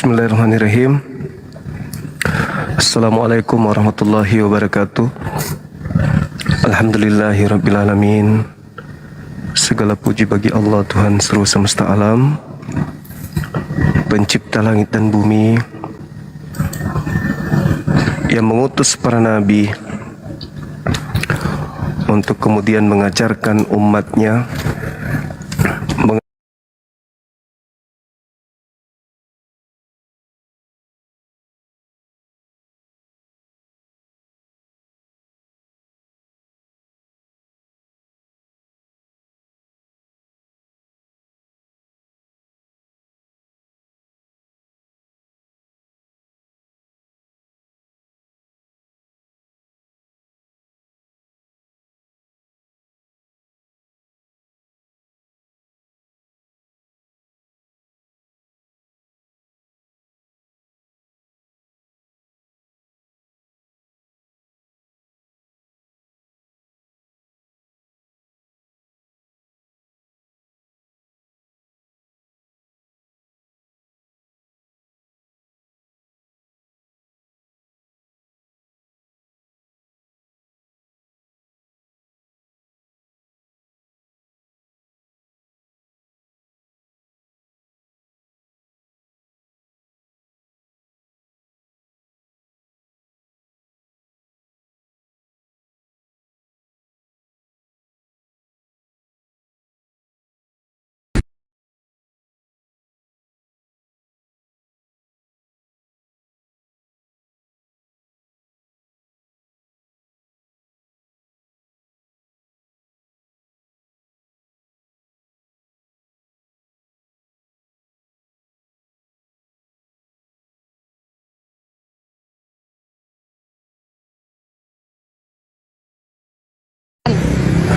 Bismillahirrahmanirrahim. Assalamualaikum warahmatullahi wabarakatuh. Alhamdulillahirrabbilalamin. Segala puji bagi Allah, Tuhan seluruh semesta alam, pencipta langit dan bumi, yang mengutus para nabi untuk kemudian mengajarkan umatnya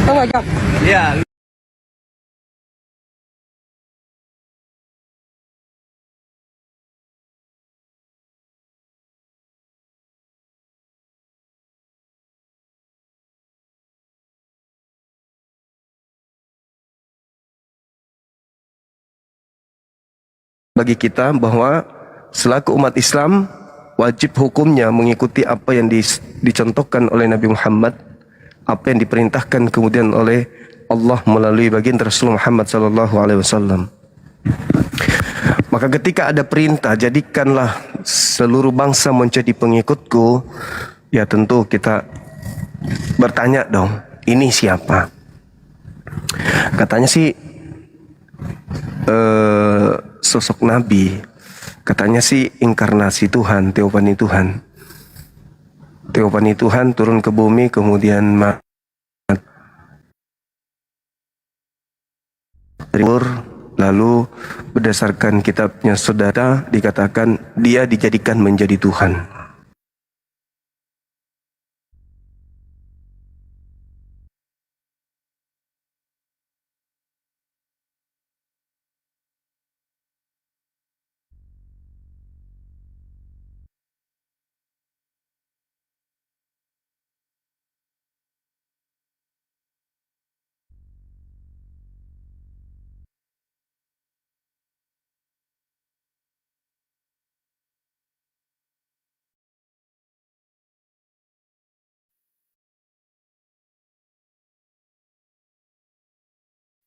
Oh my God. ya bagi kita bahwa selaku umat Islam wajib hukumnya mengikuti apa yang dicontohkan oleh Nabi Muhammad, apa yang diperintahkan kemudian oleh Allah melalui baginda Rasulullah Muhammad SAW. Maka ketika ada perintah, jadikanlah seluruh bangsa menjadi pengikutku, ya tentu kita bertanya dong, ini siapa? Katanya sih sosok Nabi, katanya sih inkarnasi Tuhan, teofani Tuhan. Teofani Tuhan turun ke bumi kemudian lalu berdasarkan kitabnya saudara dikatakan dia dijadikan menjadi Tuhan.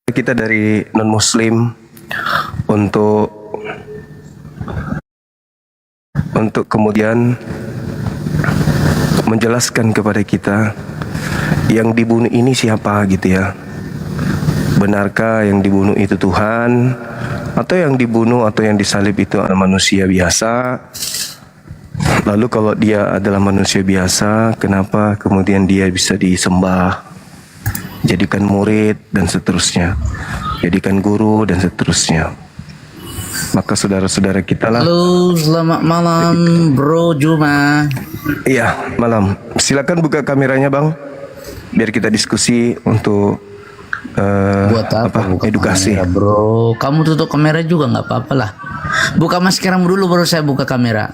Kita dari non-muslim untuk kemudian menjelaskan kepada kita yang dibunuh ini siapa gitu ya. Benarkah yang dibunuh itu Tuhan, atau yang dibunuh atau yang disalib itu adalah manusia biasa? Lalu kalau dia adalah manusia biasa, kenapa kemudian dia bisa disembah, jadikan murid dan seterusnya, jadikan guru dan seterusnya? Maka saudara-saudara kita lah. Halo, selamat malam Bro Juma. Iya, malam. Silakan buka kameranya Bang, biar kita diskusi untuk buat apa buka edukasi kamera, Bro? Kamu tutup kamera juga nggak apa-apa lah. Buka maskermu dulu baru saya buka kamera.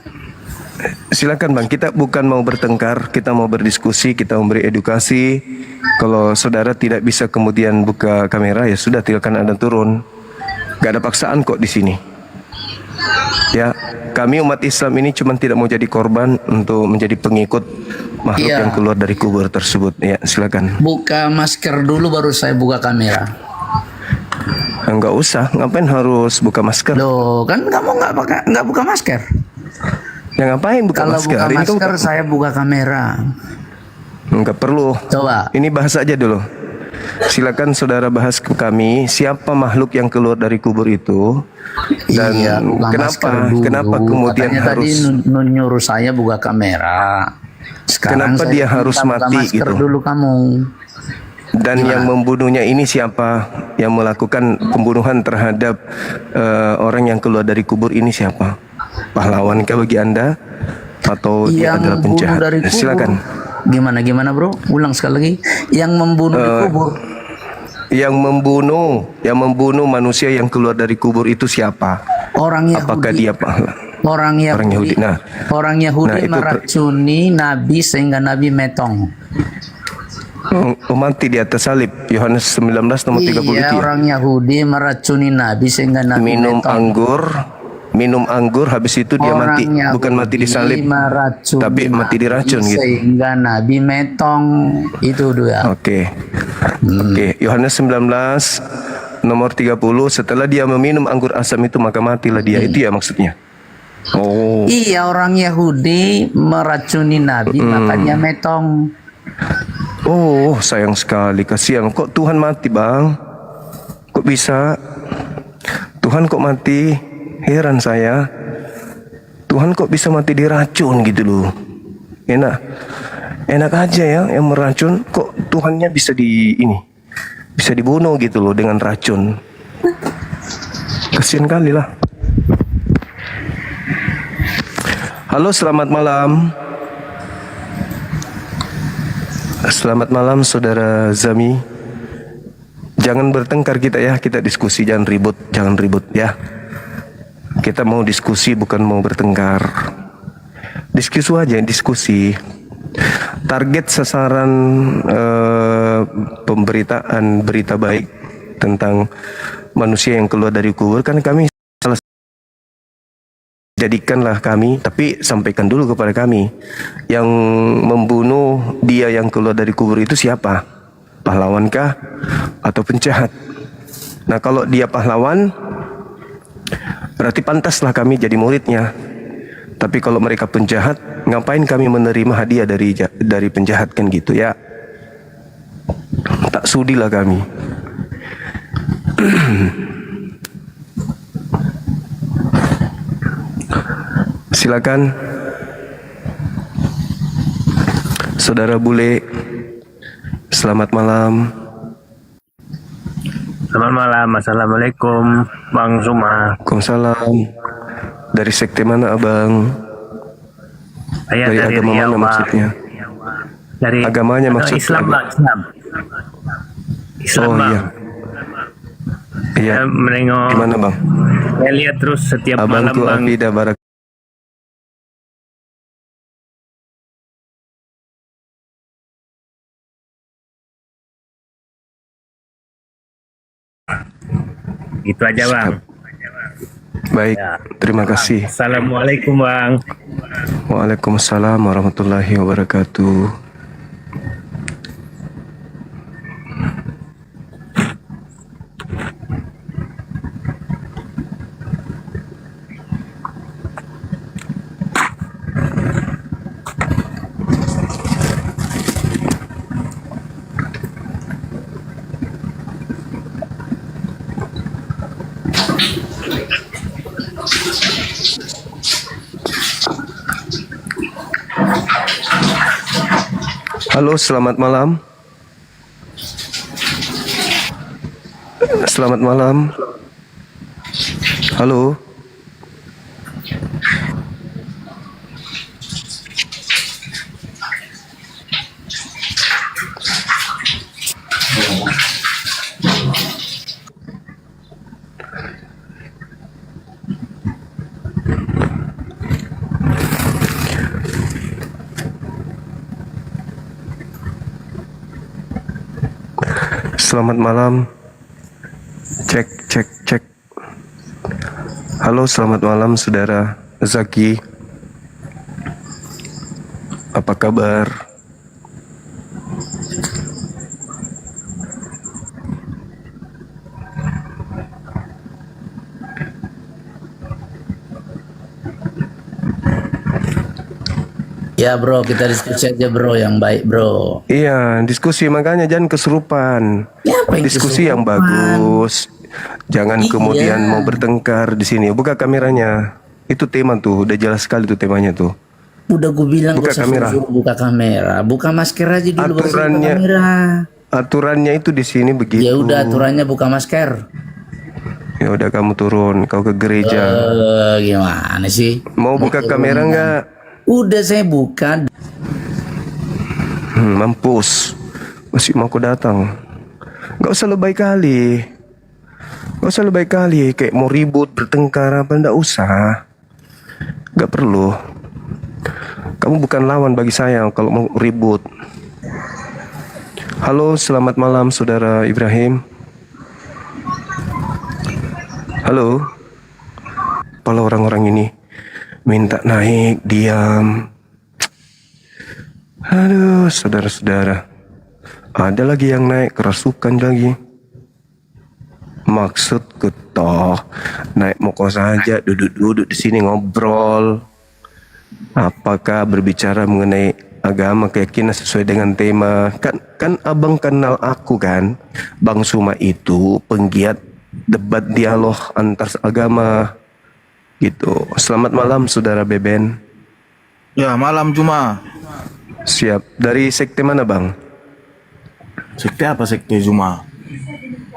Silakan Bang, kita bukan mau bertengkar, kita mau berdiskusi, kita memberi edukasi. Kalau saudara tidak bisa kemudian buka kamera, ya sudah, silakan Anda turun. Gak ada paksaan kok di sini. Ya, kami umat Islam ini cuma tidak mau jadi korban untuk menjadi pengikut makhluk Iya. yang keluar dari kubur tersebut. Ya, silakan. Buka masker dulu baru saya buka kamera. Enggak usah, ngapain harus buka masker? Loh, kan kamu nggak buka masker. Ya ngapain buka Kalau masker? buka Hari ini masker saya buka kamera. enggak perlu. Coba. Ini bahas aja dulu. Silakan saudara bahas ke kami siapa makhluk yang keluar dari kubur itu dan Iya, buka masker dulu. kenapa kemudian Katanya harus tadi nyuruh saya buka kamera. Sekarang Kenapa saya dia harus minta buka mati masker gitu? dulu kamu. dan yang membunuhnya ini siapa? Yang melakukan pembunuhan terhadap orang yang keluar dari kubur ini siapa? Pahlawankah bagi Anda atau dia adalah Yang bunuh penjahat? dari kubur. Silakan. Gimana bro? Ulang sekali lagi. Yang membunuh di kubur. Yang membunuh manusia yang keluar dari kubur itu siapa? Orang Yahudi. Apakah dia pahlawan? Orang Yahudi. Nah, Orang Yahudi itu meracuni Nabi sehingga Nabi metong. mati di atas salib. Yohanes 19 nomor 30 Iya, itu ya. orang Yahudi meracuni Nabi sehingga Nabi minum anggur habis itu dia orang mati, Yahudi bukan mati di salib meracuni tapi mati di racun Nabi gitu. sehingga Nabi metong. Itu dia. Oke. Yohanes 19 nomor 30, setelah dia meminum anggur asam itu maka matilah dia. Itu ya maksudnya. Oh. Iya, orang Yahudi meracuni Nabi makanya metong. Oh, sayang sekali, kasihan. Kok Tuhan mati, Bang? Kok bisa? Tuhan kok mati? Heran saya. Tuhan kok bisa mati diracun gitu loh. Enak aja ya yang meracun. Kok Tuhannya bisa bisa dibunuh gitu loh dengan racun. Kasihan kali lah. Halo, selamat malam. Selamat malam saudara Zami. Jangan bertengkar kita ya, kita diskusi, jangan ribut ya. Kita mau diskusi bukan mau bertengkar. Diskusi. Target sasaran pemberitaan berita baik tentang manusia yang keluar dari kubur kan kami jadikanlah kami, tapi sampaikan dulu kepada kami yang membunuh dia yang keluar dari kubur itu siapa? Pahlawankah atau penjahat? Nah, kalau dia pahlawan berarti pantaslah kami jadi muridnya. Tapi kalau mereka penjahat, ngapain kami menerima hadiah dari penjahat kan gitu ya? Tak sudilah kami. Silakan Saudara Bule. Selamat malam. Selamat malam, assalamualaikum Bang Suma. Waalaikumsalam. Dari sekte mana abang? Saya Dari dari agama Riau, mana Bang. maksudnya? Dari Agamanya maksudnya? Islam, Bang. Islam, Oh Bang. iya. Iya. Saya menengok. Gimana bang? Saya lihat terus setiap malam, Abangku Bang. Afida Barak. Itu aja, Bang. Baik, Ya. terima kasih. Assalamualaikum, Bang. Waalaikumsalam warahmatullahi wabarakatuh. Halo, selamat malam. Selamat malam. Halo. Selamat malam. Cek. Halo, selamat malam saudara Zaki. Apa kabar? Ya bro, kita diskusi aja bro yang baik bro. Iya, diskusi makanya jangan kesurupan. Ya, apa yang Diskusi yang kesurupan? bagus. Jangan Iya. kemudian mau bertengkar di sini. Buka kameranya. Itu tema tuh, udah jelas sekali tuh temanya tuh. Udah gue bilang Buka gak usah kamera. suruh buka kamera. Buka masker aja dulu baru buka Aturannya- kamera. Aturannya itu di sini begitu. Ya udah aturannya buka masker. Ya udah kamu turun, kau ke gereja. Gimana sih? Mau buka kamera nggak? Udah saya buka. Mampus. Masih mau aku datang. Gak usah lebay kali. Gak usah lebay kali. Kayak mau ribut, bertengkar apa. Nggak usah. Gak perlu. Kamu bukan lawan bagi saya kalau mau ribut. Halo, selamat malam saudara Ibrahim. Halo. Kalau orang-orang ini minta naik, diam. Aduh, saudara-saudara. Ada lagi yang naik, kerasukan lagi. Maksudku toh, naik moko saja, duduk-duduk di sini ngobrol. Apakah berbicara mengenai agama keyakinan sesuai dengan tema? Kan abang kenal aku kan, Bang Suma itu penggiat debat dialog antar agama gitu. Selamat malam saudara Beben. Ya, malam Juma. Siap. Dari sekte mana bang? Sekte apa sekte Juma?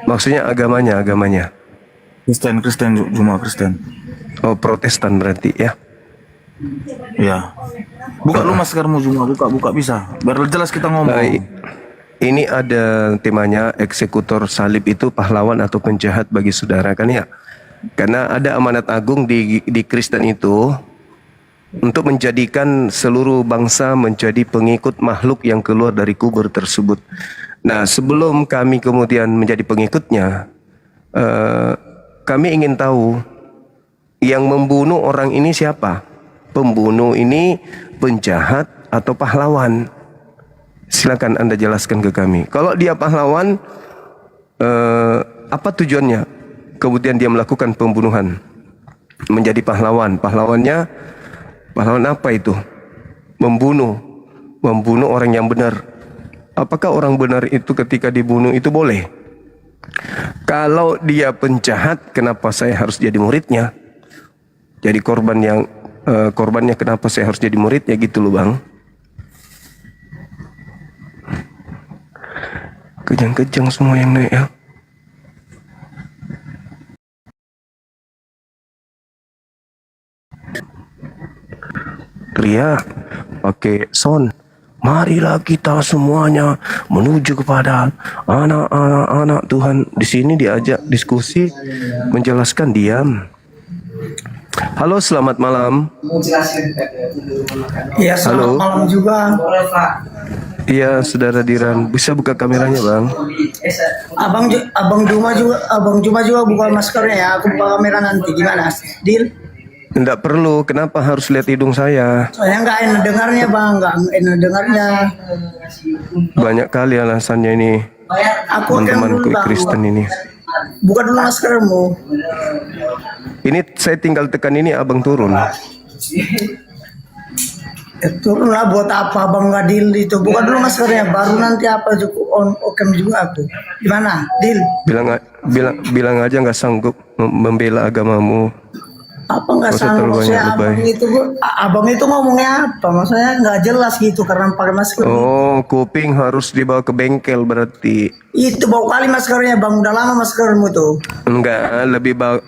Maksudnya agamanya. Kristen Juma Kristen. Oh, Protestan berarti ya. Ya. Buka lu maskermu Juma, buka bisa. Biar jelas kita ngomong. Ini ada temanya eksekutor salib itu pahlawan atau penjahat bagi saudara kan ya? Karena ada amanat agung di Kristen itu untuk menjadikan seluruh bangsa menjadi pengikut makhluk yang keluar dari kubur tersebut. Nah, sebelum kami kemudian menjadi pengikutnya, kami ingin tahu yang membunuh orang ini siapa? Pembunuh ini penjahat atau pahlawan? Silakan Anda jelaskan ke kami. Kalau dia pahlawan, apa tujuannya? Kemudian dia melakukan pembunuhan, menjadi pahlawan. Pahlawan apa itu? Membunuh orang yang benar. Apakah orang benar itu ketika dibunuh itu boleh? Kalau dia penjahat, kenapa saya harus jadi muridnya? Jadi korbannya kenapa saya harus jadi muridnya gitu loh bang? Kejang-kejang semua yang naik ya. Teriak pakai sound. Marilah kita semuanya menuju kepada anak-anak Tuhan. Di sini diajak diskusi, menjelaskan diam. Halo, selamat malam. Iya, selamat Halo. malam juga. Iya, saudara Diran, bisa buka kameranya bang? Abang Juma juga buka maskernya ya. Aku buka kamera nanti gimana? Deal? Tidak perlu, kenapa harus lihat hidung saya? Soalnya nggak enak dengarnya bang, nggak enak dengarnya. Banyak kali alasannya ini, Aku kan teman-temanku dulu bang. Kristen ini. Buka dulu maskermu. Ini saya tinggal tekan ini abang turun. Turunlah buat apa bang nggak deal itu? Buka dulu maskernya, baru nanti apa cukup on okem juga aku. Gimana? Deal? Bilang aja nggak sanggup membela agamamu. Apa nggak Nggak usah sanggup? terlalu Maksudnya banyak lebay. abang itu ngomongnya apa? Maksudnya nggak jelas gitu karena pakai masker. Oh, kuping harus dibawa ke bengkel berarti. Itu bau kali maskernya bang, udah lama maskermu tuh. Enggak, lebih bau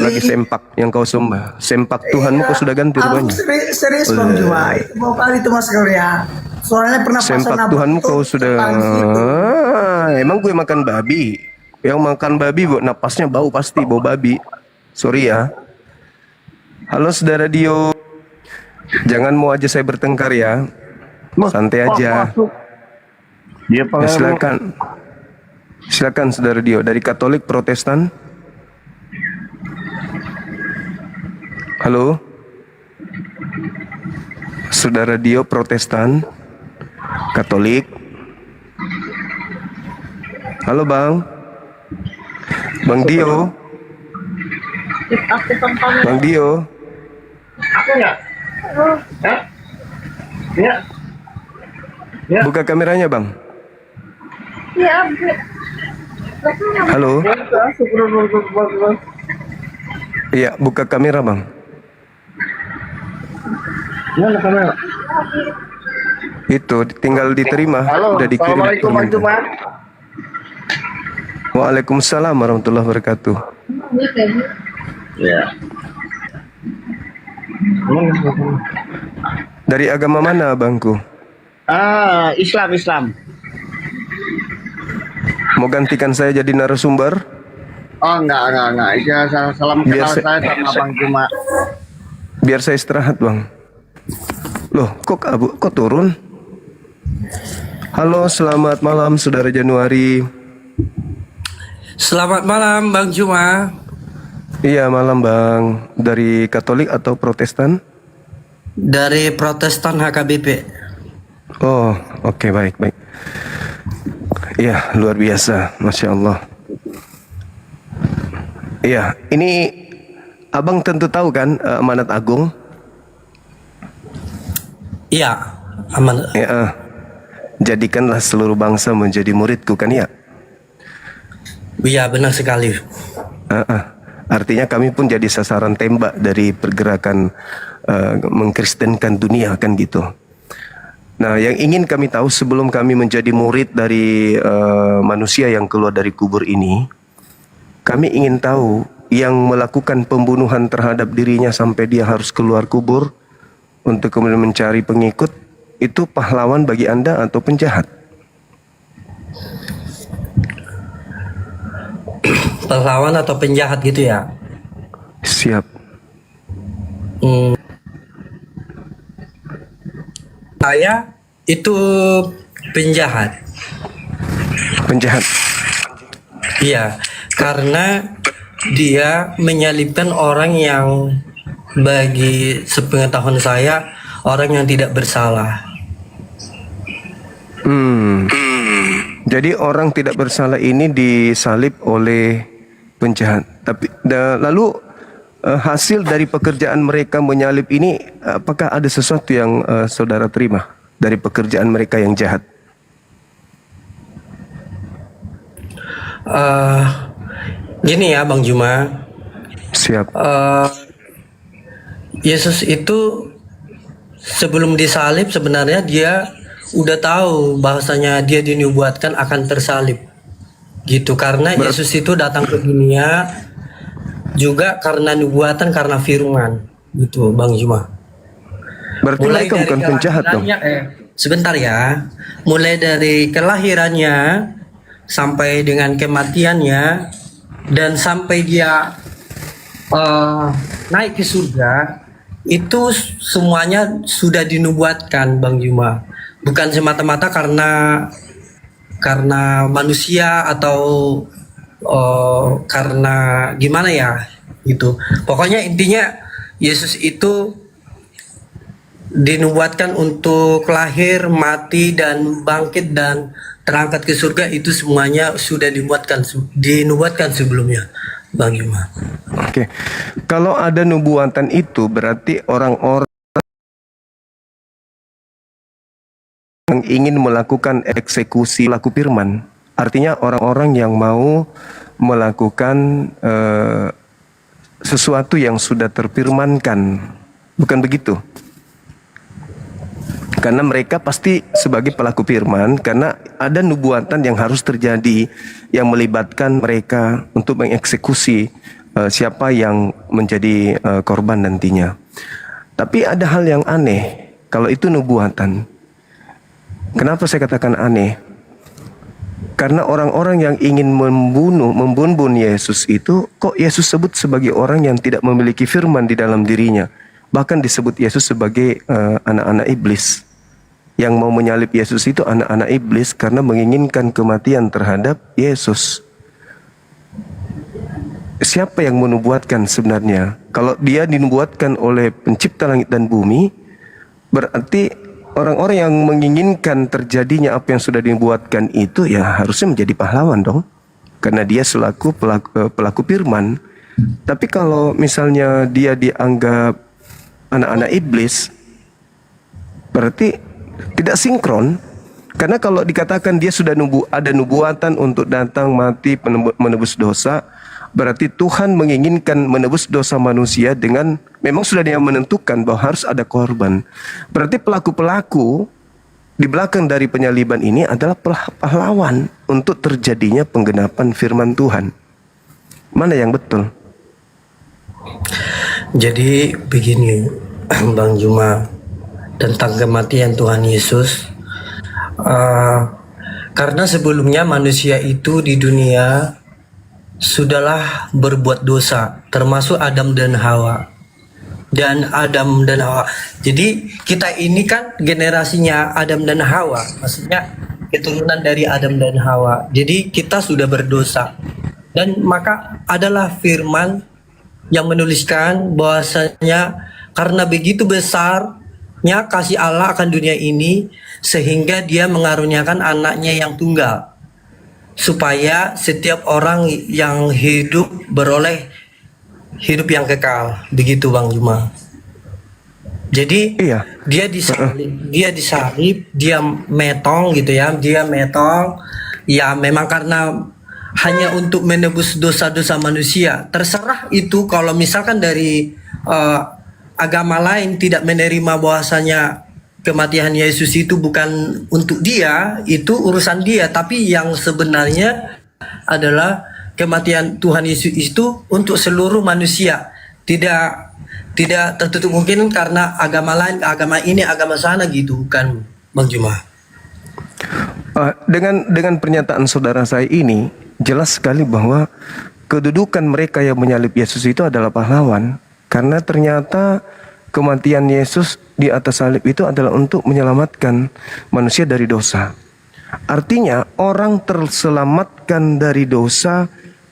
lagi sempak yang kau sembah. Sempak Tuhanmu kau sudah ganti Aku rupanya. serius bang Juma, itu bau kali itu maskernya. Soalnya pernah Sempak pasang Tuhanmu abang kau tuh, sudah. tangis itu. Emang gue makan babi. Yang makan babi napasnya bau pasti bau babi. Sorry ya. Halo saudara Dio. Jangan mau aja saya bertengkar ya. Santai aja. Dia Ya, pengen silakan saudara Dio, dari Katolik, Protestan. Halo? Saudara Dio Protestan, Katolik. Halo Bang. Bang Dio. Bang Dio. Buka kameranya Bang. Halo. Iya, buka kamera Bang. Mana kamera? Itu tinggal diterima. Halo, Udah dikirim. Assalamualaikum Bang Juma. Waalaikumsalam warahmatullahi wabarakatuh. Ya. Dari agama mana Bangku? Islam. Mau gantikan saya jadi narasumber? Oh, enggak. Ya, salam kenal Biasa. saya sama Bang Juma. Biar saya istirahat Bang. Loh, kok turun? Halo, selamat malam Saudara Januari. Selamat malam Bang Juma. Iya, malam Bang. Dari Katolik atau Protestan? Dari Protestan HKBP. Oh, oke, baik. Iya, luar biasa, Masya Allah. Iya, ini Abang tentu tahu kan amanat agung? Iya, aman. Ya, jadikanlah seluruh bangsa menjadi muridku kan ya? Iya, benar sekali. Artinya kami pun jadi sasaran tembak dari pergerakan mengkristenkan dunia kan gitu. Nah, yang ingin kami tahu sebelum kami menjadi murid dari manusia yang keluar dari kubur ini, kami ingin tahu yang melakukan pembunuhan terhadap dirinya sampai dia harus keluar kubur untuk kemudian mencari pengikut, itu pahlawan bagi Anda atau penjahat? Pahlawan atau penjahat gitu ya? Siap. Saya itu penjahat. Penjahat. Iya, karena dia menyalibkan orang yang bagi sepengetahuan saya orang yang tidak bersalah. Jadi orang tidak bersalah ini disalib oleh penjahat. Tapi lalu hasil dari pekerjaan mereka menyalib ini, apakah ada sesuatu yang saudara terima dari pekerjaan mereka yang jahat? Gini ya Bang Juma. Siap. Yesus itu sebelum disalib sebenarnya dia udah tahu bahwasanya dia dinubuatkan akan tersalib gitu, karena Yesus itu datang ke dunia juga karena nubuatan, karena firman gitu Bang Juma. Berarti mereka bukan penjahat dong? Sebentar ya, mulai dari kelahirannya sampai dengan kematiannya dan sampai dia naik ke surga, itu semuanya sudah dinubuatkan Bang Juma. Bukan semata-mata karena manusia atau karena gimana ya gitu. Pokoknya intinya Yesus itu dinubuatkan untuk lahir, mati dan bangkit dan terangkat ke surga, itu semuanya sudah dinubuatkan sebelumnya Bang Juma. Oke. Kalau ada nubuatan itu berarti orang-orang yang ingin melakukan eksekusi pelaku firman, artinya orang-orang yang mau melakukan sesuatu yang sudah terfirmankan, bukan begitu? Karena mereka pasti sebagai pelaku firman, karena ada nubuatan yang harus terjadi yang melibatkan mereka untuk mengeksekusi siapa yang menjadi korban nantinya. Tapi ada hal yang aneh kalau itu nubuatan. Kenapa saya katakan aneh? Karena orang-orang yang ingin membunuh Yesus itu, kok Yesus sebut sebagai orang yang tidak memiliki firman di dalam dirinya. Bahkan disebut Yesus sebagai anak-anak iblis. Yang mau menyalib Yesus itu anak-anak iblis karena menginginkan kematian terhadap Yesus. siapa yang menubuatkan sebenarnya? Kalau dia dinubuatkan oleh pencipta langit dan bumi, berarti orang-orang yang menginginkan terjadinya apa yang sudah dinubuatkan itu ya harusnya menjadi pahlawan dong. Karena dia selaku pelaku firman. Tapi kalau misalnya dia dianggap anak-anak iblis, berarti tidak sinkron. Karena kalau dikatakan dia sudah ada nubuatan untuk datang mati menebus dosa, berarti Tuhan menginginkan menebus dosa manusia dengan memang sudah dia menentukan bahwa harus ada korban. Berarti pelaku-pelaku di belakang dari penyaliban ini adalah pahlawan untuk terjadinya penggenapan firman Tuhan. Mana yang betul? Jadi begini, Bang Juma, tentang kematian Tuhan Yesus. Karena sebelumnya manusia itu di dunia sudahlah berbuat dosa, termasuk Adam dan Hawa. Jadi kita ini kan generasinya Adam dan Hawa, maksudnya keturunan dari Adam dan Hawa. Jadi kita sudah berdosa. Dan maka adalah firman yang menuliskan bahwasanya karena begitu besarnya kasih Allah akan dunia ini sehingga dia mengaruniakan anaknya yang tunggal supaya setiap orang yang hidup beroleh hidup yang kekal. Begitu Bang Juma. Jadi Iya. dia disalib, dia metong gitu ya, dia metong ya memang karena hanya untuk menebus dosa-dosa manusia. Terserah itu kalau misalkan dari agama lain tidak menerima bahwasanya kematian Yesus itu bukan untuk dia, itu urusan dia. Tapi yang sebenarnya adalah kematian Tuhan Yesus itu untuk seluruh manusia. Tidak tertutup mungkin karena agama lain, agama ini, agama sana gitu kan, Bang Juma. Dengan pernyataan saudara saya ini jelas sekali bahwa kedudukan mereka yang menyalib Yesus itu adalah pahlawan, karena ternyata kematian Yesus di atas salib itu adalah untuk menyelamatkan manusia dari dosa. Artinya orang terselamatkan dari dosa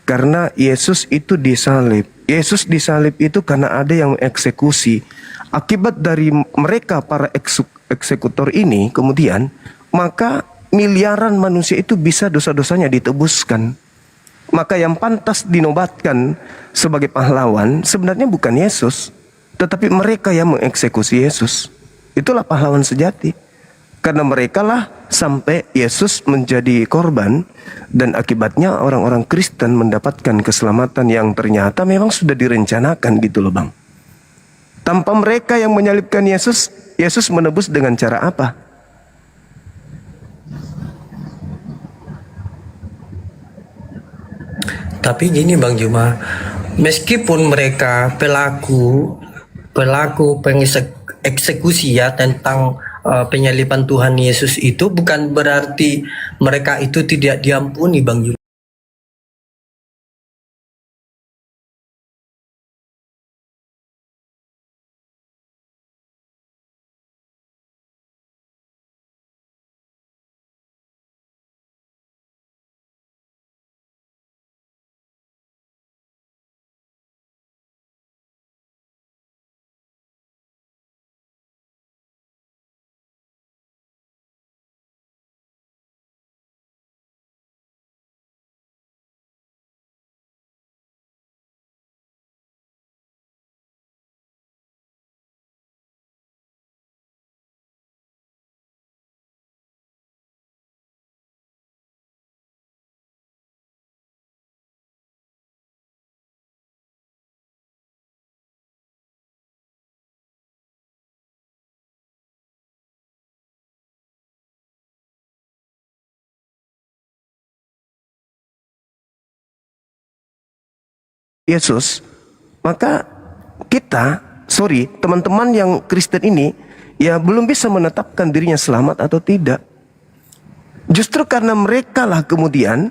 karena Yesus itu disalib. Yesus disalib itu karena ada yang mengeksekusi. Akibat dari mereka para eksekutor ini kemudian, maka miliaran manusia itu bisa dosa-dosanya ditebuskan. Maka yang pantas dinobatkan sebagai pahlawan sebenarnya bukan Yesus, tetapi mereka yang mengeksekusi Yesus. Itulah pahlawan sejati. Karena mereka lah sampai Yesus menjadi korban, dan akibatnya orang-orang Kristen mendapatkan keselamatan yang ternyata memang sudah direncanakan gitu loh Bang. Tanpa mereka yang menyalibkan Yesus, Yesus menebus dengan cara apa? Tapi gini Bang Juma, meskipun mereka pelaku pengeksekusi ya tentang penyaliban Tuhan Yesus itu, bukan berarti mereka itu tidak diampuni Bang Juma. Yesus, maka teman-teman yang Kristen ini ya belum bisa menetapkan dirinya selamat atau tidak. Justru karena mereka lah kemudian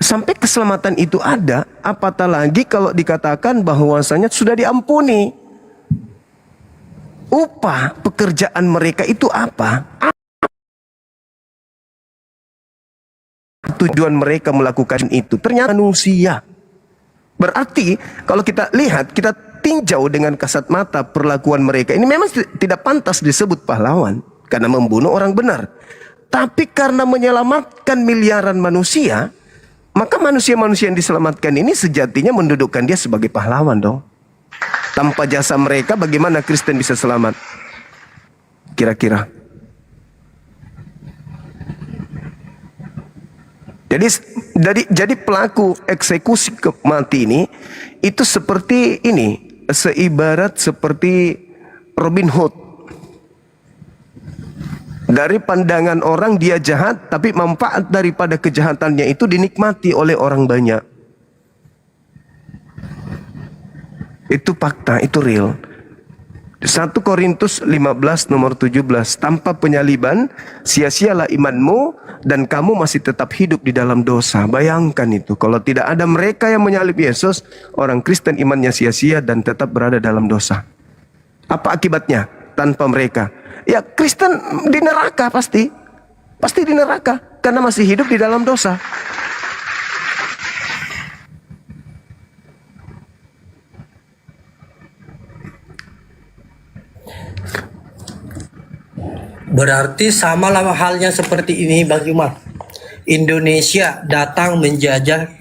sampai keselamatan itu ada, apatah lagi kalau dikatakan bahwasanya sudah diampuni. Upah pekerjaan mereka itu apa? Tujuan mereka melakukan itu ternyata manusia. Berarti kalau kita lihat, kita tinjau dengan kasat mata perlakuan mereka, ini memang tidak pantas disebut pahlawan karena membunuh orang benar. Tapi karena menyelamatkan miliaran manusia, maka manusia-manusia yang diselamatkan ini sejatinya mendudukkan dia sebagai pahlawan dong. Tanpa jasa mereka bagaimana Kristen bisa selamat? Kira-kira. Jadi pelaku eksekusi mati ini itu seperti ini, seibarat seperti Robin Hood. Dari pandangan orang dia jahat, tapi manfaat daripada kejahatannya itu dinikmati oleh orang banyak. Itu fakta, itu real. 1 Korintus 15 nomor 17, tanpa penyaliban sia-sialah imanmu dan kamu masih tetap hidup di dalam dosa. Bayangkan itu, kalau tidak ada mereka yang menyalib Yesus, orang Kristen imannya sia-sia dan tetap berada dalam dosa. Apa akibatnya tanpa mereka? Ya Kristen di neraka pasti di neraka karena masih hidup di dalam dosa. Berarti sama lah halnya seperti ini Bang Jumat. Indonesia datang menjajah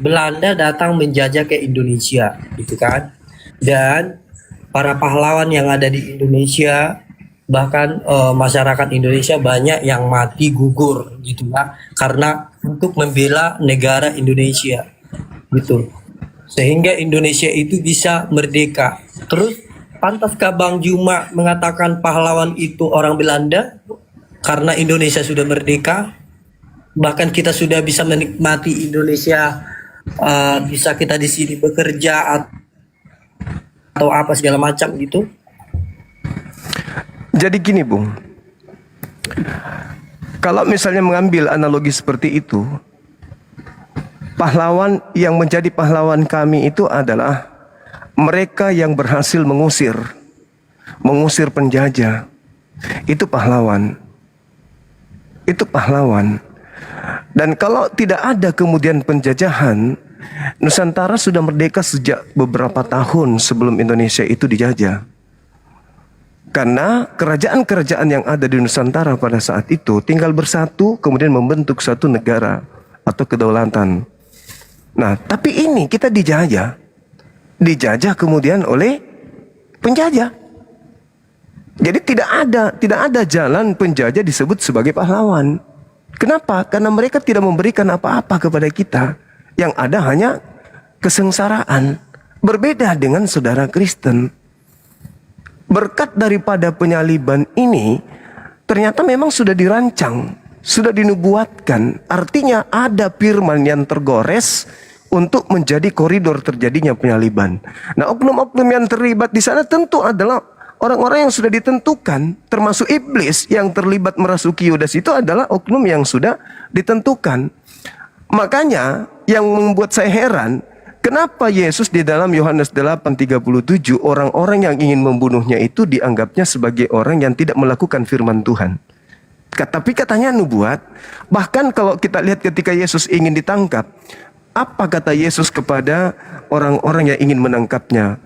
Belanda datang menjajah ke Indonesia, gitu kan? Dan para pahlawan yang ada di Indonesia, bahkan masyarakat Indonesia banyak yang mati gugur, gitu kan? Karena untuk membela negara Indonesia, gitu. Sehingga Indonesia itu bisa merdeka. Terus pantaskah Bang Juma mengatakan pahlawan itu orang Belanda karena Indonesia sudah merdeka? Bahkan kita sudah bisa menikmati Indonesia, bisa kita di sini bekerja atau apa segala macam gitu. Jadi gini Bung, kalau misalnya mengambil analogi seperti itu, pahlawan yang menjadi pahlawan kami itu adalah mereka yang berhasil mengusir penjajah. Itu pahlawan. Itu pahlawan. Dan kalau tidak ada kemudian penjajahan, Nusantara sudah merdeka sejak beberapa tahun sebelum Indonesia itu dijajah. Karena kerajaan-kerajaan yang ada di Nusantara pada saat itu tinggal bersatu kemudian membentuk satu negara atau kedaulatan. Nah, tapi ini kita dijajah kemudian oleh penjajah. Jadi tidak ada jalan penjajah disebut sebagai pahlawan. Kenapa? Karena mereka tidak memberikan apa-apa kepada kita. Yang ada hanya kesengsaraan. Berbeda dengan saudara Kristen. Berkat daripada penyaliban ini ternyata memang sudah dirancang, sudah dinubuatkan. Artinya ada firman yang tergores untuk menjadi koridor terjadinya penyaliban. Nah, oknum-oknum yang terlibat di sana tentu adalah orang-orang yang sudah ditentukan, termasuk iblis yang terlibat merasuki Yudas itu adalah oknum yang sudah ditentukan. Makanya yang membuat saya heran, kenapa Yesus di dalam Yohanes 8:37 orang-orang yang ingin membunuhnya itu dianggapnya sebagai orang yang tidak melakukan firman Tuhan. Tapi katanya nubuat. Bahkan kalau kita lihat ketika Yesus ingin ditangkap, apa kata Yesus kepada orang-orang yang ingin menangkapnya?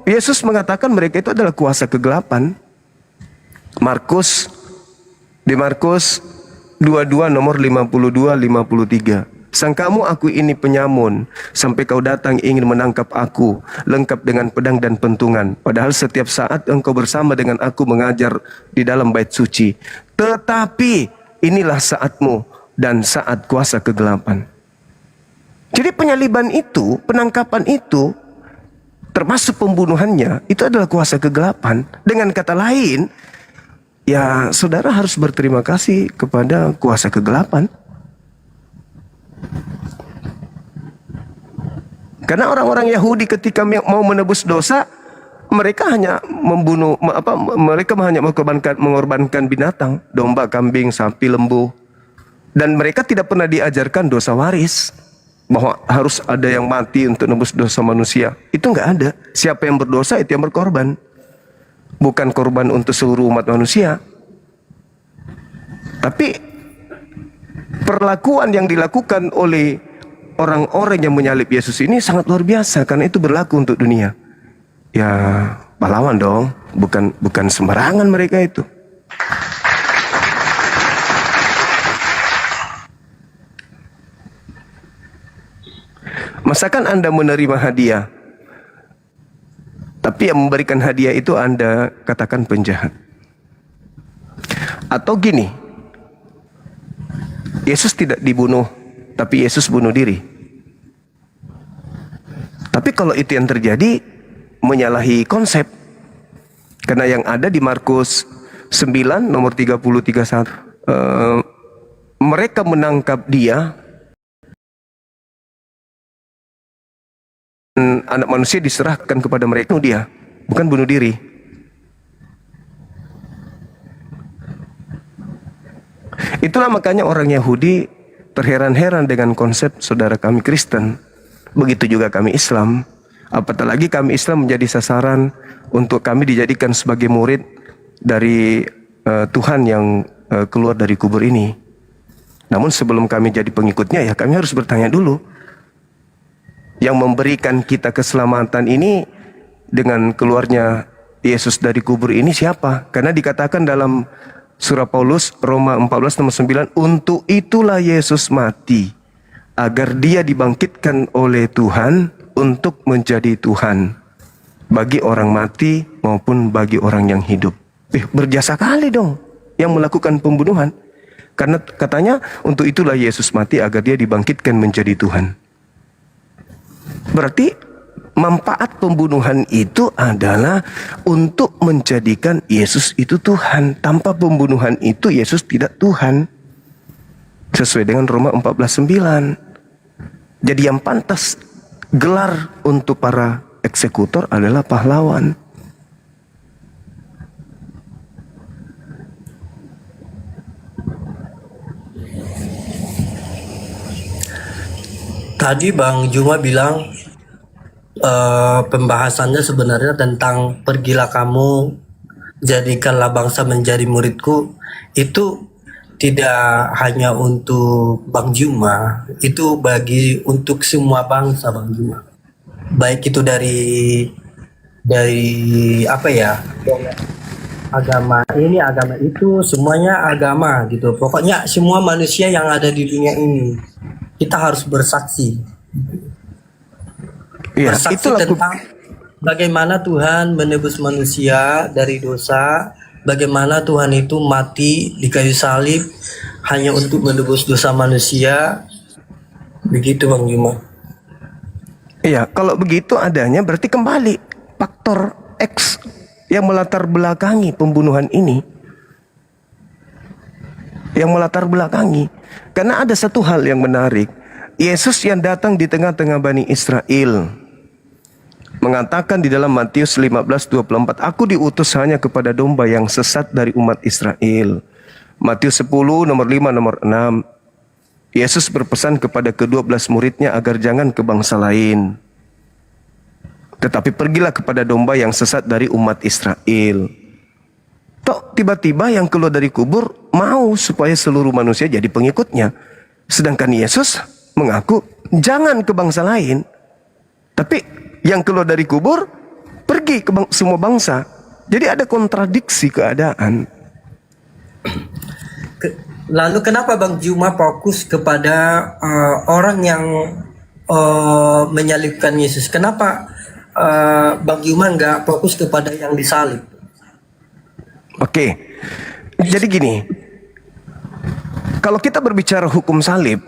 Yesus mengatakan mereka itu adalah kuasa kegelapan. Di Markus 22 nomor 52-53. Sangkamu aku ini penyamun, sampai kau datang ingin menangkap aku, lengkap dengan pedang dan pentungan. Padahal setiap saat engkau bersama dengan aku mengajar di dalam bait suci. Tetapi inilah saatmu dan saat kuasa kegelapan. Jadi penyaliban itu, penangkapan itu, termasuk pembunuhannya, itu adalah kuasa kegelapan. Dengan kata lain, ya saudara harus berterima kasih kepada kuasa kegelapan. Karena orang-orang Yahudi ketika mau menebus dosa, mereka hanya mereka hanya mengorbankan binatang, domba, kambing, sapi, lembu. Dan mereka tidak pernah diajarkan dosa waris, bahwa harus ada yang mati untuk nebus dosa manusia. Itu nggak ada. Siapa yang berdosa itu yang berkorban. Bukan korban untuk seluruh umat manusia. Tapi perlakuan yang dilakukan oleh orang-orang yang menyalib Yesus ini sangat luar biasa karena itu berlaku untuk dunia. Ya, pahlawan dong, bukan sembarangan mereka itu. Masakan Anda menerima hadiah, tapi yang memberikan hadiah itu Anda katakan penjahat? Atau gini, Yesus tidak dibunuh, tapi Yesus bunuh diri. Tapi kalau itu yang terjadi, menyalahi konsep. Karena yang ada di Markus 9 nomor 30-31, mereka menangkap dia, anak manusia diserahkan kepada mereka, bunuh dia, bukan bunuh diri. Itulah makanya orang Yahudi terheran-heran dengan konsep saudara kami Kristen. Begitu juga kami Islam. Apatah lagi kami Islam menjadi sasaran untuk kami dijadikan sebagai murid dari Tuhan yang keluar dari kubur ini. Namun sebelum kami jadi pengikutnya, ya kami harus bertanya dulu. Yang memberikan kita keselamatan ini dengan keluarnya Yesus dari kubur ini siapa? Karena dikatakan dalam surah Paulus Roma 14 nomor 9, untuk itulah Yesus mati, agar dia dibangkitkan oleh Tuhan untuk menjadi Tuhan bagi orang mati maupun bagi orang yang hidup. Berjasa kali dong yang melakukan pembunuhan. Karena katanya untuk itulah Yesus mati agar dia dibangkitkan menjadi Tuhan. Berarti manfaat pembunuhan itu adalah untuk menjadikan Yesus itu Tuhan. Tanpa pembunuhan itu Yesus tidak Tuhan. Sesuai dengan Roma 14:9. Jadi yang pantas gelar untuk para eksekutor adalah pahlawan. Tadi Bang Juma bilang pembahasannya sebenarnya tentang pergilah kamu, jadikanlah bangsa menjadi muridku. Itu tidak hanya untuk Bang Juma, itu untuk semua bangsa Bang Juma. Baik itu dari apa ya? Agama ini, agama itu, semuanya agama gitu. Pokoknya semua manusia yang ada di dunia ini kita harus bersaksi. Ya, Bersaksi itulah tentang bagaimana Tuhan menebus manusia dari dosa, bagaimana Tuhan itu mati di kayu salib hanya untuk menebus dosa manusia. Begitu Bang Juma. Iya, kalau begitu adanya berarti kembali faktor X yang melatar belakangi pembunuhan ini. Yang melatar belakangi. Karena ada satu hal yang menarik. Yesus yang datang di tengah-tengah Bani Israel mengatakan di dalam Matius 15:24, aku diutus hanya kepada domba yang sesat dari umat Israel. Matius 10 nomor 5 nomor 6. Yesus berpesan kepada ke-12 muridnya agar jangan ke bangsa lain, tetapi pergilah kepada domba yang sesat dari umat Israel. Tok tiba-tiba yang keluar dari kubur mau supaya seluruh manusia jadi pengikutnya. Sedangkan Yesus mengaku jangan ke bangsa lain. Tapi yang keluar dari kubur pergi ke semua bangsa. Jadi ada kontradiksi keadaan. Lalu kenapa Bang Juma fokus kepada orang yang menyalibkan Yesus? Kenapa Bang Juma nggak fokus kepada yang disalib? Oke, jadi gini, kalau kita berbicara hukum salib,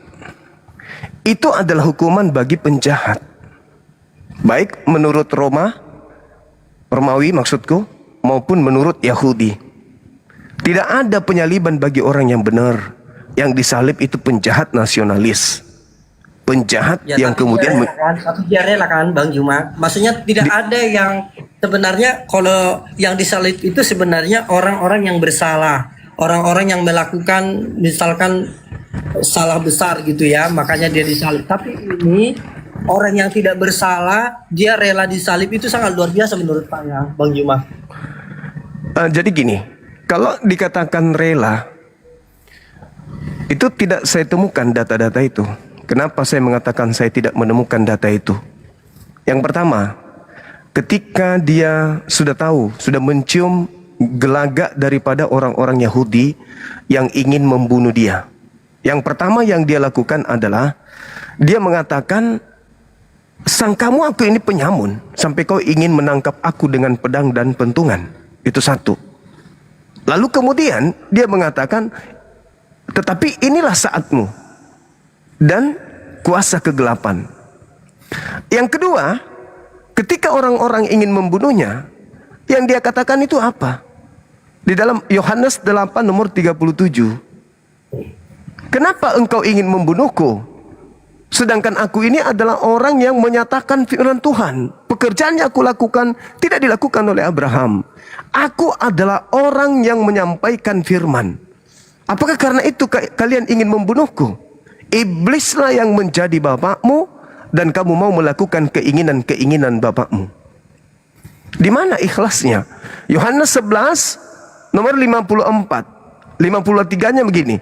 itu adalah hukuman bagi penjahat. Baik menurut Romawi maksudku, maupun menurut Yahudi. Tidak ada penyaliban bagi orang yang benar. Yang disalib itu penjahat nasionalis. Penjahat Ya, yang kemudian... tapi dia rela kan Bang Juma. Maksudnya tidak ada yang sebenarnya, kalau yang disalib itu sebenarnya orang-orang yang bersalah. Orang-orang yang melakukan misalkan salah besar gitu ya, makanya dia disalib. Tapi ini orang yang tidak bersalah, dia rela disalib, itu sangat luar biasa menurut saya Bang Juma. Jadi gini, kalau dikatakan rela, itu tidak saya temukan data-data itu. Kenapa saya mengatakan saya tidak menemukan data itu? Yang pertama, ketika dia sudah tahu, sudah mencium gelagak daripada orang-orang Yahudi yang ingin membunuh dia. Yang pertama yang dia lakukan adalah dia mengatakan, sangkamu aku ini penyamun sampai kau ingin menangkap aku dengan pedang dan pentungan. Itu satu. Lalu kemudian dia mengatakan, tetapi inilah saatmu dan kuasa kegelapan. Yang kedua, ketika orang-orang ingin membunuhnya, yang dia katakan itu apa? Di dalam Yohanes 8 nomor 37. Kenapa engkau ingin membunuhku? Sedangkan aku ini adalah orang yang menyatakan firman Tuhan. Pekerjaan yang aku lakukan tidak dilakukan oleh Abraham. Aku adalah orang yang menyampaikan firman. Apakah karena itu kalian ingin membunuhku? Iblislah yang menjadi bapakmu dan kamu mau melakukan keinginan-keinginan bapakmu. Di mana ikhlasnya? Yohanes 11 nomor 54. 53-nya begini.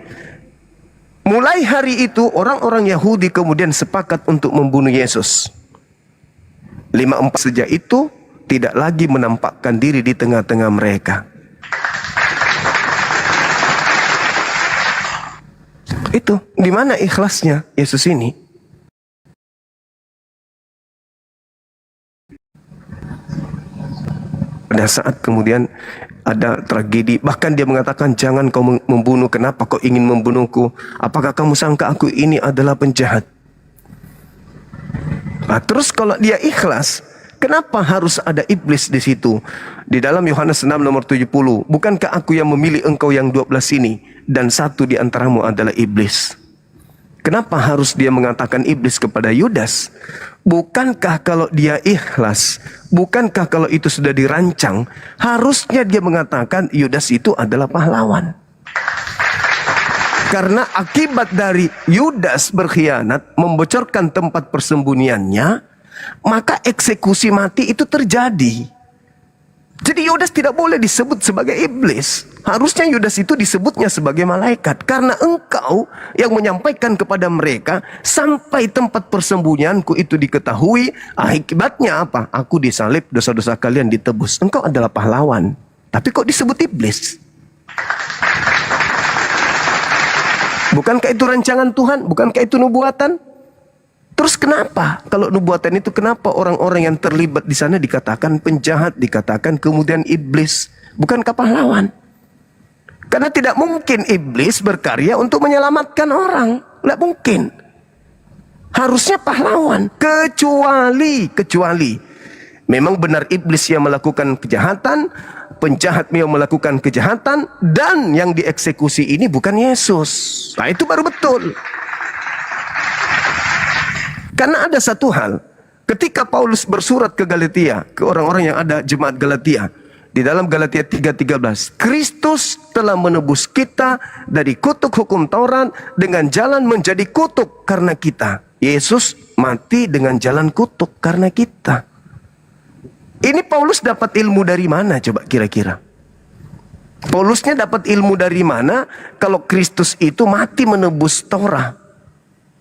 Mulai hari itu orang-orang Yahudi kemudian sepakat untuk membunuh Yesus. 54 sejak itu tidak lagi menampakkan diri di tengah-tengah mereka. Itu di mana ikhlasnya Yesus ini? Pada saat kemudian ada tragedi, bahkan dia mengatakan, jangan kau membunuh. Kenapa kau ingin membunuhku? Apakah kamu sangka aku ini adalah penjahat? Nah, terus kalau dia ikhlas, kenapa harus ada iblis di situ? Di dalam Yohanes 6 nomor 70, bukankah aku yang memilih engkau yang 12 ini, dan satu di antaramu adalah iblis? Kenapa harus dia mengatakan iblis kepada Yudas? Bukankah kalau dia ikhlas, bukankah kalau itu sudah dirancang, harusnya dia mengatakan Yudas itu adalah pahlawan? Karena akibat dari Yudas berkhianat, membocorkan tempat persembunyiannya, maka eksekusi mati itu terjadi. Jadi Yudas tidak boleh disebut sebagai iblis. Harusnya Yudas itu disebutnya sebagai malaikat. Karena engkau yang menyampaikan kepada mereka, sampai tempat persembunyianku itu diketahui, akibatnya apa? Aku disalib, dosa-dosa kalian ditebus. Engkau adalah pahlawan. Tapi kok disebut iblis? Bukankah itu rancangan Tuhan? Bukankah itu nubuatan? Terus kenapa? Kalau nubuatan itu, kenapa orang-orang yang terlibat di sana dikatakan penjahat, dikatakan kemudian iblis? Bukankah pahlawan? Karena tidak mungkin iblis berkarya untuk menyelamatkan orang. Tidak mungkin. Harusnya pahlawan. Kecuali. Memang benar iblis yang melakukan kejahatan, penjahat yang melakukan kejahatan, dan yang dieksekusi ini bukan Yesus. Nah, itu baru betul. Karena ada satu hal, ketika Paulus bersurat ke Galatia, ke orang-orang yang ada jemaat Galatia, di dalam Galatia 3:13, Kristus telah menebus kita dari kutuk hukum Taurat dengan jalan menjadi kutuk karena kita. Yesus mati dengan jalan kutuk karena kita. Ini Paulus dapat ilmu dari mana coba kira-kira? Paulusnya dapat ilmu dari mana kalau Kristus itu mati menebus Taurat?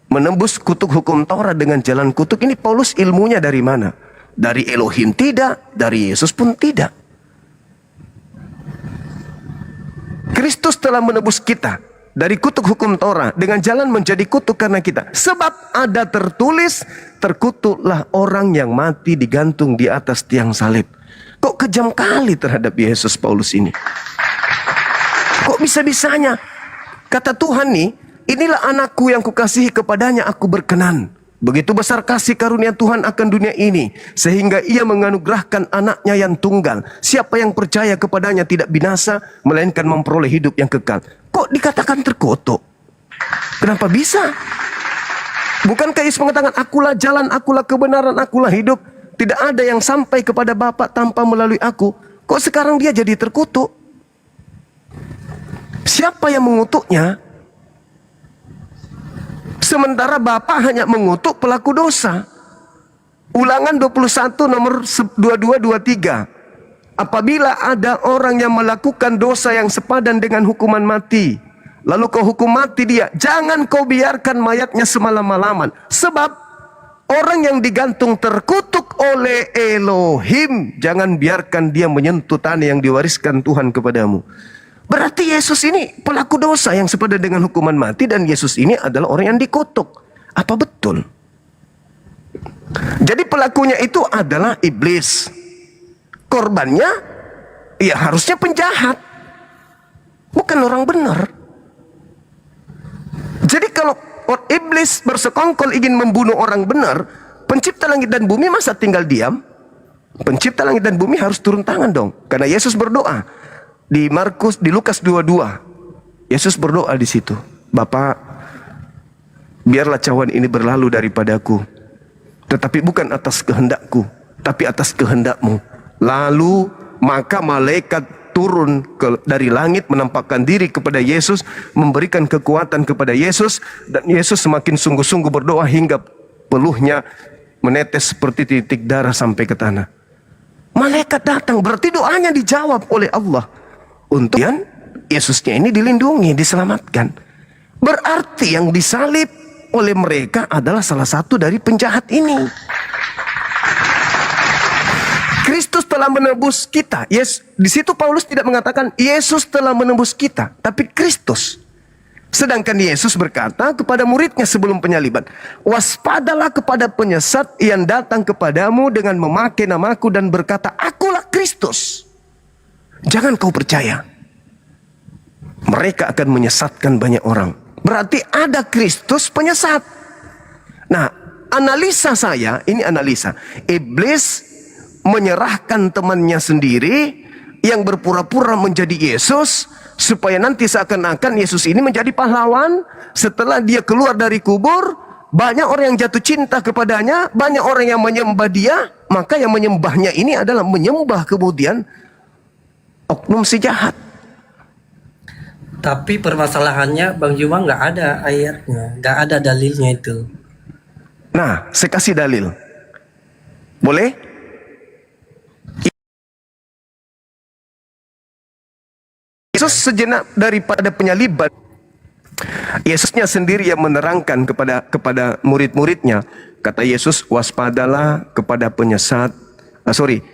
Menembus kutuk hukum Taurat dengan jalan kutuk. Ini Paulus ilmunya dari mana? Dari Elohim tidak, dari Yesus pun tidak. Kristus telah menebus kita dari kutuk hukum Taurat dengan jalan menjadi kutuk karena kita. Sebab ada tertulis, terkutuklah orang yang mati digantung di atas tiang salib. Kok kejam kali terhadap Yesus Paulus ini? Kok bisa-bisanya? Kata Tuhan nih, inilah anakku yang kukasihi, kepadanya aku berkenan. Begitu besar kasih karunia Tuhan akan dunia ini, sehingga ia menganugerahkan anaknya yang tunggal. Siapa yang percaya kepadanya tidak binasa, melainkan memperoleh hidup yang kekal. Kok dikatakan terkutuk? Kenapa bisa? Bukankah Yesus mengatakan, akulah jalan, akulah kebenaran, akulah hidup. Tidak ada yang sampai kepada Bapa tanpa melalui aku. Kok sekarang dia jadi terkutuk? Siapa yang mengutuknya? Sementara Bapa hanya mengutuk pelaku dosa. Ulangan 21 nomor 22-23. Apabila ada orang yang melakukan dosa yang sepadan dengan hukuman mati, lalu kau hukum mati dia. Jangan kau biarkan mayatnya semalam-malaman. Sebab orang yang digantung terkutuk oleh Elohim. Jangan biarkan dia menyentuh tanah yang diwariskan Tuhan kepadamu. Berarti Yesus ini pelaku dosa yang sepadan dengan hukuman mati. Dan Yesus ini adalah orang yang dikutuk. Apa betul? Jadi pelakunya itu adalah iblis. Korbannya ya harusnya penjahat, bukan orang benar. Jadi kalau iblis bersekongkol ingin membunuh orang benar, pencipta langit dan bumi masa tinggal diam? Pencipta langit dan bumi harus turun tangan dong. Karena Yesus berdoa di Lukas 22. Yesus berdoa di situ, Bapa, biarlah cawan ini berlalu daripadaku, tetapi bukan atas kehendakku, tapi atas kehendakmu. Lalu maka malaikat turun dari langit menampakkan diri kepada Yesus, memberikan kekuatan kepada Yesus, dan Yesus semakin sungguh-sungguh berdoa hingga peluhnya menetes seperti titik darah sampai ke tanah. Malaikat datang, berarti doanya dijawab oleh Allah. Untuk Yesusnya ini dilindungi, diselamatkan. Berarti yang disalib oleh mereka adalah salah satu dari penjahat ini. Kristus telah menebus kita. Yes, di situ Paulus tidak mengatakan Yesus telah menebus kita, tapi Kristus. Sedangkan Yesus berkata kepada muridnya sebelum penyaliban, waspadalah kepada penyesat yang datang kepadamu dengan memakai namaku dan berkata, akulah Kristus. Jangan kau percaya. Mereka akan menyesatkan banyak orang. Berarti ada Kristus penyesat. Nah, analisa saya, ini analisa. Iblis menyerahkan temannya sendiri yang berpura-pura menjadi Yesus, supaya nanti seakan-akan Yesus ini menjadi pahlawan. Setelah dia keluar dari kubur, banyak orang yang jatuh cinta kepadanya, banyak orang yang menyembah dia. Maka yang menyembahnya ini adalah menyembah kemudian oknum si jahat. Tapi permasalahannya Bang Juma nggak ada ayatnya, nggak ada dalilnya itu. Nah, saya kasih dalil. Boleh? Yesus sejenak daripada penyaliban, Yesusnya sendiri yang menerangkan kepada murid-muridnya. Kata Yesus, waspadalah kepada penyesat.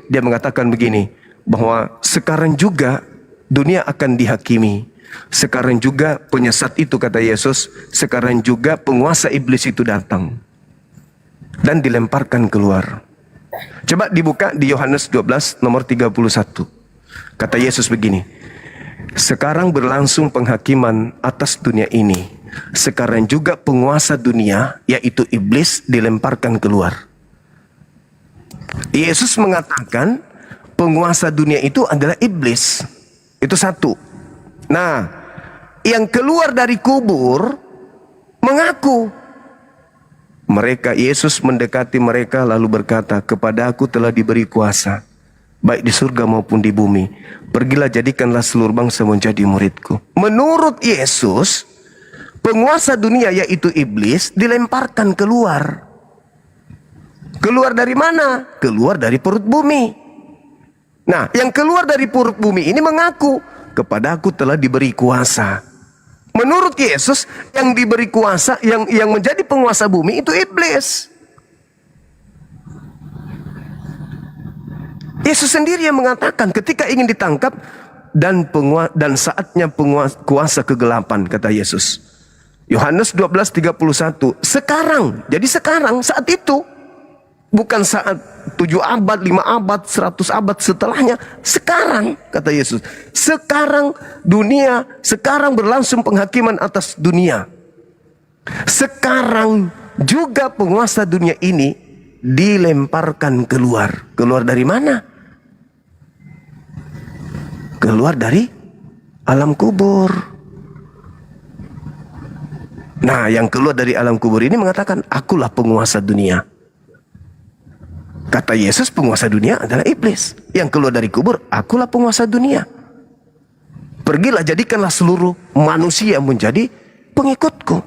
Dia mengatakan begini, bahwa sekarang juga dunia akan dihakimi. Sekarang juga penyesat itu, kata Yesus, sekarang juga penguasa iblis itu datang dan dilemparkan keluar. Coba dibuka di Yohanes 12 nomor 31. Kata Yesus begini, sekarang berlangsung penghakiman atas dunia ini. Sekarang juga penguasa dunia, yaitu iblis, dilemparkan keluar. Yesus mengatakan penguasa dunia itu adalah iblis. Itu satu. Nah, yang keluar dari kubur mengaku. Mereka, Yesus mendekati mereka lalu berkata, kepadaku telah diberi kuasa, baik di surga maupun di bumi. Pergilah, jadikanlah seluruh bangsa menjadi muridku. Menurut Yesus, penguasa dunia yaitu iblis dilemparkan keluar. Keluar dari mana? Keluar dari perut bumi. Nah, yang keluar dari perut bumi ini mengaku, kepadaku telah diberi kuasa. Menurut Yesus, yang diberi kuasa, yang menjadi penguasa bumi itu iblis. Yesus sendiri yang mengatakan ketika ingin ditangkap dan saatnya kuasa kegelapan, kata Yesus. Yohanes 12:31. Sekarang, jadi sekarang, saat itu, bukan saat 7 abad, 5 abad, 100 abad setelahnya. Sekarang, kata Yesus. Sekarang dunia, sekarang berlangsung penghakiman atas dunia. Sekarang juga penguasa dunia ini dilemparkan keluar. Keluar dari mana? Keluar dari alam kubur. Nah, yang keluar dari alam kubur ini mengatakan, akulah penguasa dunia. Kata Yesus, penguasa dunia adalah iblis. Yang keluar dari kubur, akulah penguasa dunia. Pergilah, jadikanlah seluruh manusia menjadi pengikutku.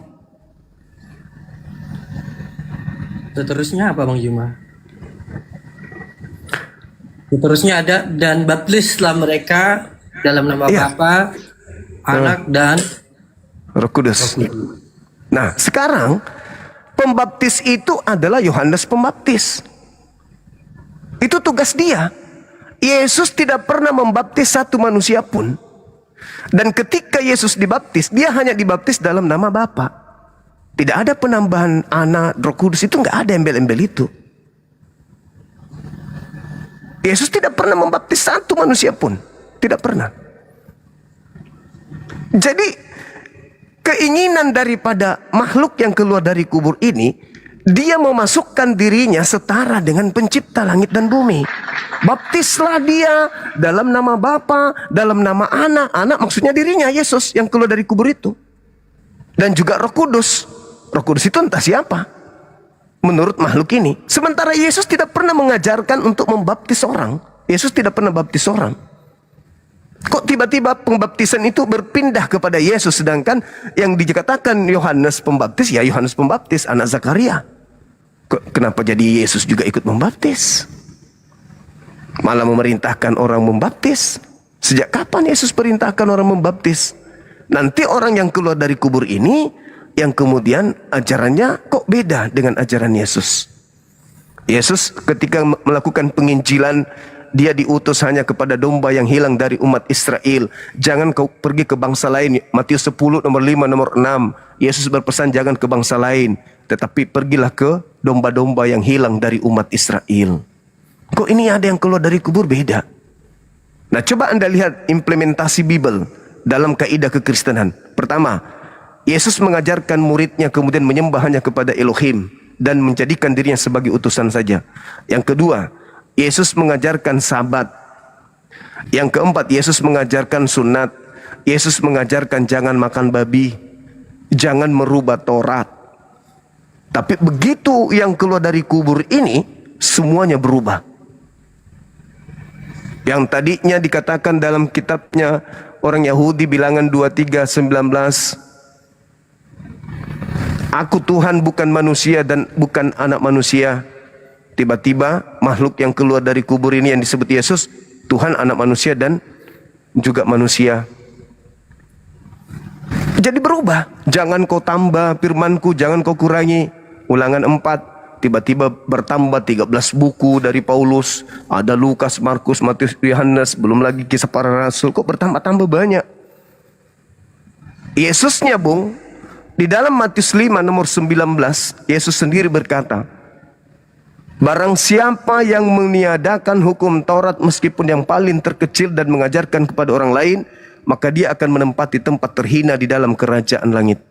Seterusnya apa Bang Juma? Seterusnya ada, dan baptislah mereka dalam nama Bapa, Anak dan Roh Kudus. Nah, sekarang pembaptis itu adalah Yohanes Pembaptis. Itu tugas dia. Yesus tidak pernah membaptis satu manusia pun. Dan ketika Yesus dibaptis, dia hanya dibaptis dalam nama Bapa. Tidak ada penambahan Anak, Roh Kudus, itu nggak ada embel-embel itu. Yesus tidak pernah membaptis satu manusia pun. Tidak pernah. Jadi keinginan daripada makhluk yang keluar dari kubur ini, dia memasukkan dirinya setara dengan pencipta langit dan bumi. Baptislah dia dalam nama Bapa, dalam nama Anak. Anak maksudnya dirinya, Yesus yang keluar dari kubur itu. Dan juga Roh Kudus. Roh Kudus itu entah siapa menurut makhluk ini. Sementara Yesus tidak pernah mengajarkan untuk membaptis orang. Yesus tidak pernah baptis orang. Kok tiba-tiba pembaptisan itu berpindah kepada Yesus, sedangkan yang dikatakan Yohanes Pembaptis, ya Yohanes Pembaptis, anak Zakaria. Kenapa jadi Yesus juga ikut membaptis? Malah memerintahkan orang membaptis. Sejak kapan Yesus perintahkan orang membaptis? Nanti orang yang keluar dari kubur ini, yang kemudian ajarannya kok beda dengan ajaran Yesus. Yesus ketika melakukan penginjilan, dia diutus hanya kepada domba yang hilang dari umat Israel. Jangan kau pergi ke bangsa lain. Matius 10 nomor 5 nomor 6. Yesus berpesan jangan ke bangsa lain, tetapi pergilah ke domba-domba yang hilang dari umat Israel. Kok ini ada yang keluar dari kubur beda? Nah, coba Anda lihat implementasi Bible dalam kaidah kekristenan. Pertama, Yesus mengajarkan muridnya kemudian menyembah hanya kepada Elohim dan menjadikan dirinya sebagai utusan saja. Yang kedua, Yesus mengajarkan sabat. Yang keempat, Yesus mengajarkan sunat. Yesus mengajarkan jangan makan babi, jangan merubah Taurat. Tapi begitu yang keluar dari kubur ini, semuanya berubah. Yang tadinya dikatakan dalam kitabnya orang Yahudi bilangan 23:19, Aku Tuhan bukan manusia dan bukan anak manusia. Tiba-tiba makhluk yang keluar dari kubur ini yang disebut Yesus, Tuhan, anak manusia dan juga manusia. Jadi berubah. Jangan kau tambah firmanku, jangan kau kurangi. Ulangan 4, tiba-tiba bertambah 13 buku dari Paulus. Ada Lukas, Markus, Matius, Yohanes, belum lagi kisah para rasul. Kok bertambah-tambah banyak? Yesusnya, Bung, di dalam Matius 5 nomor 19, Yesus sendiri berkata, Barang siapa yang meniadakan hukum Taurat meskipun yang paling terkecil dan mengajarkan kepada orang lain, maka dia akan menempati tempat terhina di dalam kerajaan langit.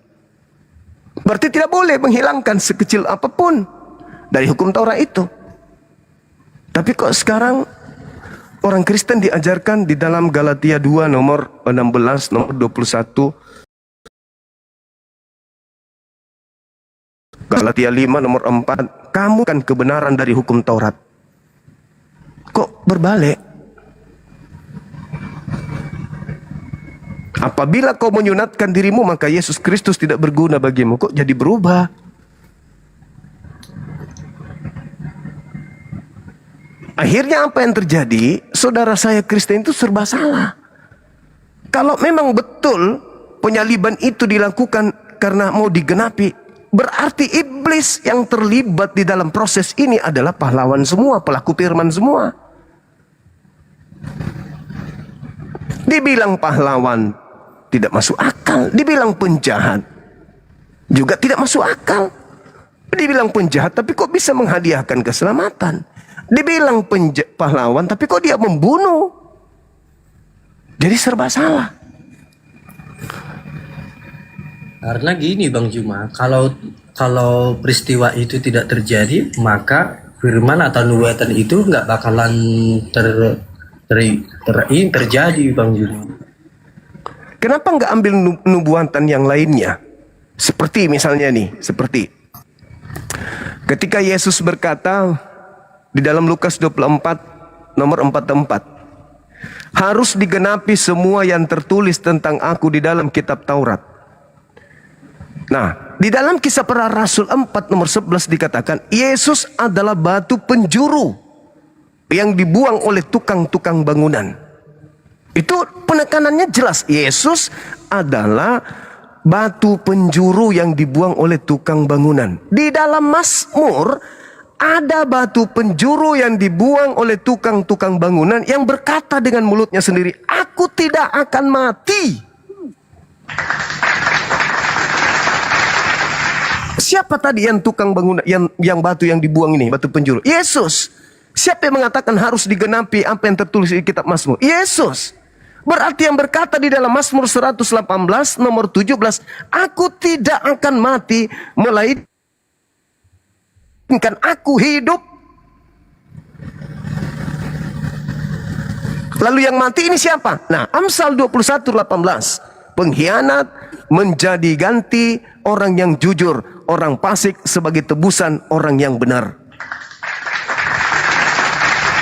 Berarti tidak boleh menghilangkan sekecil apapun dari hukum Taurat itu. Tapi kok sekarang orang Kristen diajarkan di dalam Galatia 2 nomor 16, nomor 21, Galatia 5 nomor 4, kamu kan kebenaran dari hukum Taurat. Kok berbalik? Apabila kau menyunatkan dirimu, maka Yesus Kristus tidak berguna bagimu. Kok jadi berubah? Akhirnya apa yang terjadi? Saudara saya Kristen itu serba salah. Kalau memang betul penyaliban itu dilakukan karena mau digenapi, berarti iblis yang terlibat di dalam proses ini adalah pahlawan semua, pelaku firman semua. Dibilang pahlawan, tidak masuk akal. Dibilang penjahat, juga tidak masuk akal. Dibilang penjahat, tapi kok bisa menghadiahkan keselamatan. Dibilang pahlawan, tapi kok dia membunuh. Jadi serba salah. Karena gini Bang Juma, kalau peristiwa itu tidak terjadi, maka firman atau nubuatan itu nggak bakalan terjadi Bang Juma. Kenapa nggak ambil nubuatan yang lainnya? Seperti misalnya nih, seperti ketika Yesus berkata di dalam Lukas 24 nomor 44, harus digenapi semua yang tertulis tentang aku di dalam kitab Taurat. Nah, di dalam Kisah Para Rasul 4 nomor 11 dikatakan Yesus adalah batu penjuru yang dibuang oleh tukang-tukang bangunan. Itu penekanannya jelas. Yesus adalah batu penjuru yang dibuang oleh tukang bangunan. Di dalam Mazmur ada batu penjuru yang dibuang oleh tukang-tukang bangunan yang berkata dengan mulutnya sendiri, aku tidak akan mati. Siapa tadi yang tukang bangunan, yang batu yang dibuang ini, batu penjuru? Yesus. Siapa yang mengatakan harus digenapi apa yang tertulis di kitab Mazmur? Yesus. Berarti yang berkata di dalam Mazmur 118 nomor 17, aku tidak akan mati melainkan aku hidup. Lalu yang mati ini siapa? Nah, Amsal 21:18, pengkhianat menjadi ganti orang yang jujur, orang fasik sebagai tebusan orang yang benar.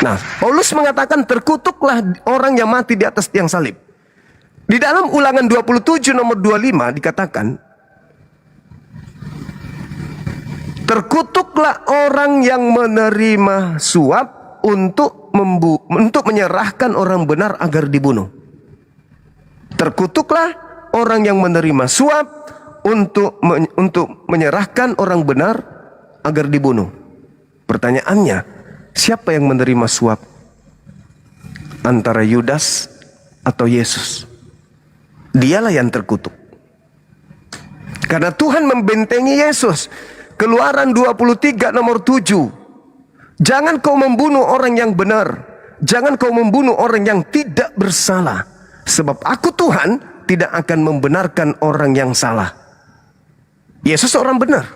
Nah, Paulus mengatakan terkutuklah orang yang mati di atas tiang salib. Di dalam Ulangan 27 nomor 25 dikatakan, terkutuklah orang yang menerima suap untuk menyerahkan orang benar agar dibunuh. Terkutuklah orang yang menerima suap untuk menyerahkan orang benar agar dibunuh. Pertanyaannya, siapa yang menerima suap? Antara Yudas atau Yesus? Dialah yang terkutuk. Karena Tuhan membentengi Yesus. Keluaran 23 nomor 7. Jangan kau membunuh orang yang benar. Jangan kau membunuh orang yang tidak bersalah. Sebab aku Tuhan tidak akan membenarkan orang yang salah. Yesus orang benar.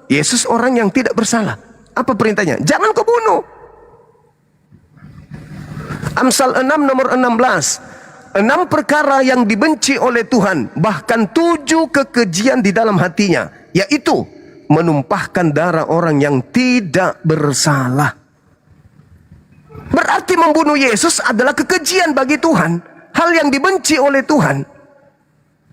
Yesus orang yang tidak bersalah. Apa perintahnya? Jangan kau bunuh. Amsal 6 nomor 16. 6 perkara yang dibenci oleh Tuhan, bahkan 7 kekejian di dalam hatinya, yaitu menumpahkan darah orang yang tidak bersalah. Berarti membunuh Yesus adalah kekejian bagi Tuhan, hal yang dibenci oleh Tuhan.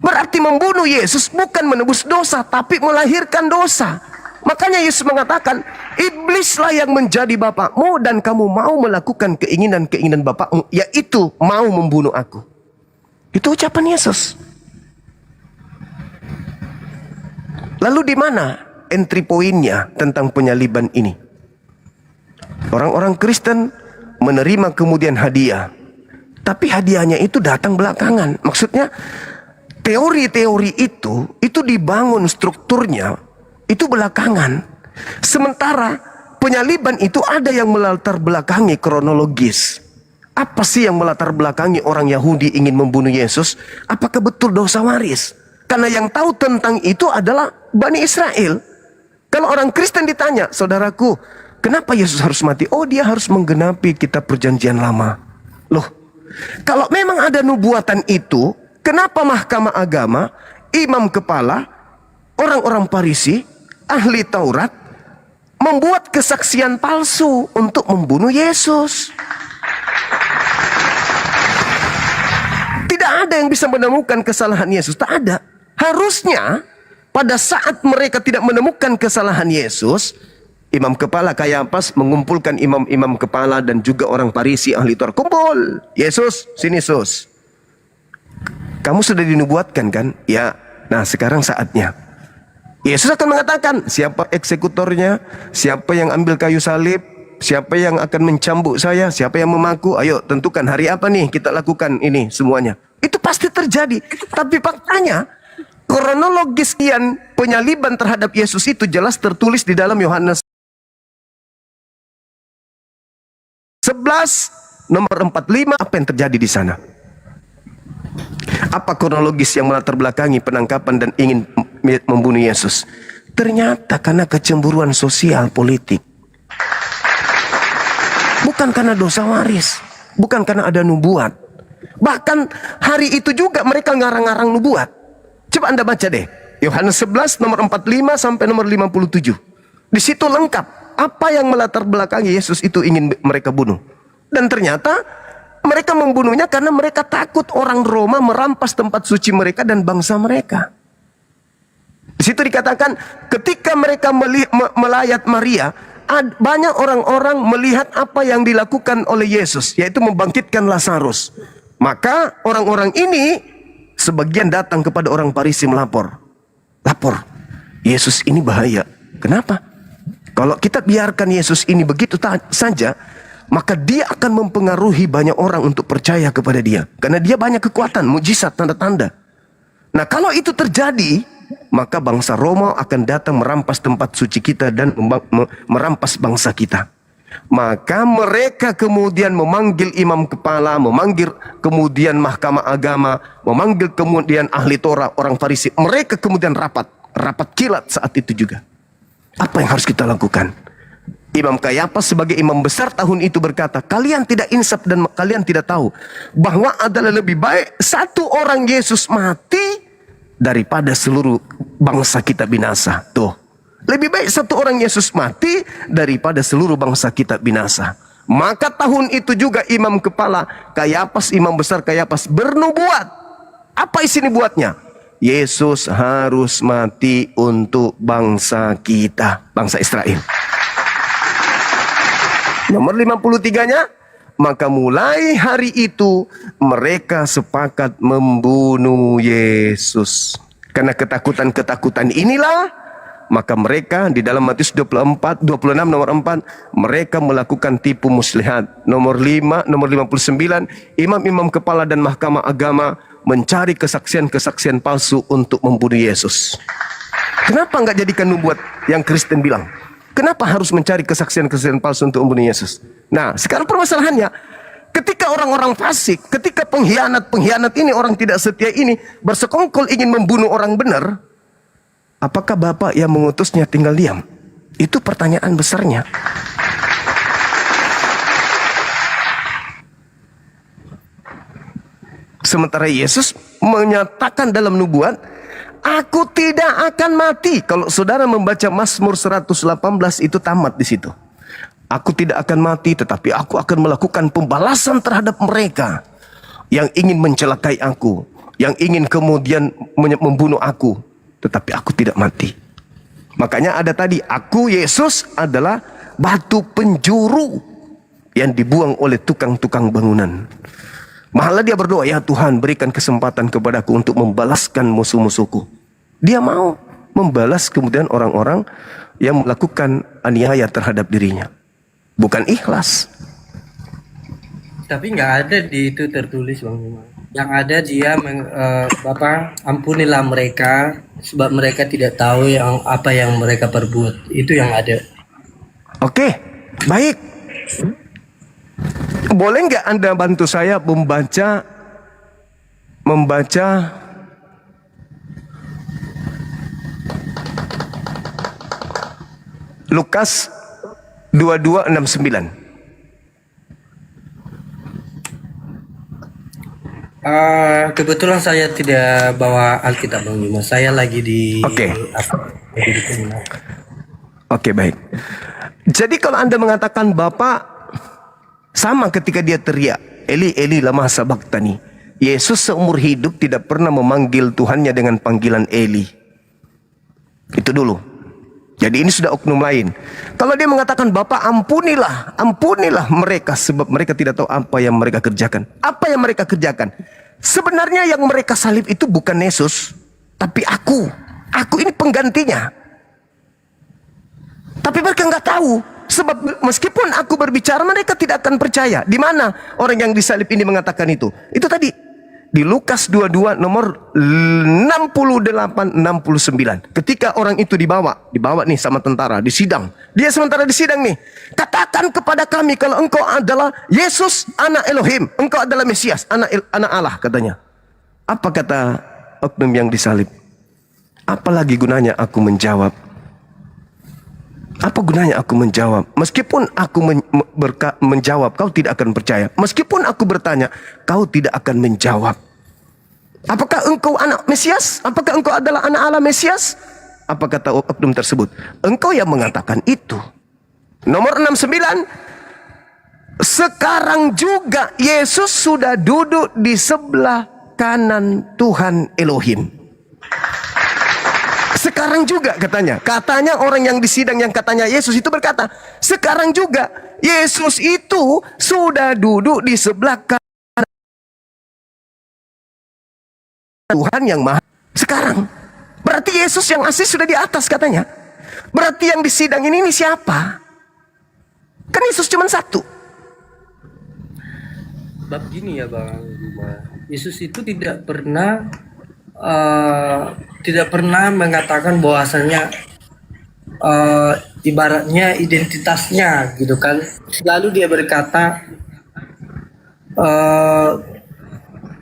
Berarti membunuh Yesus bukan menebus dosa, tapi melahirkan dosa. Makanya Yesus mengatakan, iblislah yang menjadi bapakmu dan kamu mau melakukan keinginan-keinginan bapakmu, yaitu mau membunuh aku. Itu ucapan Yesus. Lalu di mana entry pointnya tentang penyaliban ini? Orang-orang Kristen menerima kemudian hadiah, tapi hadiahnya itu datang belakangan. Maksudnya teori-teori itu dibangun strukturnya itu belakangan. Sementara penyaliban itu ada yang melatar belakangi kronologis. Apa sih yang melatar belakangi orang Yahudi ingin membunuh Yesus? Apakah betul dosa waris? Karena yang tahu tentang itu adalah Bani Israel. Kalau orang Kristen ditanya, saudaraku, kenapa Yesus harus mati? Oh, dia harus menggenapi kitab perjanjian lama. Loh, kalau memang ada nubuatan itu, kenapa mahkamah agama, imam kepala, orang-orang Farisi, ahli Taurat, membuat kesaksian palsu untuk membunuh Yesus? Tidak ada yang bisa menemukan kesalahan Yesus. Tak ada. Harusnya pada saat mereka tidak menemukan kesalahan Yesus, imam kepala Kayafas mengumpulkan imam-imam kepala dan juga orang Farisi ahli Taurat. Kumpul, Yesus, sini Yesus. Kamu sudah dinubuatkan kan? Ya. Nah, sekarang saatnya. Yesus akan mengatakan siapa eksekutornya, siapa yang ambil kayu salib, siapa yang akan mencambuk saya, siapa yang memaku. Ayo tentukan hari apa nih kita lakukan ini semuanya. Itu pasti terjadi. Tapi faktanya kronologis kian penyaliban terhadap Yesus itu jelas tertulis di dalam Yohanes 11 nomor 45. Apa yang terjadi di sana? Apa kronologis yang melatar belakangi penangkapan dan ingin membunuh Yesus? Ternyata karena kecemburuan sosial politik. Bukan karena dosa waris, bukan karena ada nubuat. Bahkan hari itu juga mereka ngarang-ngarang nubuat. Coba Anda baca deh, Yohanes 11 nomor 45 sampai nomor 57. Di situ lengkap apa yang melatar belakangi Yesus itu ingin mereka bunuh. Dan ternyata mereka membunuhnya karena mereka takut orang Roma merampas tempat suci mereka dan bangsa mereka. Di situ dikatakan ketika mereka melayat Maria, banyak orang-orang melihat apa yang dilakukan oleh Yesus, yaitu membangkitkan Lazarus. Maka orang-orang ini sebagian datang kepada orang Farisi melapor. lapor. Yesus ini bahaya. Kenapa? Kalau kita biarkan Yesus ini begitu saja, maka dia akan mempengaruhi banyak orang untuk percaya kepada dia. Karena dia banyak kekuatan, mujizat, tanda-tanda. Nah, kalau itu terjadi, maka bangsa Roma akan datang merampas tempat suci kita dan merampas bangsa kita. Maka mereka kemudian memanggil imam kepala, memanggil kemudian mahkamah agama, memanggil kemudian ahli Torah, orang Farisi. Mereka kemudian rapat kilat saat itu juga. Apa yang harus kita lakukan? Imam Kayafas sebagai imam besar tahun itu berkata, kalian tidak insaf dan kalian tidak tahu bahwa adalah lebih baik satu orang Yesus mati daripada seluruh bangsa kita binasa. Tuh, lebih baik satu orang Yesus mati daripada seluruh bangsa kita binasa. Maka tahun itu juga imam kepala Kayafas, imam besar Kayafas bernubuat. Apa isi nubuatnya? Yesus harus mati untuk bangsa kita, bangsa Israel. Nomor 53-nya, maka mulai hari itu mereka sepakat membunuh Yesus. Karena ketakutan-ketakutan inilah, maka mereka di dalam Matius 26 nomor 4, mereka melakukan tipu muslihat. Nomor 5, nomor 59, imam-imam kepala dan mahkamah agama mencari kesaksian-kesaksian palsu untuk membunuh Yesus. Kenapa nggak jadikan nubuat yang Kristen bilang? Kenapa harus mencari kesaksian-kesaksian palsu untuk membunuh Yesus? Nah, sekarang permasalahannya, ketika orang-orang fasik, ketika pengkhianat ini, orang tidak setia ini, bersekongkol ingin membunuh orang benar, apakah Bapak yang mengutusnya tinggal diam? Itu pertanyaan besarnya. Sementara Yesus menyatakan dalam nubuat, aku tidak akan mati. Kalau saudara membaca Mazmur 118 itu tamat di situ. Aku tidak akan mati, tetapi aku akan melakukan pembalasan terhadap mereka yang ingin mencelakai aku, yang ingin kemudian membunuh aku, tetapi aku tidak mati. Makanya ada tadi, aku Yesus adalah batu penjuru yang dibuang oleh tukang-tukang bangunan. Malah dia berdoa, ya Tuhan berikan kesempatan kepadaku untuk membalaskan musuh-musuhku. Dia mau membalas kemudian orang-orang yang melakukan aniaya terhadap dirinya. Bukan ikhlas. Tapi nggak ada di itu tertulis Bang Juma. Yang ada dia Bapak ampunilah mereka sebab mereka tidak tahu apa yang mereka perbuat. Itu yang ada. Oke, baik. Boleh nggak Anda bantu saya membaca Lukas 22:69. Kebetulan saya tidak bawa Alkitab Bang Juma. Saya lagi di Oke, baik. Jadi kalau Anda mengatakan Bapak sama ketika dia teriak, Eli Eli lama sabachthani. Yesus seumur hidup tidak pernah memanggil Tuhannya dengan panggilan Eli. Itu dulu. Jadi ini sudah oknum lain. Kalau dia mengatakan Bapak ampunilah mereka sebab mereka tidak tahu apa yang mereka kerjakan. Apa yang mereka kerjakan? Sebenarnya yang mereka salib itu bukan Yesus, tapi aku. Aku ini penggantinya. Tapi mereka nggak tahu. Sebab meskipun aku berbicara, mereka tidak akan percaya. Di mana orang yang disalib ini mengatakan itu? Itu tadi di Lukas 22 nomor 68-69. Ketika orang itu dibawa nih sama tentara di sidang. Dia sementara di sidang nih. Katakan kepada kami kalau engkau adalah Yesus anak Elohim, engkau adalah Mesias, anak Allah katanya. Apa kata oknum yang disalib? Apalagi gunanya aku menjawab? Apa gunanya aku menjawab? Meskipun aku menjawab, kau tidak akan percaya. Meskipun aku bertanya, kau tidak akan menjawab. Apakah engkau anak Mesias? Apakah engkau adalah anak Allah Mesias? Apa kata oknum tersebut? Engkau yang mengatakan itu. Nomor 69. Sekarang juga Yesus sudah duduk di sebelah kanan Tuhan Elohim. Sekarang juga katanya orang yang di sidang yang katanya Yesus itu berkata, sekarang juga Yesus itu sudah duduk di sebelah kanan Tuhan yang Maha. Sekarang Berarti Yesus yang asli sudah di atas katanya. Berarti yang di sidang ini siapa? Kan Yesus cuma satu. Bab gini ya Bang Juma. Yesus itu tidak pernah mengatakan bahwasanya ibaratnya identitasnya gitu kan. Selalu dia berkata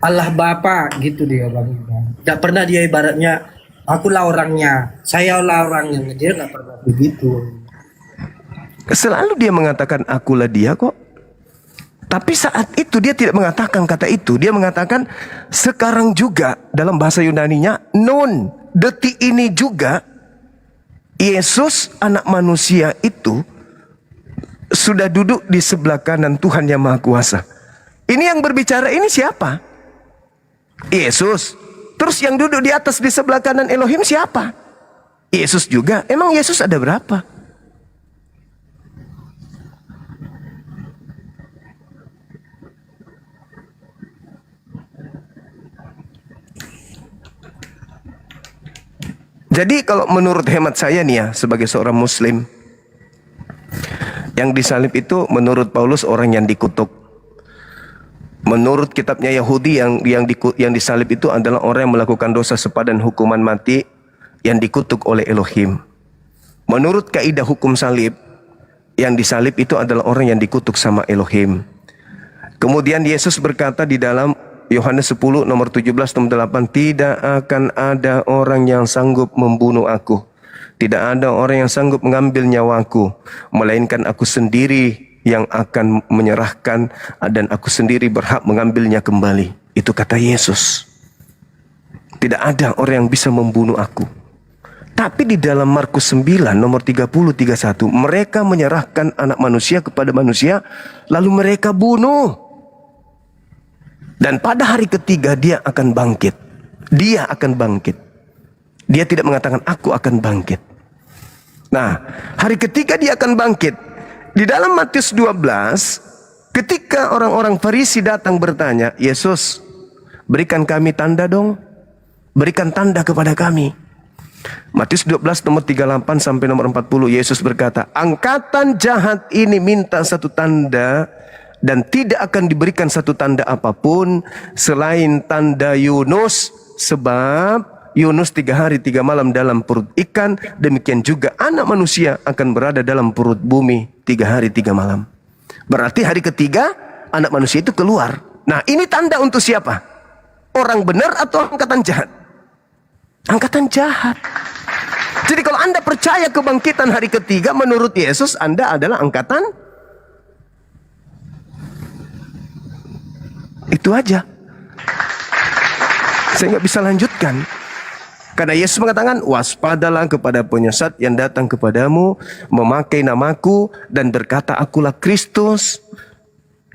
Allah Bapa gitu dia Bang. Tidak pernah dia ibaratnya akulah orangnya, saya lah orangnya. Dia nggak pernah begitu. Selalu dia mengatakan akulah dia kok. Tapi saat itu dia tidak mengatakan kata itu. Dia mengatakan sekarang juga dalam bahasa Yunaninya non. Detik ini juga Yesus anak manusia itu sudah duduk di sebelah kanan Tuhan yang Maha Kuasa. Ini yang berbicara ini siapa? Yesus. Terus yang duduk di atas di sebelah kanan Elohim siapa? Yesus juga. Emang Yesus ada berapa? Jadi kalau menurut hemat saya nih ya, sebagai seorang muslim, yang disalib itu menurut Paulus orang yang dikutuk. Menurut kitabnya Yahudi yang disalib itu adalah orang yang melakukan dosa sepadan hukuman mati yang dikutuk oleh Elohim. Menurut kaidah hukum salib, yang disalib itu adalah orang yang dikutuk sama Elohim. Kemudian Yesus berkata di dalam Yohanes 10 nomor 17 nomor 8, tidak akan ada orang yang sanggup membunuh aku. Tidak ada orang yang sanggup mengambil nyawaku, melainkan aku sendiri yang akan menyerahkan dan aku sendiri berhak mengambilnya kembali. Itu kata Yesus. Tidak ada orang yang bisa membunuh aku. Tapi di dalam Markus 9 nomor 30-31, mereka menyerahkan anak manusia kepada manusia, lalu mereka bunuh. Dan pada hari ketiga dia akan bangkit. Dia akan bangkit. Dia tidak mengatakan aku akan bangkit. Nah, hari ketiga dia akan bangkit. Di dalam Matius 12, ketika orang-orang Farisi datang bertanya, Yesus, berikan kami tanda dong. Berikan tanda kepada kami. Matius 12 nomor 38 sampai nomor 40, Yesus berkata, angkatan jahat ini minta satu tanda dan tidak akan diberikan satu tanda apapun selain tanda Yunus, sebab Yunus 3 hari 3 malam dalam perut ikan, demikian juga anak manusia akan berada dalam perut bumi 3 hari 3 malam. Berarti hari ketiga anak manusia itu keluar. Nah, ini tanda untuk siapa? Orang benar atau angkatan jahat? Angkatan jahat. Jadi kalau Anda percaya kebangkitan hari ketiga, menurut Yesus Anda adalah angkatan. Itu aja. Saya nggak bisa lanjutkan. Karena Yesus mengatakan, waspadalah kepada penyesat yang datang kepadamu, memakai namaku dan berkata akulah Kristus.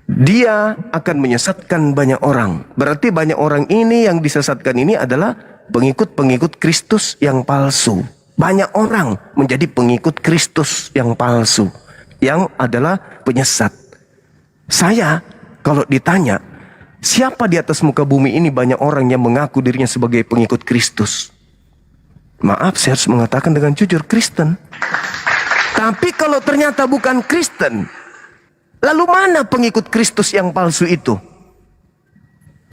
Dia akan menyesatkan banyak orang. Berarti banyak orang ini yang disesatkan ini adalah pengikut-pengikut Kristus yang palsu. Banyak orang menjadi pengikut Kristus yang palsu, yang adalah penyesat. Saya kalau ditanya, siapa di atas muka bumi ini banyak orang yang mengaku dirinya sebagai pengikut Kristus? Maaf, saya harus mengatakan dengan jujur, Kristen. Tapi kalau ternyata bukan Kristen, lalu mana pengikut Kristus yang palsu itu?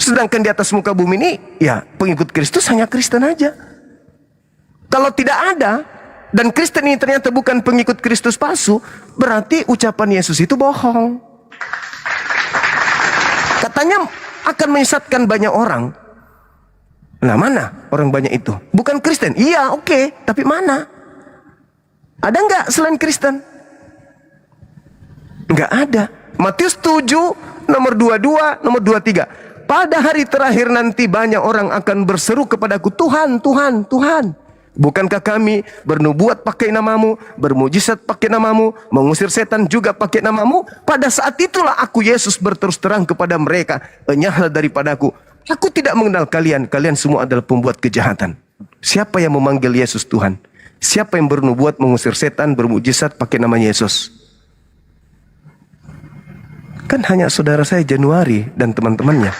Sedangkan di atas muka bumi ini, ya pengikut Kristus hanya Kristen aja. Kalau tidak ada, dan Kristen ini ternyata bukan pengikut Kristus palsu, berarti ucapan Yesus itu bohong. Katanya akan menyesatkan banyak orang. Nah, mana orang banyak itu? Bukan Kristen. Iya, oke. Tapi mana? Ada nggak selain Kristen? Nggak ada. Matius 7, nomor 22, nomor 23. Pada hari terakhir nanti banyak orang akan berseru kepadaku, Tuhan, Tuhan, Tuhan. Bukankah kami bernubuat pakai namamu, bermujizat pakai namamu, mengusir setan juga pakai namamu? Pada saat itulah aku Yesus berterus terang kepada mereka, enyahlah daripadaku. Aku tidak mengenal kalian, kalian semua adalah pembuat kejahatan. Siapa yang memanggil Yesus Tuhan? Siapa yang bernubuat mengusir setan, bermujizat pakai nama Yesus? Kan hanya saudara saya Januari dan teman-temannya.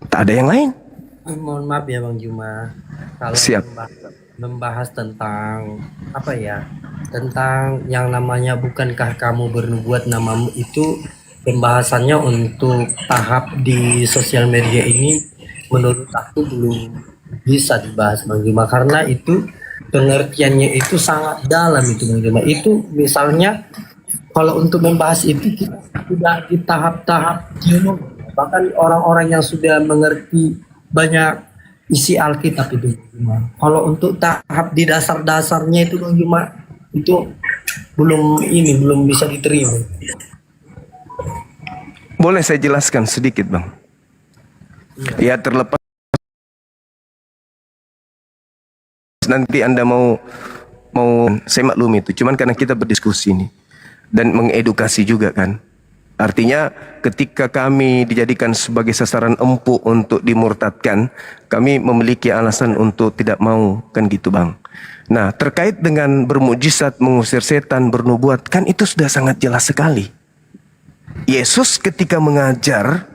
Tak ada yang lain. Mohon maaf ya Bang Juma, kalau Siap. membahas tentang apa ya, tentang yang namanya bukankah kamu bernubuat namamu itu, pembahasannya untuk tahap di sosial media ini menurut aku belum bisa dibahas Bang Juma, karena itu pengertiannya itu sangat dalam itu Bang Juma. Itu misalnya kalau untuk membahas itu kita sudah di tahap-tahap teologi. Bahkan orang-orang yang sudah mengerti banyak isi Alkitab itu Bang Juma. Kalau untuk tahap di dasar-dasarnya itu Bang Juma, itu belum bisa diterima. Boleh saya jelaskan sedikit, Bang? Ya, terlepas nanti Anda mau saya maklum itu. Cuman karena kita berdiskusi ini dan mengedukasi juga kan. Artinya ketika kami dijadikan sebagai sasaran empuk untuk dimurtadkan, kami memiliki alasan untuk tidak mau, kan gitu Bang. Nah, terkait dengan bermujizat, mengusir setan, bernubuat, kan itu sudah sangat jelas sekali. Yesus ketika mengajar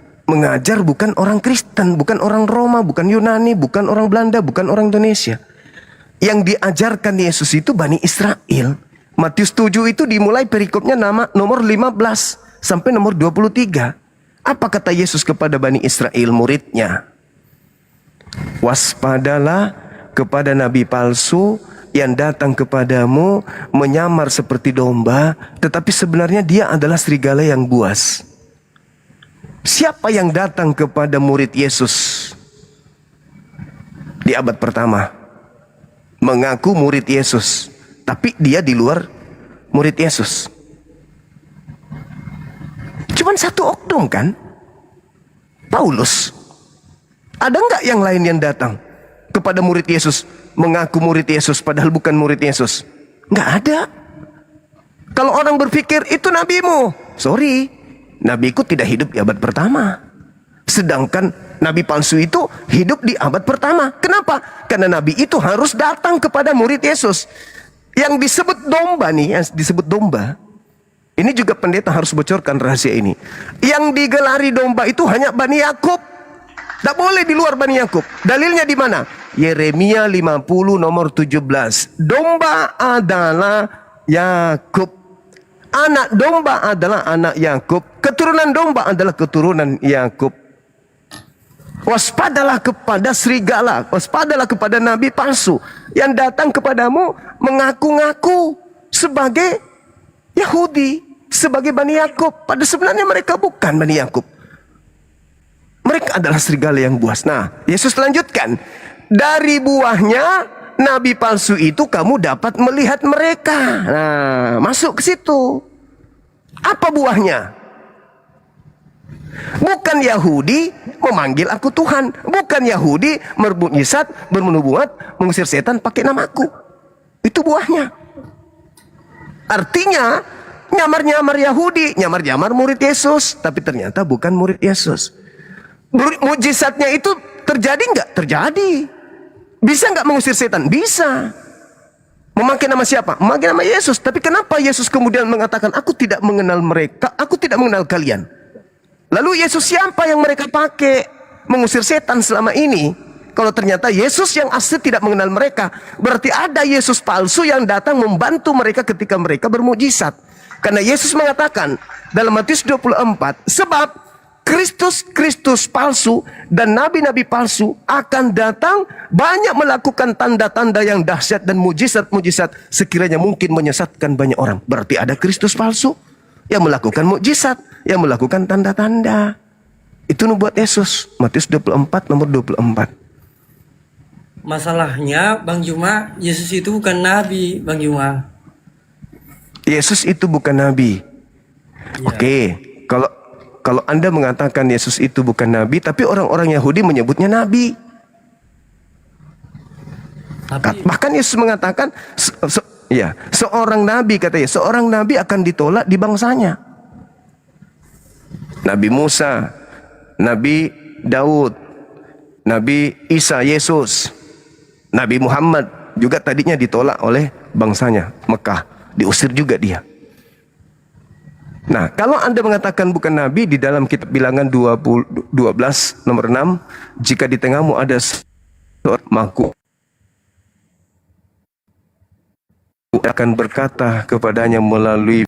bukan orang Kristen, bukan orang Roma, bukan Yunani, bukan orang Belanda, bukan orang Indonesia. Yang diajarkan Yesus itu Bani Israel. Matius 7 itu dimulai perikopnya nomor 15 sampai nomor 23. Apa kata Yesus kepada Bani Israel muridnya? Waspadalah kepada nabi palsu yang datang kepadamu menyamar seperti domba, tetapi sebenarnya dia adalah serigala yang buas. Siapa yang datang kepada murid Yesus di abad pertama? Mengaku murid Yesus, tapi dia di luar murid Yesus. Cuman satu oknum kan? Paulus. Ada nggak yang lain yang datang kepada murid Yesus, mengaku murid Yesus padahal bukan murid Yesus? Nggak ada. Kalau orang berpikir itu nabimu, sorry, nabiku tidak hidup di abad pertama. Sedangkan nabi palsu itu hidup di abad pertama. Kenapa? Karena nabi itu harus datang kepada murid Yesus. Yang disebut domba nih, yang disebut domba, ini juga pendeta harus bocorkan rahasia ini. Yang digelari domba itu hanya Bani Yakub. Tidak boleh di luar Bani Yakub. Dalilnya di mana? Yeremia 50 nomor 17. Domba adalah Yakub. Anak domba adalah anak Yakub. Keturunan domba adalah keturunan Yakub. Waspadalah kepada serigala, waspadalah kepada nabi palsu yang datang kepadamu mengaku-ngaku sebagai Yahudi, sebagai Bani Yakub. Pada sebenarnya mereka bukan Bani Yakub. Mereka adalah serigala yang buas. Nah, Yesus lanjutkan, dari buahnya nabi palsu itu kamu dapat melihat mereka. Nah, masuk ke situ. Apa buahnya? Bukan Yahudi memanggil aku Tuhan. Bukan Yahudi bermujizat, bernubuat, mengusir setan pakai namaku. Itu buahnya. Artinya nyamar-nyamar Yahudi, nyamar-nyamar murid Yesus, tapi ternyata bukan murid Yesus. Mujizatnya itu terjadi nggak? Terjadi. Bisa nggak mengusir setan? Bisa. Memakai nama siapa? Memakai nama Yesus. Tapi kenapa Yesus kemudian mengatakan, aku tidak mengenal mereka, aku tidak mengenal kalian? Lalu Yesus siapa yang mereka pakai mengusir setan selama ini? Kalau ternyata Yesus yang asli tidak mengenal mereka, berarti ada Yesus palsu yang datang membantu mereka ketika mereka bermujizat. Karena Yesus mengatakan dalam Matius 24, sebab Kristus palsu dan nabi-nabi palsu akan datang banyak melakukan tanda-tanda yang dahsyat dan mujizat-mujizat sekiranya mungkin menyesatkan banyak orang. Berarti ada Kristus palsu yang melakukan mukjizat, yang melakukan tanda-tanda. Itu nubuat Yesus, Matius 24 nomor 24. Masalahnya Bang Juma, Yesus itu bukan nabi Bang Juma. Yesus itu bukan nabi. Ya. Oke, kalau Anda mengatakan Yesus itu bukan nabi, tapi orang-orang Yahudi menyebutnya nabi. Tapi Bahkan Yesus mengatakan seorang nabi, katanya, seorang nabi akan ditolak di bangsanya. Nabi Musa, Nabi Daud, Nabi Isa, Yesus, Nabi Muhammad juga tadinya ditolak oleh bangsanya Mekah, diusir juga dia. Nah, kalau Anda mengatakan bukan nabi, di dalam kitab Bilangan 12 nomor 6, jika di tengahmu ada seorang maku akan berkata kepadanya melalui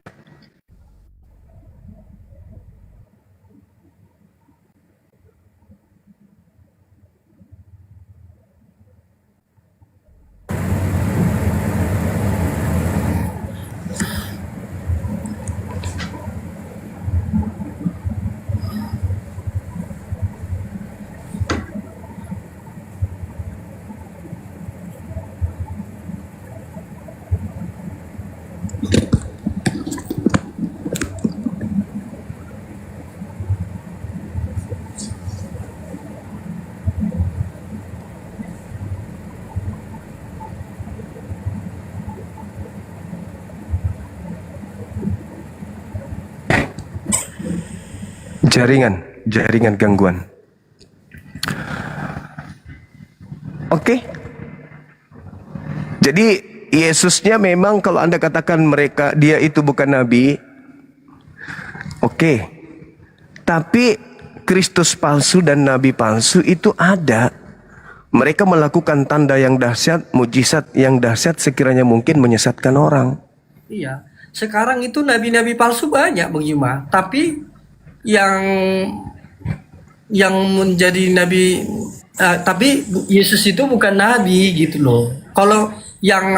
jaringan gangguan. Oke. Jadi Yesusnya memang kalau Anda katakan dia itu bukan nabi, oke. Tapi Kristus palsu dan nabi palsu itu ada. Mereka melakukan tanda yang dahsyat, mujizat yang dahsyat sekiranya mungkin menyesatkan orang. Iya. Sekarang itu nabi-nabi palsu banyak Bang Juma, tapi yang menjadi nabi, tapi Yesus itu bukan nabi gitu loh. Kalau yang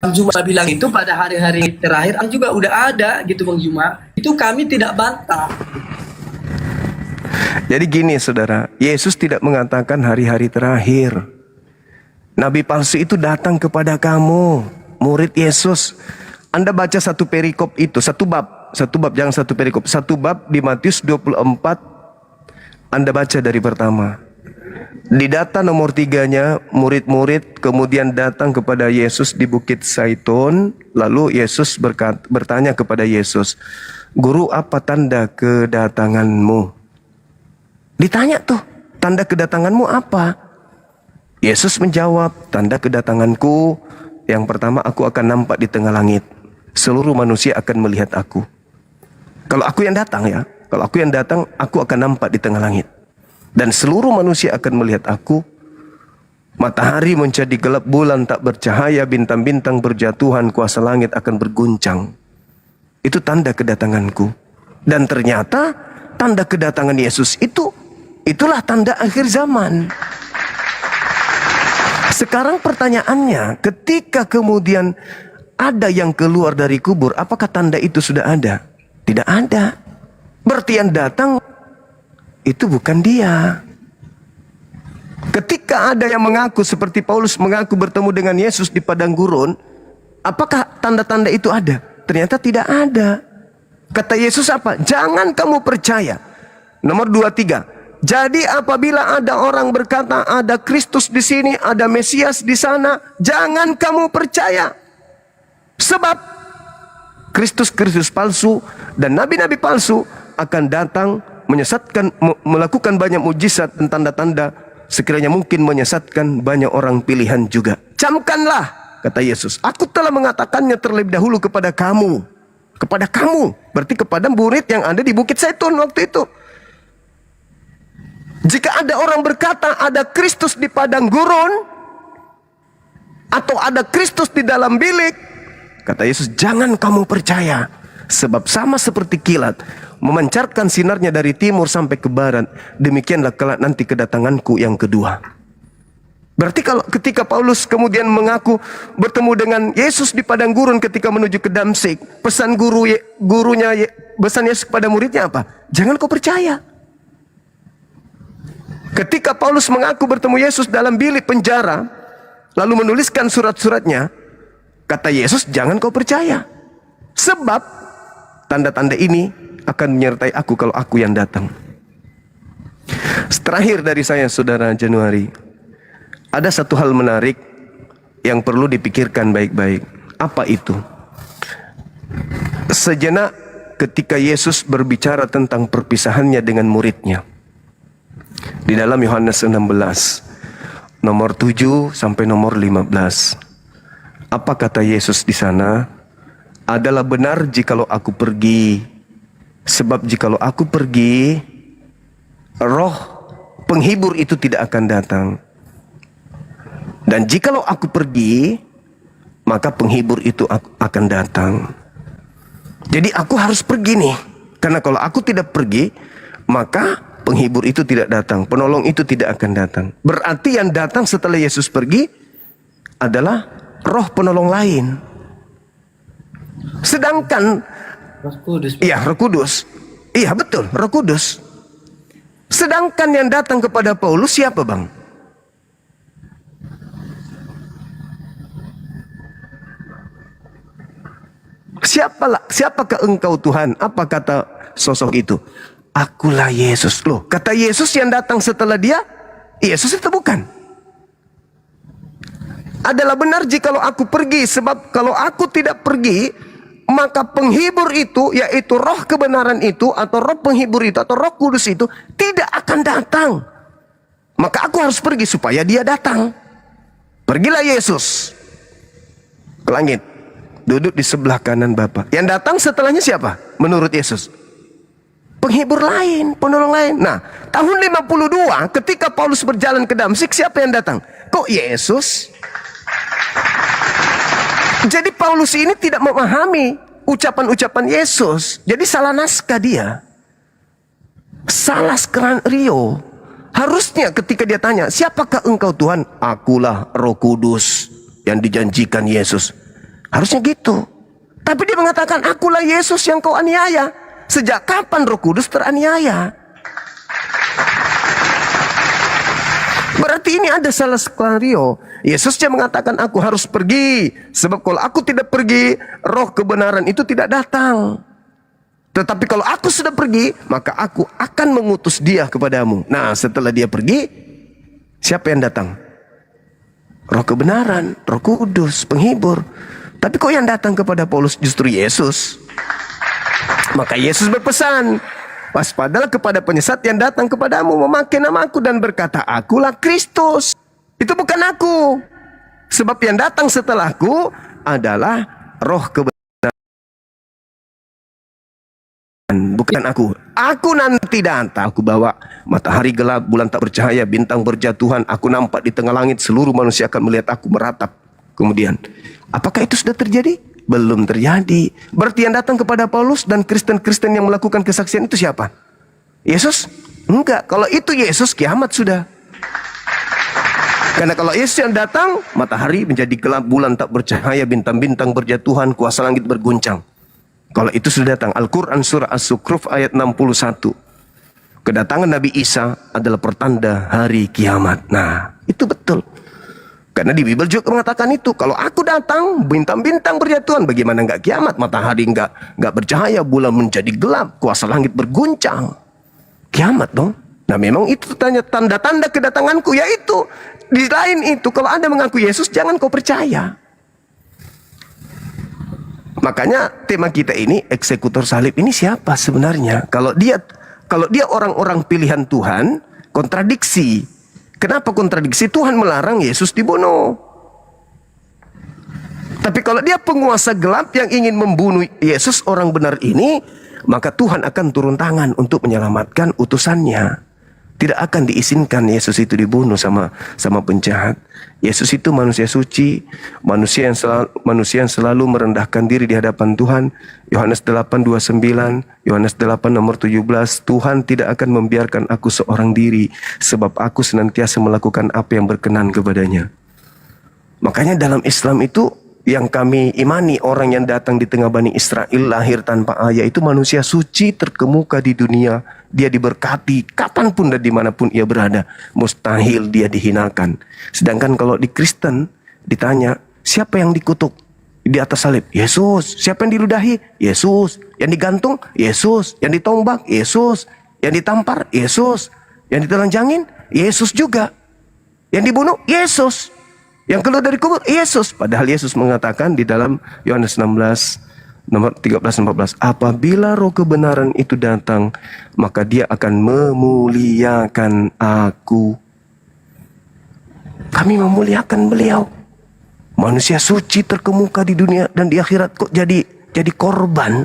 Bang Juma bilang itu pada hari-hari terakhir juga udah ada gitu Bang Juma. Itu kami tidak bantah. Jadi gini saudara, Yesus tidak mengatakan hari-hari terakhir. Nabi palsu itu datang kepada kamu, murid Yesus. Anda baca satu perikop itu, satu bab, jangan satu perikop. Satu bab di Matius 24, Anda baca dari pertama. Di data nomor 3-nya, murid-murid kemudian datang kepada Yesus di Bukit Zaitun. Lalu Yesus bertanya kepada Yesus, "Guru, apa tanda kedatanganmu?" Ditanya tuh, tanda kedatanganmu apa? Yesus menjawab, tanda kedatanganku yang pertama, aku akan nampak di tengah langit. Seluruh manusia akan melihat aku. Kalau aku yang datang ya, kalau aku yang datang, aku akan nampak di tengah langit. Dan seluruh manusia akan melihat aku. Matahari menjadi gelap, bulan tak bercahaya, bintang-bintang berjatuhan, kuasa langit akan berguncang. Itu tanda kedatanganku. Dan ternyata tanda kedatangan Yesus itulah tanda akhir zaman. Sekarang pertanyaannya, ketika kemudian ada yang keluar dari kubur, apakah tanda itu sudah ada? Tidak ada. Berarti yang datang itu bukan dia. Ketika ada yang mengaku seperti Paulus mengaku bertemu dengan Yesus di padang gurun, apakah tanda-tanda itu ada? Ternyata tidak ada. Kata Yesus apa? Jangan kamu percaya. Nomor 23. Jadi apabila ada orang berkata ada Kristus di sini, ada Mesias di sana, jangan kamu percaya. Sebab Kristus palsu dan nabi-nabi palsu akan datang menyesatkan, melakukan banyak mujizat dan tanda-tanda sekiranya mungkin menyesatkan banyak orang pilihan juga. Camkanlah, kata Yesus, aku telah mengatakannya terlebih dahulu kepada kamu. Kepada kamu, berarti kepada murid yang ada di Bukit Zaitun waktu itu. Jika ada orang berkata ada Kristus di padang gurun atau ada Kristus di dalam bilik, kata Yesus, jangan kamu percaya. Sebab sama seperti kilat memancarkan sinarnya dari timur sampai ke barat, demikianlah kelak nanti kedatanganku yang kedua. Berarti kalau ketika Paulus kemudian mengaku bertemu dengan Yesus di padang gurun ketika menuju ke Damsik, pesan pesan Yesus kepada muridnya apa? Jangan kau percaya. Ketika Paulus mengaku bertemu Yesus dalam bilik penjara, lalu menuliskan surat-suratnya, kata Yesus, jangan kau percaya. Sebab tanda-tanda ini akan menyertai aku kalau aku yang datang. Terakhir dari saya, Saudara Januari, ada satu hal menarik yang perlu dipikirkan baik-baik. Apa itu? Sejenak ketika Yesus berbicara tentang perpisahannya dengan muridnya. Di dalam Yohanes 16, nomor 7 sampai nomor 15. Apa kata Yesus di sana? Adalah benar jikalau aku pergi. Sebab jikalau aku pergi, roh penghibur itu tidak akan datang. Dan jikalau aku pergi, maka penghibur itu akan datang. Jadi aku harus pergi nih. Karena kalau aku tidak pergi, maka penghibur itu tidak datang. Penolong itu tidak akan datang. Berarti yang datang setelah Yesus pergi adalah roh penolong lain. Sedangkan Roh Kudus. iya, Roh Kudus. Iya, betul, Roh Kudus. Sedangkan yang datang kepada Paulus siapa, Bang? Siapakah engkau Tuhan? Apa kata sosok itu? Akulah Yesus. Loh, kata Yesus yang datang setelah dia, Yesus itu bukan. Adalah benar jikalau aku pergi, sebab kalau aku tidak pergi, maka penghibur itu, yaitu roh kebenaran itu, atau roh penghibur itu, atau roh kudus itu, tidak akan datang. Maka aku harus pergi supaya dia datang. Pergilah Yesus ke langit, duduk di sebelah kanan Bapa. Yang datang setelahnya siapa? Menurut Yesus, penghibur lain, penolong lain. Nah, tahun 52 ketika Paulus berjalan ke Damsyik, siapa yang datang? Kok Yesus? Jadi Paulus ini tidak memahami ucapan-ucapan Yesus. Jadi salah naskah dia. Salah skenario. Harusnya ketika dia tanya, siapakah engkau Tuhan? Akulah Roh Kudus yang dijanjikan Yesus. Harusnya gitu. Tapi dia mengatakan, akulah Yesus yang kau aniaya. Sejak kapan Roh Kudus teraniaya? Berarti ini ada salah skenario. Yesus yang mengatakan aku harus pergi. Sebab kalau aku tidak pergi, roh kebenaran itu tidak datang. Tetapi kalau aku sudah pergi, maka aku akan mengutus dia kepadamu. Nah, setelah dia pergi, siapa yang datang? Roh kebenaran, Roh Kudus, penghibur. Tapi kok yang datang kepada Paulus justru Yesus? Maka Yesus berpesan, waspadalah kepada penyesat yang datang kepadamu memakai namaku dan berkata, akulah Kristus. Itu bukan aku. Sebab yang datang setelahku adalah roh kebenaran. Bukan aku. Aku nanti datang. Aku bawa matahari gelap, bulan tak bercahaya, bintang berjatuhan. Aku nampak di tengah langit, seluruh manusia akan melihat aku meratap. Kemudian, apakah itu sudah terjadi? Belum terjadi. Berarti yang datang kepada Paulus dan Kristen-Kristen yang melakukan kesaksian itu siapa? Yesus? Enggak. Kalau itu Yesus, kiamat sudah. Karena kalau Yesus yang datang, matahari menjadi gelap, bulan tak bercahaya, bintang-bintang berjatuhan, kuasa langit berguncang. Kalau itu sudah datang. Al-Quran surah As-Sukruf ayat 61. Kedatangan Nabi Isa adalah pertanda hari kiamat. Nah, itu betul. Karena di Bible juga mengatakan itu. Kalau aku datang, bintang-bintang berjatuhan, bagaimana enggak kiamat? Matahari enggak bercahaya, bulan menjadi gelap, kuasa langit berguncang. Kiamat dong. Nah, memang itu tanda-tanda kedatanganku, yaitu di lain itu, kalau Anda mengaku Yesus, jangan kau percaya. Makanya tema kita ini, eksekutor salib ini siapa sebenarnya? Kalau dia orang-orang pilihan Tuhan, kontradiksi. Kenapa kontradiksi? Tuhan melarang Yesus dibunuh. Tapi kalau dia penguasa gelap yang ingin membunuh Yesus, orang benar ini, maka Tuhan akan turun tangan untuk menyelamatkan utusannya. Tidak akan diizinkan Yesus itu dibunuh sama penjahat. Yesus itu manusia suci, manusia yang selalu merendahkan diri di hadapan Tuhan. Yohanes 8:29, Yohanes 8 nomor 17, Tuhan tidak akan membiarkan aku seorang diri, sebab aku senantiasa melakukan apa yang berkenan kepadanya. Makanya dalam Islam itu yang kami imani, orang yang datang di tengah Bani Israel lahir tanpa ayah itu manusia suci terkemuka di dunia. Dia diberkati kapanpun dan dimanapun ia berada. Mustahil dia dihinakan. Sedangkan kalau di Kristen ditanya, siapa yang dikutuk di atas salib? Yesus. Siapa yang diludahi? Yesus. Yang digantung? Yesus. Yang ditombak? Yesus. Yang ditampar? Yesus. Yang ditelanjangin? Yesus juga. Yang dibunuh? Yesus. Yang keluar dari kubur? Yesus. Padahal Yesus mengatakan di dalam Yohanes 16 nomor 13-14, apabila roh kebenaran itu datang, maka dia akan memuliakan aku. Kami memuliakan beliau. Manusia suci terkemuka di dunia dan di akhirat kok jadi korban.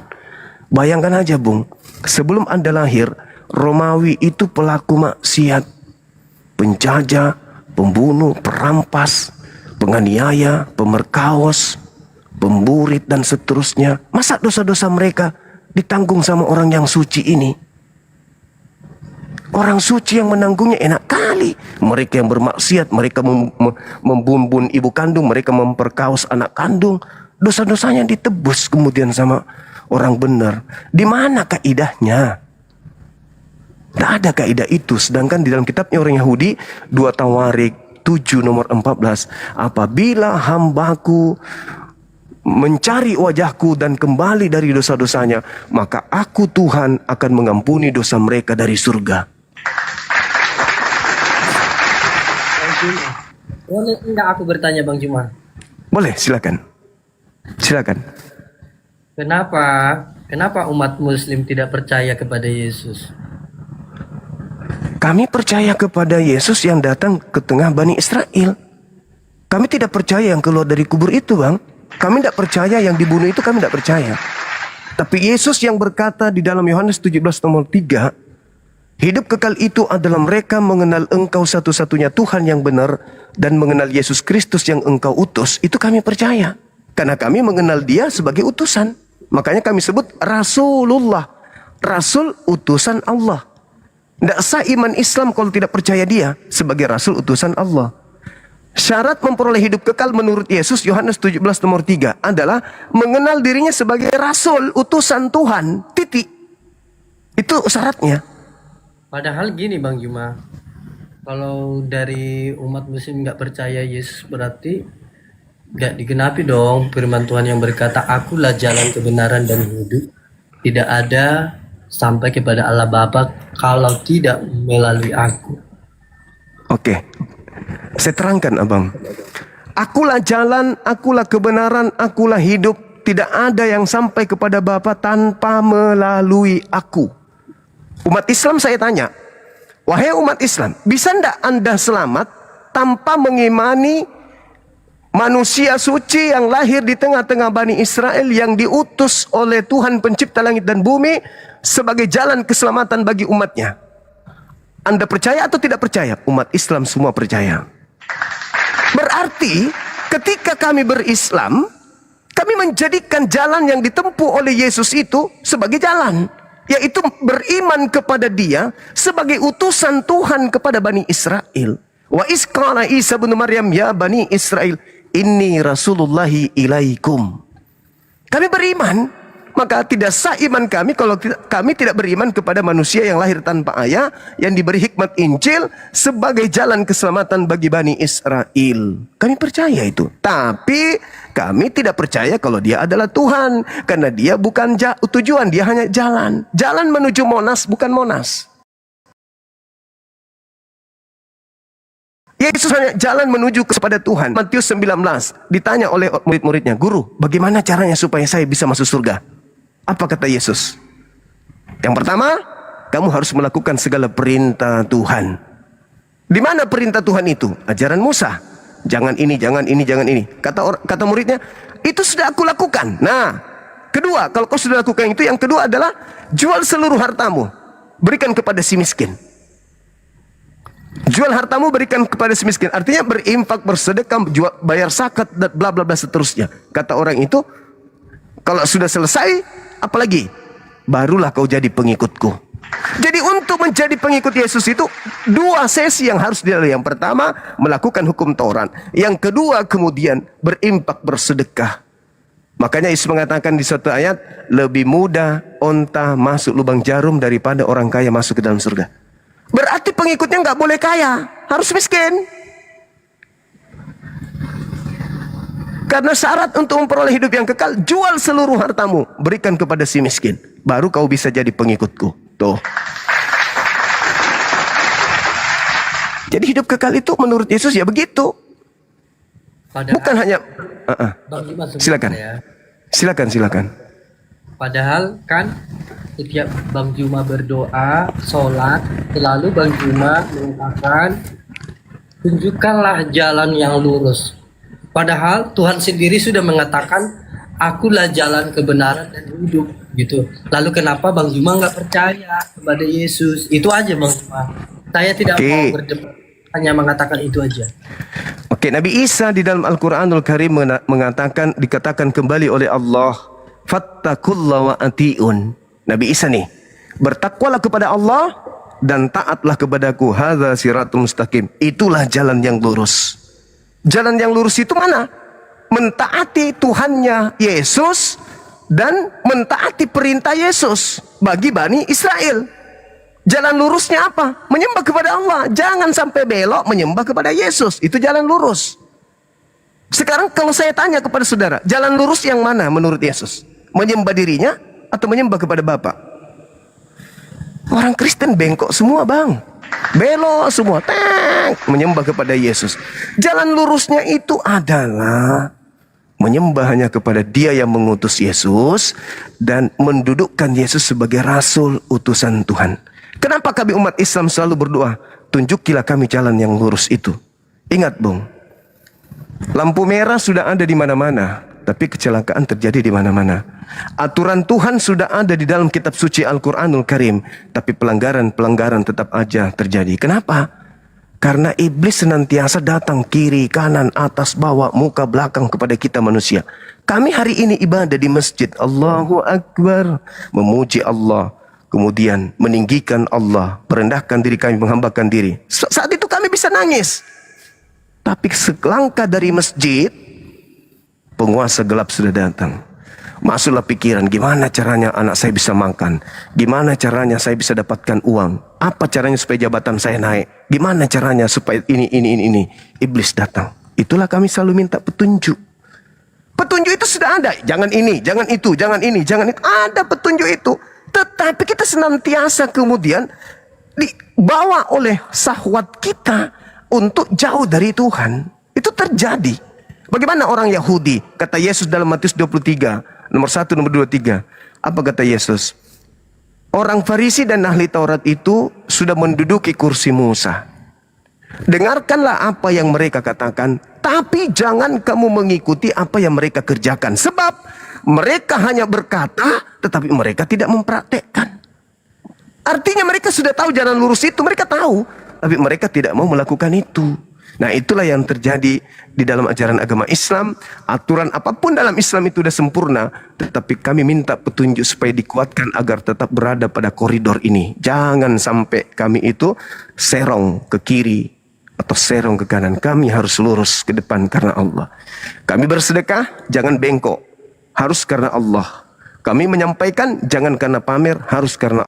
Bayangkan aja Bung, sebelum Anda lahir, Romawi itu pelaku maksiat, penjajah, pembunuh, perampas, penganiaya, pemerkaos, pemburit dan seterusnya. Masa dosa-dosa mereka ditanggung sama orang yang suci ini? Orang suci yang menanggungnya enak kali. Mereka yang bermaksiat, mereka membunuh ibu kandung, mereka memperkaos anak kandung. Dosa-dosanya ditebus kemudian sama orang benar. Di mana kaidahnya? Tidak ada kaidah itu. Sedangkan di dalam kitabnya orang Yahudi 2 Tawarik 7 nomor 14, apabila hambaku mencari wajahku dan kembali dari dosa-dosanya, maka aku Tuhan akan mengampuni dosa mereka dari surga. Boleh enggak aku bertanya Bang Juma? Boleh, silakan. Silakan. Kenapa umat muslim tidak percaya kepada Yesus? Kami percaya kepada Yesus yang datang ke tengah Bani Israel. Kami tidak percaya yang keluar dari kubur itu, Bang. Kami tidak percaya yang dibunuh itu, kami tidak percaya. Tapi Yesus yang berkata di dalam Yohanes 17 nomor 3, hidup kekal itu adalah mereka mengenal Engkau satu-satunya Tuhan yang benar dan mengenal Yesus Kristus yang Engkau utus. Itu kami percaya. Karena kami mengenal Dia sebagai utusan. Makanya kami sebut Rasulullah. Rasul utusan Allah. Tidak sah iman Islam kalau tidak percaya Dia sebagai Rasul utusan Allah. Syarat memperoleh hidup kekal menurut Yesus Yohanes 17 nomor 3 adalah mengenal dirinya sebagai Rasul utusan Tuhan. Titik. Itu syaratnya. Padahal gini Bang Juma, kalau dari umat muslim nggak percaya Yesus berarti nggak digenapi dong firman Tuhan yang berkata, akulah jalan kebenaran dan hidup. Tidak ada sampai kepada Allah Bapa kalau tidak melalui aku. Oke, saya terangkan Abang. Akulah jalan, akulah kebenaran, akulah hidup. Tidak ada yang sampai kepada Bapa tanpa melalui aku. Umat Islam saya tanya, wahai umat Islam, bisa ndak Anda selamat tanpa mengimani manusia suci yang lahir di tengah-tengah Bani Israel yang diutus oleh Tuhan pencipta langit dan bumi sebagai jalan keselamatan bagi umatnya? Anda percaya atau tidak percaya? Umat Islam semua percaya. Berarti ketika kami berislam, kami menjadikan jalan yang ditempuh oleh Yesus itu sebagai jalan, yaitu beriman kepada Dia sebagai utusan Tuhan kepada Bani Israel. Wa isqala Isa bin Maryam ya Bani Israel, inni rasulullahi ilaikum. Kami beriman, maka tidak sah iman kami kalau kami tidak beriman kepada manusia yang lahir tanpa ayah, yang diberi hikmat Injil sebagai jalan keselamatan bagi Bani Israel. Kami percaya itu. Tapi kami tidak percaya kalau Dia adalah Tuhan, karena Dia bukan tujuan, Dia hanya jalan. Jalan menuju Monas, bukan Monas. Yesus hanya jalan menuju kepada Tuhan. Matius 19 ditanya oleh murid-muridnya, guru, bagaimana caranya supaya saya bisa masuk surga? Apa kata Yesus? Yang pertama, kamu harus melakukan segala perintah Tuhan. Di mana perintah Tuhan itu? Ajaran Musa. Jangan ini, jangan ini, jangan ini. Kata muridnya, itu sudah aku lakukan. Nah, kedua, kalau kau sudah lakukan itu, yang kedua adalah jual seluruh hartamu, berikan kepada si miskin. Jual hartamu, berikan kepada si miskin. Artinya berinfak, bersedekah, bayar zakat, dan bla bla bla seterusnya. Kata orang itu, kalau sudah selesai, apalagi? Barulah kau jadi pengikutku. Jadi untuk menjadi pengikut Yesus itu dua sesi yang harus dilalui. Yang pertama, melakukan hukum Taurat. Yang kedua, kemudian berinfak, bersedekah. Makanya Yesus mengatakan di suatu ayat, lebih mudah onta masuk lubang jarum daripada orang kaya masuk ke dalam surga. Berarti pengikutnya nggak boleh kaya, harus miskin. Karena syarat untuk memperoleh hidup yang kekal, jual seluruh hartamu, berikan kepada si miskin. Baru kau bisa jadi pengikutku. Tuh. Jadi hidup kekal itu menurut Yesus ya begitu. Padahal, bukan hanya Bang Juma, silakan. ya. Silakan. Padahal kan setiap Bang Juma berdoa, sholat, selalu Bang Juma mengatakan, tunjukkanlah jalan yang lurus. Padahal Tuhan sendiri sudah mengatakan, akulah jalan kebenaran dan hidup gitu. Lalu kenapa Bang Juma nggak percaya kepada Yesus? Itu aja Bang Juma. Saya tidak Oke. mau berdebat, hanya mengatakan itu aja. Oke, Nabi Isa di dalam Al-Quranul Karim dikatakan kembali oleh Allah, fattakullah wa ati'un. Nabi Isa nih, bertakwalah kepada Allah dan taatlah kepadaku. Hadza siratul mustaqim. Itulah jalan yang lurus. Jalan yang lurus itu mana? Mentaati Tuhannya Yesus dan mentaati perintah Yesus bagi Bani Israel. Jalan lurusnya apa? Menyembah kepada Allah. Jangan sampai belok menyembah kepada Yesus. Itu jalan lurus. Sekarang kalau saya tanya kepada saudara, jalan lurus yang mana menurut Yesus? Menyembah dirinya atau menyembah kepada Bapa? Orang Kristen bengkok semua bang. Belok semua. Menyembah kepada Yesus. Jalan lurusnya itu adalah menyembah hanya kepada Dia yang mengutus Yesus dan mendudukkan Yesus sebagai Rasul utusan Tuhan. Kenapa kami umat Islam selalu berdoa, tunjukilah kami jalan yang lurus itu. Ingat bung, lampu merah sudah ada di mana-mana, tapi kecelakaan terjadi di mana-mana. Aturan Tuhan sudah ada di dalam kitab suci Al-Quranul Karim, tapi pelanggaran-pelanggaran tetap aja terjadi. Kenapa? Karena iblis senantiasa datang kiri, kanan, atas, bawah, muka, belakang kepada kita manusia. Kami hari ini ibadah di masjid, Allahu Akbar, memuji Allah. Kemudian meninggikan Allah, merendahkan diri kami, menghambakan diri. Saat itu kami bisa nangis. Tapi selangkah dari masjid, penguasa gelap sudah datang. Masuklah pikiran, gimana caranya anak saya bisa makan? Gimana caranya saya bisa dapatkan uang? Apa caranya supaya jabatan saya naik? Gimana caranya supaya ini? Iblis datang. Itulah kami selalu minta petunjuk. Petunjuk itu sudah ada. Jangan ini, jangan itu, jangan ini, jangan itu. Ada petunjuk itu. Tetapi kita senantiasa kemudian dibawa oleh syahwat kita untuk jauh dari Tuhan. Itu terjadi. Bagaimana orang Yahudi? Kata Yesus dalam Matius 23, nomor 1, nomor 23. Apa kata Yesus? Orang Farisi dan ahli Taurat itu sudah menduduki kursi Musa. Dengarkanlah apa yang mereka katakan, tapi jangan kamu mengikuti apa yang mereka kerjakan. Sebab mereka hanya berkata, tetapi mereka tidak mempraktekkan. Artinya mereka sudah tahu jalan lurus itu, mereka tahu, tapi mereka tidak mau melakukan itu. Nah, itulah yang terjadi di dalam ajaran agama Islam. Aturan apapun dalam Islam itu sudah sempurna, tetapi kami minta petunjuk supaya dikuatkan agar tetap berada pada koridor ini. Jangan sampai kami itu serong ke kiri atau serong ke kanan. Kami harus lurus ke depan karena Allah. Kami bersedekah, jangan bengkok. Harus karena Allah. Kami menyampaikan, jangan karena pamer, harus karena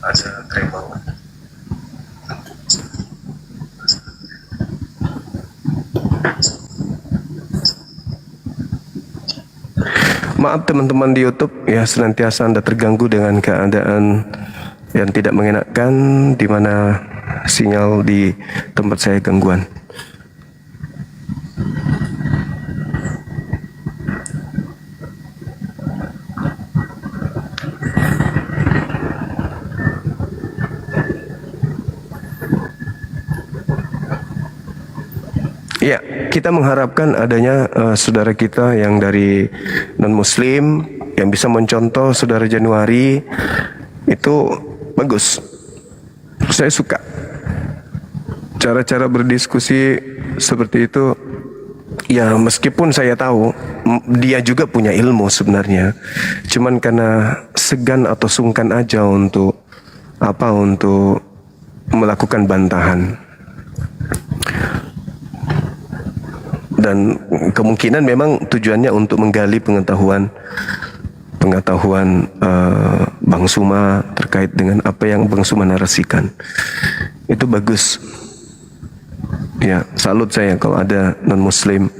ada tremor. Maaf teman-teman di YouTube ya, senantiasa Anda terganggu dengan keadaan yang tidak mengenakan, di mana sinyal di tempat saya gangguan. Ya, kita mengharapkan adanya saudara kita yang dari non-muslim yang bisa mencontoh saudara Januari, itu bagus. Saya suka cara-cara berdiskusi seperti itu. Ya, meskipun saya tahu dia juga punya ilmu sebenarnya, cuman karena segan atau sungkan aja untuk melakukan bantahan. Dan kemungkinan memang tujuannya untuk menggali pengetahuan Bang Suma terkait dengan apa yang Bang Suma narasikan. Itu bagus. Ya, salut saya kalau ada non-muslim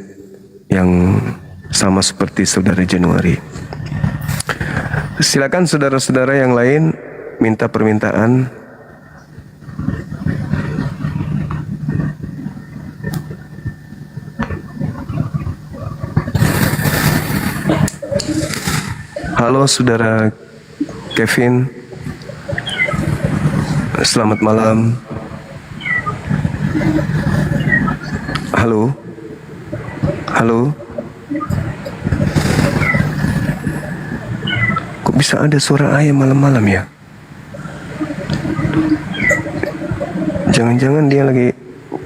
yang sama seperti saudara Januari. Silakan saudara-saudara yang lain minta permintaan. Halo saudara Kevin, selamat malam. Halo, halo. Kok bisa ada suara ayam malam-malam ya? Jangan-jangan dia lagi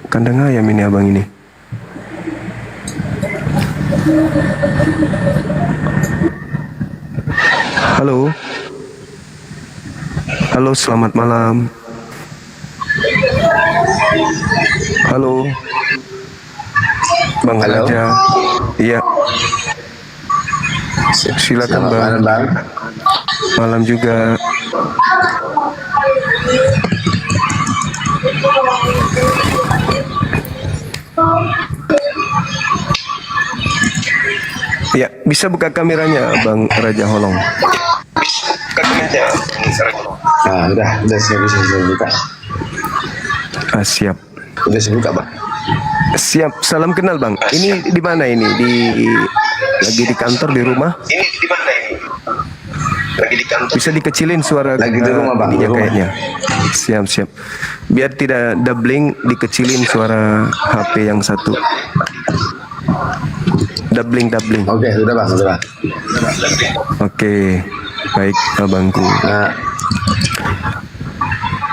kandang ayam ini abang ini. Halo. Halo, selamat malam. Halo. Bang Raja. Iya. Silakan Bang. Malam, Bang. Malam juga. Ya, bisa buka kameranya Bang Raja Holong. Nah, udah saya buka. Siap. Udah saya buka, Bang. Siap. Salam kenal Bang. Ini di mana ini? Lagi di kantor, di rumah? Ini di mana ini? Lagi di kantor. Bisa dikecilin suara Lagi di rumah, Bang. Di rumah. Kayaknya. Siap. Biar tidak doubling, dikecilin suara HP yang satu. Doubling. Oke, sudah Bang. Oke. Baik, abangku. Nah,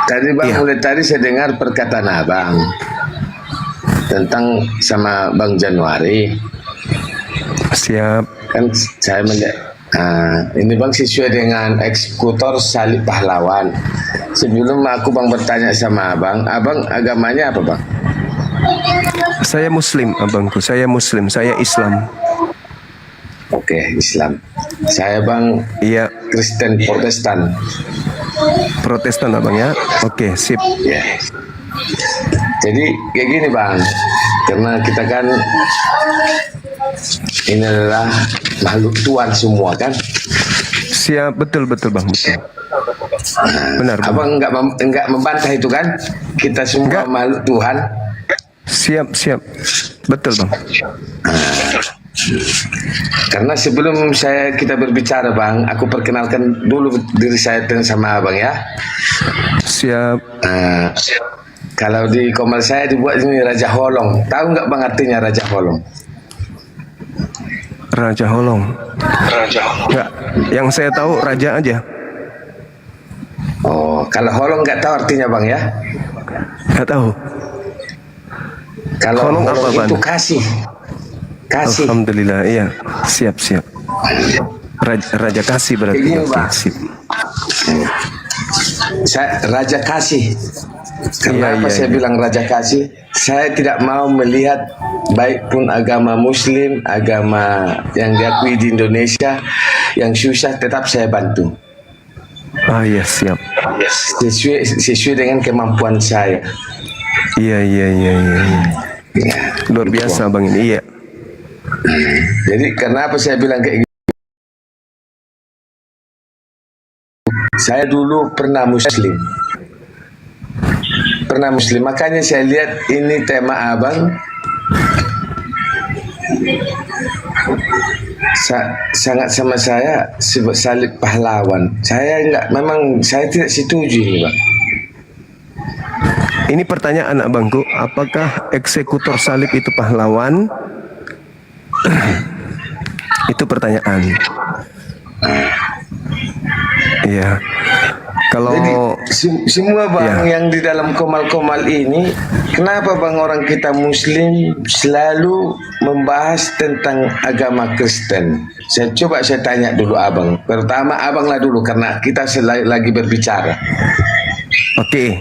tadi Bang, Iya. mulai tadi saya dengar perkataan Abang tentang sama Bang Januari. Siap. Kan saya melihat ini Bang sesuai dengan eksekutor salib pahlawan. Sebelum aku Bang bertanya sama Abang agamanya apa Bang? Saya Muslim, abangku. Saya Muslim. Saya Islam. Oke, Islam. Saya Bang Iya, Kristen Protestan. Protestan abang ya. Oke, sip. Ya. Jadi kayak gini Bang, karena kita kan ini adalah makhluk Tuhan semua kan. Siap, betul Bang. Betul. Benar, Bang. Abang enggak membantah itu kan? Kita semua Enggak. makhluk Tuhan. Siap. Betul Bang. Karena sebelum kita berbicara Bang, aku perkenalkan dulu diri saya sama Abang ya. Siap. Kalau di komal saya dibuat ini Raja Holong. Tahu nggak Bang artinya Raja Holong? Raja Holong. Enggak, yang saya tahu raja aja. Oh, kalau Holong nggak tahu artinya Bang ya? Enggak tahu. Kalau Holong apa, Holong itu Bang? kasih. Alhamdulillah, iya. Siap. Raja kasih berarti. Begini, Oke, Bang. sip. Raja kasih. Kenapa Iya. saya bilang Raja kasih? Saya tidak mau melihat baik pun agama Muslim, agama yang diakui di Indonesia, yang susah tetap saya bantu. Iya, siap. Sesuai dengan kemampuan saya. Iya. Ya, Luar biasa Bang ini. Iya. Jadi kenapa saya bilang kayak Saya dulu pernah muslim. Makanya saya lihat ini tema abang sangat sama saya salib pahlawan. Saya tidak setuju ini, Bang. Ini pertanyaan abangku, apakah eksekutor salib itu pahlawan? Itu pertanyaan. Iya. Kalau Jadi semua bang yang di dalam komal-komal ini, kenapa bang orang kita Muslim selalu membahas tentang agama Kristen? Saya tanya dulu abang. Pertama abanglah dulu karena kita lagi berbicara. Oke.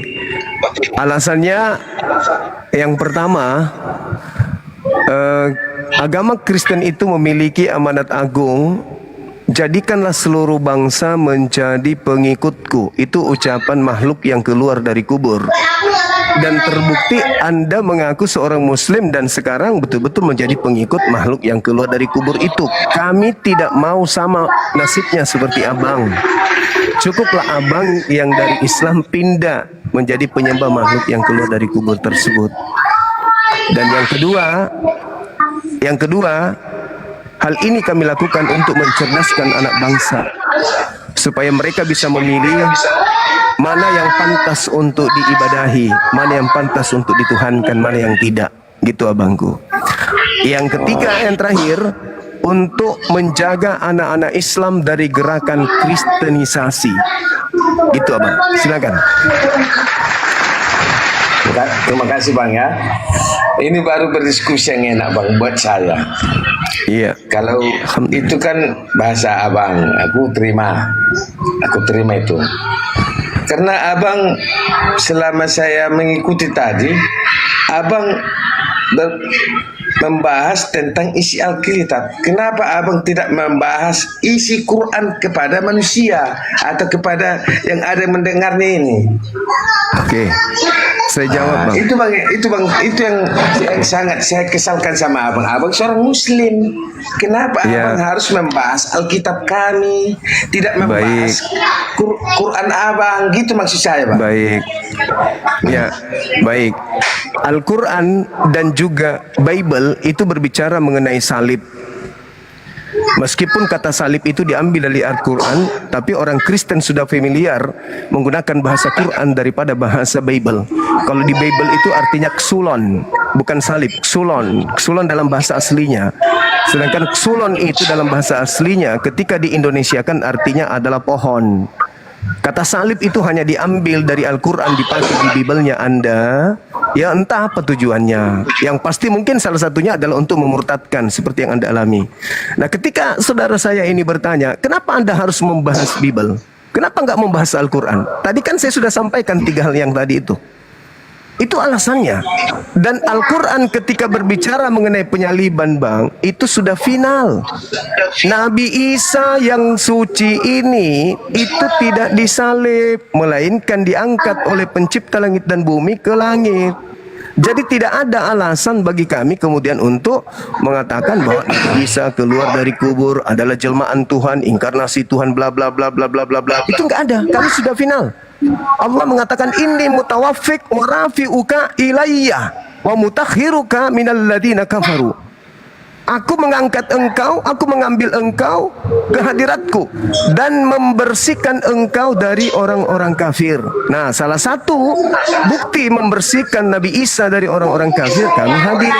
Alasannya yang pertama, agama Kristen itu memiliki amanat agung. Jadikanlah seluruh bangsa menjadi pengikutku. Itu ucapan makhluk yang keluar dari kubur. Dan terbukti Anda mengaku seorang Muslim dan sekarang betul-betul menjadi pengikut makhluk yang keluar dari kubur itu. Kami tidak mau sama nasibnya seperti abang. Cukuplah abang yang dari Islam pindah menjadi penyembah makhluk yang keluar dari kubur tersebut. Dan yang kedua, hal ini kami lakukan untuk mencerdaskan anak bangsa supaya mereka bisa memilih mana yang pantas untuk diibadahi, mana yang pantas untuk dituhankan, mana yang tidak. Gitu abangku. Yang ketiga, yang terakhir, untuk menjaga anak-anak Islam dari gerakan kristenisasi. Gitu abang. Silakan. Terima kasih bang ya. Ini baru berdiskusi yang enak bang buat saya. Iya. Kalau itu kan bahasa abang, aku terima itu. Karena abang selama saya mengikuti tadi, abang membahas tentang isi Alkitab. Kenapa abang tidak membahas isi Quran kepada manusia atau kepada yang ada yang mendengarnya ini? Oke. Saya jawab bang. Itu yang sangat saya kesalkan sama abang. Abang seorang Muslim. Kenapa abang harus membahas Alkitab kami, tidak membahas Quran abang? Gitu maksud saya bang. Baik. Ya, baik. Al-Quran dan juga Bible itu berbicara mengenai salib. Meskipun kata salib itu diambil dari Al-Quran, tapi orang Kristen sudah familiar menggunakan bahasa Quran daripada bahasa Bible. Kalau di Bible itu artinya ksulon, bukan salib, ksulon. Ksulon dalam bahasa aslinya. Sedangkan ksulon itu dalam bahasa aslinya ketika diindonesiakan artinya adalah pohon. Kata salib itu hanya diambil dari Al-Quran, dipakai di Bible-nya Anda. Ya entah apa tujuannya. Yang pasti mungkin salah satunya adalah untuk memurtadkan seperti yang Anda alami. Nah ketika saudara saya ini bertanya, kenapa Anda harus membahas Bible? Kenapa nggak membahas Al-Quran? Tadi kan saya sudah sampaikan 3 hal yang tadi itu. Itu alasannya. Dan Al-Quran ketika berbicara mengenai penyaliban bang, itu sudah final. Nabi Isa yang suci ini itu tidak disalib, melainkan diangkat oleh pencipta langit dan bumi ke langit. Jadi tidak ada alasan bagi kami kemudian untuk mengatakan bahwa Nabi Isa keluar dari kubur adalah jelmaan Tuhan, inkarnasi Tuhan, bla bla bla bla bla bla bla. Itu nggak ada. Kami sudah final. Allah mengatakan inni mutawaffik wa rafi'uka ilayya wa mutakhiruka minal ladina kafaru. Aku mengangkat engkau, aku mengambil engkau ke hadiratku dan membersihkan engkau dari orang-orang kafir. Nah, salah satu bukti membersihkan Nabi Isa dari orang-orang kafir kami hadir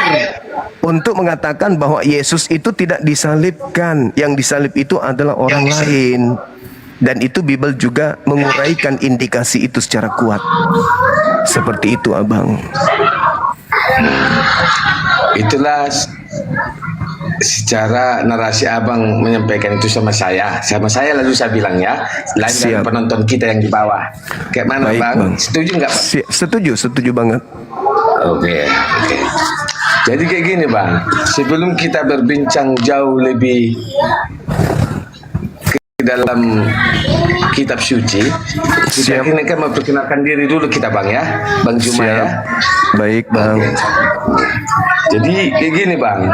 untuk mengatakan bahwa Yesus itu tidak disalibkan. Yang disalib itu adalah orang lain. Dan itu Bible juga menguraikan indikasi itu secara kuat. Seperti itu abang. Itulah secara narasi abang menyampaikan itu sama saya lalu saya bilang ya, lain dari penonton kita yang di bawah. Kayak mana bang? Setuju nggak? Setuju banget. Oke. Jadi kayak gini bang, sebelum kita berbincang jauh lebih ke dalam kitab suci, kita ini kan memperkenalkan diri dulu kita bang ya, Bang Juma ya. Baik bang. Jadi kayak gini bang,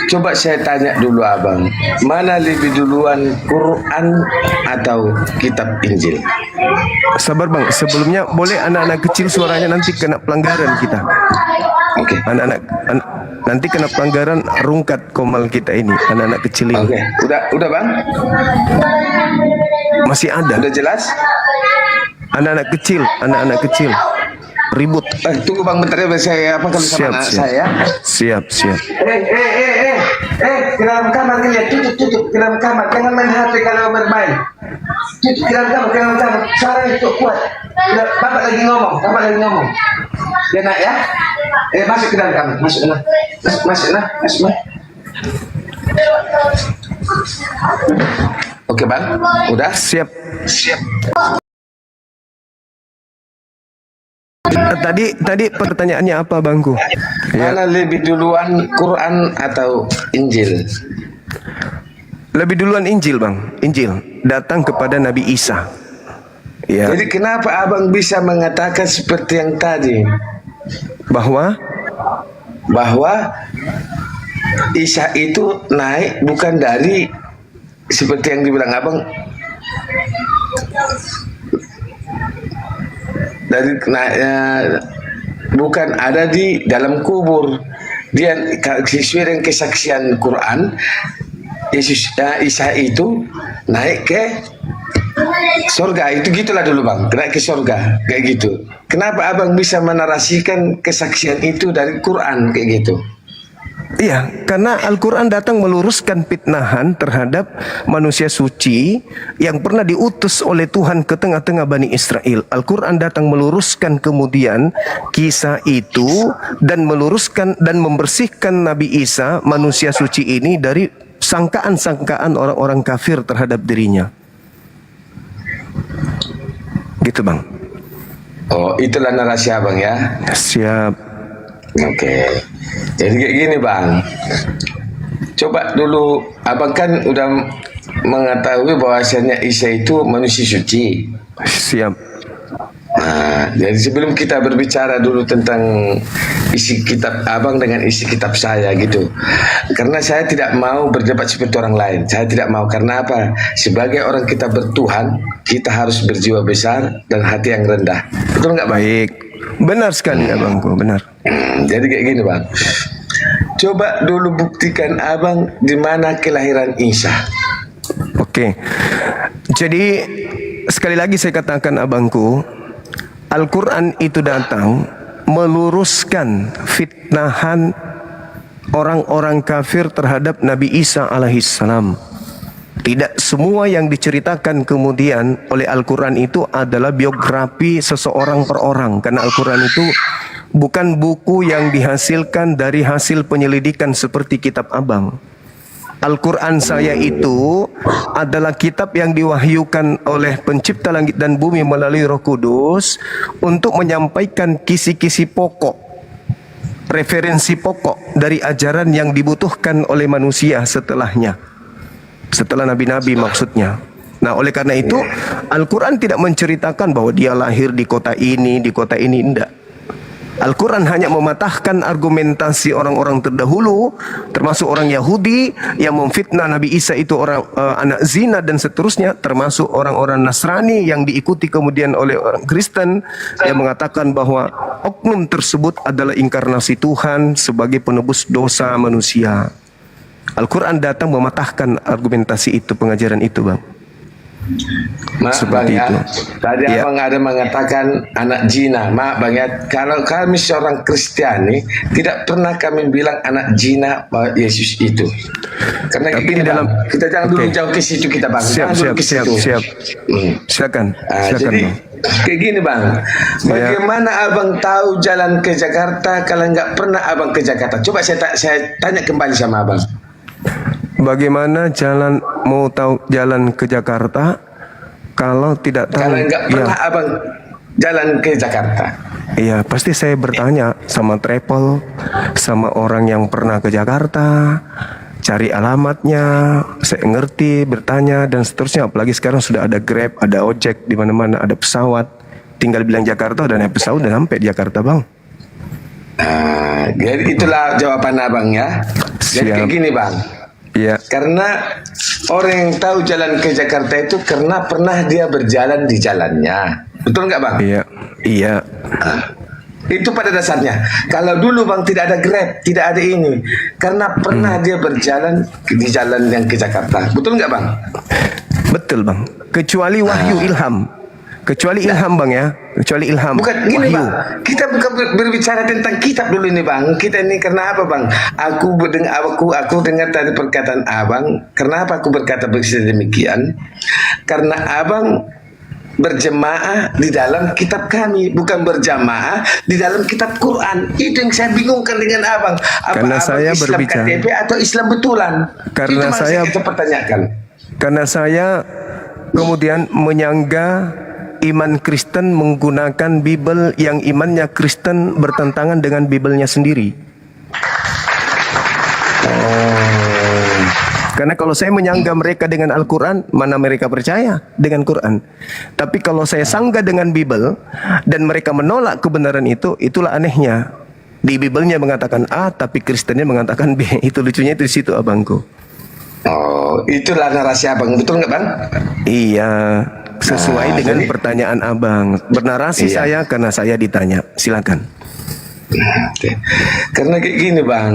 Coba saya tanya dulu abang, mana lebih duluan Quran atau kitab Injil? Sabar bang, sebelumnya boleh anak-anak kecil suaranya, nanti kena pelanggaran kita. Oke. Anak-anak nanti kena pelanggaran rungkat komal kita ini, anak-anak kecil ini. Oke. Udah bang? Masih ada Udah jelas? anak-anak kecil ribut. Tunggu bang bentar ya, saya apa kalau sama anak saya? Siap. Ke dalam kamar kalian, tutup, ke dalam kamar, jangan main HP kalau bermain. Tutup ke dalam kamar, suara itu kuat. Bapak lagi ngomong. Ya nak ya, masuk ke dalam kamar, masuk nak. Oke bang, udah? Siap. Tadi pertanyaannya apa bangku? Ya. Mana lebih duluan Quran atau Injil? Lebih duluan Injil bang. Injil datang kepada Nabi Isa. Ya. Jadi kenapa abang bisa mengatakan seperti yang tadi, Bahwa Isa itu naik bukan dari seperti yang dibilang abang, dari bukan ada di dalam kubur. Dia sesuai dengan kesaksian Quran, Isa itu naik ke surga. Itu gitulah dulu bang, naik ke surga kayak gitu. Kenapa abang bisa menarasikan kesaksian itu dari Quran kayak gitu? iya, karena Al-Quran datang meluruskan fitnahan terhadap manusia suci yang pernah diutus oleh Tuhan ke tengah-tengah Bani Israel. Al-Quran datang meluruskan kemudian kisah itu dan meluruskan dan membersihkan Nabi Isa, manusia suci ini, dari sangkaan-sangkaan orang-orang kafir terhadap dirinya. Gitu bang. Oh, itulah narasi abang ya. Siap. Oke. Jadi kayak gini bang, coba dulu abang kan udah mengetahui bahwasanya Isa itu manusia suci. Siap. Nah, jadi sebelum kita berbicara dulu tentang isi kitab abang dengan isi kitab saya gitu, karena saya tidak mau berdebat seperti orang lain. Saya tidak mau, karena apa? Sebagai orang kita bertuhan, kita harus berjiwa besar dan hati yang rendah. Betul nggak bang? Baik. Benar sekali abangku, benar. Jadi kayak gini bang, coba dulu buktikan abang di mana kelahiran Isa. Oke. Jadi sekali lagi saya katakan abangku, Al-Quran itu datang meluruskan fitnahan orang-orang kafir terhadap Nabi Isa alaihissalam. Tidak semua yang diceritakan kemudian oleh Al-Quran itu adalah biografi seseorang per orang. Karena Al-Quran itu bukan buku yang dihasilkan dari hasil penyelidikan seperti kitab abang. Al-Quran saya itu adalah kitab yang diwahyukan oleh pencipta langit dan bumi melalui Roh Kudus untuk menyampaikan kisi-kisi pokok, referensi pokok dari ajaran yang dibutuhkan oleh manusia setelahnya, setelah nabi-nabi maksudnya. Nah, oleh karena itu Al-Quran tidak menceritakan bahwa dia lahir di kota ini, enggak. Al-Quran hanya mematahkan argumentasi orang-orang terdahulu, termasuk orang Yahudi yang memfitnah Nabi Isa itu orang anak zina dan seterusnya, termasuk orang-orang Nasrani yang diikuti kemudian oleh orang Kristen yang mengatakan bahwa oknum tersebut adalah inkarnasi Tuhan sebagai penebus dosa manusia. Al-Quran datang mematahkan argumentasi itu, pengajaran itu bang. Seperti bang, itu. Ya. Tadi Ya. abang ada mengatakan anak zina. Maaf bang ya, kalau kami seorang Kristiani tidak pernah kami bilang anak zina Yesus itu. Karena Tapi gini, di dalam bang, kita jangan dulu Oke. jauh ke situ kita bang. Siap, Jangan dulu ke situ. siap. Silakan, silakan Jadi bang. kayak gini bang, bagaimana abang tahu jalan ke Jakarta kalau nggak pernah abang ke Jakarta? Coba saya tanya kembali sama abang. Bagaimana mau tahu jalan ke Jakarta kalau tidak tahu? Kalau nggak pernah abang jalan ke Jakarta. Iya, pasti saya bertanya sama travel, sama orang yang pernah ke Jakarta, cari alamatnya, saya ngerti, bertanya dan seterusnya. Apalagi sekarang sudah ada Grab, ada ojek di mana-mana, ada pesawat. Tinggal bilang Jakarta dan naik pesawat dan sampai di Jakarta bang. Jadi itulah jawaban abang ya. Jadi Siap. kayak gini bang. Iya. Karena orang yang tahu jalan ke Jakarta itu karena pernah dia berjalan di jalannya. Betul nggak bang? Iya. Iya. Itu pada dasarnya. Kalau dulu bang tidak ada Grab, tidak ada ini, karena pernah dia berjalan di jalan yang ke Jakarta. Betul nggak bang? Betul bang. Kecuali wahyu ilham. Kecuali ilham bang ya. Kecuali ilham. Bukan gini wahyu. bang. Kita bukan berbicara tentang kitab dulu ini bang. Kita ini karena apa bang? Aku dengar tadi perkataan abang. Kenapa aku berkata demikian? Karena abang berjemaah di dalam kitab kami, bukan berjamaah di dalam kitab Quran. Itu yang saya bingungkan dengan abang. Apa Karena abang saya Islam berbicara- KTP atau Islam betulan? Karena itu yang saya- kita pertanyakan. Karena saya kemudian menyangga iman Kristen menggunakan Bible yang imannya Kristen bertentangan dengan Bible-nya sendiri. Karena kalau saya menyangga mereka dengan Al-Quran, mana mereka percaya dengan Quran. Tapi kalau saya sangga dengan Bible dan mereka menolak kebenaran itu, itulah anehnya. Di Bible-nya mengatakan A, tapi Kristennya mengatakan B. Itu lucunya itu di situ abangku. Oh, itulah narasi abang. Betul nggak bang? Iya, sesuai dengan jadi- pertanyaan abang. Bernarasi Iya. saya karena saya ditanya. Silakan. Oke. Karena kayak gini bang.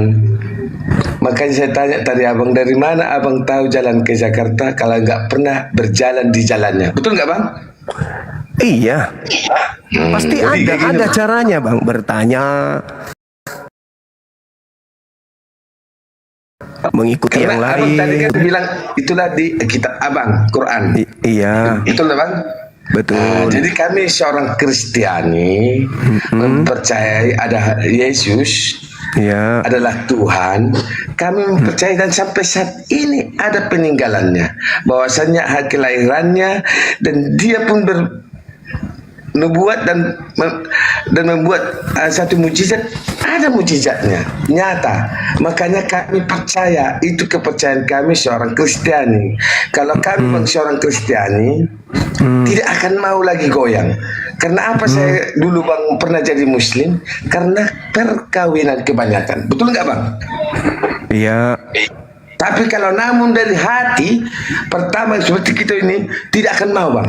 Makanya saya tanya tadi abang, dari mana abang tahu jalan ke Jakarta kalau nggak pernah berjalan di jalannya? Betul nggak bang? Iya, pasti jadi kayak gini, ada Bang. caranya bang. Bertanya, mengikuti Karena yang abang tadi lain. kan bilang itulah di kitab abang Quran. Iya, Betul nggak bang? betul. Jadi kami seorang Kristiani mempercayai ada Yesus Iya, adalah Tuhan. Kami mempercayai dan sampai saat ini ada peninggalannya, bahwasannya hak kelahirannya, dan dia pun bernubuat dan membuat satu mujizat. Ada mujizatnya nyata. Makanya kami percaya, itu kepercayaan kami seorang Kristiani. Kalau kami seorang Kristiani tidak akan mau lagi goyang. Karena apa saya dulu bang pernah jadi Muslim? Karena perkawinan kebanyakan. Betul nggak bang? iya, Tapi kalau namun dari hati, pertama seperti kita ini tidak akan mau bang.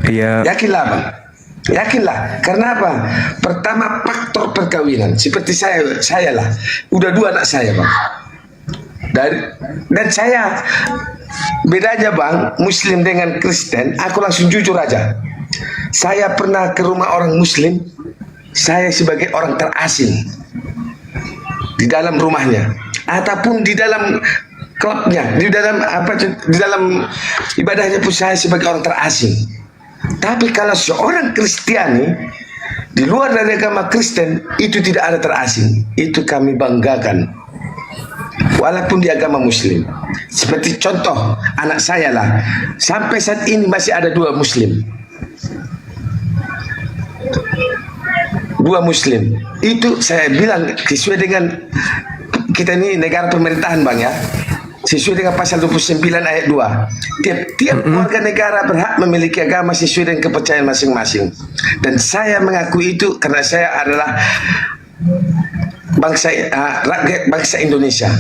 iya, Yakinlah bang. Yakinlah. Karena apa? Pertama faktor perkawinan. Seperti saya lah. Udah 2 anak saya bang. Dan saya bedanya bang, Muslim dengan Kristen, aku langsung jujur aja. Saya pernah ke rumah orang Muslim, saya sebagai orang terasing di dalam rumahnya, ataupun di dalam klubnya, di dalam ibadahnya pun saya sebagai orang terasing. Tapi kalau seorang Kristiani di luar dari agama Kristen, itu tidak ada terasing. Itu kami banggakan. Walaupun di agama Muslim. Seperti contoh anak saya lah, sampai saat ini masih ada 2 Muslim. 2 Muslim. Itu saya bilang sesuai dengan kita ini negara pemerintahan bang ya. Sesuai dengan pasal 29 ayat 2. Tiap warga negara berhak memiliki agama sesuai dengan kepercayaan masing-masing. Dan saya mengakui itu karena saya adalah rakyat bangsa Indonesia.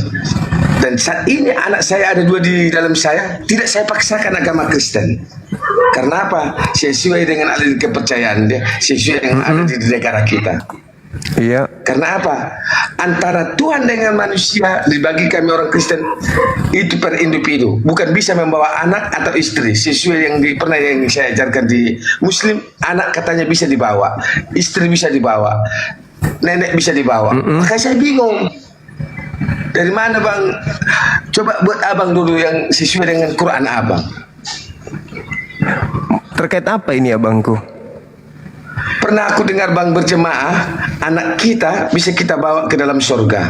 Dan saat ini anak saya ada 2 di dalam saya, tidak saya paksakan agama Kristen. Karena apa? Sesuai dengan alur kepercayaan dia, sesuai dengan ada di negara kita. iya, Karena apa? Antara Tuhan dengan manusia dibagi kami orang Kristen itu per individu, bukan bisa membawa anak atau istri sesuai yang pernah yang saya ajarkan di Muslim. Anak katanya bisa dibawa, istri bisa dibawa, nenek bisa dibawa. Maka saya bingung. Dari mana bang? Coba buat abang dulu yang sesuai dengan Quran abang. terkait apa ini abangku? Pernah aku dengar bang berjemaah, anak kita bisa kita bawa ke dalam surga,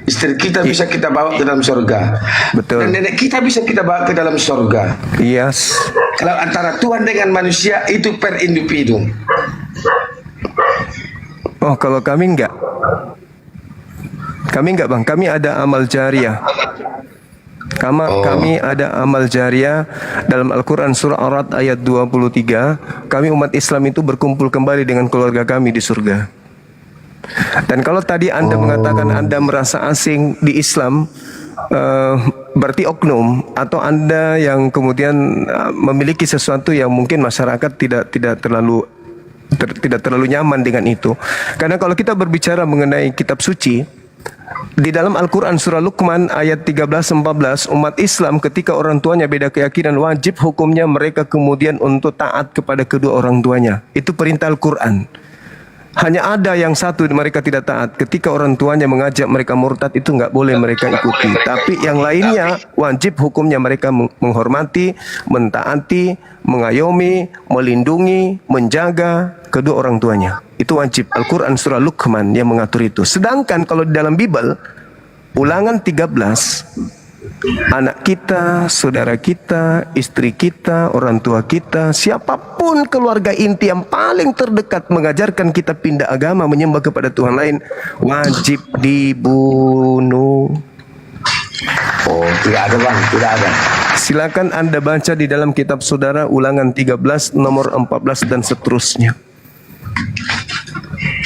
istri kita bisa kita bawa ke dalam surga, Betul. dan nenek kita bisa kita bawa ke dalam surga. Iya, Kalau antara Tuhan dengan manusia itu per individu. oh kalau kami enggak. Kami enggak bang, kami ada amal jariah. Kami ada amal jariah dalam Al-Quran surah Ar-Ra'd ayat 23. Kami umat Islam itu berkumpul kembali dengan keluarga kami di surga. Dan kalau tadi Anda mengatakan Anda merasa asing di Islam, berarti oknum atau Anda yang kemudian memiliki sesuatu yang mungkin masyarakat tidak terlalu nyaman dengan itu. Karena kalau kita berbicara mengenai kitab suci, di dalam Al-Quran surah Luqman ayat 13-14, umat Islam ketika orang tuanya beda keyakinan, wajib hukumnya mereka kemudian untuk taat kepada kedua orang tuanya. Itu perintah Al-Quran. Hanya ada yang satu mereka tidak taat. Ketika orang tuanya mengajak mereka murtad, itu enggak boleh mereka ikuti. Tapi yang lainnya wajib hukumnya mereka menghormati, mentaati, mengayomi, melindungi, menjaga kedua orang tuanya. Itu wajib. Al-Quran surah Luqman yang mengatur itu. Sedangkan kalau di dalam Bible, Ulangan 13, anak kita, saudara kita, istri kita, orang tua kita, siapapun keluarga inti yang paling terdekat mengajarkan kita pindah agama, menyembah kepada Tuhan lain, wajib dibunuh. Oh, tidak ada bang, tidak ada. Silakan Anda baca di dalam kitab saudara Ulangan 13 nomor 14 dan seterusnya.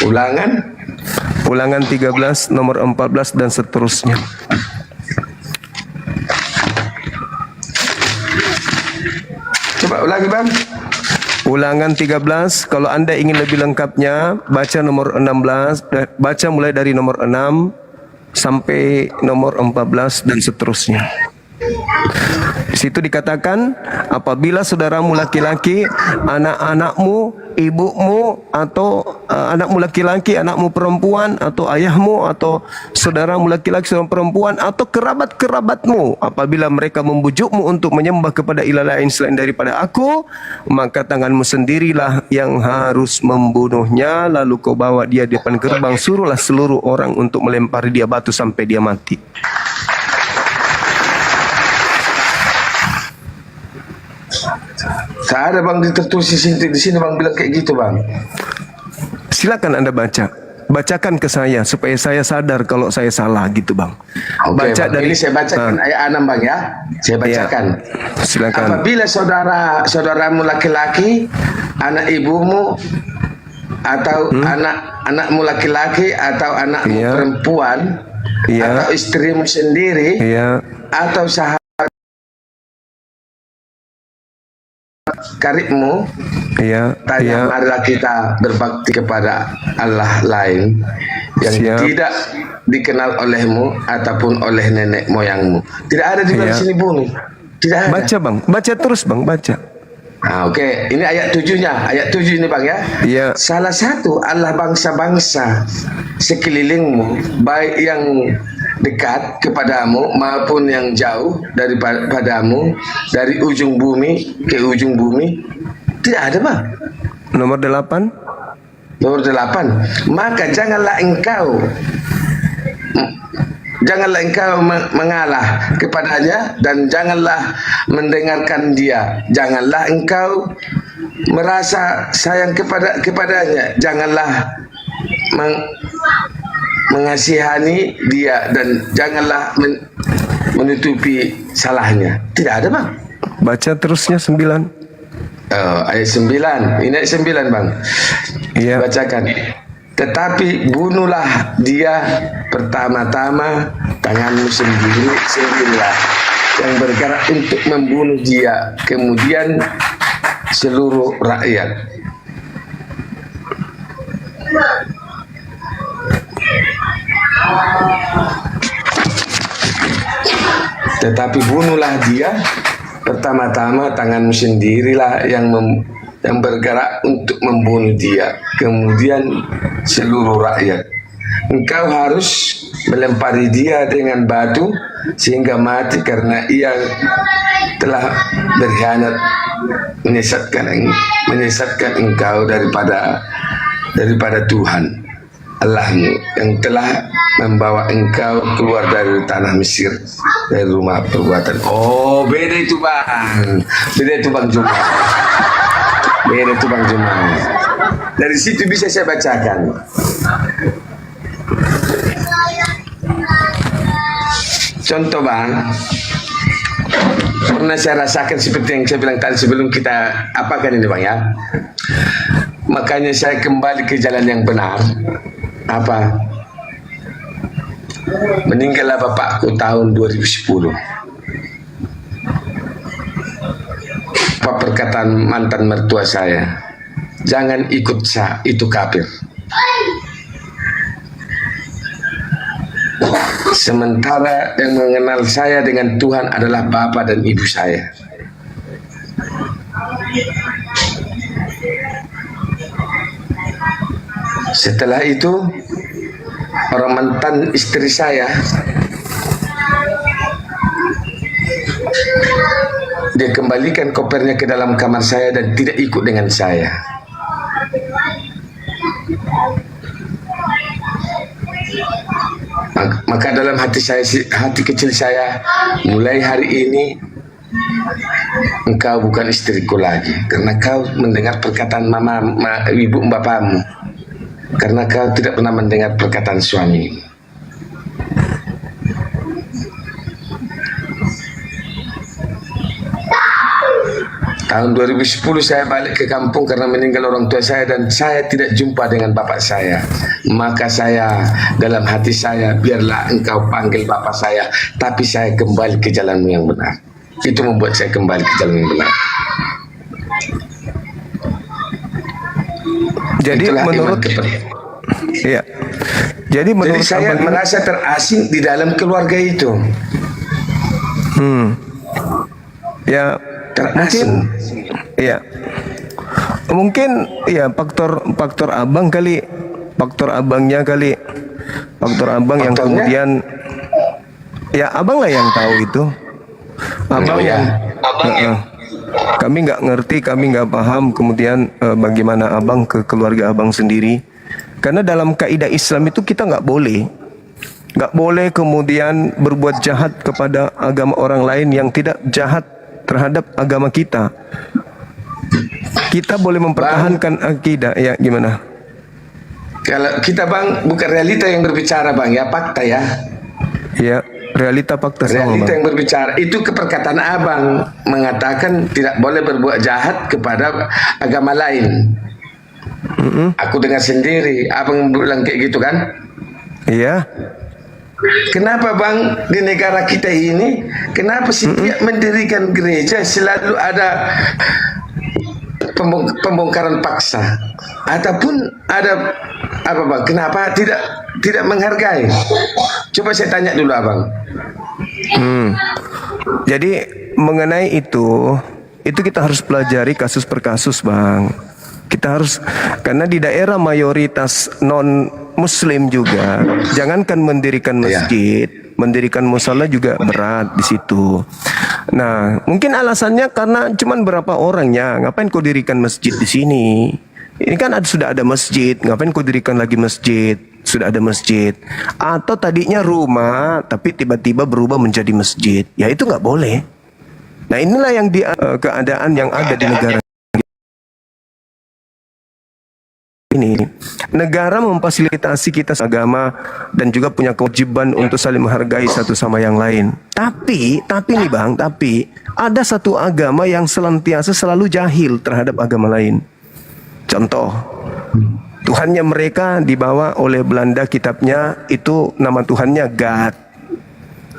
Ulangan 13 nomor 14 dan seterusnya. Coba ulangi bang. Ulangan 13, kalau Anda ingin lebih lengkapnya, baca nomor 16, baca mulai dari nomor 6 sampai nomor 14 dan seterusnya. Di situ dikatakan, apabila saudaramu laki-laki, anak-anakmu, ibumu, atau anakmu laki-laki, anakmu perempuan, atau ayahmu, atau saudaramu laki-laki, saudara perempuan, atau kerabat-kerabatmu, apabila mereka membujukmu untuk menyembah kepada ilah lain selain daripada aku, maka tanganmu sendirilah yang harus membunuhnya. Lalu kau bawa dia di depan gerbang, suruhlah seluruh orang untuk melempari dia batu sampai dia mati. Tak ada bang tertulis di sini bang bilang kayak gitu bang. Silakan Anda baca. Bacakan ke saya supaya saya sadar kalau saya salah gitu bang. Oke, Baca bang. dari Ini saya bacakan ayat 6 bang ya. Saya bacakan. Ya, silakan. Apabila saudaramu laki-laki, anak ibumu, atau anakmu laki-laki, atau anakmu Iya. perempuan, Iya. atau istrimu sendiri, Ya, atau sahabat karibmu, ya, tanya ya. marilah kita berbakti kepada Allah lain yang Siap. tidak dikenal olehmu ataupun oleh nenek moyangmu. Tidak ada di Iya. sini bunuh. Tidak ada. Baca bang, baca terus bang, baca. Nah, oke. Ini ayat 7-nya. Ayat 7 ini bang ya. Iya. Salah satu Allah bangsa-bangsa sekelilingmu, baik yang dekat kepadamu maupun yang jauh daripadamu, dari ujung bumi ke ujung bumi. Tidak ada bang. Nomor 8. Nomor 8. Maka janganlah engkau mengalah kepadanya, dan janganlah mendengarkan dia. Janganlah engkau merasa sayang kepadanya. Janganlah mengasihani dia, dan janganlah menutupi salahnya. Tidak ada bang. Baca terusnya 9. Ayat 9. Ini ayat 9 bang. Iya. Bacakan. Tetapi bunuhlah dia pertama-tama, tanganmu sendirilah yang bergerak untuk membunuh dia, kemudian seluruh rakyat. Tetapi bunuhlah dia pertama-tama, tanganmu sendirilah yang bergerak untuk membunuh dia, kemudian seluruh rakyat. Engkau harus melempari dia dengan batu sehingga mati, karena ia telah berkhianat, menyesatkan engkau daripada Tuhan Allahmu yang telah membawa engkau keluar dari tanah Mesir, dari rumah perbuatan. Oh, beda itu bang. Beda itu bang Juma. Beda itu bang Juma. Dari situ bisa saya bacakan. Contoh bang, pernah saya rasakan seperti yang saya bilang tadi sebelum kita apakan ini bang ya. Makanya saya kembali ke jalan yang benar. Apa? Meninggallah bapakku tahun 2010. Apa perkataan mantan mertua saya? Jangan ikut sah, itu kafir. Sementara yang mengenal saya dengan Tuhan adalah bapak dan ibu saya. Setelah itu, orang mantan istri saya, dia kembalikan kopernya ke dalam kamar saya dan tidak ikut dengan saya. Maka dalam hati kecil saya, mulai hari ini engkau bukan istriku lagi, karena kau mendengar perkataan ibu bapakmu, karena kau tidak pernah mendengar perkataan suami. Tahun 2010 saya balik ke kampung karena meninggal orang tua saya dan saya tidak jumpa dengan bapak saya. Maka saya dalam hati saya, biarlah engkau panggil bapak saya, tapi saya kembali ke jalanmu yang benar. Itu membuat saya kembali ke jalan yang benar. Jadi Itulah menurut iya. Jadi menurut saya Abang merasa terasing di dalam keluarga itu. ya Terasing. Iya. Mungkin ya faktor abang kali, faktor abangnya kali, faktor abang yang Faktornya? kemudian ya abang lah yang tahu itu. Abang ya. yang kami nggak ngerti, kami nggak paham kemudian bagaimana abang ke keluarga abang sendiri. Karena dalam kaidah Islam itu kita nggak boleh kemudian berbuat jahat kepada agama orang lain yang tidak jahat terhadap agama kita. Kita boleh mempertahankan akidah. Ya gimana? Kalau kita bang, bukan realita yang berbicara bang, ya fakta ya. Ya, realita fakta sama Realita Bang. yang berbicara itu keperkataan abang mengatakan tidak boleh berbuat jahat kepada agama lain. Aku dengar sendiri abang bilang kayak gitu kan. Iya. Kenapa bang di negara kita ini, kenapa setiap mendirikan gereja selalu ada pembongkaran paksa ataupun ada apa bang? Kenapa tidak menghargai? Coba saya tanya dulu abang. Jadi mengenai itu kita harus pelajari kasus per kasus Bang. Kita harus, karena di daerah mayoritas non Muslim juga, jangankan mendirikan masjid, mendirikan musala juga berat di situ. Nah, mungkin alasannya karena cuman berapa orangnya, ngapain kau dirikan masjid di sini? Ini kan sudah ada masjid, ngapain kau dirikan lagi masjid? Sudah ada masjid. Atau tadinya rumah, tapi tiba-tiba berubah menjadi masjid. Ya itu nggak boleh. Nah inilah yang keadaan yang ada di negara ini. Negara memfasilitasi kita agama dan juga punya kewajiban untuk saling menghargai satu sama yang lain. Tapi nih Bang, ada satu agama yang senantiasa selalu jahil terhadap agama lain. Contoh, Tuhannya mereka dibawa oleh Belanda, kitabnya itu nama Tuhannya God.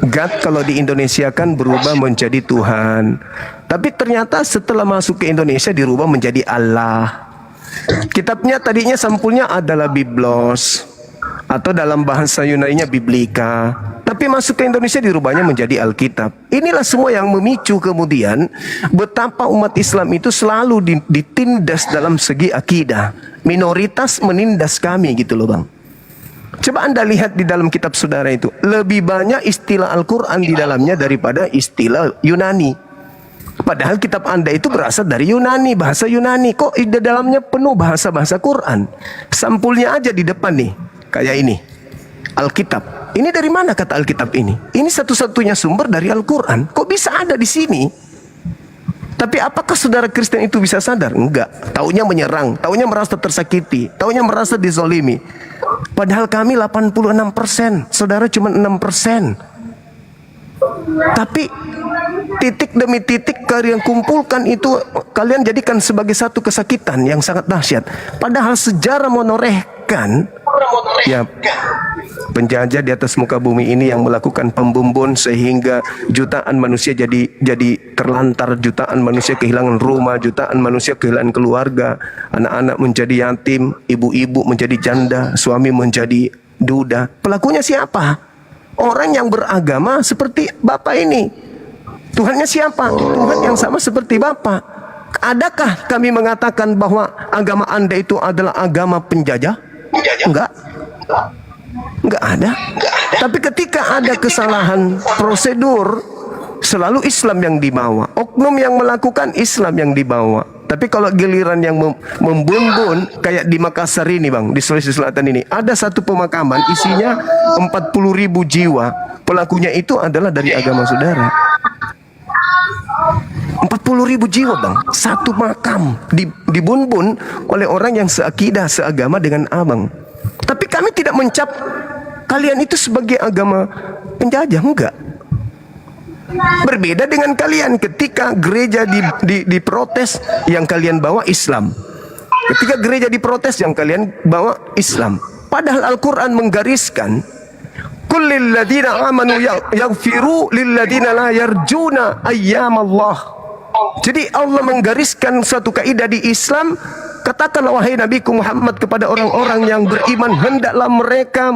God kalau di Indonesia kan berubah menjadi Tuhan. Tapi ternyata setelah masuk ke Indonesia dirubah menjadi Allah. Kitabnya tadinya sampulnya adalah Biblos atau dalam bahasa Yunani-nya Biblika. Tapi masuk ke Indonesia dirubahnya menjadi Alkitab. Inilah semua yang memicu kemudian betapa umat Islam itu selalu ditindas dalam segi akidah. Minoritas menindas kami gitu loh Bang. Coba Anda lihat di dalam kitab saudara itu, lebih banyak istilah Al-Quran di dalamnya daripada istilah Yunani. Padahal kitab Anda itu berasal dari Yunani, bahasa Yunani. Kok di dalamnya penuh bahasa-bahasa Quran? Sampulnya aja di depan nih, kayak ini. Alkitab. Ini dari mana kata Alkitab ini? Ini satu-satunya sumber dari Al-Quran. Kok bisa ada di sini? Tapi apakah saudara Kristen itu bisa sadar? Enggak. Taunya menyerang, taunya merasa tersakiti, taunya merasa dizolimi. Padahal kami 86%, saudara cuma 6%. Tapi titik demi titik kalian kumpulkan itu, kalian jadikan sebagai satu kesakitan yang sangat dahsyat. Padahal sejarah menorehkan ya penjajah di atas muka bumi ini yang melakukan pembumbun sehingga jutaan manusia jadi terlantar, jutaan manusia kehilangan rumah, jutaan manusia kehilangan keluarga, anak-anak menjadi yatim, ibu-ibu menjadi janda, suami menjadi duda. Pelakunya siapa? Orang yang beragama seperti Bapak ini. Tuhannya siapa? Tuhan yang sama seperti Bapak. Adakah kami mengatakan bahwa agama Anda itu adalah agama penjajah? Enggak. Enggak ada. Tapi ketika ada kesalahan prosedur, selalu Islam yang dibawa. Oknum yang melakukan, Islam yang dibawa. Tapi kalau giliran yang membumbun, kayak di Makassar ini Bang, di Sulawesi Selatan ini, ada satu pemakaman isinya 40.000 jiwa. Pelakunya itu adalah dari agama saudara. 40.000 jiwa Bang, satu makam dibunbun oleh orang yang seakidah, seagama dengan abang. Tapi kami tidak mencap kalian itu sebagai agama penjajah, enggak. Berbeda dengan kalian ketika gereja diprotes, yang kalian bawa Islam. Ketika gereja diprotes, yang kalian bawa Islam. Padahal Al-Quran menggariskan, Qul lilladzina amanu yaghfiru lilladzina la yarjuna ayyamallah. Jadi Allah menggariskan suatu kaidah di Islam. Katakanlah wahai Nabiku Muhammad kepada orang-orang yang beriman, hendaklah mereka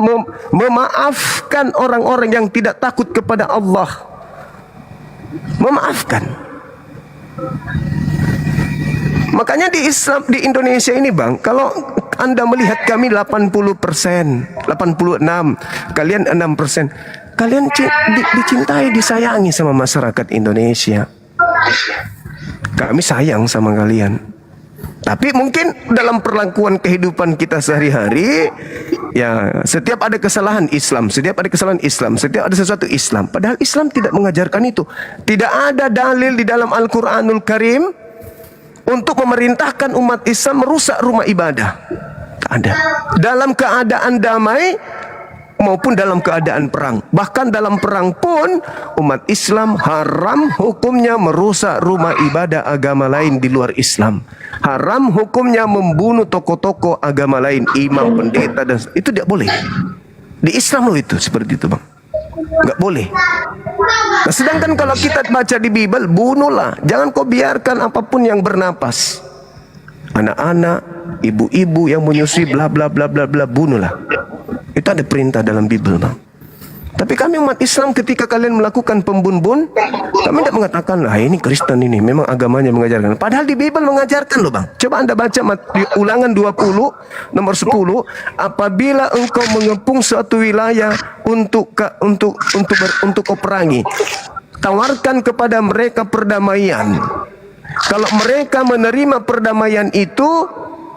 memaafkan orang-orang yang tidak takut kepada Allah. Memaafkan. Makanya di Islam di Indonesia ini Bang, kalau Anda melihat kami 80%, 86, kalian 6%, kalian dicintai, disayangi sama masyarakat Indonesia. Kami sayang sama kalian. Tapi mungkin dalam perlakuan kehidupan kita sehari-hari, ya setiap ada kesalahan Islam, setiap ada kesalahan Islam, setiap ada sesuatu Islam. Padahal Islam tidak mengajarkan itu. Tidak ada dalil di dalam Al-Quranul Karim untuk memerintahkan umat Islam merusak rumah ibadah. Tak ada. Dalam keadaan damai maupun dalam keadaan perang. Bahkan dalam perang pun umat Islam haram hukumnya merusak rumah ibadah agama lain di luar Islam. Haram hukumnya membunuh tokoh-tokoh agama lain, imam, pendeta, dan itu tidak boleh. Di Islam loh itu seperti itu Bang. Nggak boleh. Nah, sedangkan kalau kita baca di Bible, bunuhlah. Jangan kau biarkan apapun yang bernapas. Anak-anak, ibu-ibu yang menyusui bla bla bla bla bla, bunuhlah. Itu ada perintah dalam Bible Bang. Tapi kami umat Islam ketika kalian melakukan pembun-bun, kami tidak mengatakan lah ini Kristen ini, memang agamanya mengajarkan. Padahal di Bible mengajarkan loh Bang. Coba Anda baca di Ulangan 20 nomor 10, apabila engkau mengepung suatu wilayah untuk kau perangi, tawarkan kepada mereka perdamaian. Kalau mereka menerima perdamaian itu,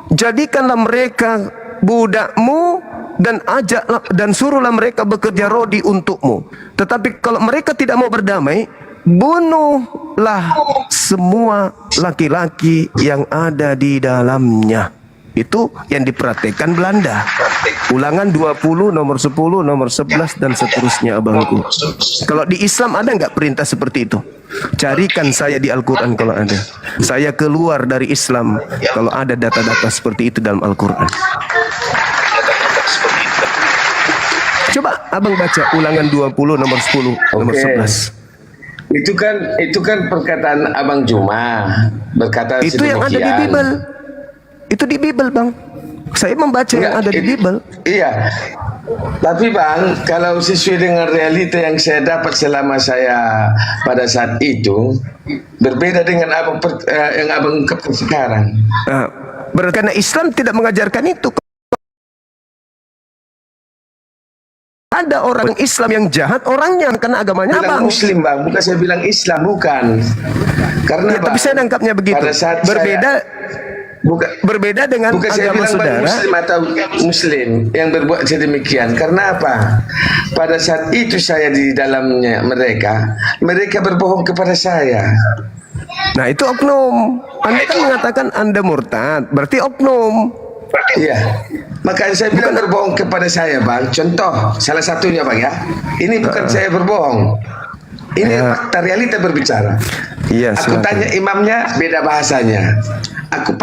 jadikanlah mereka budakmu dan ajaklah dan suruhlah mereka bekerja rodi untukmu. Tetapi kalau mereka tidak mau berdamai, bunuhlah semua laki-laki yang ada di dalamnya. Itu yang diperhatikan Belanda. Ulangan 20 nomor 10, nomor 11 dan seterusnya abangku. Kalau di Islam ada nggak perintah seperti itu? Carikan saya di Al-Quran kalau ada. Saya keluar dari Islam kalau ada data-data seperti itu dalam Al-Quran. Coba abang baca Ulangan 20 nomor 10 nomor 11. Itu kan perkataan Abang Juma berkata itu yang ada di Bible. Itu di Bible Bang. Saya membaca yang ada di Bible. Iya. Tapi Bang, kalau sesuai dengan realita yang saya dapat selama saya pada saat itu, berbeda dengan yang abang ungkapkan sekarang. Karena Islam tidak mengajarkan itu. Ada orang Islam yang jahat orangnya karena agamanya bilang Bang. Muslim Bang, bukan saya bilang Islam, bukan. Karena Ya, tapi saya nangkapnya begitu. Berbeda dengan bukan saya agama bilang saudara. Muslim atau Muslim yang berbuat sedemikian. Karena apa? Pada saat itu saya di dalamnya mereka berbohong kepada saya. Nah itu oknum. Anda kan mengatakan Anda murtad, berarti oknum. Iya. Makanya saya bilang berbohong kepada saya Bang. Contoh salah satunya Bang ya. Ini bukan saya berbohong. Ini fakta realita berbicara. Iya, Aku silakan. tanya imamnya beda bahasanya. Aku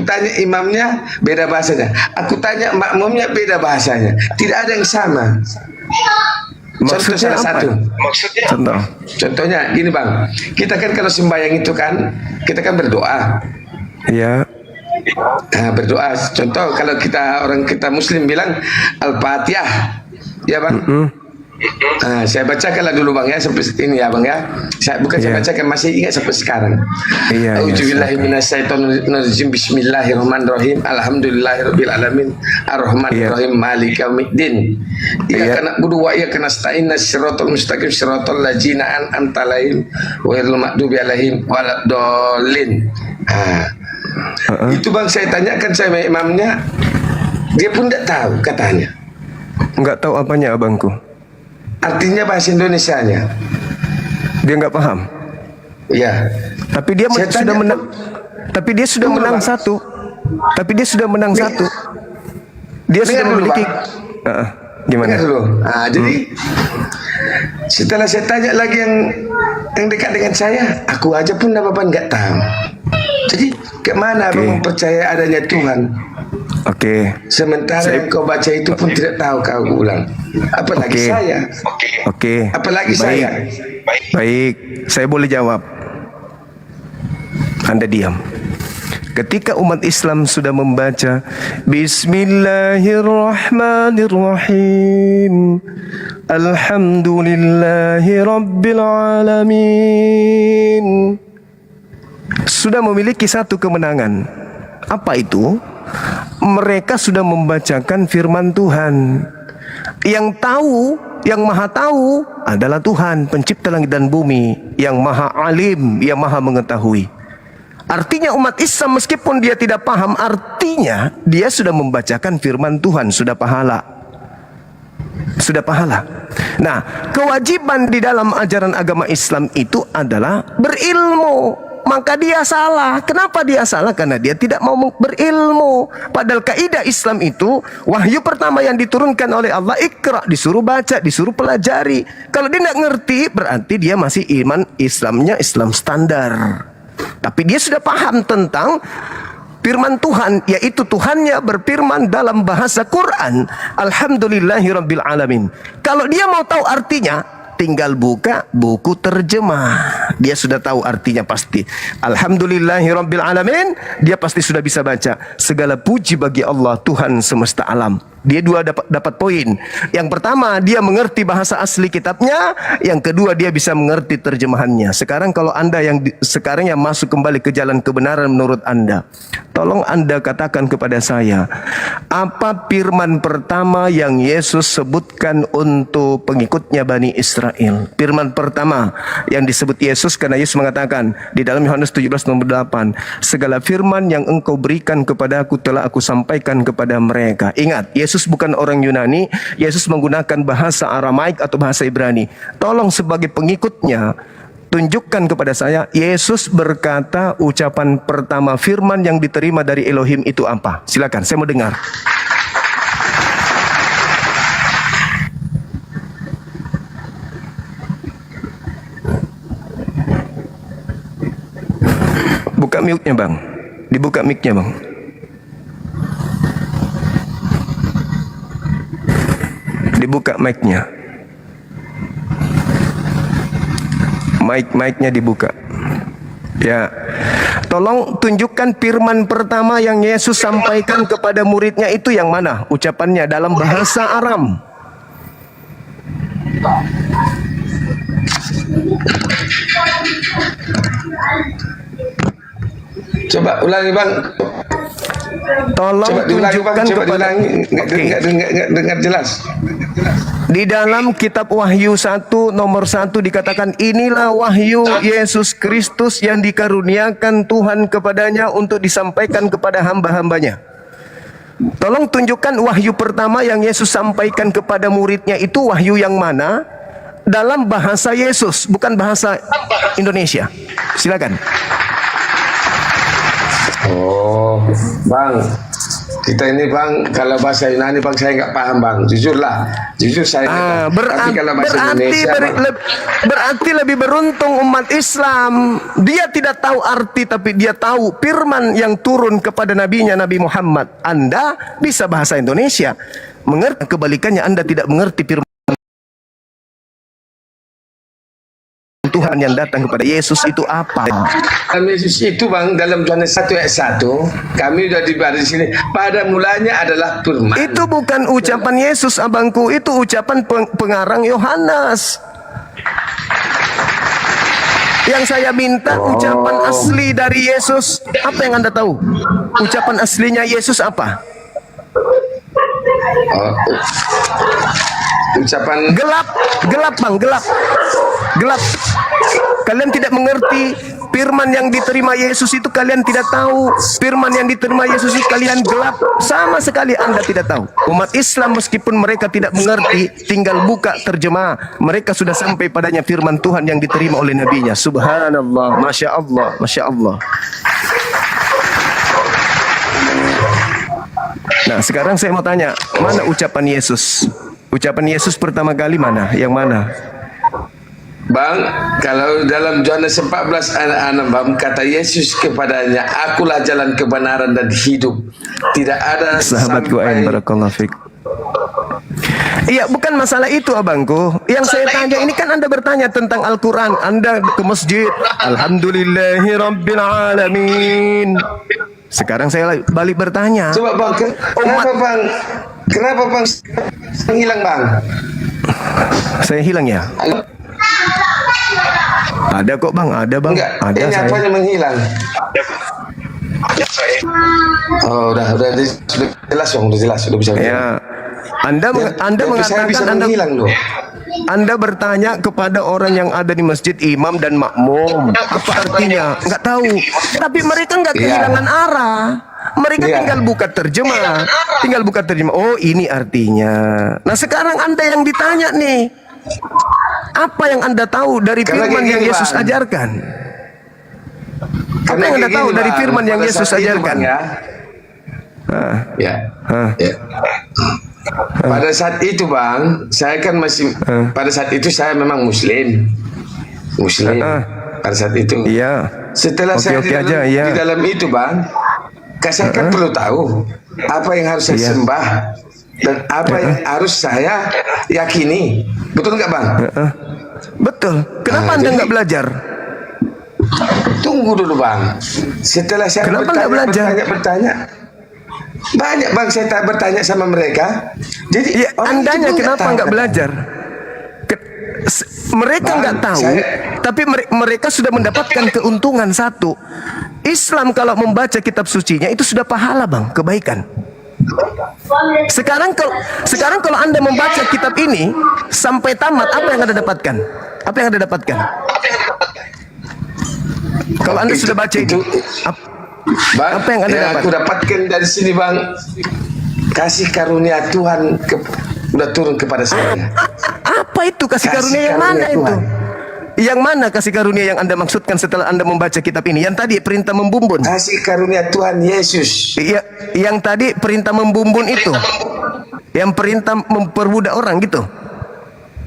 tanya imamnya beda bahasanya. Aku tanya makmumnya beda bahasanya. Tidak ada yang sama. Contoh Maksudnya salah apa? satu. Contoh. Contohnya gini bang, kita kan kalau sembahyang itu kan kita kan berdoa. Ya. Nah, berdoa. Contoh kalau kita Muslim bilang Al-Fatihah, ya bang. Nah, saya bacakanlah dulu bang ya sampai ini ya bang ya. Saya Iya. bacakan, masih ingat sampai sekarang. Iya, A'udzubillahi minasyaitonirrajim. Bismillahirrahmanirrahim. Alhamdulillahirabbil alamin. Arrahmanirrahim. Maliki yaumiddin. Iyyaka na'budu wa iyyaka nasta'in. Shiratal mustaqim shiratal ladzina an'amta 'alaihim ghairil maghdubi alaihim waladdallin. Itu bang saya tanyakan sama imamnya, dia pun tidak tahu katanya. Enggak tahu apanya abangku. Artinya bahasa Indonesianya. Dia enggak paham. Ya. Tapi dia Saya sudah tanya, menang. Tapi dia sudah Tunggu, menang Bang. satu. Tapi dia sudah menang satu. Dia Dengar sudah dulu, memiliki. Bang. Gimana? Dengar dulu. Jadi setelah saya tanya lagi yang dekat dengan saya, aku aja pun apa nggak tahu. Jadi kemana Oke. abang mempercaya adanya Tuhan? Oke. Sementara yang kau baca itu pun tidak tahu kau ulang. Apalagi Oke. saya. Oke. Apalagi Baik. saya. Baik, saya boleh jawab. Anda diam. Ketika umat Islam sudah membaca Bismillahirrahmanirrahim, Alhamdulillahi Rabbil Alamin, sudah memiliki satu kemenangan. Apa itu? Mereka sudah membacakan firman Tuhan. Yang tahu, yang maha tahu adalah Tuhan, pencipta langit dan bumi, yang maha alim, yang maha mengetahui. Artinya umat Islam meskipun dia tidak paham artinya, dia sudah membacakan firman Tuhan, sudah pahala. Sudah pahala. Nah, kewajiban di dalam ajaran agama Islam itu adalah berilmu. Maka dia salah. Kenapa dia salah? Karena dia tidak mau berilmu. Padahal kaidah Islam itu, wahyu pertama yang diturunkan oleh Allah, Iqra, disuruh baca, disuruh pelajari. Kalau dia tidak ngerti, berarti dia masih iman Islamnya Islam standar. Tapi dia sudah paham tentang firman Tuhan, yaitu Tuhannya berfirman dalam bahasa Quran, Alhamdulillahirabbil alamin. Kalau dia mau tahu artinya, tinggal buka buku terjemah. Dia sudah tahu artinya pasti. Alhamdulillahirabbil alamin, dia pasti sudah bisa baca. Segala puji bagi Allah Tuhan semesta alam. Dia dua dapat poin. Yang pertama, dia mengerti bahasa asli kitabnya. Yang kedua, dia bisa mengerti terjemahannya. Sekarang kalau Anda sekarang yang masuk kembali ke jalan kebenaran menurut Anda, tolong Anda katakan kepada saya, apa firman pertama yang Yesus sebutkan untuk pengikutnya Bani Israel? Firman pertama yang disebut Yesus, karena Yesus mengatakan di dalam Yohanes 17:8, segala firman yang engkau berikan kepadaku telah aku sampaikan kepada mereka. Ingat, Yesus bukan orang Yunani. Yesus menggunakan bahasa Aramaik atau bahasa Ibrani. Tolong sebagai pengikutnya, tunjukkan kepada saya, Yesus berkata ucapan pertama firman yang diterima dari Elohim itu apa? Silakan, saya mau dengar. Buka mute-nya bang. Dibuka mic-nya bang. Dibuka mic-nya. Mic-nya dibuka. Ya. Tolong tunjukkan firman pertama yang Yesus sampaikan kepada muridnya itu yang mana? Ucapannya dalam bahasa Aram. Coba ulangi bang. Tolong Coba diulangi bang. tunjukkan Coba kepada diulangi. Nggak dengar jelas. Di dalam kitab Wahyu 1 nomor 1 dikatakan, inilah wahyu Yesus Kristus yang dikaruniakan Tuhan kepadanya untuk disampaikan kepada hamba-hambanya. Tolong tunjukkan wahyu pertama yang Yesus sampaikan kepada muridnya itu wahyu yang mana? Dalam bahasa Yesus, bukan bahasa Indonesia. Silakan. Oh, bang, kita ini bang, kalau bahasa Yunani bang saya nggak paham bang, jujurlah. Jujur saya kata. Tapi kalau bahasa Indonesia, berarti lebih beruntung umat Islam. Dia tidak tahu arti, tapi dia tahu firman yang turun kepada nabinya Nabi Muhammad. Anda bisa bahasa Indonesia, mengerti, kebalikannya Anda tidak mengerti firman Tuhan yang datang kepada Yesus itu apa. Yesus itu bang, dalam Yohanes 1 ayat 1, kami sudah dibahas di sini. Pada mulanya adalah firman. Itu bukan ucapan Yesus abangku, itu ucapan pengarang Yohanes. Yang saya minta ucapan asli dari Yesus. Apa yang Anda tahu? Ucapan aslinya Yesus apa? Ucapan Gelap, gelap bang, gelap. Gelap. Kalian tidak mengerti firman yang diterima Yesus itu, kalian tidak tahu. Firman yang diterima Yesus itu kalian gelap. Sama sekali Anda tidak tahu. Umat Islam meskipun mereka tidak mengerti, tinggal buka terjemah. Mereka sudah sampai padanya firman Tuhan yang diterima oleh nabinya. Subhanallah, Masya Allah, Masya Allah. Nah sekarang saya mau tanya, mana ucapan Yesus? Ucapan Yesus pertama kali mana? Yang mana? Bang, kalau dalam Yohanes 14 ayat 6 bang, kata Yesus kepadanya, akulah jalan kebenaran dan hidup. Tidak ada Sahabatku Ain, barakallahu fiik. Iya, bukan masalah itu abangku. Yang saya tanya ini kan Anda bertanya tentang Al-Quran. Anda ke masjid, Alhamdulillahi Rabbil Alamin. Sekarang saya balik bertanya. Coba bang, kenapa bang? Kenapa bang hilang bang? Saya hilang ya? Ada kok bang, ada bang. Enggak, Ada ini saya. apanya menghilang? Oh, udah jelas bang, udah jelas, udah bisa. Ya, Anda Dan saya bisa mengatakan menghilang loh. Anda bertanya kepada orang yang ada di masjid, imam dan makmum. Apa artinya? Enggak tahu. Tapi mereka enggak kehilangan arah. Mereka tinggal buka terjemah. Tinggal buka terjemah. Oh, ini artinya. Nah, sekarang Anda yang ditanya nih. Apa yang Anda tahu dari firman yang Yesus ajarkan? Apa yang Anda tahu dari firman yang Yesus ajarkan? Ya. Pada saat itu bang, saya kan masih pada saat itu saya memang Muslim. Pada saat itu. Iya. Setelah saya di dalam itu bang, saya kan perlu tahu apa yang harus saya sembah dan apa yang harus saya yakini. Betul nggak bang? Betul. Kenapa Anda nggak belajar? Tunggu dulu bang. Setelah saya Kenapa nggak belajar? bertanya, banyak bang saya bertanya sama mereka. Jadi Ya, Andanya kenapa nggak belajar? Mereka Bang, nggak tahu, tapi mereka sudah mendapatkan keuntungan satu. Islam kalau membaca kitab sucinya itu sudah pahala bang, kebaikan. Sekarang kalau Anda membaca kitab ini sampai tamat, apa yang Anda dapatkan? Apa yang Anda dapatkan? Kalau Anda sudah baca itu, bang, apa yang Anda dapat? Aku dapatkan dari sini bang, kasih karunia Tuhan udah turun kepada saya. Apa itu kasih karunia yang mana karunia itu? Tuhan. Yang mana kasih karunia yang Anda maksudkan setelah Anda membaca kitab ini? Yang tadi perintah membumbun. Kasih karunia Tuhan Yesus. Iya, yang tadi perintah membumbun itu. Yang perintah memperbudak orang gitu.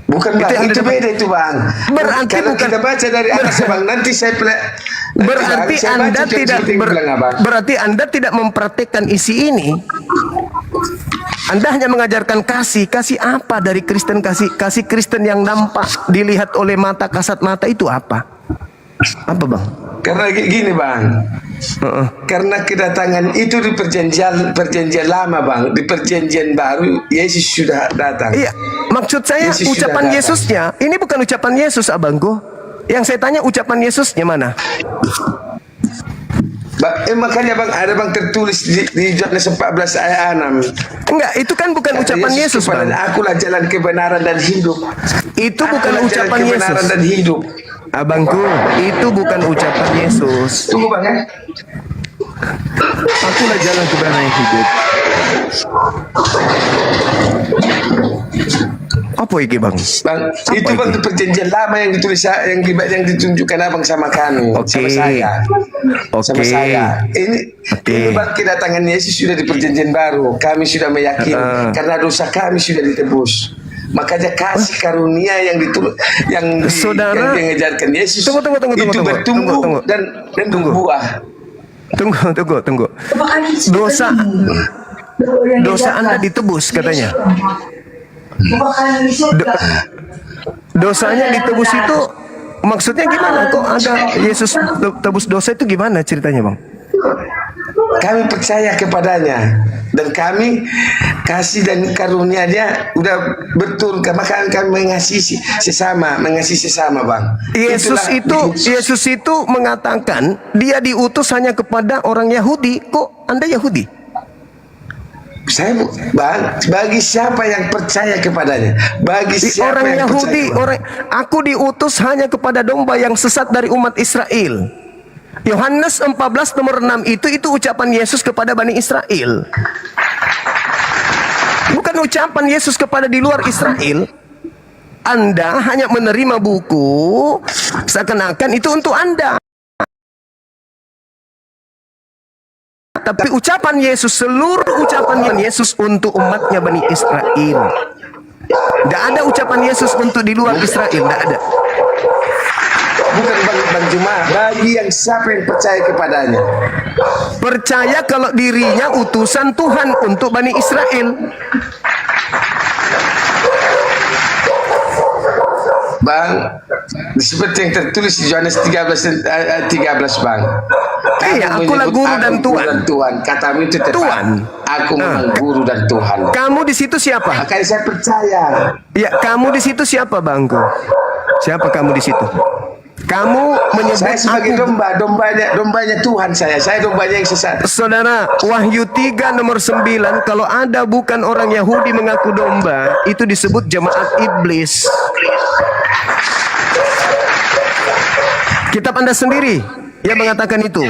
Bukan bang, yang itu Anda beda itu bang. Berarti kalau bukan- kita baca dari atas bang, nanti saya Berarti Anda berarti Anda tidak mempraktikkan isi ini. Anda hanya mengajarkan kasih apa dari Kristen, kasih Kristen yang nampak dilihat oleh mata kasat mata itu apa? Apa bang? Karena gini bang, karena kedatangan itu di perjanjian lama bang, di perjanjian baru Yesus sudah datang. Iya, maksud saya Yesus ucapan sudah datang. Yesusnya ini bukan ucapan Yesus abangku. Yang saya tanya ucapan Yesusnya mana? Makanya bang, ada bang tertulis di Yohanes 14 ayat 6. Enggak, itu kan bukan Kata ucapan Yesus bang. Akulah jalan kebenaran dan hidup. Itu bukan Akulah ucapan jalan Yesus. kebenaran dan hidup. Abangku, itu bukan ucapan Yesus. Tunggu bang ya. Akulah jalan kebenaran yang hidup. Apa iki bang? Bang, itu bang ini? di perjanjian lama yang ditulis yang ditunjukkan abang sama kami, sama saya. Sama saya. Ini bang kedatangan Yesus sudah di perjanjian baru. Kami sudah meyakini karena dosa kami sudah ditebus. Makanya kasih karunia yang Saudara, yang diajarkan Yesus tunggu, itu bertumbuh dan berbuah. Tunggu. Dosa Anda ditebus katanya. Dosanya ditebus itu maksudnya gimana? Kok ada Yesus tebus dosa itu gimana ceritanya, Bang? Kami percaya kepadanya dan kami kasih dan karunia-Nya udah berturun, maka kami mengasihi sesama, Bang. Yesus itu mengatakan dia diutus hanya kepada orang Yahudi. Kok Anda Yahudi? Saya, Bang, bagi siapa yang percaya kepadanya, bagi siapa Orang yang Yahudi, aku diutus hanya kepada domba yang sesat dari umat Israel. Yohanes 14 nomor 6 itu ucapan Yesus kepada Bani Israel. Bukan ucapan Yesus kepada di luar Israel. Anda hanya menerima buku seakan-akan itu untuk Anda. Tapi ucapan Yesus, seluruh ucapan Yesus untuk umatnya Bani Israel. Tidak ada ucapan Yesus untuk di luar Israel, tidak ada. Bukan Bang Juma, bagi yang siapa yang percaya kepadanya. Percaya kalau dirinya utusan Tuhan untuk Bani Israel. Bang, seperti yang tertulis di Yohanes 13, Bang. Iya, akulah guru dan Tuhan. Katamu itu tepat. Tuhan. Aku memang guru dan Tuhan. Kamu di situ siapa? Makanya saya percaya. Ya, kamu di situ siapa, Bangku? Siapa kamu di situ? Kamu menyebut Saya sebagai dombanya Tuhan saya dombanya yang sesat. Saudara, Wahyu 3 nomor 9, kalau ada bukan orang Yahudi mengaku domba, itu disebut jemaat iblis. Kitab Anda sendiri yang mengatakan itu,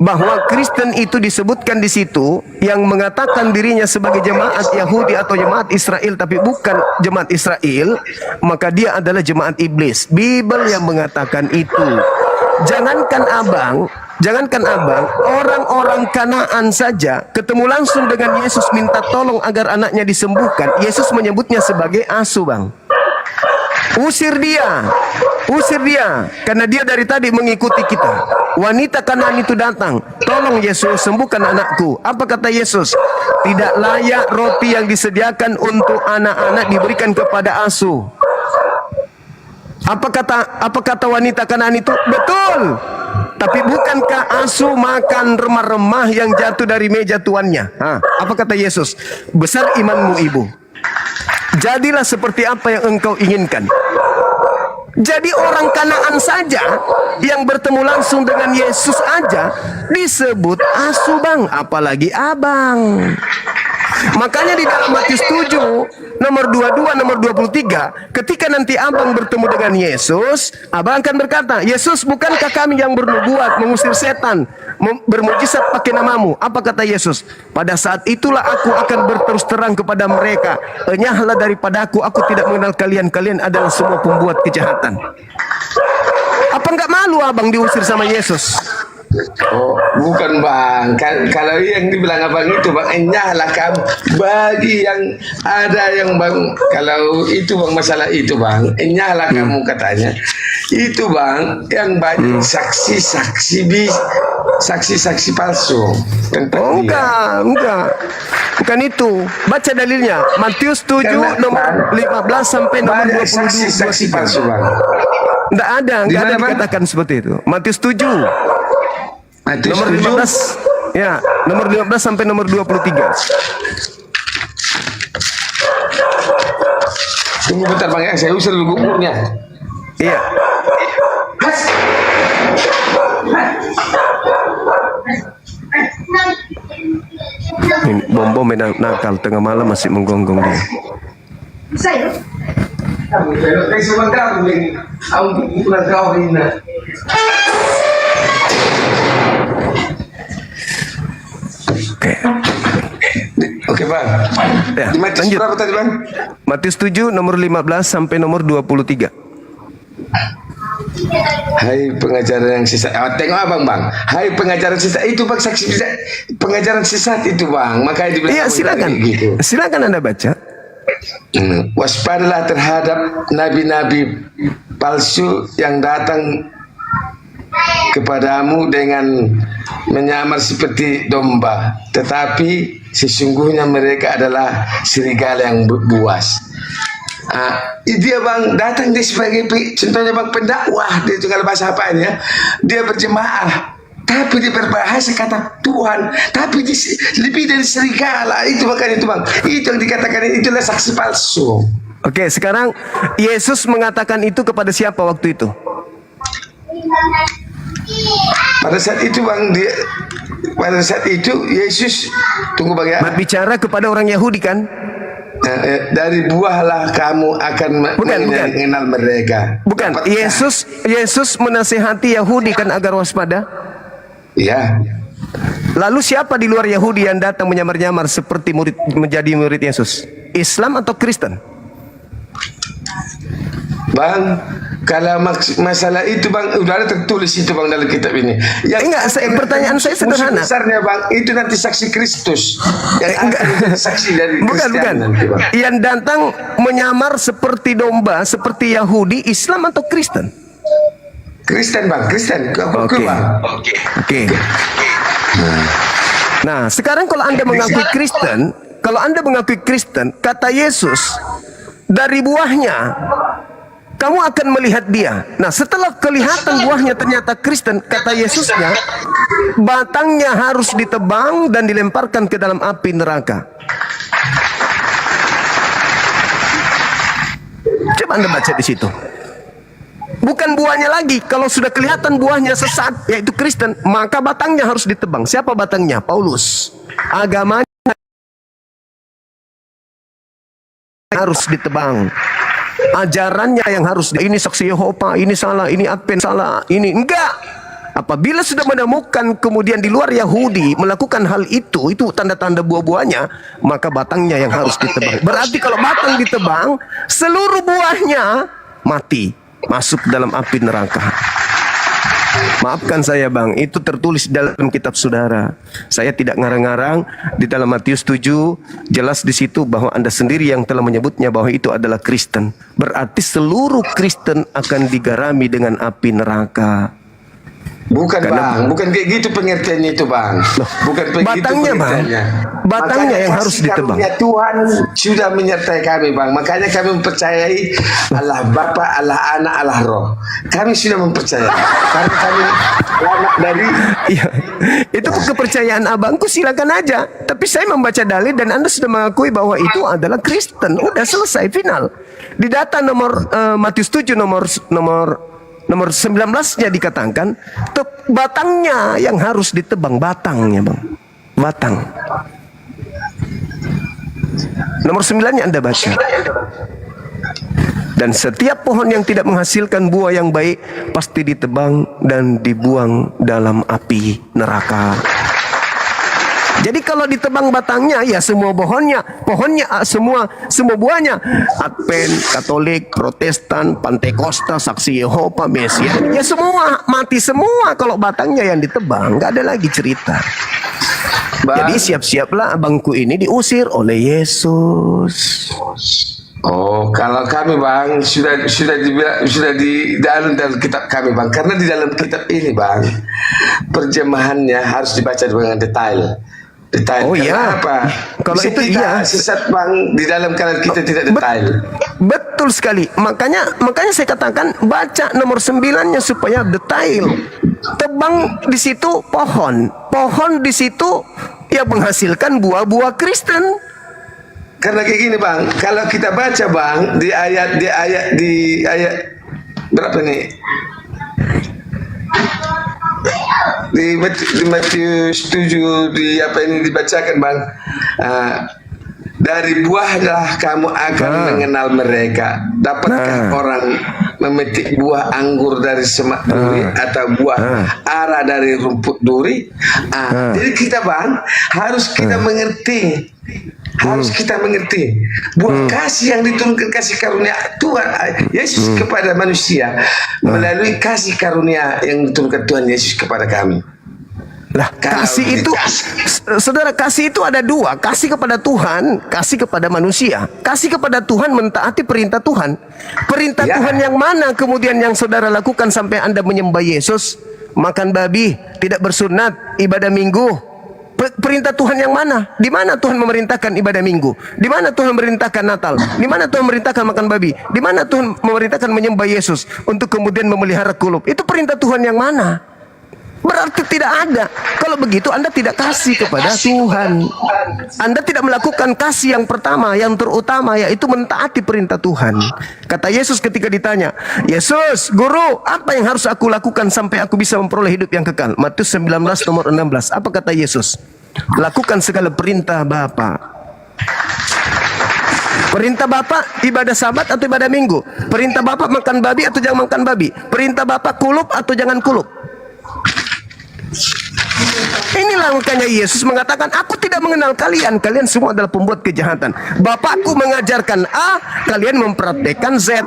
bahwa Kristen itu disebutkan di situ yang mengatakan dirinya sebagai jemaat Yahudi atau jemaat Israel tapi bukan jemaat Israel, maka dia adalah jemaat iblis. Bible yang mengatakan itu. Jangankan abang, orang-orang Kanaan saja ketemu langsung dengan Yesus minta tolong agar anaknya disembuhkan. Yesus menyebutnya sebagai asu, Bang. Usir dia, karena dia dari tadi mengikuti kita. Wanita Kanaan itu datang, tolong Yesus sembuhkan anakku. Apa kata Yesus? Tidak layak roti yang disediakan untuk anak-anak diberikan kepada asu. Apa kata wanita Kanaan itu? Betul. Tapi bukankah asu makan remah-remah yang jatuh dari meja tuannya? Apa kata Yesus? Besar imanmu, ibu. Jadilah seperti apa yang engkau inginkan. Jadi orang Kanaan saja yang bertemu langsung dengan Yesus aja disebut asu, Bang, apalagi abang. Makanya di dalam Matius 7 nomor 22 nomor 23, ketika nanti abang bertemu dengan Yesus, abang akan berkata, Yesus, bukankah kami yang bernubuat mengusir setan, bermujizat pakai namamu? Apa kata Yesus? Pada saat itulah aku akan berterus terang kepada mereka, enyahlah daripadaku, aku tidak mengenal kalian, kalian adalah semua pembuat kejahatan. Apa enggak malu abang diusir sama Yesus? Oh, bukan, Bang. Kalau yang dibilang abang itu, Bang, enyahlah kamu. Bagi yang ada yang, Bang, kalau itu, Bang, masalah itu, Bang, enyahlah kamu katanya. Itu, Bang, yang banyak saksi-saksi palsu. Oh, enggak. Bukan itu. Baca dalilnya. Matius 7 nomor 15 sampai nomor 22. Saksi palsu, Bang. Enggak ada dikatakan seperti itu. Matius 7. Nomor 15. Ya, nomor 15 sampai nomor 23. Tunggu bentar, Bang, ya. Saya usir dulu bukunya. Iya. Ini bom-bom nakal tengah malam masih menggonggong dia. Oke, Bang. Ya, Di Matius lanjut. berapa tadi, Bang? Matius 7 nomor 15 sampai nomor 23. Hai pengajaran yang sesat. Tengok abang, Bang. Hai pengajaran sesat itu, Bang, saksi pengajaran sesat itu, Bang. Makanya dibilang Iya, silakan. gitu. Silakan Anda baca. Waspadalah terhadap nabi-nabi palsu yang datang kepadamu dengan menyamar seperti domba, tetapi sesungguhnya mereka adalah serigala yang buas. Dia bang datang dia sebagai contohnya bang pendakwah, dia juga bahasa apa ini ya, dia berjemaah, tapi dia berbahasa kata Tuhan, tapi dia lebih dari serigala. Itu makanya itu bang, itu yang dikatakan itulah saksi palsu. Oke, sekarang Yesus mengatakan itu kepada siapa waktu itu? Pada saat itu bang, pada saat itu Yesus tunggu bang ya, Berbicara kepada orang Yahudi kan? dari buahlah kamu akan mengenal mereka. Bukan, Yesus menasihati Yahudi kan agar waspada. Ya. Lalu siapa di luar Yahudi yang datang menyamar-nyamar seperti menjadi murid Yesus? Islam atau Kristen? Bang, kalau masalah itu bang, udah ada tertulis itu bang dalam kitab ini. Pertanyaan saya sederhana. Besarnya bang, itu nanti saksi Kristus. Saksi dari bukan. nanti, bang. Yang datang menyamar seperti domba, seperti Yahudi, Islam atau Kristen? Kristen bang, Kristen. Oke. Nah, sekarang kalau Anda mengakui Kristen, kata Yesus, dari buahnya kamu akan melihat dia. Nah, setelah kelihatan buahnya ternyata Kristen, kata Yesusnya, batangnya harus ditebang dan dilemparkan ke dalam api neraka. Coba Anda baca di situ. Bukan buahnya lagi. Kalau sudah kelihatan buahnya sesat, yaitu Kristen, maka batangnya harus ditebang. Siapa batangnya? Paulus. Agamanya harus ditebang. Ajarannya yang harus, ini saksi Yehova, ini salah, ini Advent salah, ini enggak. Apabila sudah menemukan kemudian di luar Yahudi melakukan hal itu tanda-tanda buah-buahnya, maka batangnya yang harus ditebang. Berarti kalau batang ditebang, seluruh buahnya mati, masuk dalam api neraka. Maafkan saya bang, itu tertulis dalam kitab saudara. Saya tidak ngarang-ngarang. Di dalam Matius 7 jelas di situ bahwa Anda sendiri yang telah menyebutnya bahwa itu adalah Kristen. Berarti seluruh Kristen akan digarami dengan api neraka. Bukan bang, bukan kayak gitu pengertiannya itu bang. Bukan begitu batangnya bang, batangnya yang harus ditebang. Tuhan sudah menyertai kami bang, makanya kami mempercayai Allah Bapa, Allah Anak, Allah Roh. Kami sudah mempercayai karena kami anak dari. Iya, itu kepercayaan abangku, silakan aja. Tapi saya membaca dalil dan Anda sudah mengakui bahwa itu adalah Kristen. Udah selesai, final. Di data nomor Matius 7 nomor 19-nya dikatakan batangnya yang harus ditebang, batangnya bang, batang. Nomor 9-nya Anda baca. Dan setiap pohon yang tidak menghasilkan buah yang baik pasti ditebang dan dibuang dalam api neraka. Jadi kalau ditebang batangnya, ya semua pohonnya, semua buahnya, Advent, Katolik, Protestan, Pantekosta, Saksi Yehova, Mesias, ya semua mati semua kalau batangnya yang ditebang, nggak ada lagi cerita. Bang. Jadi siap-siaplah abangku ini diusir oleh Yesus. Oh, kalau kami bang sudah di dalam kitab kami bang, karena di dalam kitab ini bang perjemahannya harus dibaca dengan detail. Oh iya. Apa? Kalau bisa itu kita iya. Sesat bang di dalam kalau kita tidak detail. Betul sekali. Makanya saya katakan baca nomor 9-nya supaya detail. Tebang di situ pohon di situ ya menghasilkan buah-buah Kristen. Karena kayak gini bang, kalau kita baca bang di ayat berapa nih? Di Matius 7 di apa ini dibacakan bang, dari buahlah kamu akan mengenal mereka. Dapatkah orang memetik buah anggur dari semak duri atau buah ara dari rumput duri? Jadi kita bang harus kita mengerti. Harus kita mengerti buah kasih yang diturunkan, kasih karunia Tuhan Yesus kepada manusia melalui kasih karunia yang diturunkan Tuhan Yesus kepada kami. Lah, kasih itu, saudara, kasih itu ada dua. Kasih kepada Tuhan, kasih kepada manusia. Kasih kepada Tuhan mentaati perintah Tuhan. Perintah Ya. Tuhan yang mana kemudian yang saudara lakukan sampai Anda menyembah Yesus, makan babi, tidak bersunat, ibadah minggu? Perintah Tuhan yang mana? Di mana Tuhan memerintahkan ibadah minggu? Di mana Tuhan memerintahkan Natal? Di mana Tuhan memerintahkan makan babi? Di mana Tuhan memerintahkan menyembah Yesus untuk kemudian memelihara kulub? Itu perintah Tuhan yang mana? Berarti tidak ada. Kalau begitu Anda tidak kasih kepada Tuhan. Anda tidak melakukan kasih yang pertama, yang terutama, yaitu mentaati perintah Tuhan. Kata Yesus ketika ditanya, Yesus, Guru, apa yang harus aku lakukan sampai aku bisa memperoleh hidup yang kekal? Matius 19 nomor 16. Apa kata Yesus? Lakukan segala perintah Bapa. Perintah Bapak ibadah Sabat atau ibadah Minggu? Perintah Bapak makan babi atau jangan makan babi? Perintah Bapak kulub atau jangan kulub? Inilah makanya Yesus mengatakan, aku tidak mengenal kalian. Kalian semua adalah pembuat kejahatan. Bapakku mengajarkan A, kalian mempraktekkan Z.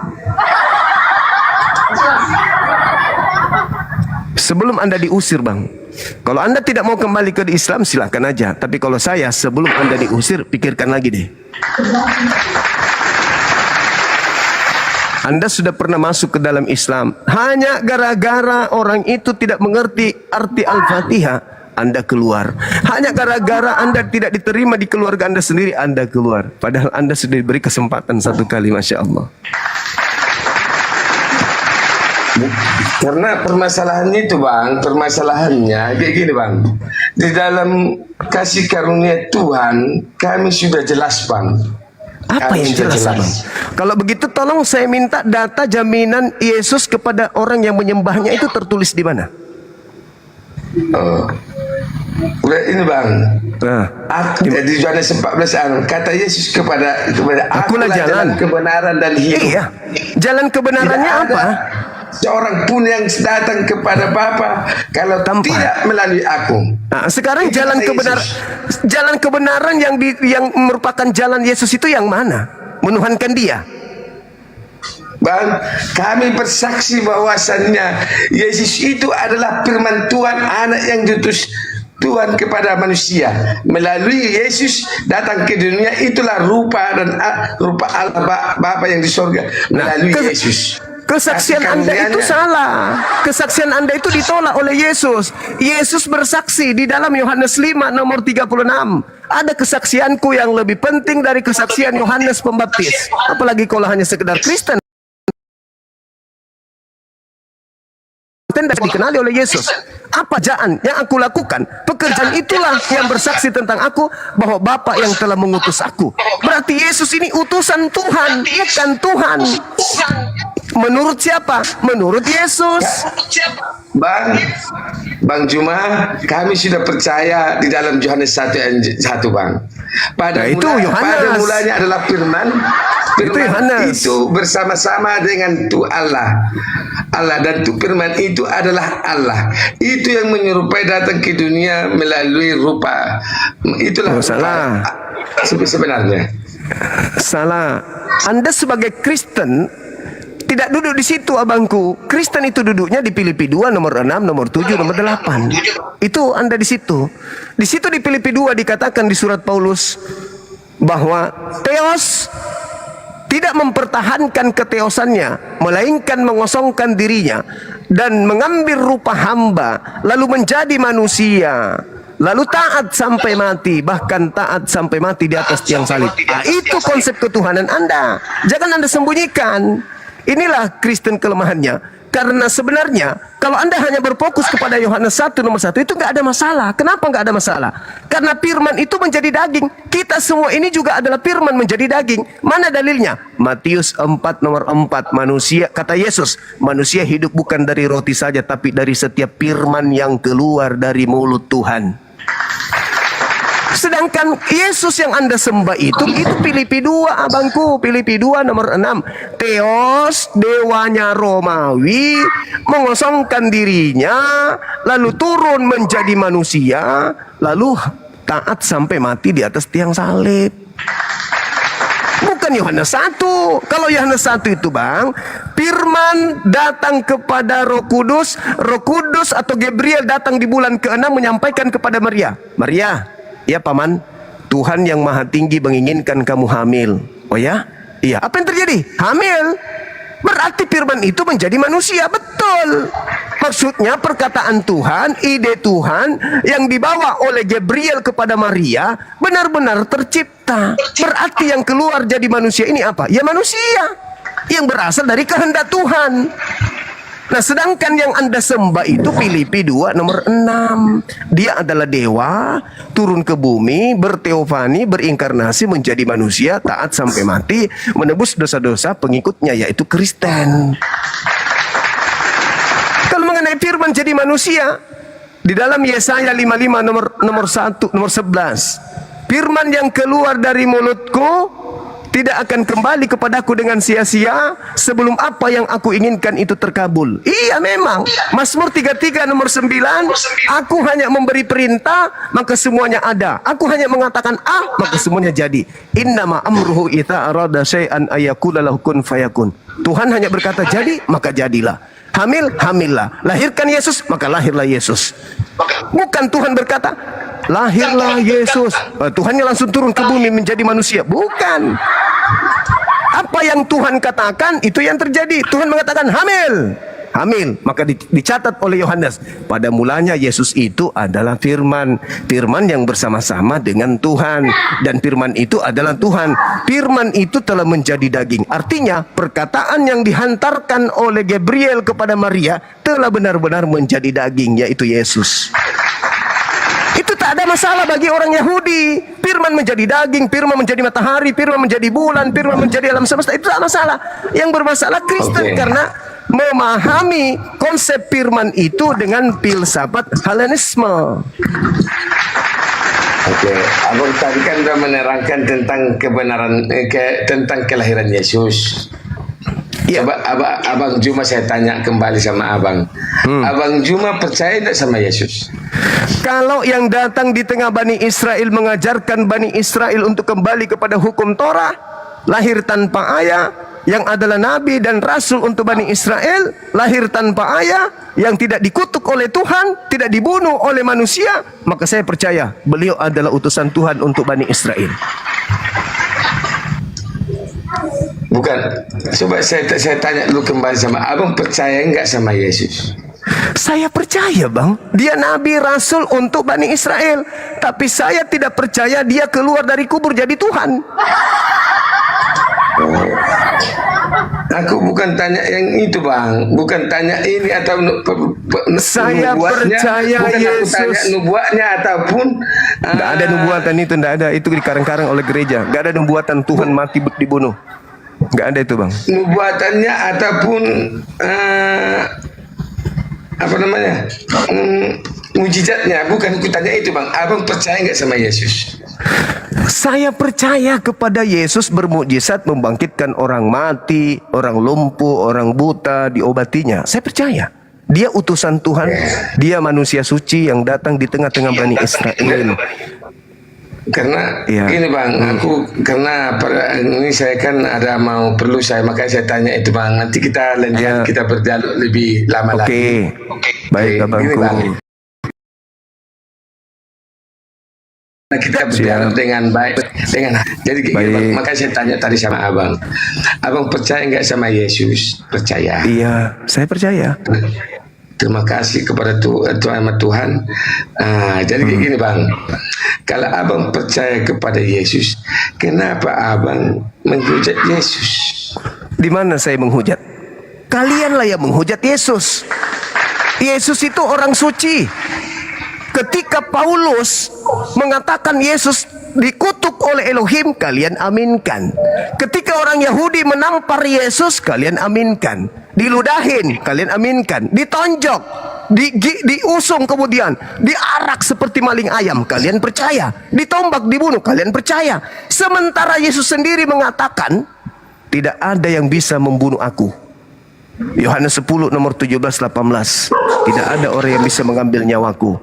Sebelum Anda diusir, Bang, kalau Anda tidak mau kembali ke Islam, silahkan aja. Tapi kalau saya, sebelum Anda diusir, pikirkan lagi deh. Anda sudah pernah masuk ke dalam Islam hanya gara-gara orang itu tidak mengerti arti Al-Fatihah, Anda keluar. Hanya gara-gara Anda tidak diterima di keluarga Anda sendiri, Anda keluar. Padahal Anda sudah diberi kesempatan satu kali, Masya Allah. Karena permasalahannya itu Bang, permasalahannya kayak gini Bang. Di dalam kasih karunia Tuhan, kami sudah jelas Bang. Apa Kami yang sudah jelas, Abang? Kalau begitu tolong saya minta data jaminan Yesus kepada orang yang menyembahnya itu tertulis di mana? Oh. Ini Bang. Nah, Aku di Yohanes 14 kata Yesus kepada Akulah akulah jalan kebenaran dan hidup. Iya. Jalan kebenarannya Tidak ada apa? seorang pun yang datang kepada Bapa kalau Tanpa. tidak melalui aku. Nah, sekarang Itu jalan kata Yesus. jalan kebenaran yang merupakan jalan Yesus itu yang mana? Menuhankan Dia. Bang, kami bersaksi bahwasannya Yesus itu adalah firman Tuhan, anak yang diutus Tuhan kepada manusia. Melalui Yesus datang ke dunia, itulah rupa dan rupa Allah Bapa yang di sorga. Melalui Yesus. Kesaksian Kasih Anda itu karunia-Nya. salah. Kesaksian Anda itu ditolak oleh Yesus. Yesus bersaksi di dalam Yohanes 5 nomor 36. Ada kesaksianku yang lebih penting dari kesaksian Yohanes Pembaptis. Apalagi kalau hanya sekedar Kristen. Tidak dikenali oleh Yesus. Apa pekerjaan yang aku lakukan? Pekerjaan itulah yang bersaksi tentang aku bahwa Bapa yang telah mengutus aku. Berarti Yesus ini utusan Tuhan, bukan Tuhan. Menurut siapa? Menurut Yesus. Bang Juma, kami sudah percaya di dalam Yohanes 1 Bang. Pada Nah, itu Yohanes. pada mulanya adalah firman. Itu Yohanes. Itu bersama-sama dengan Allah. Dan firman itu adalah Allah. Itu yang menyerupai datang ke dunia melalui rupa. Itulah salah. Sebenarnya. Salah. Anda sebagai Kristen tidak duduk di situ, abangku. Kristen itu duduknya di Filipi 2 nomor 6, nomor 7, nomor 8. Itu Anda di situ. Di situ di Filipi 2 dikatakan di surat Paulus bahwa Theos tidak mempertahankan keteosannya, melainkan mengosongkan dirinya dan mengambil rupa hamba, lalu menjadi manusia, lalu taat sampai mati, bahkan taat sampai mati di atas tiang salib. Nah, itu konsep ketuhanan Anda. Jangan Anda sembunyikan. Inilah Kristen kelemahannya. Karena sebenarnya kalau Anda hanya berfokus kepada Yohanes 1 nomor 1 itu nggak ada masalah. Kenapa nggak ada masalah? Karena firman itu menjadi daging. Kita semua ini juga adalah firman menjadi daging. Mana dalilnya? Matius 4 nomor 4. Manusia, kata Yesus, manusia hidup bukan dari roti saja, tapi dari setiap firman yang keluar dari mulut Tuhan. Sedangkan Yesus yang Anda sembah itu Filipi 2, abangku. Filipi 2 nomor 6. Theos, dewanya Romawi, mengosongkan dirinya, lalu turun menjadi manusia, lalu taat sampai mati di atas tiang salib. Bukan bukan Yohanes 1. Kalau Yohanes 1 itu bang, firman datang kepada Roh Kudus atau Gabriel datang di bulan ke-6 menyampaikan kepada Maria. Maria, ya paman, Tuhan yang Maha Tinggi menginginkan kamu hamil. Oh ya? Iya. Apa yang terjadi? Hamil. Berarti firman itu menjadi manusia. Betul. Maksudnya perkataan Tuhan, ide Tuhan yang dibawa oleh Gabriel kepada Maria benar-benar tercipta. Berarti yang keluar jadi manusia ini apa? Ya manusia yang berasal dari kehendak Tuhan. Nah, sedangkan yang Anda sembah itu Filipi 2 nomor 6. Dia adalah dewa, turun ke bumi, berteofani, berinkarnasi menjadi manusia, taat sampai mati, menebus dosa-dosa pengikutnya, yaitu Kristen. Kalau mengenai firman jadi manusia, di dalam Yesaya 55 nomor 11, firman yang keluar dari mulutku tidak akan kembali kepadaku dengan sia-sia sebelum apa yang aku inginkan itu terkabul. Iya memang. Mazmur 33 nomor 9, aku hanya memberi perintah maka semuanya ada. Aku hanya mengatakan maka semuanya jadi. Innama amruhu idza arada syai'an ayaqula lahu kun fayakun. Tuhan hanya berkata jadi maka jadilah. Hamil, hamillah. Lahirkan Yesus, maka lahirlah Yesus. Bukan Tuhan berkata lahirlah Yesus, Tuhannya langsung turun ke bumi menjadi manusia. Bukan. Apa yang Tuhan katakan itu yang terjadi. Tuhan mengatakan hamil, hamil, maka dicatat oleh Yohanes. Pada mulanya Yesus itu adalah firman, firman yang bersama-sama dengan Tuhan, dan firman itu adalah Tuhan. Firman itu telah menjadi daging. Artinya perkataan yang dihantarkan oleh Gabriel kepada Maria telah benar-benar menjadi daging, yaitu Yesus. Itu tak ada masalah bagi orang Yahudi. Firman menjadi daging, firman menjadi matahari, firman menjadi bulan, firman menjadi alam semesta. Itu tak masalah. Yang bermasalah Kristen karena memahami konsep firman itu dengan filsafat Helenisme. Oke, abang tadi kan sudah menerangkan tentang kebenaran, tentang kelahiran Yesus. Ya. Coba abang Juma saya tanya kembali sama abang. Abang Juma percaya tidak sama Yesus? Kalau yang datang di tengah Bani Israel mengajarkan Bani Israel untuk kembali kepada hukum Torah, lahir tanpa ayah, yang adalah nabi dan rasul untuk Bani Israel, lahir tanpa ayah, yang tidak dikutuk oleh Tuhan, tidak dibunuh oleh manusia, maka saya percaya beliau adalah utusan Tuhan untuk Bani Israel. Bukan. Coba saya tanya dulu kembali sama abang, percaya enggak sama Yesus? Saya percaya bang, dia nabi rasul untuk Bani Israel. Tapi saya tidak percaya dia keluar dari kubur jadi Tuhan. Aku bukan tanya yang itu bang, bukan tanya ini atau Saya percaya bukan Yesus. aku tanya nubuatnya ataupun Tidak ada nubuatan itu, tidak ada. Itu dikarang-karang oleh gereja. Tidak ada nubuatan Tuhan mati dibunuh. Tidak ada itu bang. nubuatannya ataupun apa namanya mujizatnya, bukan aku tanya itu bang. Abang percaya nggak sama Yesus? Saya percaya kepada Yesus bermukjizat, membangkitkan orang mati, orang lumpuh, orang buta, diobatinya. Saya percaya. Dia utusan Tuhan. Dia manusia suci yang datang di tengah-tengah Bani Israel. Karena Iya. gini bang, aku karena ini saya kan ada mau perlu saya, makanya saya tanya itu bang. Nanti kita lanjut, Iya. kita berdialog lebih lama lagi. Baik Gini, abangku. bang. Nah, kita berdialog dengan baik, jadi gini, Baik. bang, makanya saya tanya tadi sama abang. Abang percaya nggak sama Yesus? Percaya. Iya, saya percaya. Terima kasih kepada Tuhan. Jadi kayak gini bang, kalau abang percaya kepada Yesus, kenapa abang menghujat Yesus? Di mana saya menghujat? Kalianlah yang menghujat Yesus. Yesus itu orang suci. Ketika Paulus mengatakan Yesus dikutuk oleh Elohim, kalian aminkan. Ketika orang Yahudi menampar Yesus, kalian aminkan. Diludahin, kalian aminkan. Ditonjok, diusung, kemudian diarak seperti maling ayam, kalian percaya. Ditombak, dibunuh, kalian percaya. Sementara Yesus sendiri mengatakan, tidak ada yang bisa membunuh aku. Yohanes 10 nomor 17-18. Tidak ada orang yang bisa mengambil nyawaku.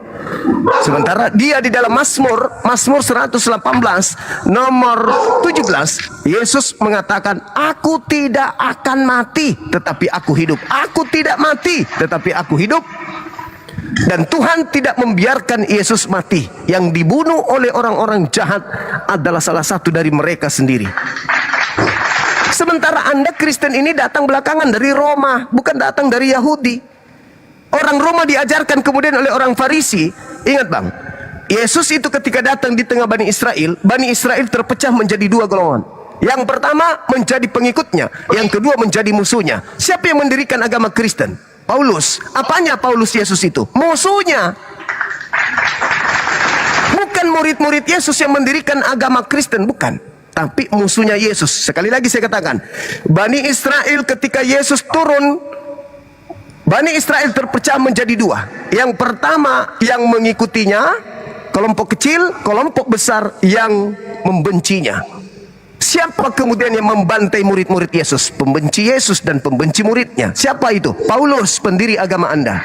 Sementara dia di dalam Mazmur 118 nomor 17, Yesus mengatakan, aku tidak akan mati tetapi aku hidup. Aku tidak mati tetapi aku hidup. Dan Tuhan tidak membiarkan Yesus mati. Yang dibunuh oleh orang-orang jahat adalah salah satu dari mereka sendiri. Sementara Anda Kristen ini datang belakangan dari Roma, bukan datang dari Yahudi. Orang Roma diajarkan kemudian oleh orang Farisi. Ingat bang, Yesus itu ketika datang di tengah Bani Israel terpecah menjadi dua golongan. Yang pertama menjadi pengikutnya, yang kedua menjadi musuhnya. Siapa yang mendirikan agama Kristen? Paulus. Apanya Paulus Yesus itu? Musuhnya. Bukan murid-murid Yesus yang mendirikan agama Kristen, bukan. Tapi musuhnya Yesus. Sekali lagi saya katakan, Bani Israel ketika Yesus turun, Bani Israel terpecah menjadi dua. Yang pertama yang mengikutinya, kelompok kecil, kelompok besar yang membencinya. Siapa kemudian yang membantai murid-murid Yesus? Pembenci Yesus dan pembenci muridnya. Siapa itu? Paulus, pendiri agama Anda.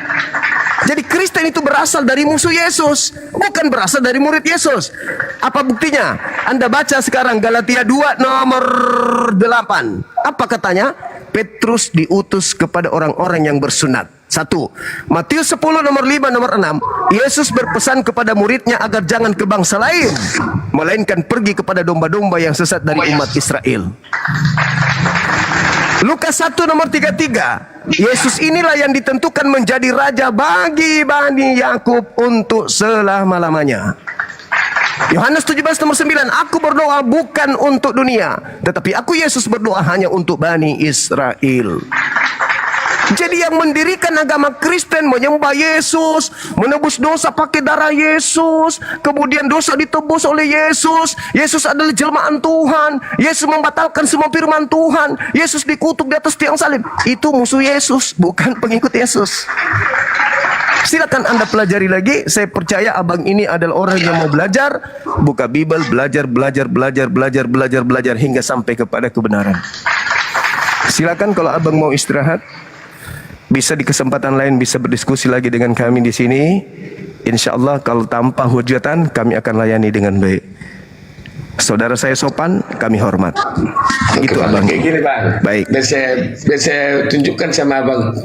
Jadi Kristen itu berasal dari musuh Yesus, bukan berasal dari murid Yesus. Apa buktinya? Anda baca sekarang Galatia 2 nomor 8. Apa katanya? Petrus diutus kepada orang-orang yang bersunat. 1. Matius 10 nomor 5 nomor 6. Yesus berpesan kepada muridnya agar jangan ke bangsa lain, melainkan pergi kepada domba-domba yang sesat dari umat Israel. Lukas 1 nomor 33. Yesus inilah yang ditentukan menjadi raja bagi Bani Yakub untuk selama-lamanya. Yohanes 17 nomor 9. Aku berdoa bukan untuk dunia, tetapi aku Yesus berdoa hanya untuk Bani Israel. Jadi yang mendirikan agama Kristen menyembah Yesus, menebus dosa pakai darah Yesus, kemudian dosa ditebus oleh Yesus. Yesus adalah jelmaan Tuhan. Yesus membatalkan semua firman Tuhan. Yesus dikutuk di atas tiang salib. Itu musuh Yesus, bukan pengikut Yesus. Silakan Anda pelajari lagi. Saya percaya abang ini adalah orang yang mau belajar, buka Bible, belajar hingga sampai kepada kebenaran. Silakan kalau abang mau istirahat, bisa di kesempatan lain bisa berdiskusi lagi dengan kami di sini. Insya Allah kalau tanpa hujatan kami akan layani dengan baik. Saudara saya sopan, kami hormat. Itu abang. Kayak gini bang. Baik. Biar saya tunjukkan sama abang.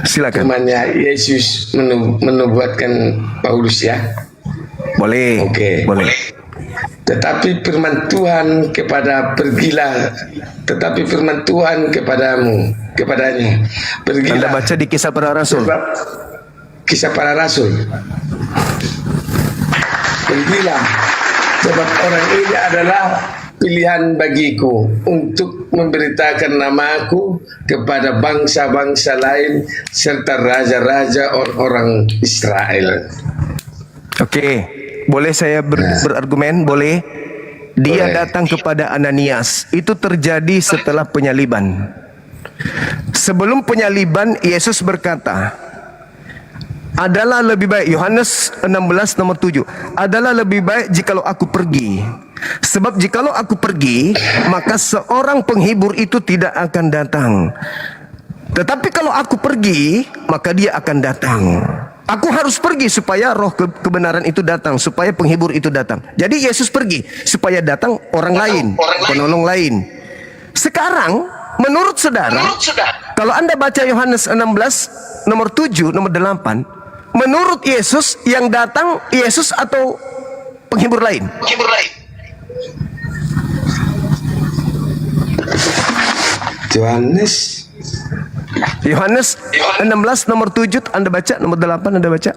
Silakan. Firmannya Yesus menubuatkan Paulus ya. Boleh. Oke. Boleh. Tetapi firman Tuhan kepadanya, pergilah. Anda baca di Kisah Para Rasul. Kisah Para Rasul. Pergilah, sebab orang ini adalah pilihan bagiku untuk memberitakan namaku kepada bangsa-bangsa lain serta raja-raja orang Israel. Oke. Boleh saya berargumen? Boleh. Dia datang kepada Ananias. Itu terjadi setelah penyaliban. Sebelum penyaliban, Yesus berkata, adalah lebih baik, Yohanes 16 nomor 7, adalah lebih baik jikalau aku pergi. Sebab jikalau aku pergi, maka seorang penghibur itu tidak akan datang. Tetapi kalau aku pergi, maka dia akan datang. Aku harus pergi supaya roh kebenaran itu datang, supaya penghibur itu datang. Jadi Yesus pergi supaya datang orang lain, penolong lain. Sekarang menurut saudara, kalau Anda baca Yohanes 16 nomor 7 nomor 8, menurut Yesus yang datang Yesus atau penghibur lain? Yohanes 16 nomor 7 Anda baca, nomor 8 Anda baca.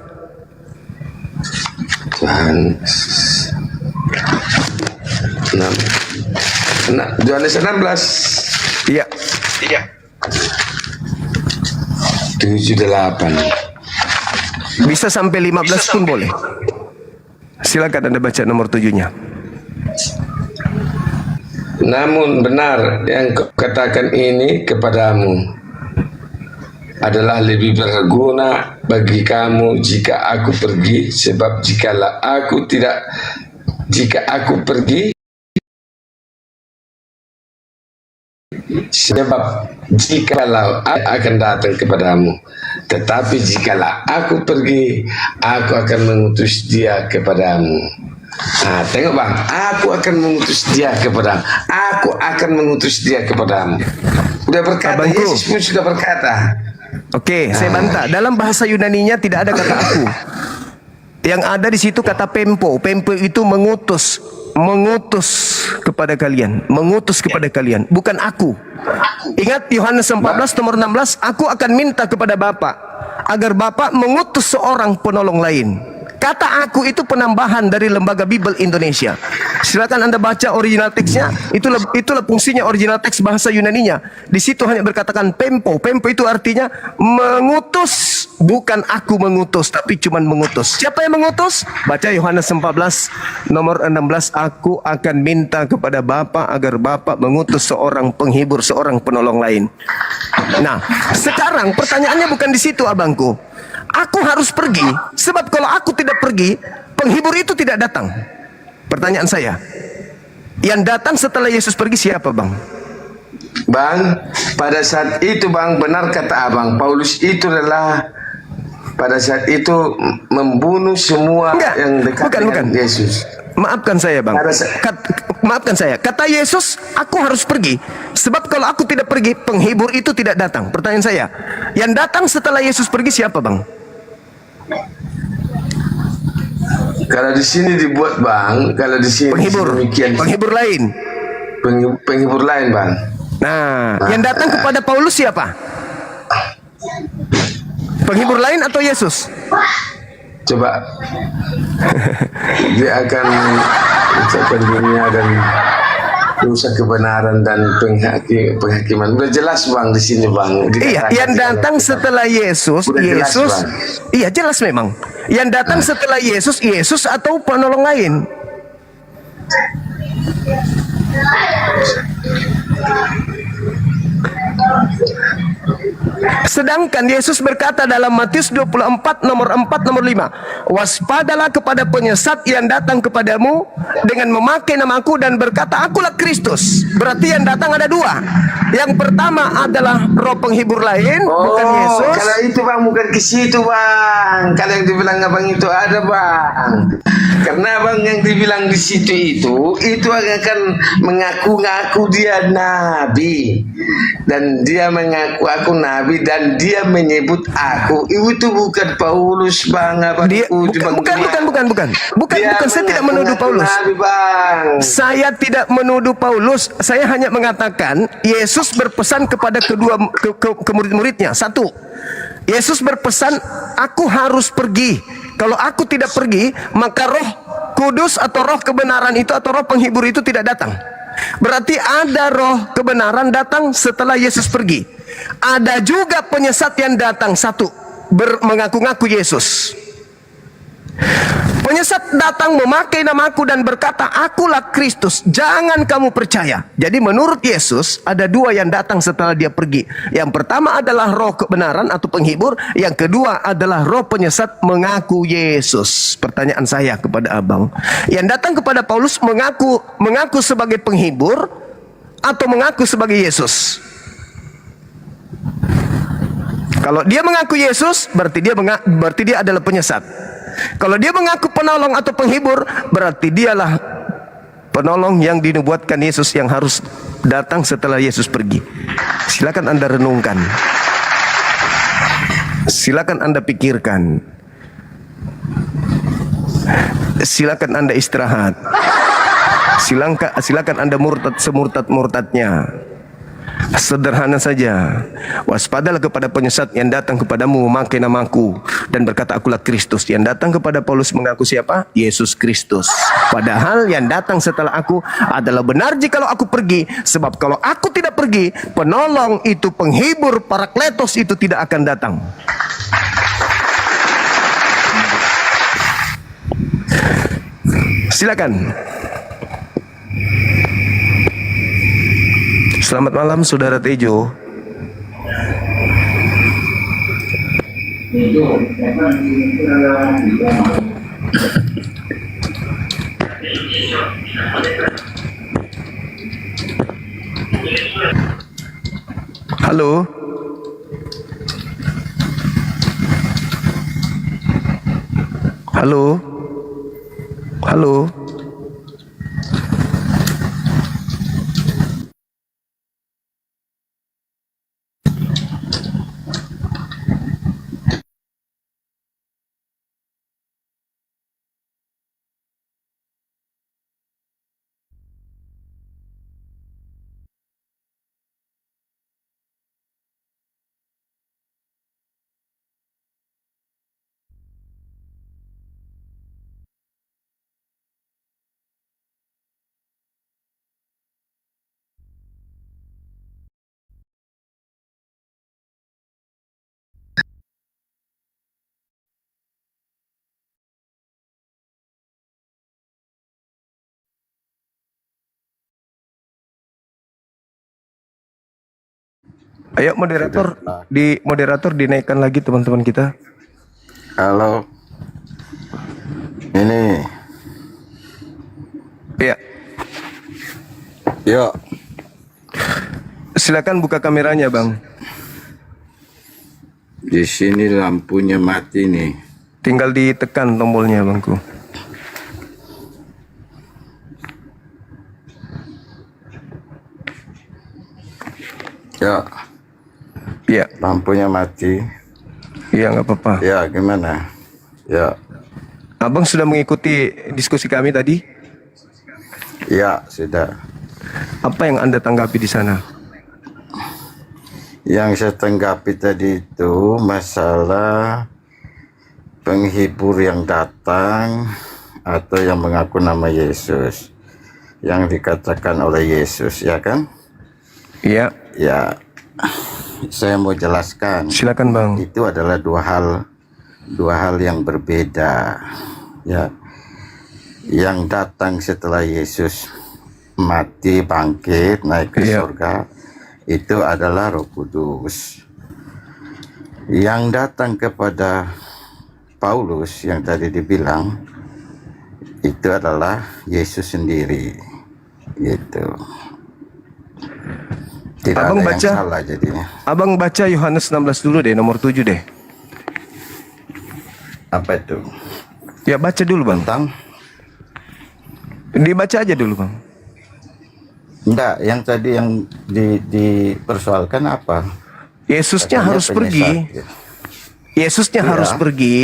Yohanes 16. Iya. 7-8. Bisa sampai 15 pun boleh. Silakan Anda baca nomor 7-nya. Namun benar yang kau katakan ini kepadamu adalah lebih berguna bagi kamu jika aku pergi, sebab jika aku pergi sebab jikalau aku akan datang kepadamu, tetapi jikalau aku pergi, aku akan mengutus dia kepadamu. Nah, tengok bang, aku akan mengutus dia kepadamu. Aku akan mengutus dia kepadamu. Udah berkata, Abangku. Yesus pun sudah berkata. Oke, saya bantah. Dalam bahasa Yunaninya tidak ada kata aku. Yang ada di situ kata pempo. Pempo itu mengutus, mengutus kepada kalian, mengutus kepada kalian, bukan aku. Ingat Yohanes 14 nomor 16, aku akan minta kepada Bapa agar Bapa mengutus seorang penolong lain. Kata aku itu penambahan dari Lembaga Bible Indonesia. Silakan Anda baca original teksnya. Itulah fungsinya original teks bahasa Yunaninya. Di situ hanya berkatakan pempo. Pempo itu artinya mengutus, bukan aku mengutus, tapi cuman mengutus. Siapa yang mengutus? Baca Yohanes 14 nomor 16, aku akan minta kepada Bapa agar Bapa mengutus seorang penghibur, seorang penolong lain. Nah, sekarang pertanyaannya bukan di situ, abangku. Aku harus pergi, sebab kalau aku tidak pergi, penghibur itu tidak datang. Pertanyaan saya, yang datang setelah Yesus pergi siapa, bang? Bang, pada saat itu bang, benar kata abang, Paulus itu adalah pada saat itu membunuh semua Enggak, yang dekat bukan, dengan bukan. Yesus. Maafkan saya, bang. Maafkan saya. Kata Yesus, aku harus pergi. Sebab kalau aku tidak pergi, penghibur itu tidak datang. Pertanyaan saya, yang datang setelah Yesus pergi siapa, bang? Kalau di sini dibuat bang, kalau di sini Penghibur. demikian, Penghibur lain. penghibur lain bang. Nah, yang datang kepada Paulus siapa? Penghibur lain atau Yesus? Coba dia akan ucapkan dirinya dan dosa kebenaran dan penghakiman. Udah jelas bang di sini bang. Iya, yang datang setelah Yesus, Udah jelas, Yesus. Bang. Iya, jelas memang. Yang datang setelah Yesus, Yesus atau penolong lain? Sedangkan Yesus berkata dalam Matius 24 nomor 4 nomor 5, waspadalah kepada penyesat yang datang kepadamu dengan memakai namaku dan berkata akulah Kristus. Berarti yang datang ada dua. Yang pertama adalah roh penghibur lain, bukan Yesus. Kalau itu bang bukan ke situ bang. Kalau yang dibilang abang itu ada bang. Karena abang yang dibilang di situ itu akan mengaku-ngaku dia nabi dan dia mengaku aku nabi dan dia menyebut aku. Itu bukan Paulus bang. Abang Dia, bukan. Saya tidak menuduh Paulus. Nabi, bang. Saya tidak menuduh Paulus. Saya hanya mengatakan Yesus berpesan kepada kedua ke murid-muridnya. Satu, Yesus berpesan, aku harus pergi. Kalau aku tidak pergi, maka roh kudus atau roh kebenaran itu atau roh penghibur itu tidak datang. Berarti ada roh kebenaran datang setelah Yesus pergi. Ada juga penyesat yang datang, satu, mengaku-ngaku Yesus. Penyesat datang memakai namaku dan berkata akulah Kristus, jangan kamu percaya. Jadi menurut Yesus ada dua yang datang setelah dia pergi. Yang pertama adalah roh kebenaran atau penghibur. Yang kedua adalah roh penyesat mengaku Yesus. Pertanyaan saya kepada abang, yang datang kepada Paulus mengaku sebagai penghibur atau mengaku sebagai Yesus? Kalau dia mengaku Yesus, berarti dia adalah penyesat. Kalau dia mengaku penolong atau penghibur, berarti dialah penolong yang dinubuatkan Yesus yang harus datang setelah Yesus pergi. Silakan Anda renungkan. Silakan Anda pikirkan. Silakan Anda istirahat. Silakan Anda murtad semurtad-murtadnya. Sederhana saja. Waspadalah kepada penyesat yang datang kepadamu memakai namaku dan berkata akulah Kristus. Yang datang kepada Paulus mengaku siapa? Yesus Kristus. Padahal yang datang setelah aku adalah benar jikalau aku pergi. Sebab kalau aku tidak pergi, penolong itu, penghibur, parakletos itu tidak akan datang. Silakan. Selamat malam Saudara Tejo. Halo. Halo. Ayo moderator dinaikkan lagi teman-teman kita. Halo. Ini. Ya, Yuk. silakan buka kameranya, Bang. Di sini lampunya mati nih. Tinggal ditekan tombolnya, Bangku. Ya, Ya, lampunya mati. iya nggak apa-apa. Ya, gimana? Ya. Abang sudah mengikuti diskusi kami tadi. Ya, sudah. Apa yang Anda tanggapi di sana? Yang saya tanggapi tadi itu masalah penghibur yang datang atau yang mengaku nama Yesus. Yang dikatakan oleh Yesus, ya kan? Iya, Ya, saya mau jelaskan. silakan, Bang. Itu adalah dua hal yang berbeda. Ya, yang datang setelah Yesus mati, bangkit, naik ke Iya. surga, itu adalah Roh Kudus. Yang datang kepada Paulus yang tadi dibilang itu adalah Yesus sendiri, gitu. Tidak Abang ada baca. yang salah jadinya. Abang baca Yohanes 16 dulu deh, nomor 7 deh. Apa itu? Ya, baca dulu, Bang. Tentang? Dibaca aja dulu, Bang. Enggak, yang tadi yang dipersoalkan apa? Yesusnya Katanya harus penyesat, pergi. ya. Yesusnya Iya. harus pergi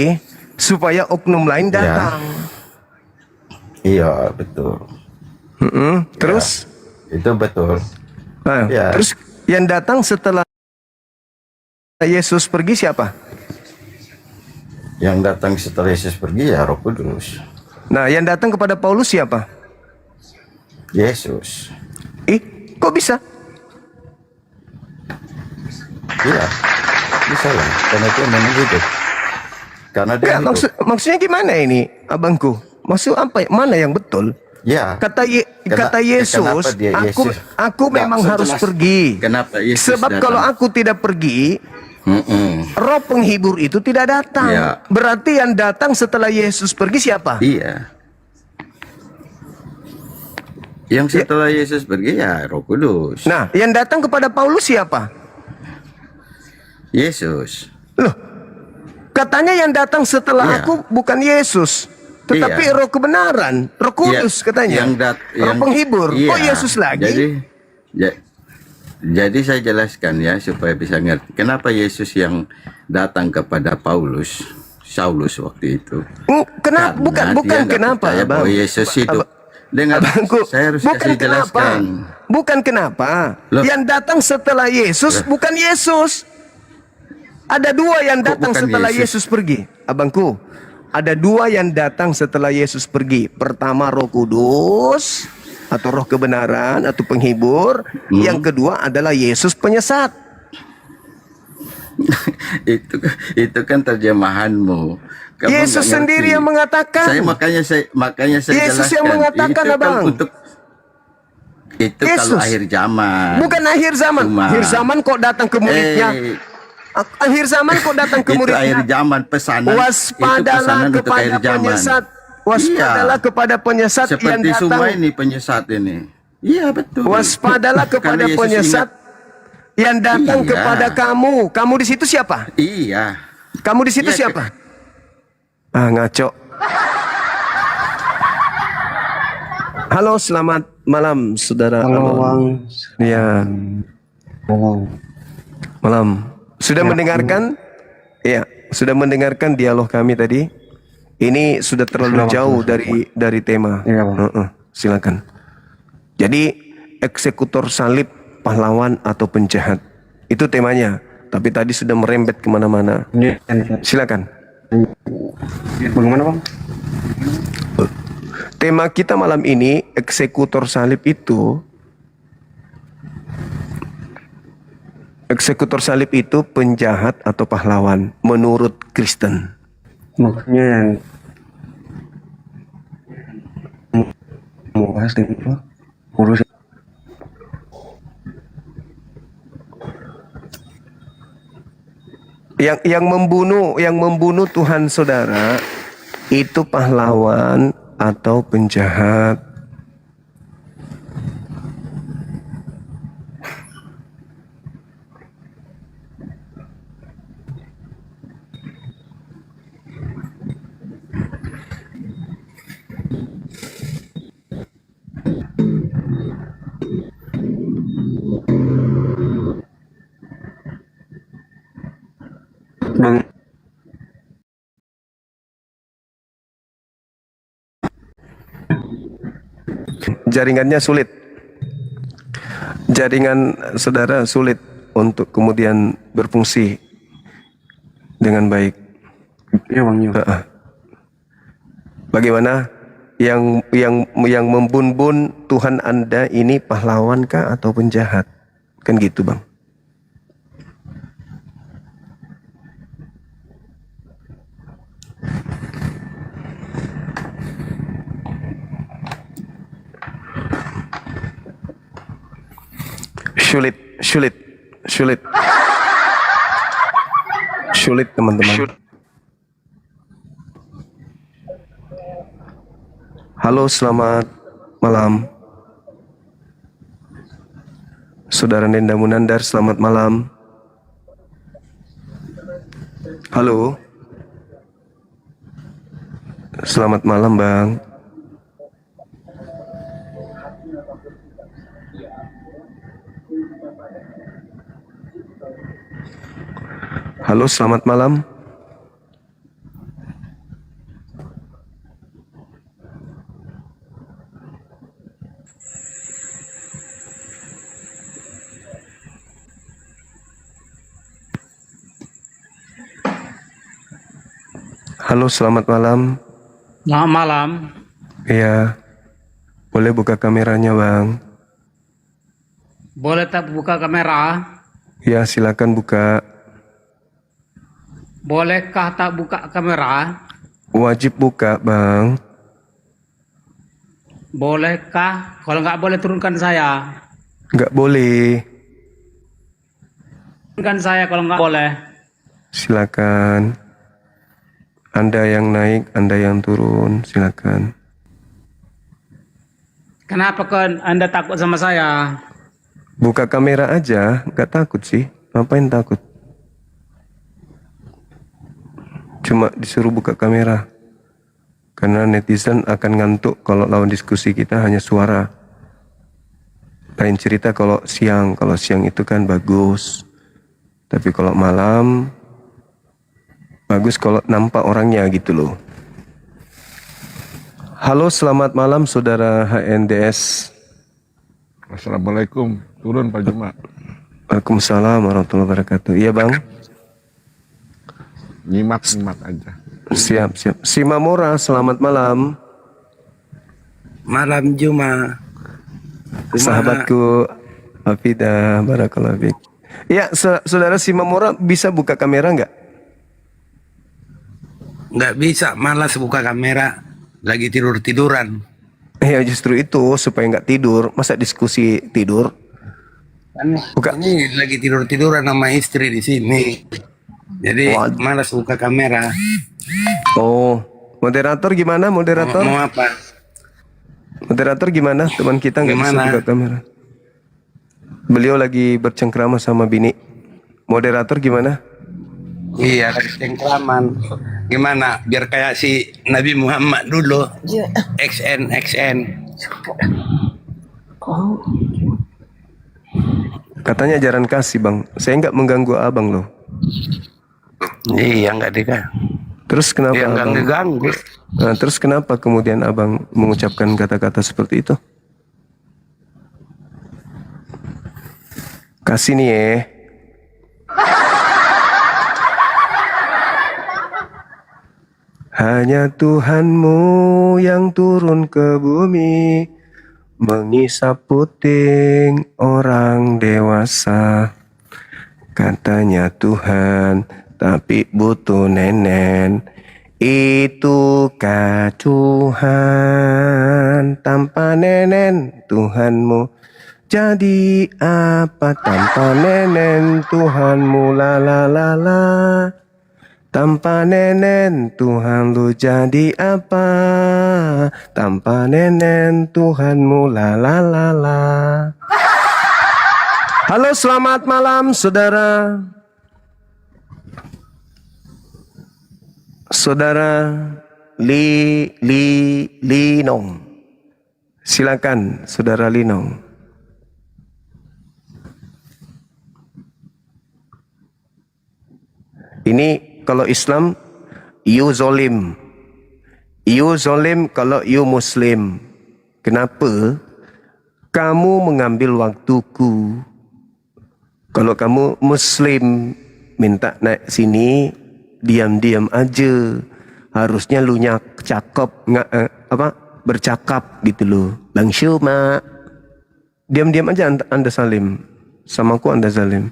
supaya oknum lain datang. Iya, betul. Terus, Itu betul. nah, Ya. terus yang datang setelah Yesus pergi siapa? Yang datang setelah Yesus pergi ya Roh Kudus. Nah, yang datang kepada Paulus siapa? Yesus. Kok bisa? Iya. Bisa lah. Karena dia memang hidup. Karena dia Enggak, hidup. maksudnya gimana ini, abangku? Maksud apa? Mana yang betul? Ya. Kata Kenapa Yesus, dia Yesus? aku Nggak, memang saya harus jelas. pergi. Kenapa Yesus Sebab datang? kalau aku tidak pergi, roh penghibur itu tidak datang. Ya. Berarti yang datang setelah Yesus pergi siapa? Iya. Yang setelah Yesus pergi ya Roh Kudus. Nah, yang datang kepada Paulus siapa? Yesus. Loh, katanya yang datang setelah Iya. aku bukan Yesus, tetapi Iya. roh kebenaran, roh kudus katanya. Roh penghibur. Iya. Kok Yesus lagi? Jadi saya jelaskan ya supaya bisa ngerti. Kenapa Yesus yang datang kepada Saulus waktu itu? Kenapa? Karena Bukan dia nggak kenapa, percaya bahwa Bang? Yesus hidup. Dengar, Abangku, saya harus bukan kasih kenapa. jelaskan. Bukan kenapa. Loh. Yang datang setelah Yesus bukan Yesus. Ada dua yang Kok datang bukan setelah Yesus? Yesus pergi. Abangku, ada dua yang datang setelah Yesus pergi. Pertama Roh Kudus atau Roh kebenaran atau penghibur. Yang kedua adalah Yesus penyesat. itu kan terjemahanmu. Kamu Yesus nggak sendiri ngerti. yang mengatakan. Makanya saya Yesus jelaskan. yang mengatakan, itu kan Abang. itu kalau Yesus. akhir zaman. Bukan akhir zaman. Cuma- Akhir zaman kok datang ke muridnya. Akhir zaman kok datang ke Itu muridnya. akhir zaman pesanan. Itu Waspadalah pesanan untuk kepada akhir zaman. penyesat. Waspadalah Iya. kepada penyesat yang Seperti datang. semua ini penyesat ini. Iya betul. Waspadalah kepada Karena Yesus penyesat yang datang Iya. kepada kamu. Kamu di situ siapa? Iya. Kamu di situ Iya, siapa? Ah, ngaco. Halo, selamat malam saudara. Halo Bang. Ya, malam. Sudah Ya, mendengarkan? Ya, sudah mendengarkan dialog kami tadi. Ini sudah terlalu Sudah, Bang, jauh sudah. dari tema. Iya, Bang. Silakan. Jadi eksekutor salib, pahlawan atau penjahat, itu temanya. Tapi tadi sudah merembet kemana-mana. Ini Silakan. bagaimana Bang? Tema kita malam ini, eksekutor salib itu, penjahat atau pahlawan menurut Kristen. Maksudnya yang mau bahas itu urus Yang membunuh Tuhan saudara itu pahlawan atau penjahat. Bang. Jaringannya sulit. Jaringan saudara sulit untuk kemudian berfungsi dengan baik. Iya Bang, iya. Bagaimana yang membun-bun Tuhan Anda ini pahlawan kah atau penjahat? Kan gitu, Bang. Sulit teman-teman. Halo, selamat malam. Saudara Nenda Munandar, selamat malam. Halo. Selamat malam, Bang. Halo, selamat malam. Halo, selamat malam. Selamat malam. Iya. Boleh buka kameranya, Bang? Boleh tak buka kamera? Ya, silakan buka. Bolehkah tak buka kamera? Wajib buka, Bang. Bolehkah? Kalau nggak boleh turunkan saya. Nggak boleh. Turunkan saya kalau nggak boleh. Silakan. Anda yang naik, Anda yang turun, silakan. Kenapa kan Anda takut sama saya? Buka kamera aja, nggak takut sih. Ngapain takut? Cuma disuruh buka kamera. Karena netizen akan ngantuk kalau lawan diskusi kita hanya suara. Lain cerita kalau siang itu kan bagus. Tapi kalau malam, bagus kalau nampak orangnya gitu loh. Halo, selamat malam saudara HNDS. Assalamualaikum. Turun Pak Juma. Waalaikumsalam warahmatullahi wabarakatuh. Iya Bang. Nyimak aja. Siap. Simamora, selamat malam. Malam Juma. Sahabatku Afida, barakallahu fiik. Ya, saudara Simamora bisa buka kamera nggak? Nggak bisa, malas buka kamera. Lagi tiduran. Ya justru itu supaya nggak tidur. Masa diskusi tidur? Buka. Ini lagi tiduran sama istri di sini. Jadi malas buka kamera. Oh, moderator gimana? Moderator? Mau apa? Moderator gimana? Teman kita nggak bisa buka kamera. Beliau lagi bercengkrama sama bini. Moderator gimana? Iya, lagi cengkraman. Gimana? Biar kayak si Nabi Muhammad dulu. XN. Katanya ajaran kasih bang. Saya nggak mengganggu abang loh. Iya, nggak diganggu. Terus kenapa Iya, nggak abang? ngeganggu. Nah, terus kenapa kemudian abang mengucapkan kata-kata seperti itu? Kasih nih ya. Hanya Tuhanmu yang turun ke bumi, mengisap puting orang dewasa. Katanya Tuhan, tapi butuh nenen. Itukah Tuhan? Tanpa nenen Tuhanmu jadi apa? Tanpa nenen Tuhanmu la la la la. Tanpa nenen Tuhan lu jadi apa? Tanpa nenen Tuhanmu la la la la. Halo, selamat malam saudara. Saudara Linong. Silakan saudara Linong. Ini kalau Islam, you zolim. You zolim kalau you Muslim. Kenapa? Kamu mengambil waktuku. Kalau kamu Muslim, minta naik sini, diam-diam aja. Harusnya lu cakap, bercakap gitu loh. Bang Syuma, diam-diam aja anda salim. Sama aku anda zalim.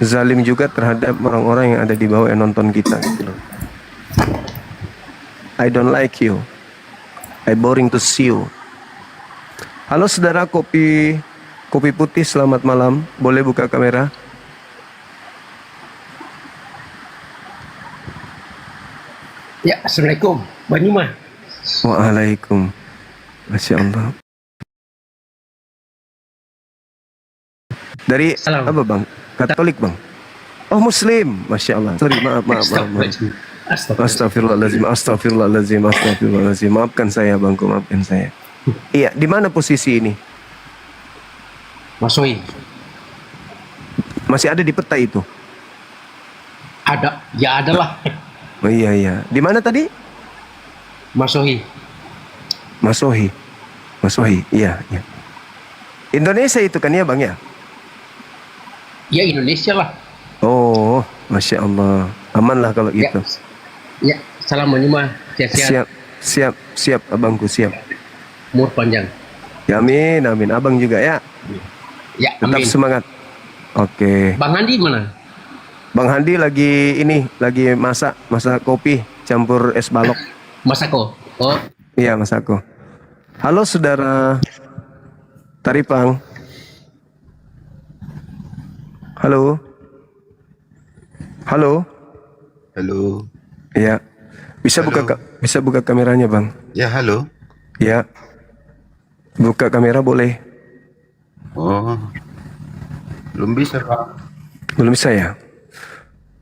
Zalim juga terhadap orang-orang yang ada di bawah yang nonton kita gitu loh. I don't like you. I boring to see you. Halo saudara kopi putih, selamat malam. Boleh buka kamera? Ya, Assalamualaikum. Banyuma. Waalaikum. Masya Allah. Dari apa bang? Katolik bang? Oh Muslim. Masya Allah. Sorry, maaf. Astagfirullahaladzim. Maafkan saya bangku, maafkan saya. Iya, di mana posisi ini? Masoi. Masih ada di peta itu? Ada. Ya ada lah. Oh iya. Di mana tadi? Masohi. Iya. Indonesia itu kan ya bang ya? Ya Indonesia lah. Oh, Masya Allah. Aman lah kalau gitu. Ya, salam Banyuma. Siap abangku, siap. Umur panjang. Ya, amin. Abang juga ya. Ya, tetap amin. Semangat. Oke. Bang Handi mana? Bang Handi lagi masak kopi campur es balok. Masako. Oh. Iya, Masako. Halo saudara Taripang. Halo. Iya. Bisa buka kameranya, Bang? Ya, halo. Ya. Buka kamera boleh. Oh. Belum bisa, Pak. Belum bisa ya?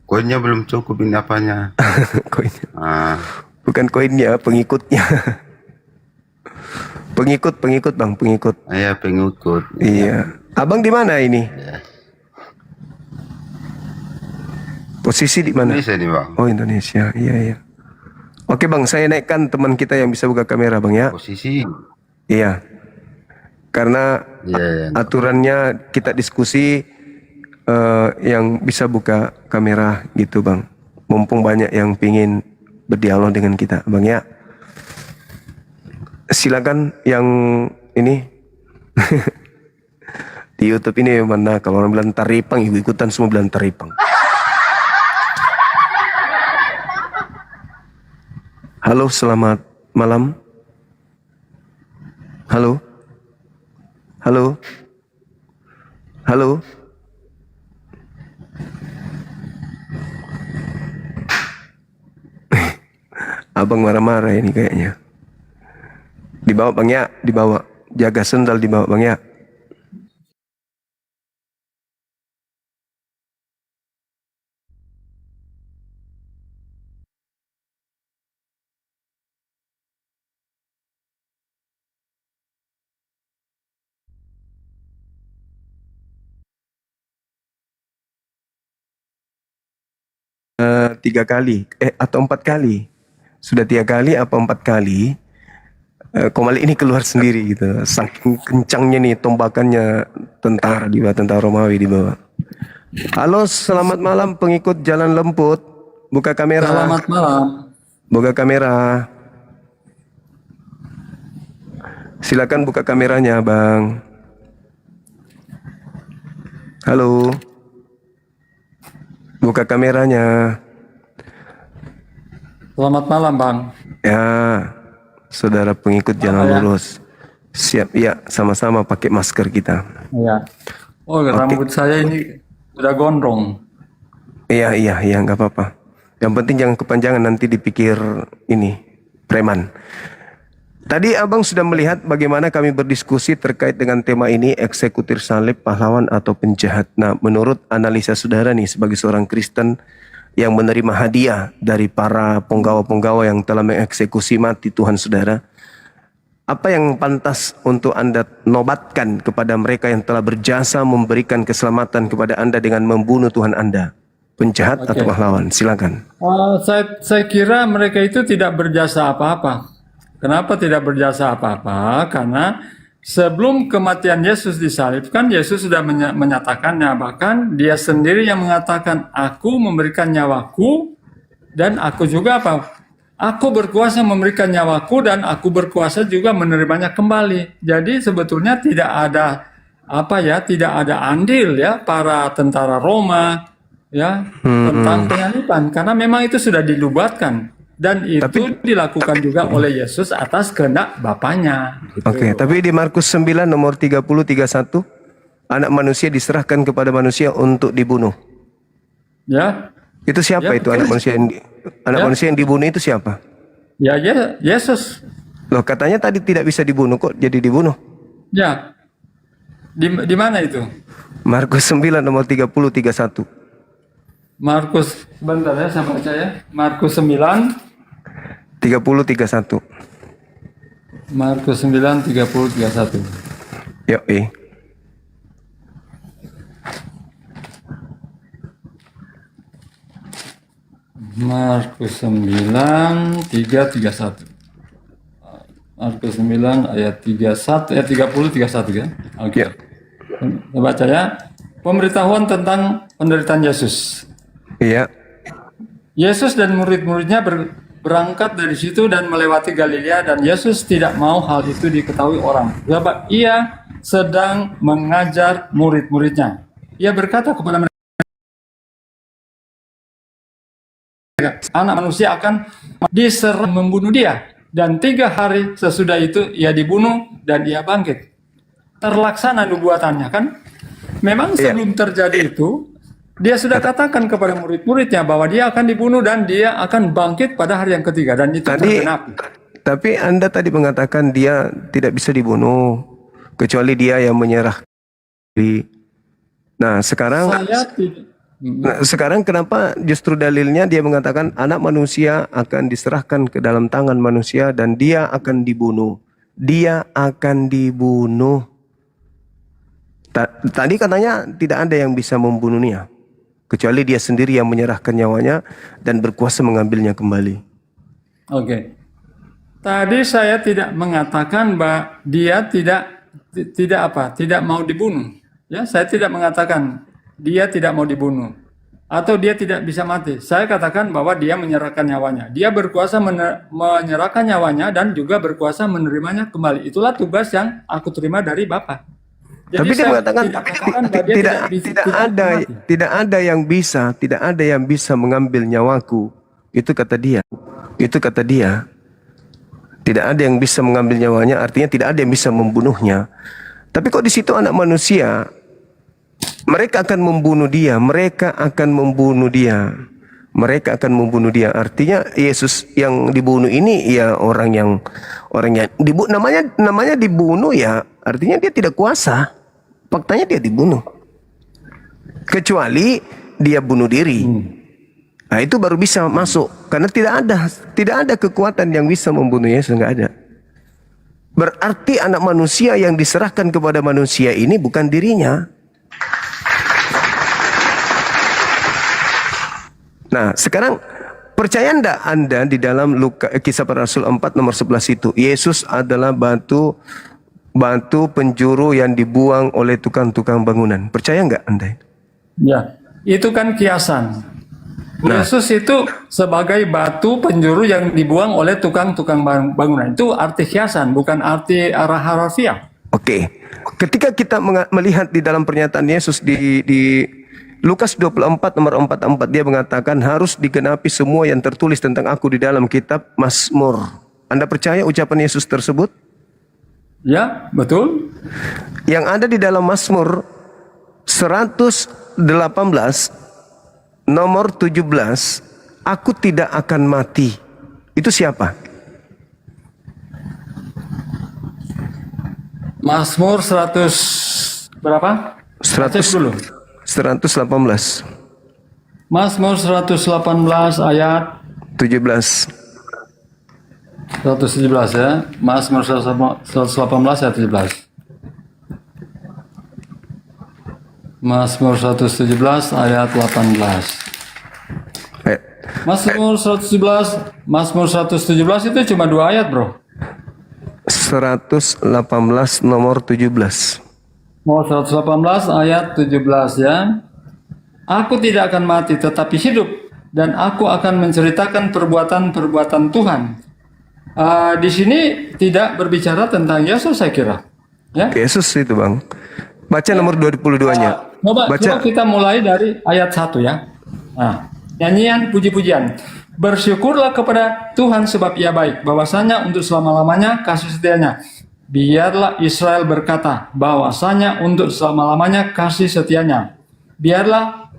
Koinnya belum cukup, ini apanya? Koinnya. Bukan koinnya, pengikutnya. Pengikut Bang, pengikut. Iya, pengikut. Iya. Abang di mana ini? Posisi di mana? Indonesia nih, Bang. Oh, Indonesia. Iya. Oke, Bang, saya naikkan teman kita yang bisa buka kamera, Bang ya. Posisi. Iya. Karena Iya. aturannya kita diskusi yang bisa buka kamera gitu, Bang. Mumpung banyak yang pingin berdialog dengan kita, Bang ya. Silakan yang ini di YouTube ini mana kalau orang bilang taripang, ikutan semua bilang taripang. Halo, selamat malam. Halo. Abang marah-marah ini kayaknya. Dibawa Bang ya, dibawa. Jaga sendal dibawa Bang ya. 3 kali atau 4 kali. Sudah 3 kali apa 4 kali Komal ini keluar sendiri gitu. Saking kencangnya nih tombakannya tentara di bawah, tentara Romawi di bawah. Halo, selamat malam pengikut Jalan Lemput. Buka kamera. Selamat malam. Buka kamera. Silakan buka kameranya, Bang. Halo. Buka kameranya. Selamat malam, Bang. Ya, saudara pengikut Jalan Lurus. Siap, ya, sama-sama pakai masker kita. Iya. Oh, rambut saya ini udah gondrong. Iya, nggak apa-apa. Yang penting jangan kepanjangan, nanti dipikir ini preman. Tadi abang sudah melihat bagaimana kami berdiskusi terkait dengan tema ini, eksekutir salib, pahlawan atau penjahat. Nah, menurut analisa saudara nih sebagai seorang Kristen yang menerima hadiah dari para penggawa-penggawa yang telah mengeksekusi mati Tuhan saudara, apa yang pantas untuk Anda nobatkan kepada mereka yang telah berjasa memberikan keselamatan kepada Anda dengan membunuh Tuhan Anda? Penjahat atau pahlawan? Silakan. Saya kira mereka itu tidak berjasa apa-apa. Kenapa tidak berjasa apa-apa? Karena sebelum kematian Yesus disalibkan, Yesus sudah menyatakannya. Bahkan dia sendiri yang mengatakan, aku memberikan nyawaku dan aku juga apa? Aku berkuasa memberikan nyawaku dan aku berkuasa juga menerimanya kembali. Jadi sebetulnya tidak ada tidak ada andil ya para tentara Roma ya tentang penyaliban, karena memang itu sudah dilubatkan dan itu dilakukan juga oleh Yesus atas kehendak Bapaknya. Oke, tapi di Markus 9 nomor 30-31, anak manusia diserahkan kepada manusia untuk dibunuh. Ya. Itu siapa itu anak manusia manusia yang dibunuh itu siapa? Ya, Yesus. Loh, katanya tadi tidak bisa dibunuh, kok jadi dibunuh? Ya. Di mana itu? Markus 9 nomor 30-31. Markus, sebentar ya saya baca ya. Markus 9 30-31. Markus 9 30-31. Yuk, Markus 9 3-31. Markus 9 ayat 31 30-31 ya. Oke. Saya baca ya. Pemberitahuan tentang penderitaan Yesus. Iya. Yesus dan murid-muridnya berangkat dari situ dan melewati Galilea, dan Yesus tidak mau hal itu diketahui orang, sebab ia sedang mengajar murid-muridnya. Ia berkata kepada mereka, anak manusia akan diserang membunuh dia, dan 3 hari sesudah itu ia dibunuh dan ia bangkit. Terlaksana nubuatannya kan? Memang sebelum terjadi itu, dia sudah katakan kepada murid-muridnya bahwa dia akan dibunuh dan dia akan bangkit pada hari yang ketiga, dan itu tergenapi. Tapi Anda tadi mengatakan dia tidak bisa dibunuh kecuali dia yang menyerah diri. Nah, sekarang kenapa justru dalilnya dia mengatakan anak manusia akan diserahkan ke dalam tangan manusia dan dia akan dibunuh. Dia akan dibunuh. Tadi katanya tidak ada yang bisa membunuhnya kecuali dia sendiri yang menyerahkan nyawanya dan berkuasa mengambilnya kembali. Oke. Tadi saya tidak mengatakan bahwa dia tidak mau dibunuh. Ya, saya tidak mengatakan dia tidak mau dibunuh atau dia tidak bisa mati. Saya katakan bahwa dia menyerahkan nyawanya. Dia berkuasa menyerahkan nyawanya dan juga berkuasa menerimanya kembali. Itulah tugas yang aku terima dari Bapa. Jadi tapi dia mengatakan tidak ada yang bisa mengambil nyawaku. Itu kata dia. Tidak ada yang bisa mengambil nyawanya, artinya tidak ada yang bisa membunuhnya. Tapi kok di situ anak manusia, mereka akan membunuh dia, mereka akan membunuh dia. Artinya Yesus yang dibunuh ini ya orang yang dibunuh, namanya dibunuh ya, artinya dia tidak kuasa. Faktanya dia dibunuh. Kecuali dia bunuh diri. Nah, itu baru bisa masuk, karena tidak ada kekuatan yang bisa membunuh Yesus, enggak ada. Berarti anak manusia yang diserahkan kepada manusia ini bukan dirinya. Nah, sekarang percaya enggak Anda di dalam Kisah Para Rasul 4 nomor 11 itu, Yesus adalah batu penjuru yang dibuang oleh tukang-tukang bangunan. Percaya enggak Anda? Ya, itu kan kiasan. Yesus itu sebagai batu penjuru yang dibuang oleh tukang-tukang bangunan. Itu arti kiasan, bukan arti arah harfiah. Oke. Ketika kita melihat di dalam pernyataan Yesus di Lukas 24 nomor 44, dia mengatakan harus digenapi semua yang tertulis tentang aku di dalam kitab Mazmur. Anda percaya ucapan Yesus tersebut? Ya, betul. Yang ada di dalam Mazmur 118 nomor 17, aku tidak akan mati. Itu siapa? Mazmur 100 berapa? 100 dulu. 118. Mazmur 118 ayat 17. 117 ya. Mazmur 118 ayat 17. Mazmur 117 ayat 18. Mazmur 117 itu cuma 2 ayat, Bro. 118 nomor 17. Mau 118 ayat 17 ya. Aku tidak akan mati tetapi hidup, dan aku akan menceritakan perbuatan-perbuatan Tuhan. Di sini tidak berbicara tentang Yesus, saya kira. Ya. Yesus itu, Bang. Baca nomor 22-nya. Coba kita mulai dari ayat 1 ya. Nah, nyanyian puji-pujian. Bersyukurlah kepada Tuhan sebab Ia baik, bahwasanya untuk selama-lamanya kasih setianya. Biarlah Israel berkata, bahwasanya untuk selama-lamanya kasih setianya. Biarlah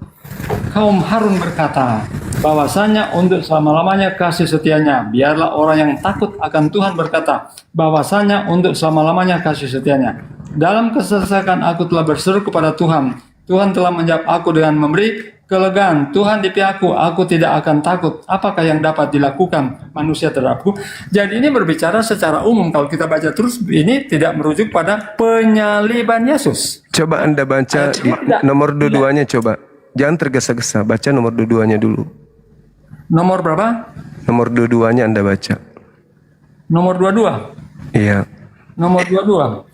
kaum Harun berkata, bahwasanya untuk selama-lamanya kasih setianya. Biarlah orang yang takut akan Tuhan berkata, bahwasanya untuk selama-lamanya kasih setianya. Dalam kesesakan aku telah berseru kepada Tuhan. Tuhan telah menjawab aku dengan memberi kelegaan. Tuhan di pihakku, aku tidak akan takut. Apakah yang dapat dilakukan manusia terhadapku? Jadi ini berbicara secara umum. Kalau kita baca terus, ini tidak merujuk pada penyaliban Yesus. Coba Anda baca di nomor 22-nya coba. Jangan tergesa-gesa, baca nomor 22-nya dulu. Nomor berapa? Nomor 22-nya Anda baca. Nomor 22? Iya. Nomor 22.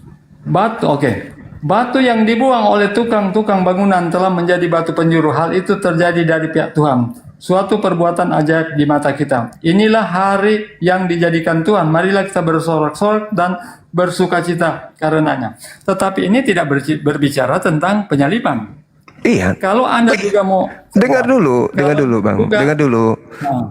Batu, oke. Batu yang dibuang oleh tukang-tukang bangunan telah menjadi batu penjuru. Hal itu terjadi dari pihak Tuhan. Suatu perbuatan ajaib di mata kita. Inilah hari yang dijadikan Tuhan. Marilah kita bersorak-sorak dan bersukacita karenanya. Tetapi ini tidak berbicara tentang penyaliban. Iya. Kalau Anda juga mau dengar dulu Bang. Dengar dulu.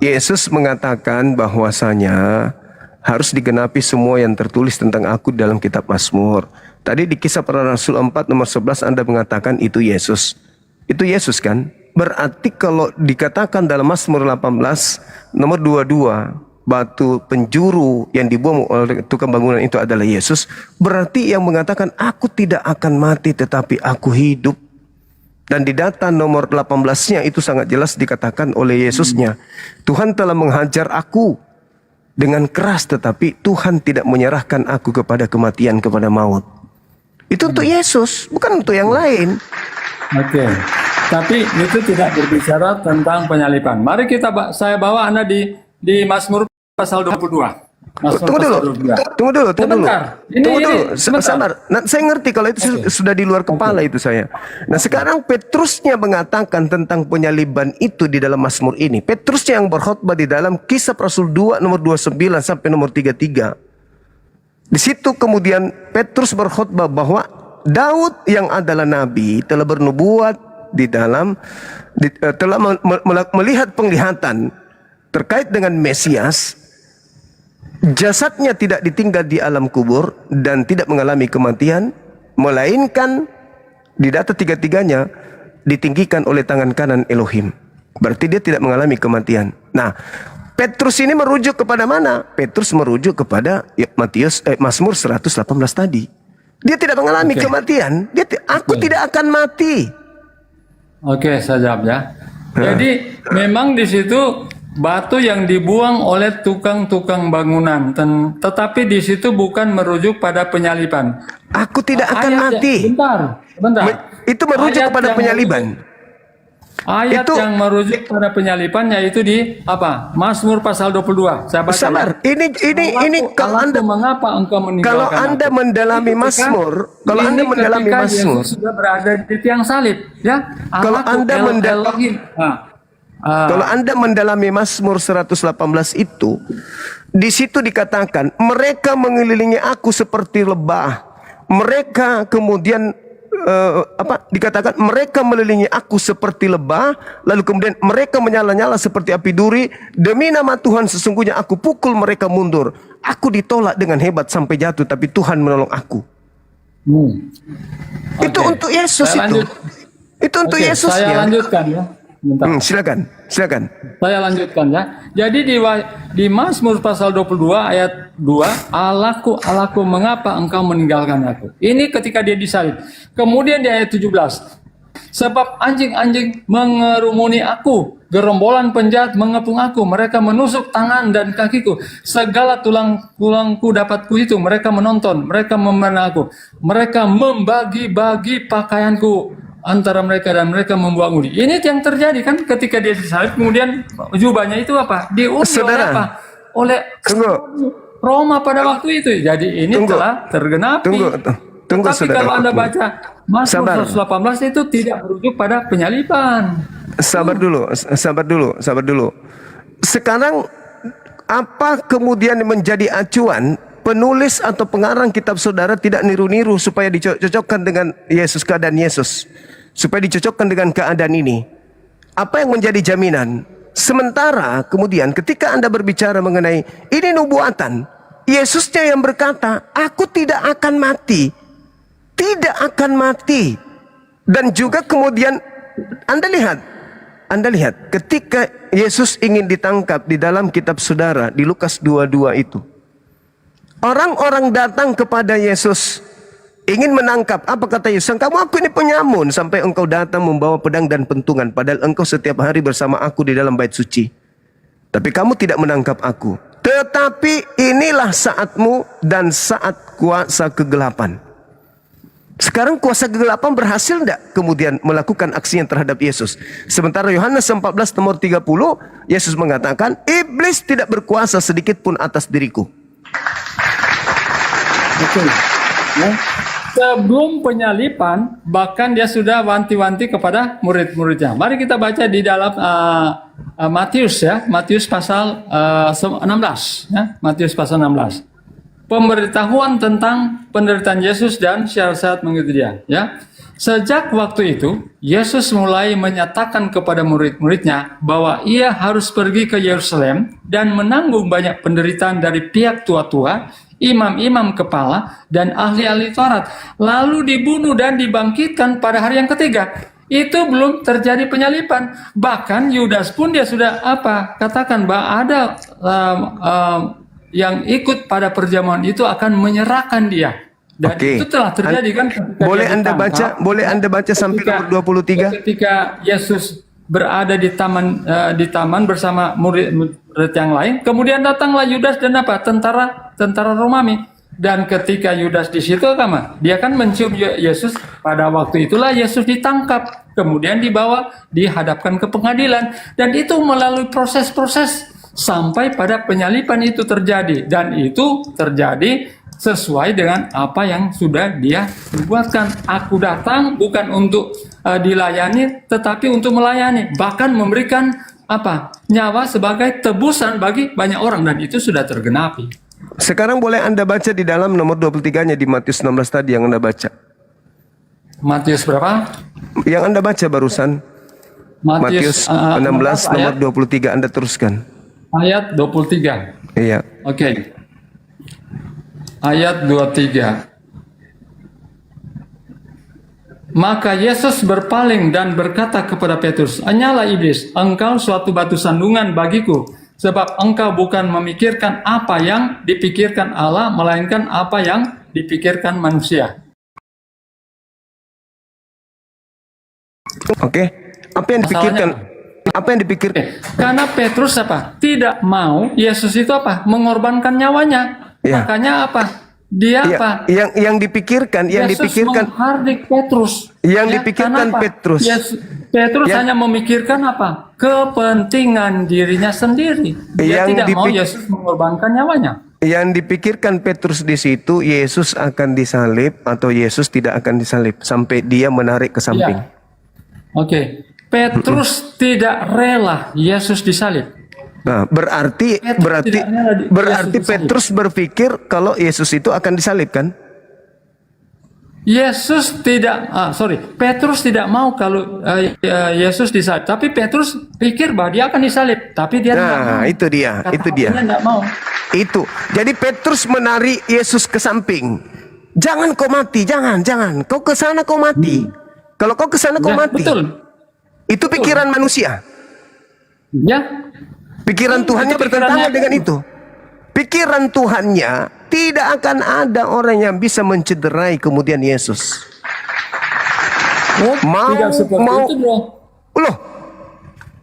Yesus mengatakan bahwasanya harus digenapi semua yang tertulis tentang aku dalam kitab Mazmur. Tadi di Kisah Para Rasul 4 nomor 11 Anda mengatakan itu Yesus. Itu Yesus kan? Berarti kalau dikatakan dalam Mazmur 18 nomor 22, batu penjuru yang dibuang oleh tukang bangunan itu adalah Yesus, berarti yang mengatakan aku tidak akan mati tetapi aku hidup. Dan di data nomor 18-nya itu sangat jelas dikatakan oleh Yesusnya, Tuhan telah menghajar aku dengan keras tetapi Tuhan tidak menyerahkan aku kepada kematian, kepada maut. Itu untuk Yesus, bukan untuk yang lain. Oke. Tapi itu tidak berbicara tentang penyaliban. Mari saya bawa Anda di Mazmur pasal 22. Tunggu dulu. Sabar. Nah, saya ngerti kalau itu sudah di luar kepala itu saya. Nah, sekarang Petrusnya mengatakan tentang penyaliban itu di dalam Mazmur ini. Petrusnya yang berkhotbah di dalam Kisah Rasul 2 nomor 29 sampai nomor 33. Di situ kemudian Petrus berkhotbah bahwa Daud yang adalah nabi telah bernubuat telah melihat penglihatan terkait dengan Mesias. Jasadnya tidak ditinggal di alam kubur dan tidak mengalami kematian, melainkan di data tiga-tiganya ditinggikan oleh tangan kanan Elohim. Berarti dia tidak mengalami kematian. Nah, Petrus ini merujuk kepada mana? Petrus merujuk kepada Mazmur 118 tadi. Dia tidak mengalami kematian. Aku tidak akan mati. Oke, saya jawab ya. Jadi memang di situ batu yang dibuang oleh tukang-tukang bangunan, tetapi di situ bukan merujuk pada penyaliban. Aku tidak akan mati. Bentar. Itu merujuk kepada penyaliban. Ayat Itu- yang merujuk pada penyalipan yaitu di apa? Mazmur pasal 22. Saya baca. Sabar, ini kalau Anda mengapa engkau meninggalkan kalau Anda aku? mendalami Ini ketika- Mazmur, kalau Anda ini mendalami ketika Mazmur, Yesus sudah berada di tiang salib, ya. Kalau Anda Elohim. kalau Anda mendalami Mazmur 118 itu, di situ dikatakan, mereka mengelilingi aku seperti lebah. Mereka kemudian dikatakan mereka mengelilingi aku seperti lebah, lalu kemudian mereka menyala-nyala seperti api duri. Demi nama Tuhan sesungguhnya aku pukul mereka mundur. Aku ditolak dengan hebat sampai jatuh, tapi Tuhan menolong aku. Itu Oke. untuk Yesus Saya itu. lanjut. Itu untuk Oke, Yesus saya ya. lanjutkan ya. Bentar. Silakan. Saya lanjutkan ya. Jadi di Mazmur pasal 22 ayat 2, Allahku, Allahku, mengapa engkau meninggalkan aku? Ini ketika dia disalib. Kemudian di ayat 17, sebab anjing-anjing mengerumuni aku, gerombolan penjahat mengepung aku, mereka menusuk tangan dan kakiku, segala tulang-tulangku dapat kuhitung, mereka menonton, mereka memandang aku, mereka membagi-bagi pakaianku antara mereka dan mereka membuang udi. Ini yang terjadi kan ketika dia disalib, kemudian jubahnya itu apa? Diundi oleh Saudara, apa? Oleh Roma pada waktu itu. Jadi ini telah tergenapi. Tunggu, Tapi saudara. kalau Anda baca Mazmur Sabar. 118 itu tidak merujuk pada penyaliban. Sabar dulu. Sekarang apa kemudian menjadi acuan penulis atau pengarang kitab saudara tidak niru-niru supaya dicocokkan dengan Yesus, keadaan Yesus, supaya dicocokkan dengan keadaan ini? Apa yang menjadi jaminan? Sementara kemudian ketika Anda berbicara mengenai ini nubuatan, Yesusnya yang berkata, aku tidak akan mati. Tidak akan mati. Dan juga kemudian Anda lihat ketika Yesus ingin ditangkap di dalam kitab saudara di Lukas 22 itu, orang-orang datang kepada Yesus ingin menangkap. Apa kata Yesus? Kamu aku ini penyamun sampai engkau datang membawa pedang dan pentungan, padahal engkau setiap hari bersama aku di dalam bait suci. Tapi kamu tidak menangkap aku. Tetapi inilah saatmu dan saat kuasa kegelapan. Sekarang kuasa kegelapan berhasil tidak kemudian melakukan aksinya terhadap Yesus? Sementara Yohanes 14 nomor 30, Yesus mengatakan, iblis tidak berkuasa sedikit pun atas diriku. Betul. Ya. Sebelum penyalipan, bahkan dia sudah wanti-wanti kepada murid-muridnya. Mari kita baca di dalam Matius ya, Matius pasal 16 ya, Matius pasal 16. Pemberitahuan tentang penderitaan Yesus dan syarat-syarat mengikuti dia ya. Sejak waktu itu, Yesus mulai menyatakan kepada murid-muridnya bahwa ia harus pergi ke Yerusalem dan menanggung banyak penderitaan dari pihak tua-tua, imam-imam kepala, dan ahli-ahli Taurat, lalu dibunuh dan dibangkitkan pada hari yang ketiga. Itu belum terjadi penyalipan. Bahkan Yudas pun dia sudah katakan bahwa ada yang ikut pada perjamuan itu akan menyerahkan dia. Dan itu telah terjadi kan. Boleh Anda baca sampai nomor 23? Ketika Yesus berada di taman bersama murid yang lain, kemudian datanglah Yudas dan tentara Romawi. Dan ketika Yudas di situ dia kan mencium Yesus. Pada waktu itulah Yesus ditangkap, kemudian dibawa dihadapkan ke pengadilan, dan itu melalui proses-proses sampai pada penyalipan itu terjadi, dan itu terjadi sesuai dengan apa yang sudah dia buatkan. Aku datang bukan untuk dilayani, tetapi untuk melayani, bahkan memberikan nyawa sebagai tebusan bagi banyak orang, dan itu sudah tergenapi. Sekarang boleh Anda baca di dalam nomor 23-nya di Matius 16 tadi yang Anda baca. Matius berapa? Yang Anda baca barusan. Matius 16 nomor 23, Anda teruskan. Ayat 23. Iya. Oke. Ayat 23. Maka Yesus berpaling dan berkata kepada Petrus, "Hanyalah iblis, engkau suatu batu sandungan bagiku, sebab engkau bukan memikirkan apa yang dipikirkan Allah, melainkan apa yang dipikirkan manusia." Oke. Apa yang dipikirkan? Apa yang dipikirkan? Karena Petrus tidak mau Yesus itu mengorbankan nyawanya. Ya. Makanya Dia Ya, apa? yang dipikirkan, Yesus menghardik Petrus. yang Ya, dipikirkan kenapa? Petrus. Petrus Yang- hanya memikirkan apa? Kepentingan dirinya sendiri. Dia Yang tidak mau dipik- Yesus mengorbankan nyawanya. Yang dipikirkan Petrus di situ, Yesus akan disalib atau Yesus tidak akan disalib sampai dia menarik ke samping. Ya. Oke, Petrus tidak rela Yesus disalib. Nah, berarti tidak rela Yesus disalib. Petrus berpikir kalau Yesus itu akan disalib kan? Petrus tidak mau kalau Yesus disalib. Tapi Petrus pikir bahwa dia akan disalib, tapi dia tidak mau. Nah, itu dia, Kata itu dia. hatinya tidak mau. Itu. Jadi Petrus menarik Yesus ke samping. Jangan kau mati, jangan. Kau ke sana kau mati. Kalau kau ke sana kau Ya, mati. betul. Itu pikiran manusia. Ya, Pikiran Tuhannya itu bertentangan pikirannya. dengan itu. Pikiran Tuhannya tidak akan ada orang yang bisa mencederai kemudian Yesus. tidak seperti itu, bro. Loh,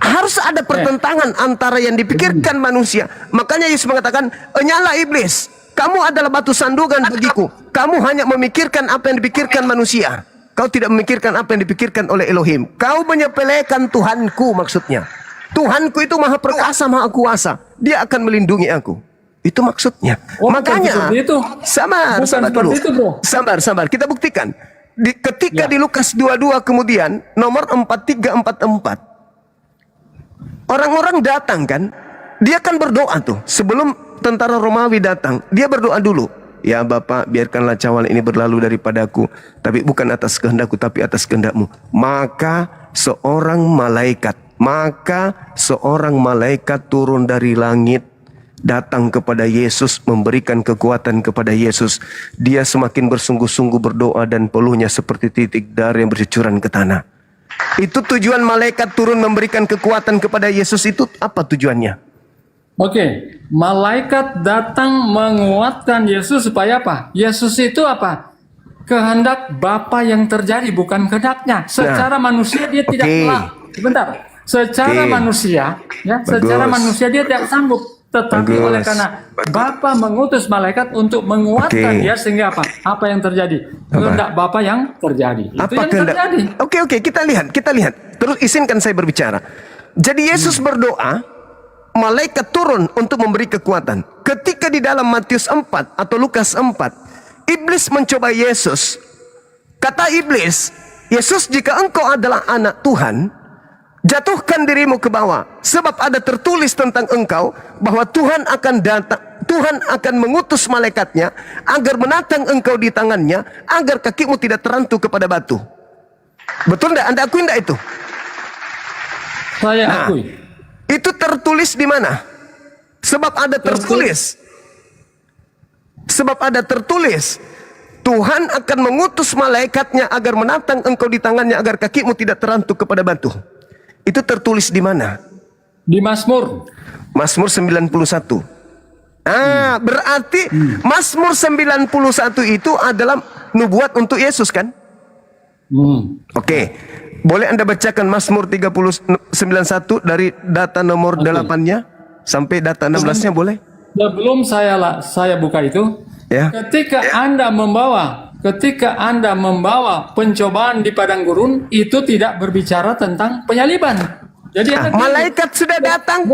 harus ada pertentangan antara yang dipikirkan manusia. Makanya Yesus mengatakan, "Nyala iblis, kamu adalah batu sandungan bagiku. Kamu hanya memikirkan apa yang dipikirkan manusia. Kau tidak memikirkan apa yang dipikirkan oleh Elohim. Kau menyepelekan Tuhanku," maksudnya. Tuhanku itu maha perkasa, maha kuasa. Dia akan melindungi aku. Itu maksudnya. Oh, bukan Makanya, seperti itu. sabar Bukan dulu. seperti itu, bro. Sabar. Kita buktikan. Ketika di Lukas 22 kemudian, nomor 4344. Orang-orang datang kan. Dia kan berdoa tuh. Sebelum tentara Romawi datang, dia berdoa dulu. "Ya Bapa, biarkanlah cawal ini berlalu daripadaku. Tapi bukan atas kehendakku, tapi atas kehendakmu." Maka seorang malaikat turun dari langit, datang kepada Yesus, memberikan kekuatan kepada Yesus. Dia semakin bersungguh-sungguh berdoa dan peluhnya seperti titik dar yang bercucuran ke tanah. Itu tujuan malaikat turun memberikan kekuatan kepada Yesus itu apa tujuannya? Oke, malaikat datang menguatkan Yesus supaya apa? Yesus itu apa? Kehendak Bapa yang terjadi, bukan kehendaknya. Secara manusia dia tidak sebentar. Secara manusia, ya, secara manusia dia tidak sanggup. Tetapi oleh karena Bapa mengutus malaikat untuk menguatkan dia sehingga apa? Apa yang terjadi? Kehendak Bapa yang terjadi. Itu yang terjadi. Oke, kita lihat. Terus izinkan saya berbicara. Jadi Yesus berdoa, malaikat turun untuk memberi kekuatan. Ketika di dalam Matius 4 atau Lukas 4, iblis mencoba Yesus. Kata iblis, "Yesus, jika engkau adalah anak Tuhan, jatuhkan dirimu ke bawah. Sebab ada tertulis tentang engkau bahwa Tuhan akan datang, Tuhan akan mengutus malaikatnya agar menatang engkau di tangannya, agar kakimu tidak terantuk kepada batu." Betul enggak? Anda akui enggak itu? Saya akui. Itu tertulis di mana? Sebab ada tertulis. Sebab ada tertulis. Tuhan akan mengutus malaikatnya agar menatang engkau di tangannya, agar kakimu tidak terantuk kepada batu. Itu tertulis di mana? Di Mazmur. Mazmur 91. Berarti Mazmur 91 itu adalah nubuat untuk Yesus kan? Oke. Boleh Anda bacakan Mazmur 91 dari data nomor 8-nya sampai data 16-nya boleh? Sebelum saya buka itu, ketika Anda membawa pencobaan di padang gurun, itu tidak berbicara tentang penyaliban. Jadi malaikat sudah datang.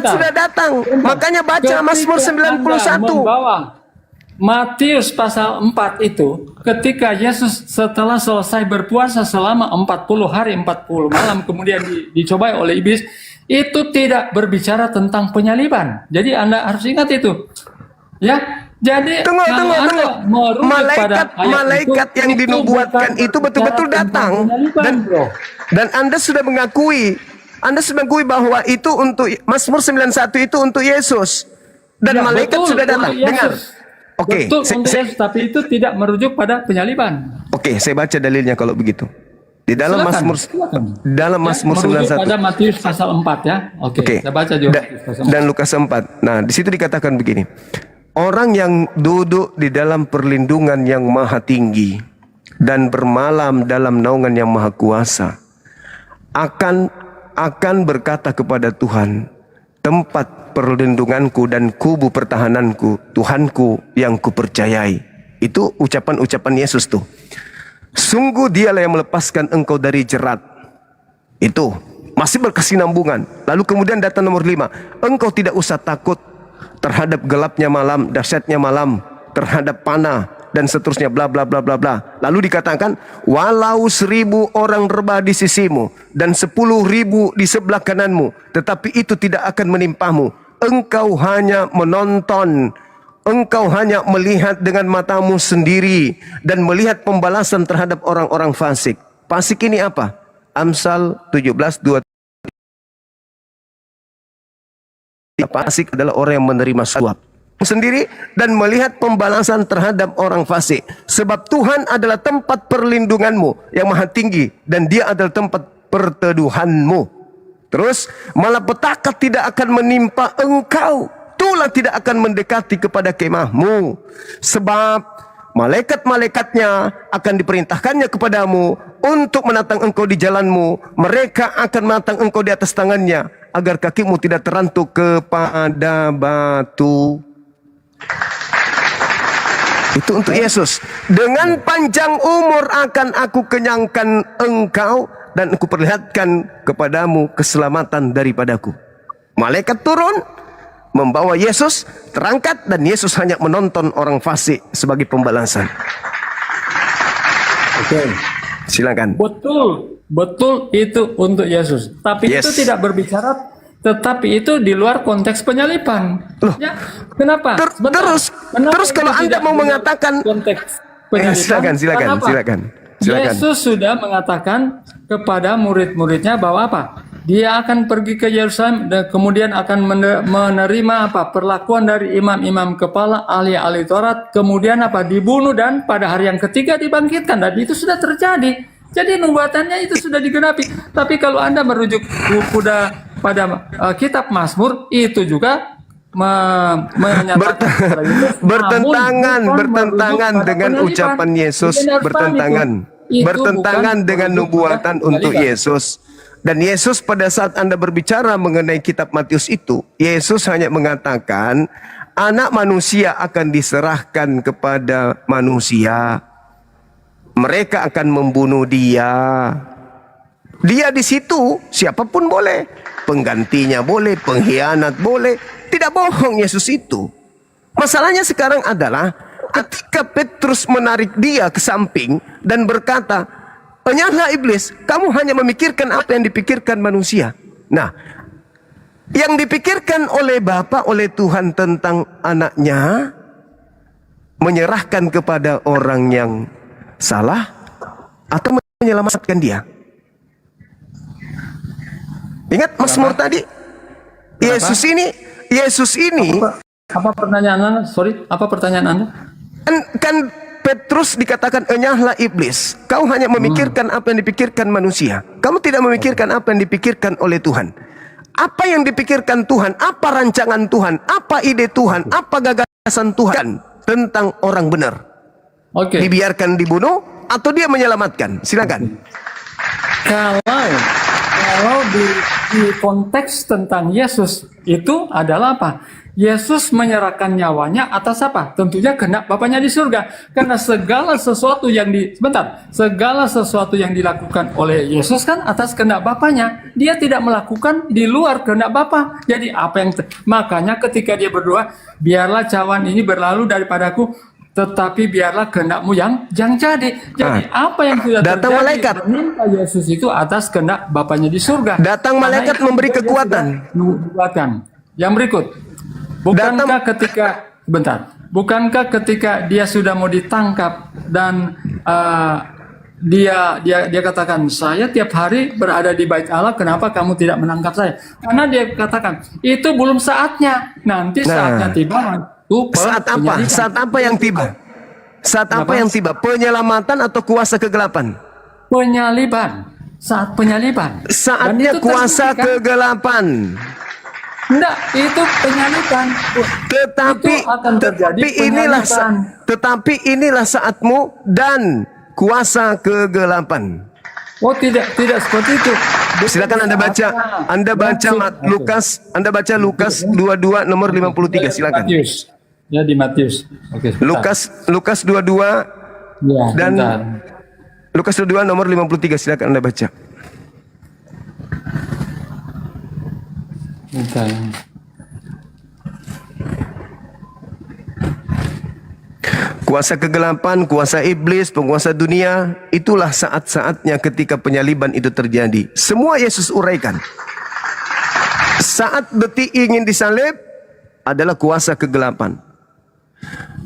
Sudah datang. Makanya baca Mazmur 91. Membawa Matius pasal 4 itu, ketika Yesus setelah selesai berpuasa selama 40 hari 40 malam kemudian dicobai oleh iblis, itu tidak berbicara tentang penyaliban. Jadi Anda harus ingat itu. Ya. Jadi tunggu. Malaikat yang dinubuatkan itu betul-betul datang dan Anda sudah mengakui bahwa itu untuk Mazmur 91 itu untuk Yesus dan ya, malaikat betul, sudah datang. Dengar. Oke, betul untuk Yesus, tapi itu tidak merujuk pada penyaliban. Oke, saya baca dalilnya kalau begitu. Di dalam Mazmur 91 pada Matius pasal 4 ya. Oke. Saya baca juga dan Lukas 4. Nah, di situ dikatakan begini. Orang yang duduk di dalam perlindungan yang maha tinggi dan bermalam dalam naungan yang maha kuasa akan berkata kepada Tuhan, tempat tempat perlindunganku dan kubu pertahananku, Tuhanku yang kupercayai. Itu ucapan-ucapan Yesus tuh. Sungguh dialah yang melepaskan engkau dari jerat. Itu masih berkesinambungan. Lalu kemudian datang nomor 5. Engkau tidak usah takut terhadap gelapnya malam, dahsyatnya malam, terhadap panah, dan seterusnya, bla bla bla bla bla. Lalu dikatakan, walau 1000 orang rebah di sisimu dan 10.000 di sebelah kananmu, tetapi itu tidak akan menimpamu. Engkau hanya menonton, engkau hanya melihat dengan matamu sendiri dan melihat pembalasan terhadap orang-orang fasik. Fasik ini apa? Amsal 17:2. Fasik adalah orang yang menerima suap sendiri dan melihat pembalasan terhadap orang fasik. Sebab Tuhan adalah tempat perlindunganmu yang maha tinggi dan dia adalah tempat perteduhanmu. Terus, malapetaka tidak akan menimpa engkau, tulah tidak akan mendekati kepada kemahmu. Sebab malaikat-malaikatnya akan diperintahkannya kepadamu untuk menatang engkau di jalanmu. Mereka akan menatang engkau di atas tangannya agar kakimu tidak terantuk kepada batu. Itu untuk Yesus. Dengan panjang umur akan aku kenyangkan engkau dan aku perlihatkan kepadamu keselamatan daripadaku. Malaikat turun membawa Yesus terangkat dan Yesus hanya menonton orang fasik sebagai pembalasan. Oke. Silakan. Betul itu untuk Yesus. Tapi itu tidak berbicara, tetapi itu di luar konteks penyaliban. Loh, ya, kenapa? Terus kalau Anda mau mengatakan konteks penyaliban, silakan. Yesus sudah mengatakan kepada murid-muridnya bahwa apa? Dia akan pergi ke Yerusalem dan kemudian akan menerima apa? Perlakuan dari imam-imam kepala, ahli-ahli Taurat, kemudian apa? Dibunuh dan pada hari yang ketiga dibangkitkan, dan itu sudah terjadi. Jadi nubuatannya itu sudah digenapi. Tapi kalau Anda merujuk pada kitab Mazmur, itu juga menyatakan bertentangan dengan ucapan Yesus, bertentangan dengan nubuatan untuk Yesus. Dan Yesus pada saat Anda berbicara mengenai kitab Matius itu, Yesus hanya mengatakan anak manusia akan diserahkan kepada manusia. Mereka akan membunuh dia. Dia di situ siapapun boleh. Penggantinya boleh, pengkhianat boleh. Tidak bohong Yesus itu. Masalahnya sekarang adalah ketika Petrus menarik dia ke samping dan berkata, "Enyahlah iblis, kamu hanya memikirkan apa yang dipikirkan manusia." Nah, yang dipikirkan oleh Bapa, oleh Tuhan tentang anaknya, menyerahkan kepada orang yang salah atau menyelamatkan dia. Ingat Mazmur tadi? Yesus ini apa pertanyaan Anda? Sorry, apa pertanyaan Anda? Kan Petrus dikatakan, "Enyahlah iblis, kau hanya memikirkan apa yang dipikirkan manusia. Kamu tidak memikirkan apa yang dipikirkan oleh Tuhan." Apa yang dipikirkan Tuhan? Apa rancangan Tuhan? Apa ide Tuhan? Apa gagasan Tuhan tentang orang benar? Oke. Dibiarkan dibunuh atau dia menyelamatkan? Silakan. Kalau di konteks tentang Yesus itu adalah apa? Yesus menyerahkan nyawanya atas apa? Tentunya kehendak Bapaknya di surga. Karena segala sesuatu yang dilakukan oleh Yesus kan atas kehendak Bapaknya. Dia tidak melakukan di luar kehendak Bapa. Jadi makanya ketika dia berdoa, biarlah cawan ini berlalu daripadaku, tetapi biarlah kehendakmu yang jadi. Jadi apa yang sudah datang terjadi malaikat meminta Yesus itu atas kehendak Bapaknya di surga. Datang malaikat memberi kekuatan. Yang berikut, bukankah ketika dia sudah mau ditangkap dan dia katakan, "Saya tiap hari berada di bait Allah, kenapa kamu tidak menangkap saya?" Karena dia katakan, "Itu belum saatnya. Nanti saatnya tiba." Saat apa? Saat apa yang tiba? Saat apa yang tiba? Penyelamatan atau kuasa kegelapan? Penyaliban. Saat penyaliban. Saatnya kuasa kegelapan. Enggak, itu penyaliban. Tetapi inilah saatmu dan kuasa kegelapan. Oh, tidak seperti itu. Silakan Anda baca. Anda baca Lukas 22 nomor 53. Silakan. Matius. Ya di Matius. Oke. sebentar. Lukas 22 Ya, dan bentar. Lukas 22 nomor 53. Silakan Anda baca. Bentar. Kuasa kegelapan, kuasa iblis, penguasa dunia, itulah saat-saatnya ketika penyaliban itu terjadi. Semua Yesus uraikan. Saat detik ingin disalib adalah kuasa kegelapan.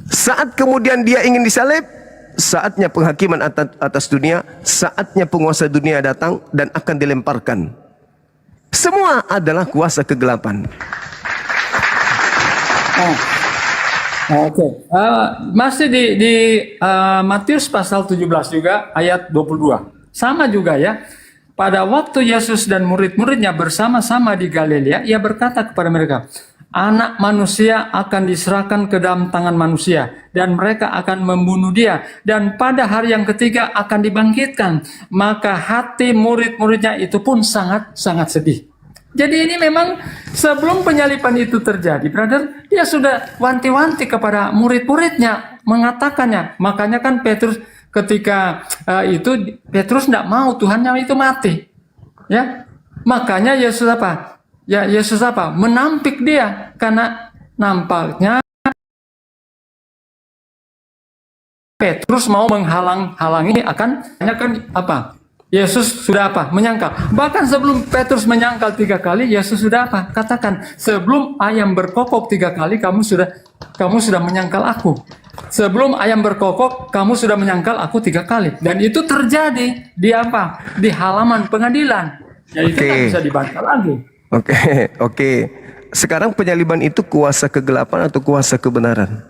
Saat kemudian dia ingin disalib, saatnya penghakiman atas dunia, saatnya penguasa dunia datang dan akan dilemparkan. Semua adalah kuasa kegelapan. Oke. Masih di Matius pasal 17 juga ayat 22. Sama juga ya. Pada waktu Yesus dan murid-muridnya bersama-sama di Galilea, ia berkata kepada mereka, Anak manusia akan diserahkan ke dalam tangan manusia, dan mereka akan membunuh dia, dan pada hari yang ketiga akan dibangkitkan. Maka hati murid-muridnya itu pun sangat-sangat sedih. Jadi ini memang sebelum penyaliban itu terjadi, brother, dia sudah wanti-wanti kepada murid-muridnya, mengatakannya. Makanya kan Petrus ketika itu, Petrus tidak mau Tuhannya itu mati. Ya, makanya Yesus apa? Ya, Yesus apa? Menampik dia, karena nampaknya Petrus mau menghalang-halangi akan apa? Yesus sudah apa? Menyangkal. Bahkan sebelum Petrus menyangkal 3 kali, Yesus sudah apa? Katakan, sebelum ayam berkokok 3 kali, kamu sudah menyangkal aku. Sebelum ayam berkokok, kamu sudah menyangkal aku 3 kali. Dan itu terjadi di apa? Di halaman pengadilan. Ya itu kan bisa dibantah lagi. Oke. Sekarang penyaliban itu kuasa kegelapan atau kuasa kebenaran?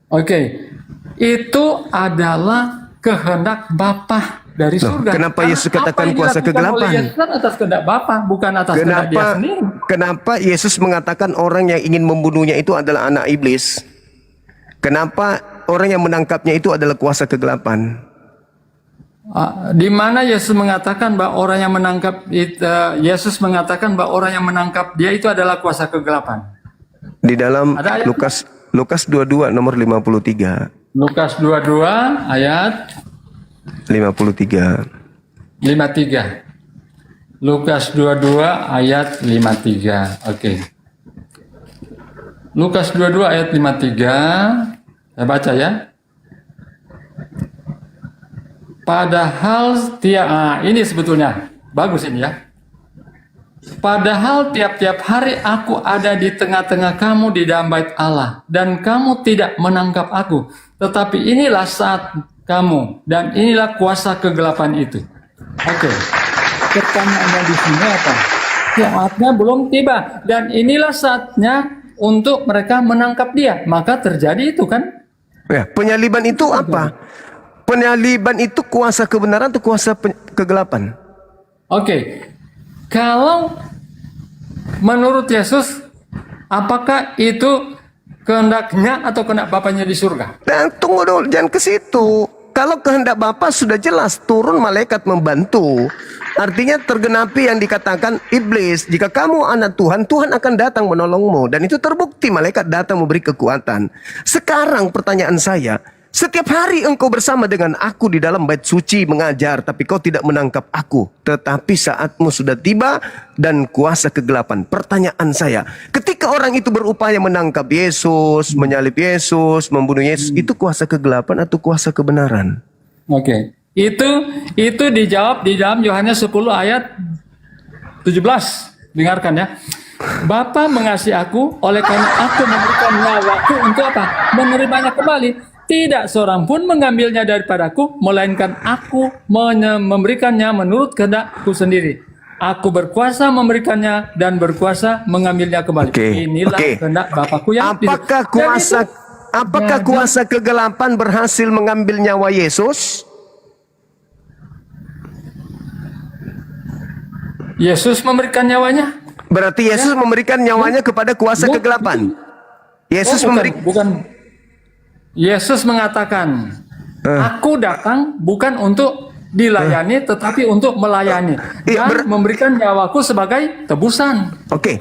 Oke. Itu adalah kehendak Bapa dari surga. Kenapa Yesus katakan kuasa kegelapan? Yesus atas kehendak Bapa, bukan atas kehendak dia sendiri. Kenapa Yesus mengatakan orang yang ingin membunuhnya itu adalah anak iblis? Kenapa orang yang menangkapnya itu adalah kuasa kegelapan? Di mana Yesus mengatakan bahwa orang yang menangkap Yesus mengatakan bahwa orang yang menangkap dia itu adalah kuasa kegelapan? Di dalam Lukas 22 nomor 53. Lukas 22 ayat 53. Lukas 22 ayat 53. Oke. Lukas 22 ayat 53. Saya baca ya. Padahal ini sebetulnya bagus ini ya. Padahal tiap-tiap hari aku ada di tengah-tengah kamu di dalam bait Allah, dan kamu tidak menangkap aku. Tetapi inilah saat kamu, dan inilah kuasa kegelapan itu. Oke. Pertanyaannya di sini apa? Saatnya belum tiba, dan inilah saatnya untuk mereka menangkap dia. Maka terjadi itu kan? Ya, penyaliban itu apa? Penyaliban itu kuasa kebenaran atau kuasa kegelapan? Oke. Kalau menurut Yesus, apakah itu kehendaknya atau kehendak Bapaknya di surga? Dan tunggu dulu, jangan ke situ. Kalau kehendak Bapa sudah jelas, turun malaikat membantu. Artinya tergenapi yang dikatakan iblis, jika kamu anak Tuhan, Tuhan akan datang menolongmu. Dan itu terbukti, malaikat datang memberi kekuatan. Sekarang pertanyaan saya, setiap hari engkau bersama dengan aku di dalam bait suci mengajar, tapi kau tidak menangkap aku. Tetapi saatmu sudah tiba dan kuasa kegelapan. Pertanyaan saya, ketika orang itu berupaya menangkap Yesus, menyalib Yesus, membunuh Yesus, itu kuasa kegelapan atau kuasa kebenaran? Oke. Itu dijawab di dalam Yohanes 10 ayat 17. Dengarkan ya. Bapa mengasihi aku, oleh karena aku memberikan nyawaku untuk apa? Menerimanya kembali. Tidak seorang pun mengambilnya daripadaku, melainkan aku memberikannya menurut kehendakku sendiri. Aku berkuasa memberikannya dan berkuasa mengambilnya kembali. Inilah kehendak Bapakku yang Apakah kuasa kegelapan berhasil mengambil nyawa Yesus? Yesus memberikan nyawanya. Berarti Yesus memberikan nyawanya kepada kuasa kegelapan. Yesus Yesus mengatakan, aku datang bukan untuk dilayani, tetapi untuk melayani dan memberikan nyawaku sebagai tebusan. Oke,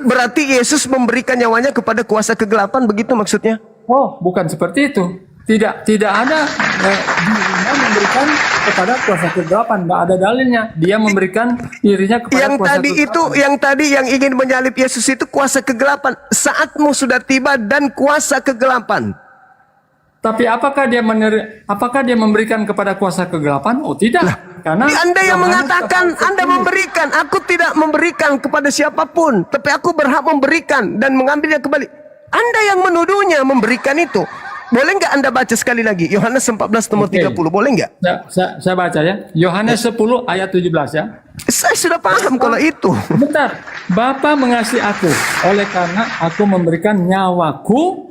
berarti Yesus memberikan nyawanya kepada kuasa kegelapan, begitu maksudnya? Oh, bukan seperti itu. Tidak ada dirinya memberikan kepada kuasa kegelapan. Tidak ada dalilnya. Dia memberikan dirinya kepada kuasa kegelapan. Yang ingin menyalib Yesus itu kuasa kegelapan. Saatmu sudah tiba dan kuasa kegelapan. Tapi apakah dia memberikan kepada kuasa kegelapan? Oh tidak. Karena Anda yang mengatakan Anda memberikan. Aku tidak memberikan kepada siapapun, tapi aku berhak memberikan dan mengambilnya kembali. Anda yang menuduhnya memberikan itu. Boleh nggak Anda baca sekali lagi Yohanes 14 nomor 30? Boleh nggak? Saya baca ya. Yohanes 10 ayat 17 ya. Saya sudah paham kalau itu. Bentar. Bapa mengasihi aku oleh karena aku memberikan nyawaku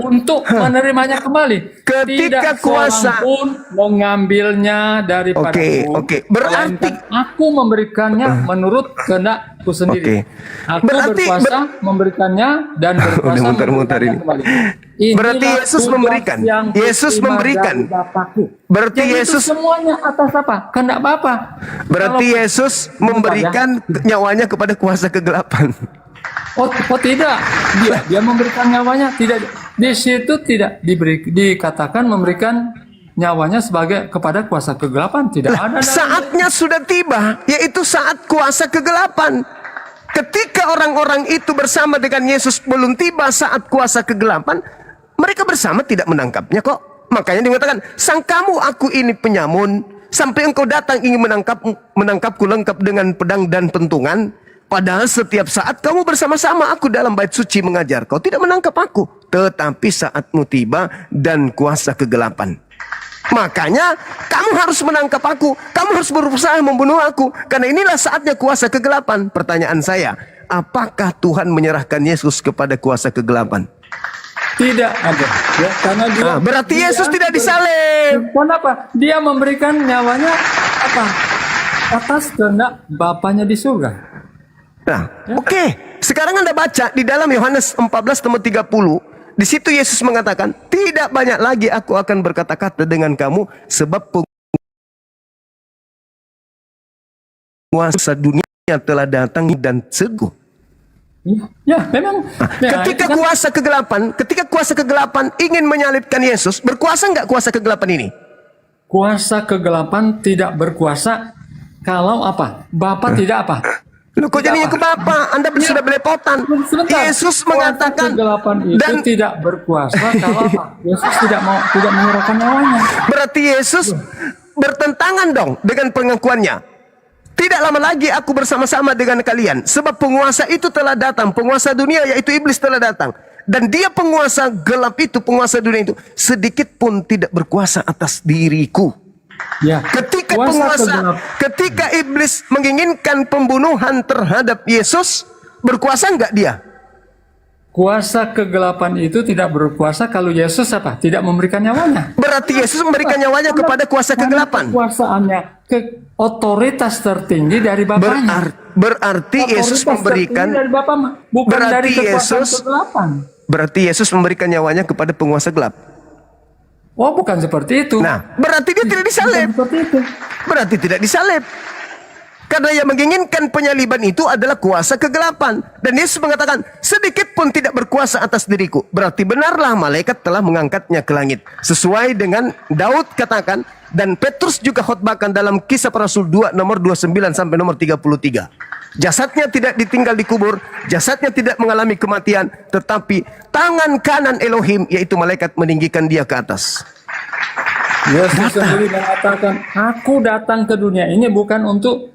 untuk menerimanya kembali. Ketika Tidak kuasa seorang pun mengambilnya daripadaku. Berarti aku memberikannya menurut kehendakku sendiri. Aku berkuasa memberikannya dan berkuasa muter-muter ini. kembali. Berarti Yesus memberikan. Yesus memberikan. Berarti Yesus semuanya atas apa? Kehendak Bapa. Berarti Yesus memberikan nyawanya kepada kuasa kegelapan. Oh tidak, dia memberikan nyawanya tidak di situ tidak dikatakan memberikan nyawanya sebagai kepada kuasa kegelapan, tidak ada. Saatnya sudah tiba, yaitu saat kuasa kegelapan. Ketika orang-orang itu bersama dengan Yesus belum tiba saat kuasa kegelapan, mereka bersama tidak menangkapnya kok. Makanya dikatakan, sangkamu aku ini penyamun, sampai engkau datang ingin menangkapku lengkap dengan pedang dan pentungan. Padahal setiap saat kamu bersama-sama aku dalam bait suci mengajar. Kau tidak menangkap aku. Tetapi saatmu tiba dan kuasa kegelapan. Makanya kamu harus menangkap aku. Kamu harus berusaha membunuh aku. Karena inilah saatnya kuasa kegelapan. Pertanyaan saya, apakah Tuhan menyerahkan Yesus kepada kuasa kegelapan? Tidak ada. Ya, karena dia, berarti Yesus tidak disalib. Kenapa? Dia memberikan nyawanya apa? Atas kehendak Bapanya di surga. Nah, oke. Sekarang Anda baca di dalam Yohanes 14 nomor 30. Di situ Yesus mengatakan, tidak banyak lagi aku akan berkata-kata dengan kamu, sebab penguasa dunia telah datang dan seguh. Ya, memang. Ketika kuasa kegelapan ingin menyalibkan Yesus, berkuasa nggak kuasa kegelapan ini? Kuasa kegelapan tidak berkuasa kalau apa? Bapa tidak apa? Loh, kok jadinya ke Bapa? Anda sudah belepotan. Yesus mengatakan kegelapan itu tidak berkuasa kalau apa? Yesus tidak menyerahkan nyawanya. Berarti Yesus bertentangan dong dengan pengakuannya. Tidak lama lagi aku bersama-sama dengan kalian, sebab penguasa itu telah datang, penguasa dunia yaitu iblis telah datang. Dan dia penguasa gelap itu, penguasa dunia itu, sedikit pun tidak berkuasa atas diriku. Ya, ketika iblis menginginkan pembunuhan terhadap Yesus, berkuasa enggak dia? Kuasa kegelapan itu tidak berkuasa kalau Yesus apa? Tidak memberikan nyawanya. Berarti Yesus memberikan nyawanya kepada kuasa kegelapan. Kekuasaannya otoritas tertinggi dari Bapaknya. Berarti Yesus memberikan dari Bapa, bukan dari kekuasaan kegelapan. Berarti Yesus memberikan nyawanya kepada penguasa gelap. Oh, bukan seperti itu. Nah, berarti dia tidak disalib. Berarti tidak disalib. Karena yang menginginkan penyaliban itu adalah kuasa kegelapan. Dan Yesus mengatakan, sedikit pun tidak berkuasa atas diriku. Berarti benarlah malaikat telah mengangkatnya ke langit. Sesuai dengan Daud katakan, dan Petrus juga khotbahkan dalam Kisah Para Rasul 2 nomor 29 sampai nomor 33. Jasadnya tidak ditinggal di kubur, jasadnya tidak mengalami kematian, tetapi tangan kanan Elohim, yaitu malaikat, meninggikan dia ke atas. Yesus sendiri mengatakan, aku datang ke dunia ini bukan untuk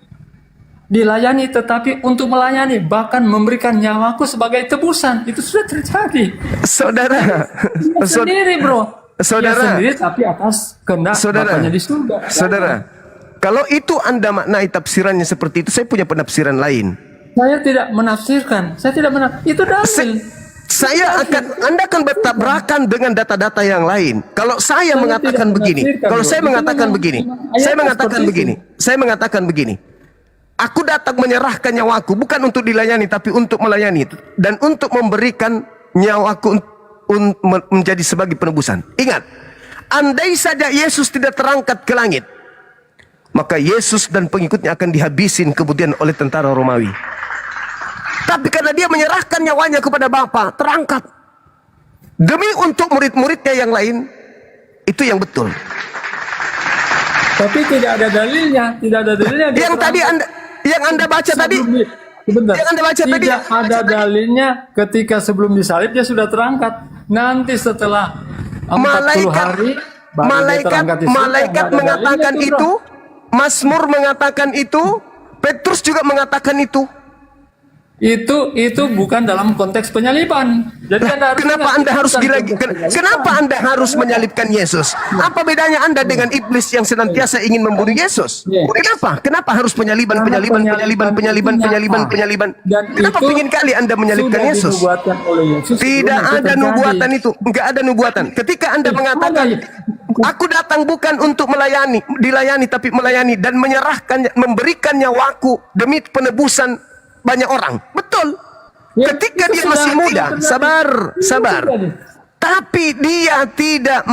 dilayani, tetapi untuk melayani, bahkan memberikan nyawaku sebagai tebusan. Itu sudah terjadi. Saudara, sendiri bro. Saudara, sendiri tapi atas kehendak Bapaknya di surga. Saudara, kalau itu Anda maknai tafsirannya seperti itu, saya punya penafsiran lain. Saya tidak menafsirkan. Saya tidak itu dalil. Anda akan bertabrakan dengan data-data yang lain. Kalau saya mengatakan begini, saya mengatakan begini. Aku datang menyerahkan nyawaku bukan untuk dilayani, tapi untuk melayani dan untuk memberikan nyawaku menjadi sebagai penebusan. Ingat, andai saja Yesus tidak terangkat ke langit, maka Yesus dan pengikutnya akan dihabisin kemudian oleh tentara Romawi. Tapi karena dia menyerahkan nyawanya kepada Bapa, terangkat demi untuk murid-muridnya yang lain, itu yang betul. Tapi tidak ada dalilnya, tidak ada dalilnya. Yang anda baca tadi, sebentar. yang anda baca tadi, tidak ada dalilnya ketika sebelum disalib dia sudah terangkat. Nanti setelah 40 hari, baru dia terangkat di surga. malaikat mengatakan itu, Mazmur mengatakan itu, Petrus juga mengatakan itu. Itu bukan dalam konteks penyaliban. Jadi Kenapa Anda harus menyalibkan Yesus? Apa bedanya Anda dengan iblis yang senantiasa ingin membunuh Yesus? Kenapa harus penyaliban? Kenapa ingin kali Anda menyalibkan Yesus? Tidak ada nubuatan itu, enggak ada nubuatan. Ketika Anda mengatakan, aku datang bukan untuk dilayani, tapi melayani dan memberikan nyawaku demi penebusan banyak orang. Betul. Ketika dia masih muda, sabar. Tapi dia tidak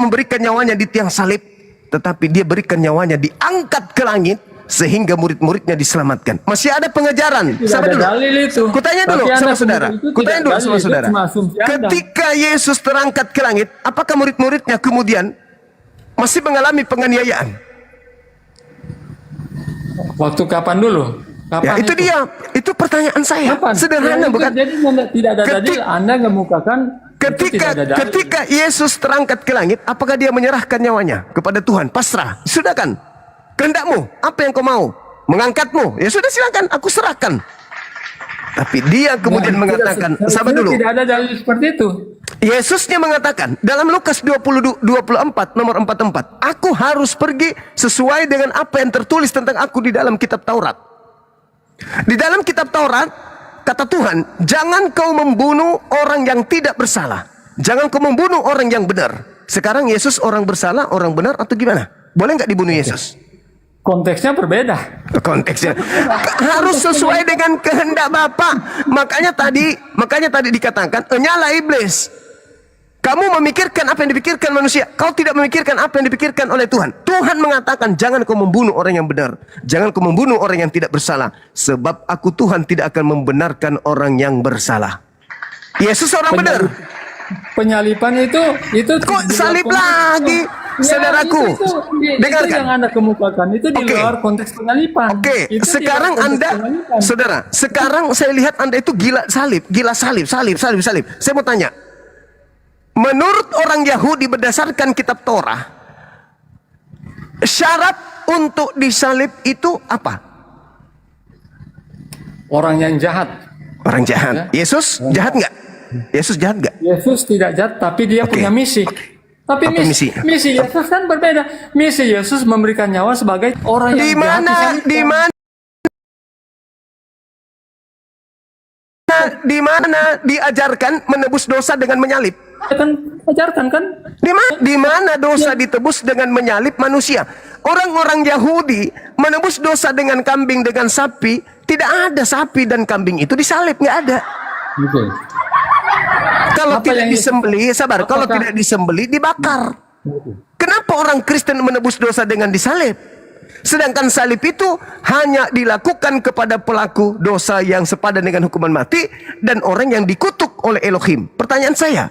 memberikan nyawanya di tiang salib, tetapi dia berikan nyawanya diangkat ke langit sehingga murid-muridnya diselamatkan. Masih ada pengejaran. Sabar dulu. Kutanya dulu sama saudara. Ketika Yesus terangkat ke langit, apakah murid-muridnya kemudian masih mengalami penganiayaan? Waktu kapan dulu? Ya, itu pertanyaan saya. Kapan? Sederhana, bukan? Jadi tidak ada dalil. Anda ngemukakan ketika Yesus terangkat ke langit, apakah dia menyerahkan nyawanya kepada Tuhan? Pasrah. Sudah kan? Kehendakmu, apa yang kau mau? Mengangkatmu. Ya sudah, silakan, aku serahkan. Tapi dia kemudian mengatakan, sabar dulu. Tidak ada dalil seperti itu. Yesusnya mengatakan dalam Lukas 24 nomor 44, aku harus pergi sesuai dengan apa yang tertulis tentang aku di dalam kitab Taurat. Di dalam kitab Taurat, kata Tuhan, jangan kau membunuh orang yang tidak bersalah. Jangan kau membunuh orang yang benar. Sekarang Yesus orang bersalah, orang benar atau gimana? Boleh nggak dibunuh Yesus? Konteksnya berbeda. Konteksnya harus sesuai dengan kehendak Bapa. Makanya tadi dikatakan, nyala iblis. Kamu memikirkan apa yang dipikirkan manusia. Kau tidak memikirkan apa yang dipikirkan oleh Tuhan. Tuhan mengatakan, jangan kau membunuh orang yang benar. Jangan kau membunuh orang yang tidak bersalah. Sebab aku Tuhan tidak akan membenarkan orang yang bersalah. Yesus orang benar. Penyalipan itu kok salib lagi, saudaraku? Dengarkan. Itu yang Anda kemukakan itu di luar konteks penyalipan. Sekarang saudara, sekarang saya lihat Anda itu gila salib. Saya mau tanya, menurut orang Yahudi berdasarkan kitab Torah, syarat untuk disalib itu apa? Orang yang jahat. Orang jahat. Yesus jahat nggak? Yesus jahat nggak? Yesus tidak jahat, tapi dia punya misi. Tapi misi Yesus kan berbeda. Misi Yesus memberikan nyawa sebagai orang yang jahat. Di mana diajarkan menebus dosa dengan menyalib? Ajarkan kan? Di mana dosa ditebus dengan menyalib manusia? Orang-orang Yahudi menebus dosa dengan kambing, dengan sapi. Tidak ada sapi dan kambing itu disalib, nggak ada. Kalau tidak disembelih, kalau tidak disembelih dibakar. Kenapa orang Kristen menebus dosa dengan disalib? Sedangkan salib itu hanya dilakukan kepada pelaku dosa yang sepadan dengan hukuman mati dan orang yang dikutuk oleh Elohim. Pertanyaan saya,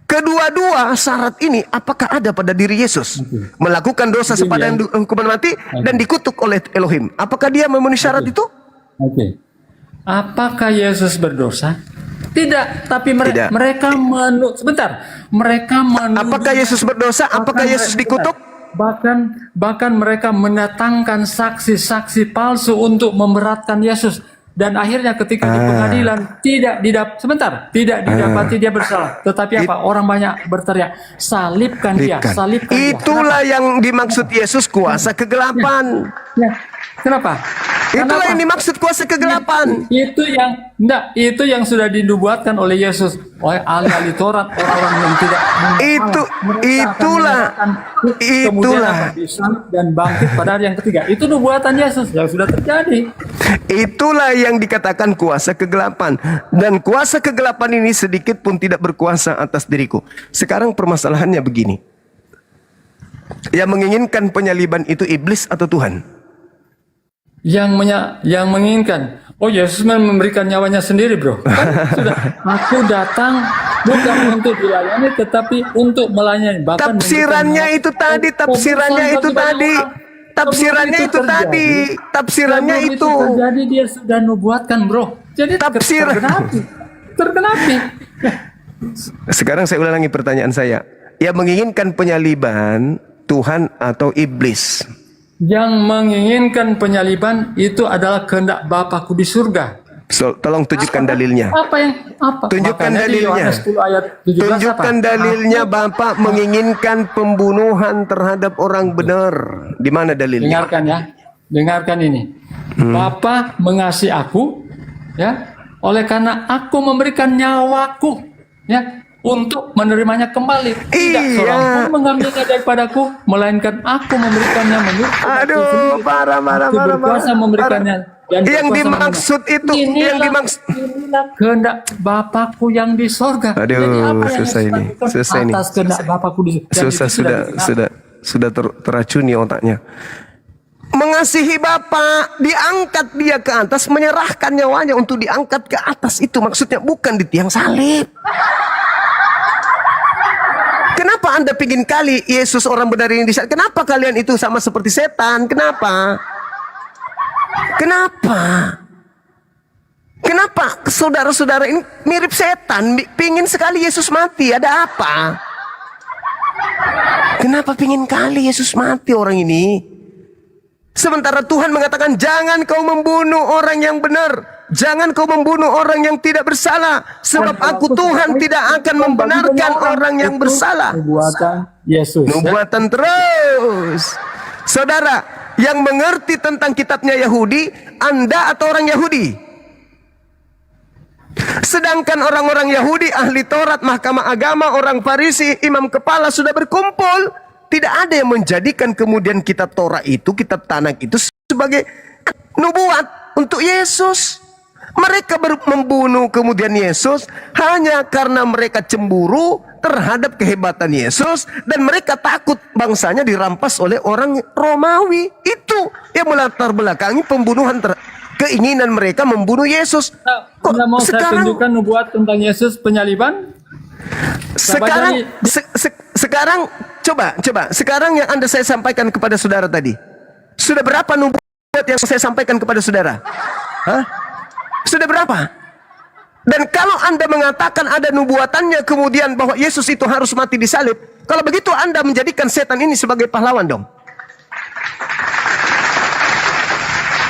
kedua-dua syarat ini apakah ada pada diri Yesus? Melakukan dosa sepadan hukuman mati dan dikutuk oleh Elohim. Apakah dia memenuhi syarat itu? Apakah Yesus berdosa? Tidak, tapi mereka mereka apakah Yesus berdosa? Apakah Yesus dikutuk? Bahkan mereka mendatangkan saksi-saksi palsu untuk memberatkan Yesus, dan akhirnya ketika di pengadilan tidak didapati dia bersalah, tetapi orang banyak berteriak, salibkan dia. Itulah yang dimaksud Yesus, kuasa kegelapan. Kenapa? Itulah yang dimaksud kuasa kegelapan. Itu yang sudah dinubuatkan oleh Yesus, oleh ahli Taurat, orang-orang yang tidak itulah dan bangkit pada hari yang ketiga. Itu nubuatan Yesus yang sudah terjadi. Itulah yang dikatakan kuasa kegelapan, dan kuasa kegelapan ini sedikit pun tidak berkuasa atas diriku. Sekarang permasalahannya begini. Yang menginginkan penyaliban itu iblis atau Tuhan? Yang menginginkan. Oh, Yesus memberikan nyawanya sendiri, bro. Kan sudah, aku datang bukan untuk dilayani, tetapi untuk melayani. Bahkan Tafsirannya itu tadi, tafsirannya itu tadi. Tafsirannya itu tadi, tafsirannya itu. Jadi dia sudah nubuatkan, bro. Jadi tergenapi. Sekarang saya ulangi pertanyaan saya. Yang menginginkan penyaliban Tuhan atau iblis? Yang menginginkan penyaliban itu adalah kehendak Bapakku di surga. Tolong tunjukkan dalilnya. Apa? Tunjukkan Makanya di dalilnya. Yohanes 10 ayat 17 Tunjukkan apa? dalilnya Bapak menginginkan pembunuhan terhadap orang benar. Di mana dalilnya? Dengarkan ya. Dengarkan ini. Bapa mengasihi aku, ya, oleh karena aku memberikan nyawaku, ya, untuk menerimanya kembali. Tidak seorang pun mengambilnya daripadaku, melainkan aku memberikannya menurut Aduh, parah. berkuasa memberikannya. Dan Yang berkuasa dimaksud itu, yang dimaksud. inilah kehendak Bapakku yang di sorga. Aduh, Jadi apa yang susah harus ini, dilakukan susah ini. atas kehendak Bapakku di sorga? Dan Susah, itu sudah teracuni otaknya. Mengasihi Bapa, diangkat dia ke atas, menyerahkan nyawanya untuk diangkat ke atas. Itu maksudnya, bukan di tiang salib. Kenapa Anda pingin kali Yesus orang benar ini disalib? Kenapa kalian itu sama seperti setan? Kenapa? Kenapa saudara-saudara ini mirip setan? Pingin sekali Yesus mati. Ada apa? Kenapa pingin kali Yesus mati orang ini? Sementara Tuhan mengatakan, jangan kau membunuh orang yang benar. Jangan kau membunuh orang yang tidak bersalah. Sebab aku Tuhan tidak akan membenarkan orang yang bersalah. Nubuatan Yesus. Nubuatan terus. Saudara, yang mengerti tentang kitabnya Yahudi, Anda atau orang Yahudi? Sedangkan orang-orang Yahudi, ahli Taurat, mahkamah agama, orang Farisi, imam kepala sudah berkumpul. Tidak ada yang menjadikan kemudian kitab Taurat itu, kitab Tanakh itu sebagai nubuat untuk Yesus. Mereka membunuh kemudian Yesus hanya karena mereka cemburu terhadap kehebatan Yesus. Dan mereka takut bangsanya dirampas oleh orang Romawi. Itu yang melatar belakangi pembunuhan keinginan mereka membunuh Yesus. Kok mau saya tunjukkan nubuat tentang Yesus penyaliban? Sekarang coba sekarang yang saya sampaikan kepada saudara tadi, sudah berapa nubuat yang saya sampaikan kepada saudara? Sudah berapa? Dan kalau Anda mengatakan ada nubuatannya kemudian bahwa Yesus itu harus mati disalib, kalau begitu Anda menjadikan setan ini sebagai pahlawan dong.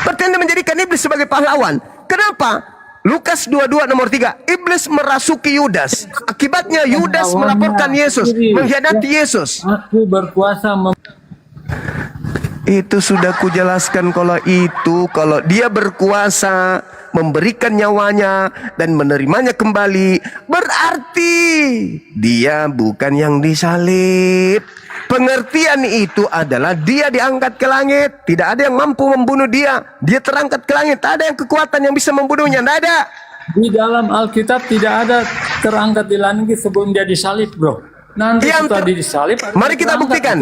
Berarti Anda menjadikan iblis sebagai pahlawan. Kenapa? Lukas 22 nomor 3. Iblis merasuki Yudas. Akibatnya Yudas melaporkan Yesus, mengkhianati Yesus. Aku berkuasa itu sudah kujelaskan. Kalau dia berkuasa memberikan nyawanya dan menerimanya kembali, berarti dia bukan yang disalib. Pengertian itu adalah dia diangkat ke langit. Tidak ada yang mampu membunuh dia. Dia terangkat ke langit. Tak ada yang kekuatan yang bisa membunuhnya. Tidak ada. Di dalam Alkitab tidak ada terangkat di langit sebelum dia disalib, bro. Nanti setelah disalib, mari kita buktikan.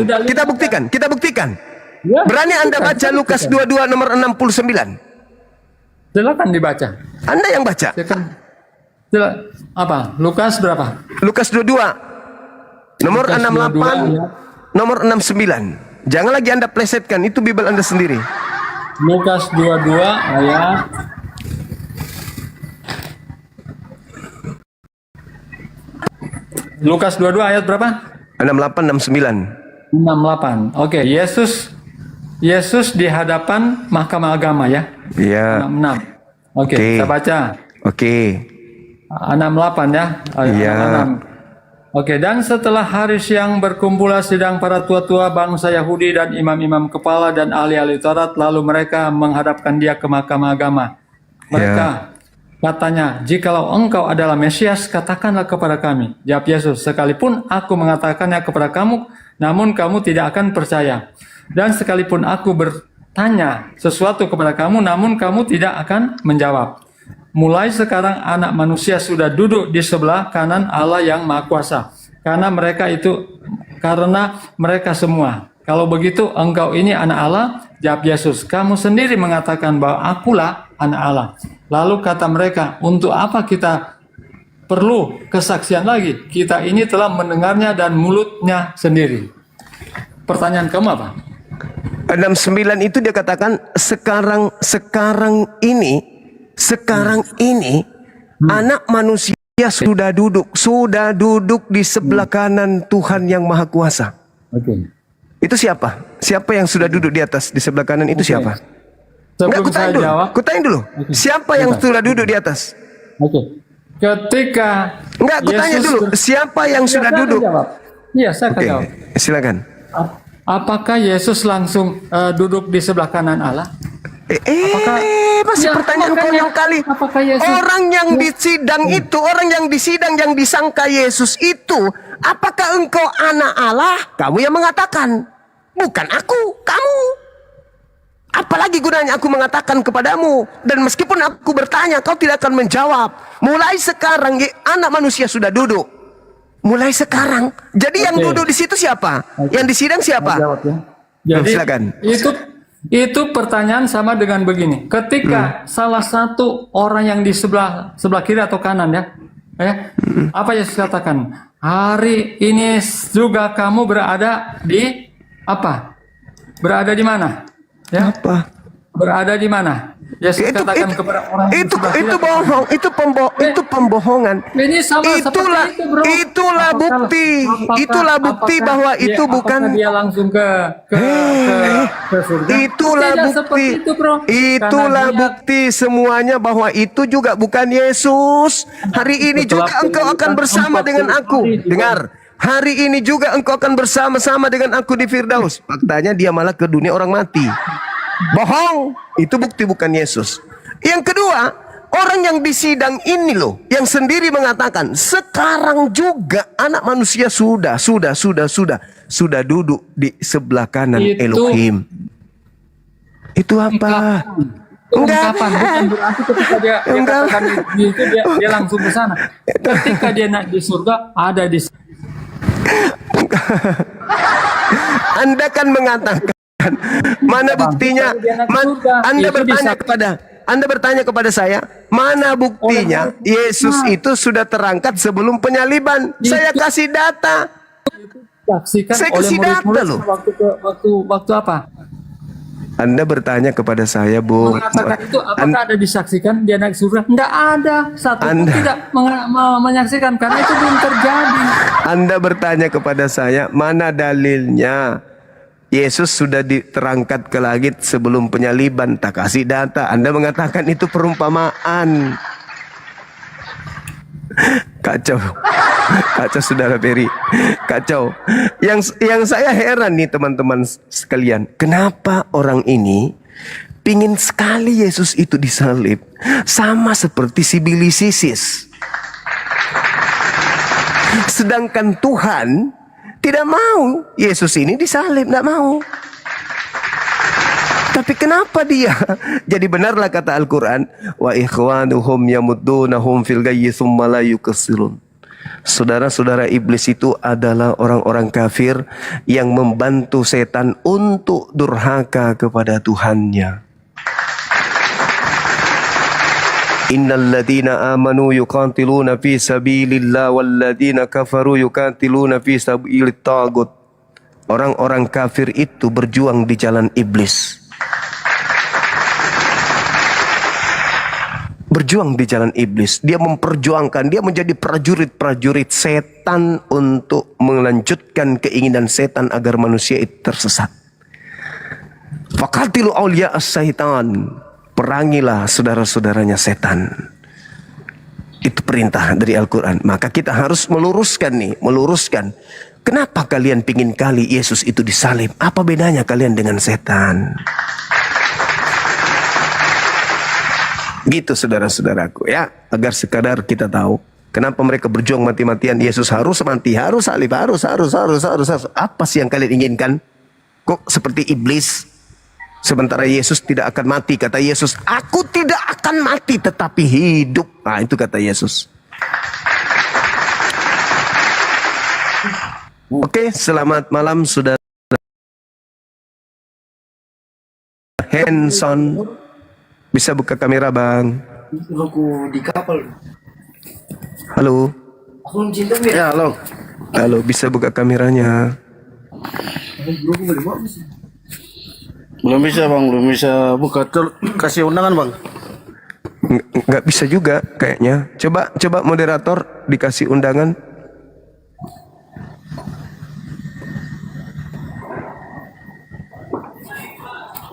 Kita buktikan. Ya, berani Anda baca Lukas 22 nomor 69? Silakan dibaca. Anda yang baca. Apa? Lukas berapa? Lukas 22 nomor Lukas 68 nomor 69. Jangan lagi Anda plesetkan, itu Bible Anda sendiri. Lukas 22 ayat Lukas 22 ayat berapa? 68 69. 68. Oke, Yesus di hadapan mahkamah agama ya. Iya. 66. Oke, kita baca. Oke. 68 ya. Iya. 66. Oke, dan setelah hari siang berkumpullah sidang para tua-tua bangsa Yahudi dan imam-imam kepala dan ahli-ahli Taurat, lalu mereka menghadapkan dia ke mahkamah agama. Mereka katanya, jikalau engkau adalah Mesias, katakanlah kepada kami. Jawab Yesus, sekalipun aku mengatakannya kepada kamu, namun kamu tidak akan percaya. Dan sekalipun aku bertanya sesuatu kepada kamu, namun kamu tidak akan menjawab. Mulai sekarang anak manusia sudah duduk di sebelah kanan Allah yang Maha Kuasa. Karena mereka semua Kalau begitu engkau ini anak Allah? Jawab Yesus, kamu sendiri mengatakan bahwa akulah anak Allah. Lalu kata mereka, untuk apa kita perlu kesaksian lagi? Kita ini telah mendengarnya dan mulutnya sendiri. Pertanyaan kamu apa? 69 itu dia katakan sekarang ini anak manusia sudah duduk di sebelah kanan Tuhan yang Maha Kuasa. Oke. Itu siapa? Siapa yang sudah duduk di atas di sebelah kanan itu siapa? Sebelum saya jawab, Kutanya dulu. Siapa yang sudah duduk di atas? Oke. Ketika kutanya Yesus dulu. Siapa yang sudah duduk? Iya, saya akan Oke, jawab. silakan. Apakah Yesus langsung duduk di sebelah kanan Allah? Masih pertanyaan konyol kali. Orang yang disidang itu, orang yang disidang yang disangka Yesus itu, apakah engkau anak Allah? Kamu yang mengatakan, bukan aku, kamu. Apalagi gunanya aku mengatakan kepadamu, dan meskipun aku bertanya, kau tidak akan menjawab. Mulai sekarang anak manusia sudah duduk. Mulai sekarang. Jadi yang duduk di situ siapa? Yang disidang siapa? Jadi silakan. Itu pertanyaan sama dengan begini. Ketika salah satu orang yang di sebelah kiri atau kanan apa Yesus katakan? Hari ini juga kamu berada di apa? Berada di mana? Ya. Apa? Berada di mana? Yesus katakan kepada orang itu bohong, itu pembohongan. Ini sama seperti itu, bro. Itulah bukti bahwa itu bukan. Dia langsung ke surga. Itulah bukti semuanya bahwa itu juga bukan Yesus. Hari ini juga engkau akan bersama dengan aku. Dengar. Hari ini juga engkau akan bersama-sama dengan aku di Firdaus. Faktanya dia malah ke dunia orang mati. Bohong. Itu bukti bukan Yesus. Yang kedua, orang yang disidang ini loh, yang sendiri mengatakan, sekarang juga anak manusia sudah duduk di sebelah kanan Elohim. Itu apa? Ungkapan, bukan berarti ketika dia katakan itu dia langsung ke sana. Ketika dia naik di surga, ada di sana. Anda kan mengatakan, mana buktinya? Anda bertanya kepada saya, mana buktinya Yesus itu sudah terangkat sebelum penyaliban? Saya kasih data. Saya kasih data loh. Waktu apa? Anda bertanya kepada saya, Bu. Mengatakan itu apakah ada disaksikan dia naik surga? Enggak ada. Satu pun tidak menyaksikan karena itu belum terjadi. Anda bertanya kepada saya, mana dalilnya? Yesus sudah diterangkat ke langit sebelum penyaliban. Tak kasih data. Anda mengatakan itu perumpamaan. Kacau. Kacau saudara Peri. Kacau. Yang saya heran nih teman-teman sekalian. Kenapa orang ini pingin sekali Yesus itu disalib. Sama seperti si Bilis Sisis. Sedangkan Tuhan tidak mau Yesus ini disalib, tidak mau. Tapi kenapa dia? Jadi benarlah kata Al-Quran, wa ikhwanuhum yamuddunahum fil gayyi tsumma la yukassirun. Saudara-saudara iblis itu adalah orang-orang kafir yang membantu setan untuk durhaka kepada Tuhannya. Innal ladina amanu yuqatiluna fi sabilillah wal ladina kafaru yuqatiluna fi sabilit tagut. Orang-orang kafir itu berjuang di jalan iblis. Berjuang di jalan iblis. Dia memperjuangkan, dia menjadi prajurit-prajurit setan untuk melanjutkan keinginan setan agar manusia itu tersesat. Faqatilu awliya as-syaitan. Perangilah saudara-saudaranya setan. Itu perintah dari Al-Quran. Maka kita harus meluruskan. Kenapa kalian pingin kali Yesus itu disalib? Apa bedanya kalian dengan setan? Gitu saudara-saudaraku ya. Agar sekadar kita tahu. Kenapa mereka berjuang mati-matian. Yesus harus mati, harus salib, harus. Apa sih yang kalian inginkan? Kok seperti iblis? Sementara Yesus tidak akan mati. Kata Yesus, aku tidak akan mati tetapi hidup. Nah itu kata Yesus. Oke, selamat malam saudara. Benson. Bisa buka kamera bang. Aku di kapal. Halo. Aku cinta Ya, halo. Halo, bisa buka kameranya. Belum bisa bang, belum bisa buka. Kasih undangan bang. Nggak bisa juga kayaknya. Coba moderator dikasih undangan.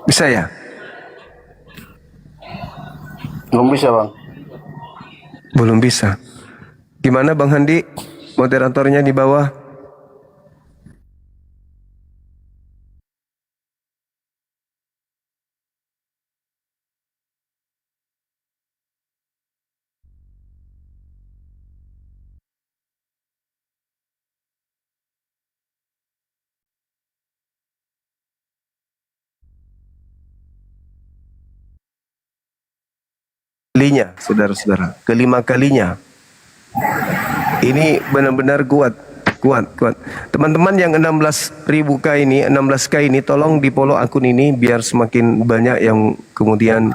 Bisa ya? Belum bisa bang. Belum bisa. Gimana Bang Handi? Moderatornya di bawah. Kalinya, saudara-saudara, kelima kalinya. Ini benar-benar kuat. Teman-teman yang 16.000k ini, 16k ini, tolong di follow akun ini biar semakin banyak yang kemudian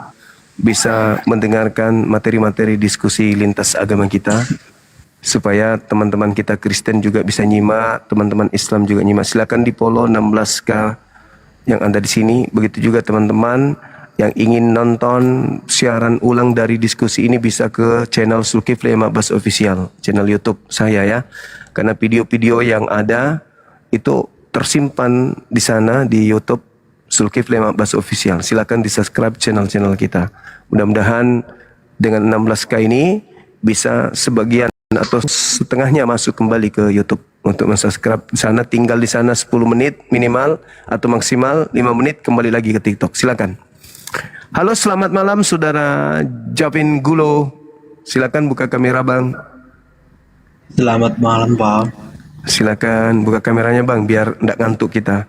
bisa mendengarkan materi-materi diskusi lintas agama kita, supaya teman-teman kita Kristen juga bisa nyimak, teman-teman Islam juga nyimak. Silakan di follow 16k yang ada di sini. Begitu juga teman-teman yang ingin nonton siaran ulang dari diskusi ini bisa ke channel Zulkifli Abbas Official, channel YouTube saya ya. Karena video-video yang ada itu tersimpan di sana di YouTube Zulkifli Abbas Official. Silakan di-subscribe channel-channel kita. Mudah-mudahan dengan 16k ini bisa sebagian atau setengahnya masuk kembali ke YouTube untuk mensubscribe di sana. Tinggal di sana 10 menit minimal atau maksimal 5 menit kembali lagi ke TikTok. Silakan. Halo, selamat malam saudara Javin Gulo. Silakan buka kamera bang. Selamat malam Bang. Silakan buka kameranya bang, biar nggak ngantuk kita.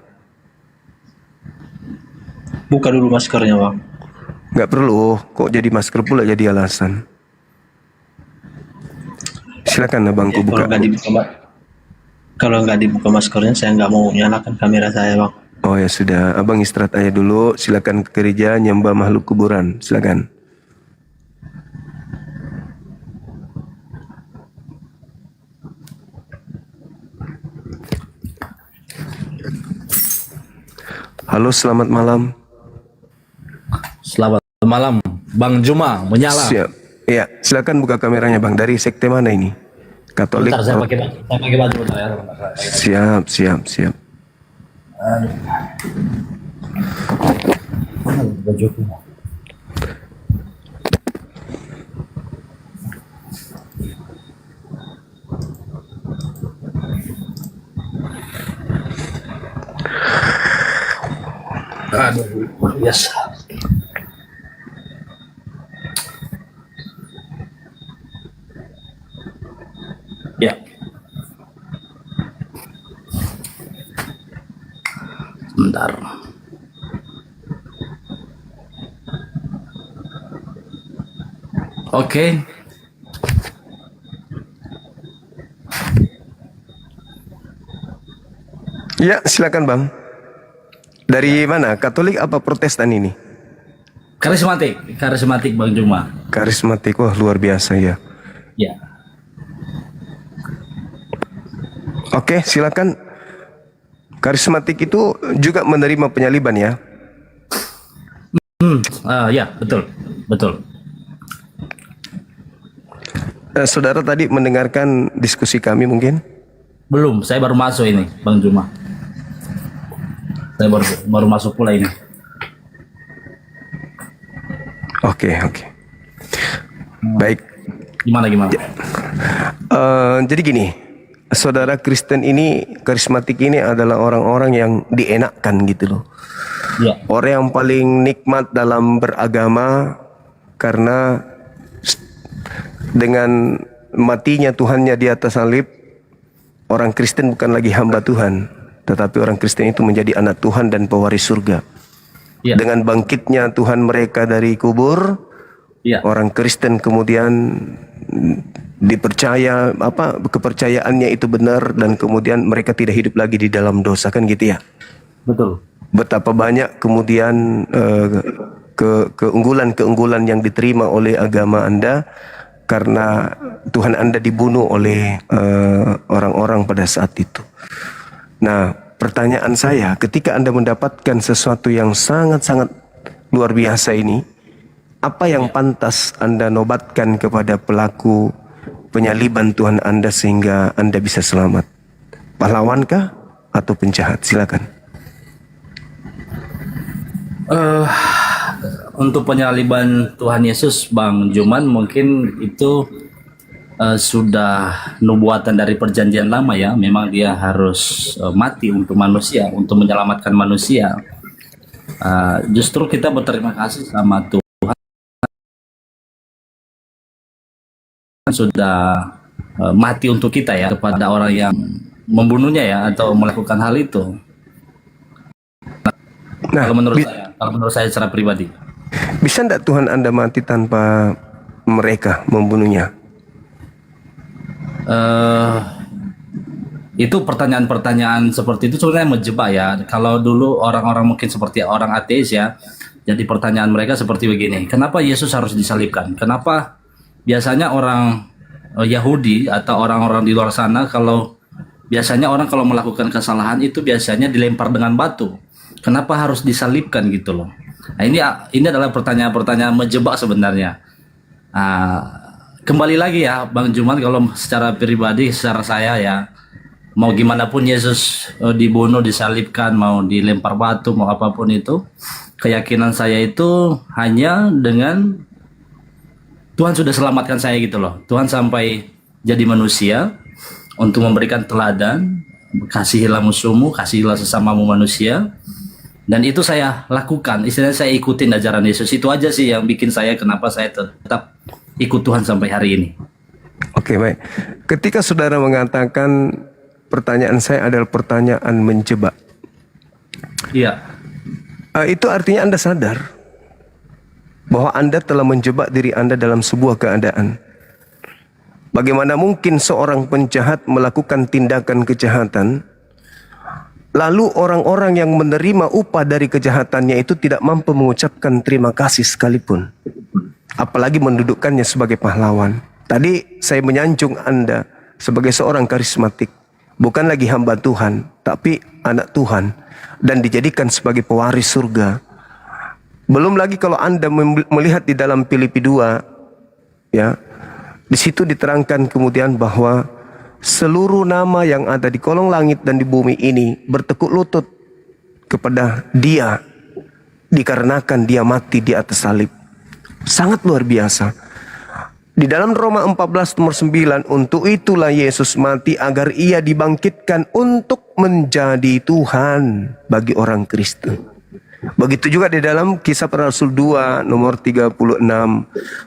Buka dulu maskernya Bang. Nggak perlu, kok jadi masker pula jadi alasan. Silakan abangku buka. Kalau nggak dibuka maskernya, saya nggak mau nyalakan kamera saya Bang. Oh ya sudah, abang istirahat aja dulu. Silakan ke gereja nyembah makhluk kuburan. Silakan. Halo, selamat malam. Selamat malam, Bang Juma menyala. Siap. Ya, silakan buka kameranya bang. Dari sekte mana ini? Katolik. Bentar, saya pakai baju bentar ya. Siap. Mana bajuku? Aduh, biasa. Ya. Sebentar. Oke. Ya, silakan bang. Dari mana? Katolik apa Protestan ini? Karismatik Bang Juma. Karismatik, wah luar biasa ya. Ya. Oke, silakan. Karismatik itu juga menerima penyaliban ya? Ya, betul. Saudara tadi mendengarkan diskusi kami mungkin? Belum, saya baru masuk ini, Bang Juma. Saya baru masuk pula ini. Oke. Baik. Gimana? Jadi gini, saudara Kristen ini, karismatik ini adalah orang-orang yang dienakkan gitu loh. Ya. Orang yang paling nikmat dalam beragama karena dengan matinya Tuhannya di atas salib, orang Kristen bukan lagi hamba Tuhan, tetapi orang Kristen itu menjadi anak Tuhan dan pewaris surga. Ya. Dengan bangkitnya Tuhan mereka dari kubur, ya, orang Kristen kemudian dipercaya kepercayaannya itu benar dan kemudian mereka tidak hidup lagi di dalam dosa, kan gitu ya? Betul. betapa banyak kemudian keunggulan-keunggulan yang diterima oleh agama Anda karena Tuhan Anda dibunuh oleh orang-orang pada saat itu. Nah, pertanyaan saya, ketika Anda mendapatkan sesuatu yang sangat-sangat luar biasa ini, apa yang pantas Anda nobatkan kepada pelaku penyaliban Tuhan Anda sehingga Anda bisa selamat? Pahlawankah atau penjahat? Silakan. Untuk penyaliban Tuhan Yesus, Bang Juman, mungkin itu sudah nubuatan dari perjanjian lama ya. Memang dia harus mati untuk manusia, untuk menyelamatkan manusia. Justru kita berterima kasih sama Tuhan sudah mati untuk kita ya, kepada orang yang membunuhnya ya, atau melakukan hal itu. Kalau menurut saya secara pribadi. Bisa tidak Tuhan Anda mati tanpa mereka membunuhnya? Itu pertanyaan-pertanyaan seperti itu sebenarnya menjebak ya. Kalau dulu orang-orang mungkin seperti orang ateis ya, jadi pertanyaan mereka seperti begini: kenapa Yesus harus disalibkan? Kenapa biasanya orang Yahudi atau orang-orang di luar sana, kalau biasanya orang kalau melakukan kesalahan itu biasanya dilempar dengan batu, kenapa harus disalibkan gitu loh? Nah, ini adalah pertanyaan-pertanyaan menjebak sebenarnya. Kembali lagi ya Bang Juman, kalau secara pribadi, secara saya ya, mau gimana pun Yesus dibunuh, disalibkan, mau dilempar batu, mau apapun itu, keyakinan saya itu hanya dengan Tuhan sudah selamatkan saya gitu loh. Tuhan sampai jadi manusia untuk memberikan teladan, kasihilah musuhmu, kasihilah sesamamu manusia. Dan itu saya lakukan, istilahnya saya ikutin ajaran Yesus. Itu aja sih yang bikin saya, kenapa saya tetap ikut Tuhan sampai hari ini. Oke, baik. Ketika saudara mengatakan pertanyaan saya adalah pertanyaan menjebak, iya, itu artinya Anda sadar bahwa Anda telah menjebak diri Anda dalam sebuah keadaan. Bagaimana mungkin seorang penjahat melakukan tindakan kejahatan, lalu orang-orang yang menerima upah dari kejahatannya itu tidak mampu mengucapkan terima kasih sekalipun, apalagi mendudukkannya sebagai pahlawan. Tadi saya menyanjung Anda sebagai seorang karismatik, bukan lagi hamba Tuhan, tapi anak Tuhan, dan dijadikan sebagai pewaris surga. Belum lagi kalau Anda melihat di dalam Filipi 2, ya, di situ diterangkan kemudian bahwa seluruh nama yang ada di kolong langit dan di bumi ini bertekuk lutut kepada Dia dikarenakan Dia mati di atas salib. Sangat luar biasa. Di dalam Roma 14 nomor 9, untuk itulah Yesus mati agar Ia dibangkitkan untuk menjadi Tuhan bagi orang Kristen. Begitu juga di dalam Kisah Para Rasul 2 nomor 36.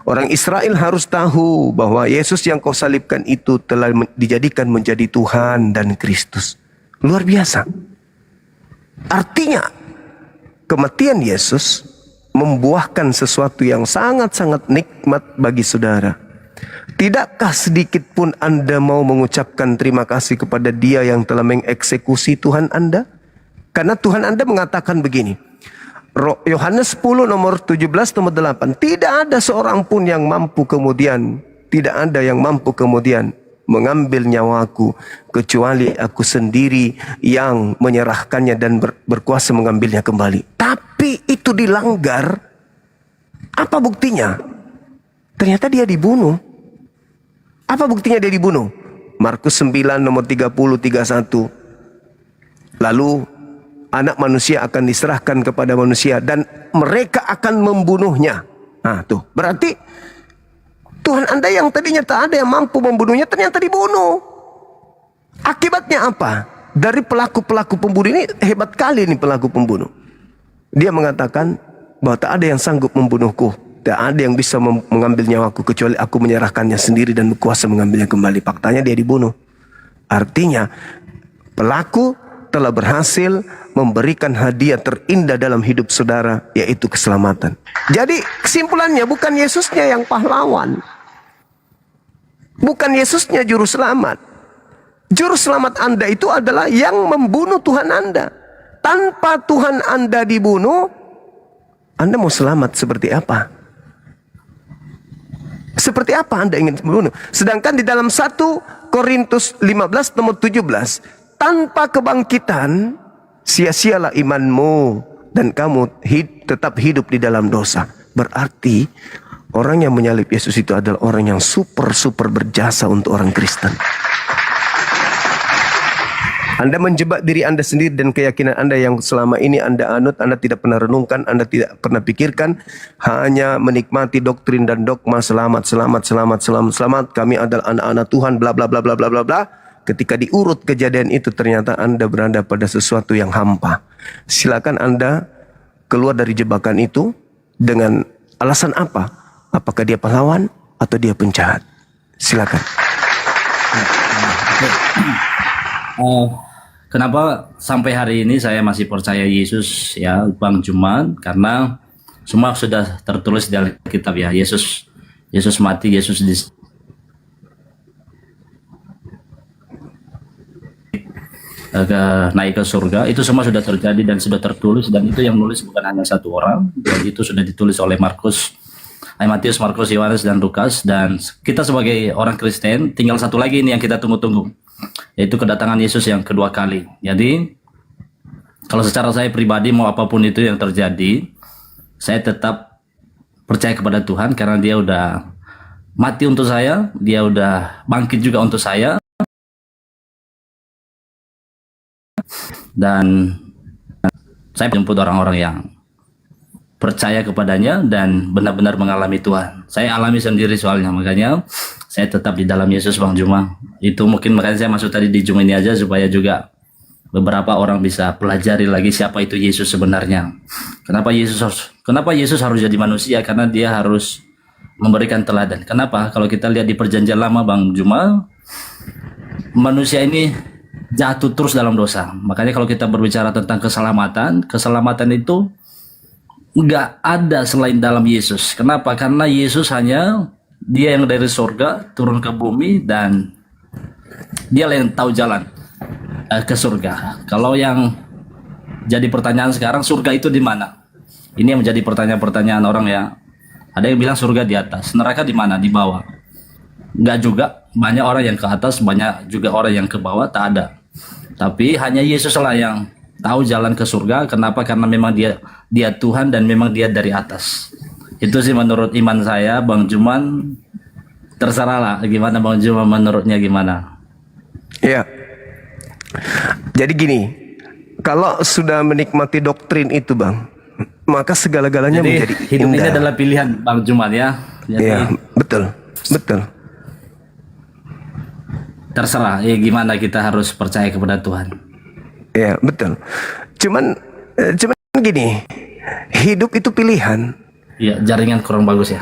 Orang Israel harus tahu bahwa Yesus yang kau salibkan itu telah dijadikan menjadi Tuhan dan Kristus. Luar biasa. Artinya kematian Yesus membuahkan sesuatu yang sangat-sangat nikmat bagi saudara. Tidakkah sedikit pun Anda mau mengucapkan terima kasih kepada Dia yang telah mengeksekusi Tuhan Anda? Karena Tuhan Anda mengatakan begini, Yohanes 10 nomor 17 nomor 8, tidak ada seorang pun yang mampu kemudian, tidak ada yang mampu kemudian mengambil nyawaku kecuali aku sendiri yang menyerahkannya dan berkuasa mengambilnya kembali. Tapi itu dilanggar. Apa buktinya? Ternyata Dia dibunuh. Apa buktinya Dia dibunuh? Markus 9 nomor 30 31. Lalu Anak manusia akan diserahkan kepada manusia dan mereka akan membunuhnya. Nah tuh, berarti Tuhan Anda yang tadinya tak ada yang mampu membunuhnya ternyata dibunuh. Akibatnya apa? Dari pelaku-pelaku pembunuh ini, hebat kali ini pelaku pembunuh. Dia mengatakan bahwa tak ada yang sanggup membunuhku, tak ada yang bisa mengambil nyawaku kecuali aku menyerahkannya sendiri dan berkuasa mengambilnya kembali. Faktanya dia dibunuh. Artinya pelaku telah berhasil memberikan hadiah terindah dalam hidup saudara, yaitu keselamatan. Jadi kesimpulannya bukan Yesusnya yang pahlawan, bukan Yesusnya juru selamat. Juru selamat Anda itu adalah yang membunuh Tuhan Anda. tanpa Tuhan Anda dibunuh, Anda mau selamat seperti apa? Seperti apa Anda ingin membunuh? Sedangkan di dalam 1 Korintus 15 nomor 17, tanpa kebangkitan, sia-sialah imanmu dan kamu tetap hidup di dalam dosa. Berarti orang yang menyalib Yesus itu adalah orang yang super berjasa untuk orang Kristen. Anda menjebak diri Anda sendiri dan keyakinan Anda yang selama ini Anda anut, Anda tidak pernah renungkan, Anda tidak pernah pikirkan, hanya menikmati doktrin dan dogma selamat, kami adalah anak-anak Tuhan, bla bla bla bla bla bla bla. Ketika diurut kejadian itu, ternyata Anda berada pada sesuatu yang hampa. Silakan Anda keluar dari jebakan itu dengan alasan apa? Apakah dia pahlawan atau dia penjahat? Silakan. Kenapa sampai hari ini saya masih percaya Yesus ya Bang Juman? Karena semua sudah tertulis di Alkitab ya. Yesus mati, Yesus naik ke surga, itu semua sudah terjadi dan sudah tertulis, dan itu yang nulis bukan hanya satu orang, dan itu sudah ditulis oleh Matius, Markus, Yohanes, dan Lukas. Dan kita sebagai orang Kristen tinggal satu lagi ini yang kita tunggu-tunggu, yaitu kedatangan Yesus yang kedua kali. Jadi kalau secara saya pribadi, mau apapun itu yang terjadi, saya tetap percaya kepada Tuhan, karena dia udah mati untuk saya, dia udah bangkit juga untuk saya. Dan saya menjemput orang-orang yang percaya kepadanya dan benar-benar mengalami Tuhan. Saya alami sendiri soalnya, makanya saya tetap di dalam Yesus Bang Juma. Itu mungkin makanya saya masuk tadi di Juma ini aja, supaya juga beberapa orang bisa pelajari lagi siapa itu Yesus sebenarnya. Kenapa Yesus harus jadi manusia? Karena dia harus memberikan teladan. Kenapa? Kalau kita lihat di Perjanjian Lama Bang Juma, manusia ini jatuh terus dalam dosa. Makanya kalau kita berbicara tentang keselamatan itu nggak ada selain dalam Yesus. Kenapa? Karena Yesus hanya dia yang dari surga turun ke bumi, dan dia yang tahu jalan ke surga. Kalau yang jadi pertanyaan sekarang, surga itu di mana? Ini yang menjadi pertanyaan orang ya. Ada yang bilang surga di atas, neraka di mana? Di bawah. Nggak juga. Banyak orang yang ke atas, banyak juga orang yang ke bawah, tak ada. Tapi hanya Yesus lah yang tahu jalan ke surga. Kenapa? Karena memang dia Tuhan dan memang dia dari atas. Itu sih menurut iman saya, Bang Juman. Terserah lah gimana Bang Juman, menurutnya gimana. Ya. Jadi gini, kalau sudah menikmati doktrin itu Bang, maka segala-galanya menjadi hidup indah. ini adalah pilihan Bang Juman ya. Iya, betul. Terserah gimana kita harus percaya kepada Tuhan. Ya, betul. Cuman gini, hidup itu pilihan. Iya, jaringan kurang bagus ya.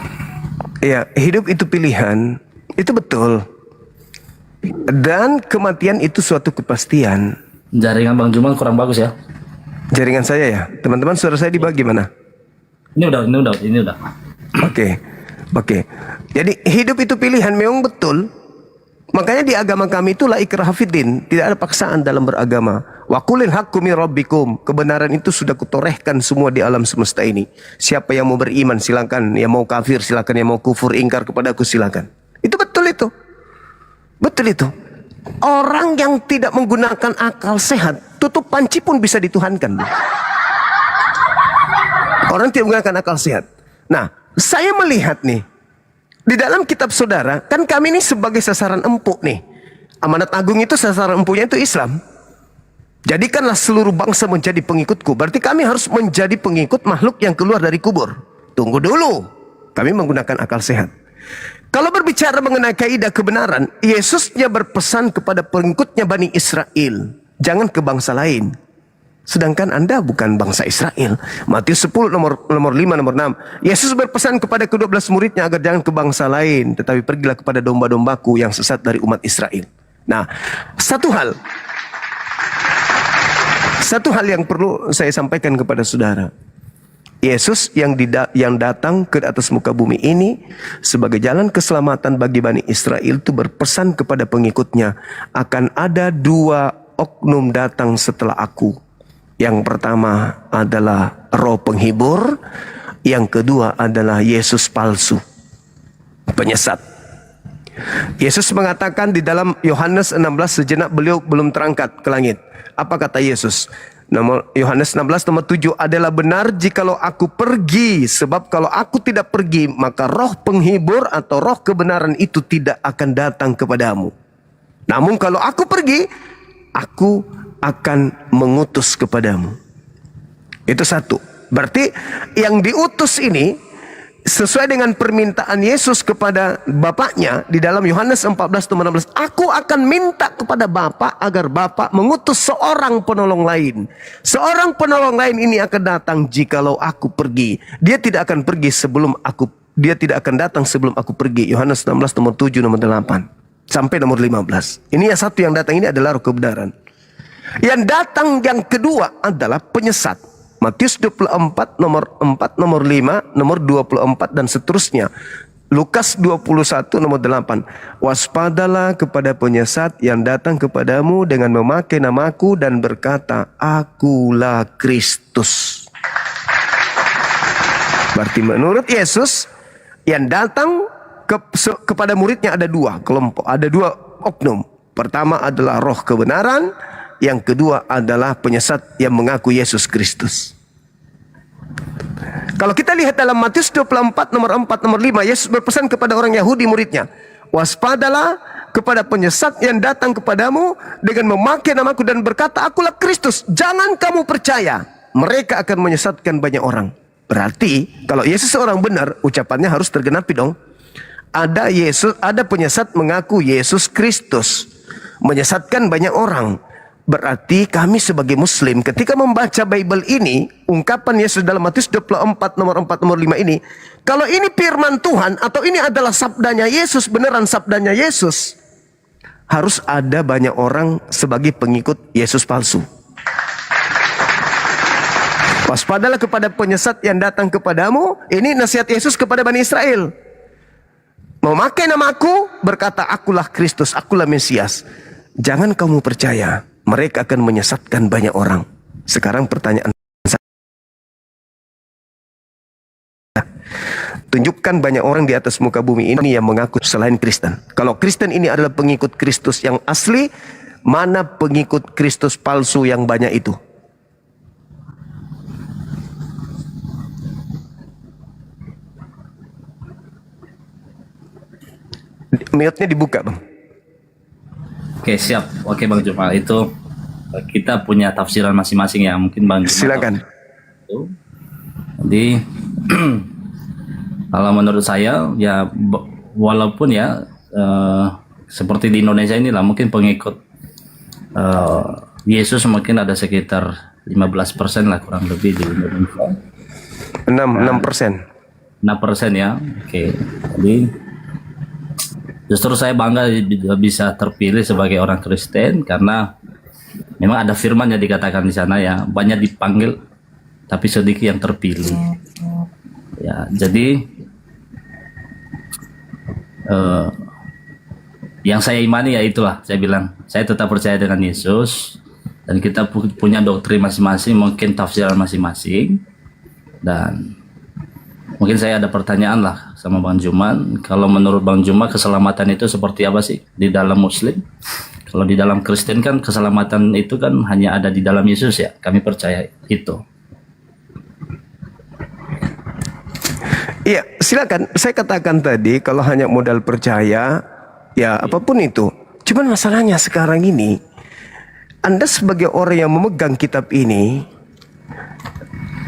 Iya, hidup itu pilihan. Itu betul. Dan kematian itu suatu kepastian. Jaringan Bang Juman kurang bagus ya. Jaringan saya ya. Teman-teman, suara saya di bagaimana? Ini udah. Oke. Jadi hidup itu pilihan, memang betul. Makanya di agama kami itu la ikraha fiddin, tidak ada paksaan dalam beragama. Wa qulil haqqu min rabbikum, kebenaran itu sudah kutorehkan semua di alam semesta ini. Siapa yang mau beriman silakan, yang mau kafir silakan, yang mau kufur ingkar kepadaku silakan. Itu betul itu. Orang yang tidak menggunakan akal sehat, tutup panci pun bisa dituhankan. Orang tidak menggunakan akal sehat. Nah, saya melihat nih, di dalam kitab saudara, kan kami ini sebagai sasaran empuk nih. Amanat agung itu sasaran empuknya itu Islam. Jadikanlah seluruh bangsa menjadi pengikutku. Berarti kami harus menjadi pengikut makhluk yang keluar dari kubur. Tunggu dulu. Kami menggunakan akal sehat. Kalau berbicara mengenai kaidah kebenaran, Yesusnya berpesan kepada pengikutnya Bani Israel, jangan ke bangsa lain. Sedangkan Anda bukan bangsa Israel. Matius 10 nomor 5 nomor 6. Yesus berpesan kepada ke-12 muridnya agar jangan ke bangsa lain, tetapi pergilah kepada domba-dombaku yang sesat dari umat Israel. Nah, satu hal yang perlu saya sampaikan kepada saudara. Yesus yang datang ke atas muka bumi ini sebagai jalan keselamatan bagi Bani Israel itu berpesan kepada pengikutnya, akan ada 2 oknum datang setelah aku. Yang pertama adalah roh penghibur, yang kedua adalah Yesus palsu, penyesat. Yesus mengatakan di dalam Yohanes 16, sejenak beliau belum terangkat ke langit. Apa kata Yesus? Yohanes 16 nomor 7, adalah benar jikalau aku pergi, sebab kalau aku tidak pergi, maka roh penghibur atau roh kebenaran itu tidak akan datang kepadamu. Namun kalau aku pergi, aku akan mengutus kepadamu. Itu satu. Berarti yang diutus ini sesuai dengan permintaan Yesus kepada Bapaknya di dalam Yohanes 14:16. Aku akan minta kepada Bapa agar Bapa mengutus seorang penolong lain. Seorang penolong lain ini akan datang jikalau aku pergi. Dia tidak akan pergi sebelum aku. Dia tidak akan datang sebelum aku pergi. Yohanes 16 nomor 7 nomor 8 sampai nomor 15. Ini yang satu yang datang ini adalah roh kebenaran. Yang datang yang kedua adalah penyesat. Matius 24 nomor 4, nomor 5, nomor 24 dan seterusnya. Lukas 21 nomor 8. Waspadalah kepada penyesat yang datang kepadamu dengan memakai namaku dan berkata, Akulah Kristus. Berarti menurut Yesus yang datang kepada muridnya ada dua kelompok, ada dua oknum. Pertama adalah roh kebenaran, yang kedua adalah penyesat yang mengaku Yesus Kristus. Kalau kita lihat dalam Matius 24 nomor 4 nomor 5, Yesus berpesan kepada orang Yahudi muridnya, waspadalah kepada penyesat yang datang kepadamu dengan memakai namaku dan berkata, Akulah Kristus. Jangan kamu percaya, mereka akan menyesatkan banyak orang. Berarti kalau Yesus seorang benar, ucapannya harus tergenapi dong. Ada penyesat mengaku Yesus Kristus, menyesatkan banyak orang. Berarti kami sebagai Muslim ketika membaca Bible ini, ungkapan Yesus dalam Matius 24 nomor 4 nomor 5 ini, kalau ini firman Tuhan atau ini adalah sabdanya Yesus, beneran sabdanya Yesus, harus ada banyak orang sebagai pengikut Yesus palsu. Waspadalah kepada penyesat yang datang kepadamu. Ini nasihat Yesus kepada Bani Israel. Memakai namaku, berkata, Akulah Kristus, akulah Mesias. Jangan kamu percaya, mereka akan menyesatkan banyak orang. Sekarang pertanyaan saya, tunjukkan banyak orang di atas muka bumi ini yang mengaku selain Kristen. Kalau Kristen ini adalah pengikut Kristus yang asli, mana pengikut Kristus palsu yang banyak itu? Mute-nya dibuka, Bang. Oke, siap. Oke, Bang Juma, itu kita punya tafsiran masing-masing ya. Mungkin Bang Juma silakan. Jadi kalau menurut saya ya, walaupun ya seperti di Indonesia inilah, mungkin pengikut Yesus mungkin ada sekitar 15% lah kurang lebih di Indonesia. 6%. 6% ya. Oke. Jadi justru saya bangga bisa terpilih sebagai orang Kristen karena memang ada firman yang dikatakan di sana ya, banyak dipanggil tapi sedikit yang terpilih. Ya, jadi yang saya imani ya itulah, saya bilang saya tetap percaya dengan Yesus dan kita punya doktrin masing-masing, mungkin tafsiran masing-masing. Dan mungkin saya ada pertanyaan lah sama Bang Juman. Kalau menurut Bang Juma keselamatan itu seperti apa sih di dalam Muslim? Kalau di dalam Kristen kan keselamatan itu kan hanya ada di dalam Yesus ya. Kami percaya itu. Iya, silakan. Saya katakan tadi kalau hanya modal percaya, ya apapun itu. Cuman masalahnya sekarang ini, Anda sebagai orang yang memegang kitab ini,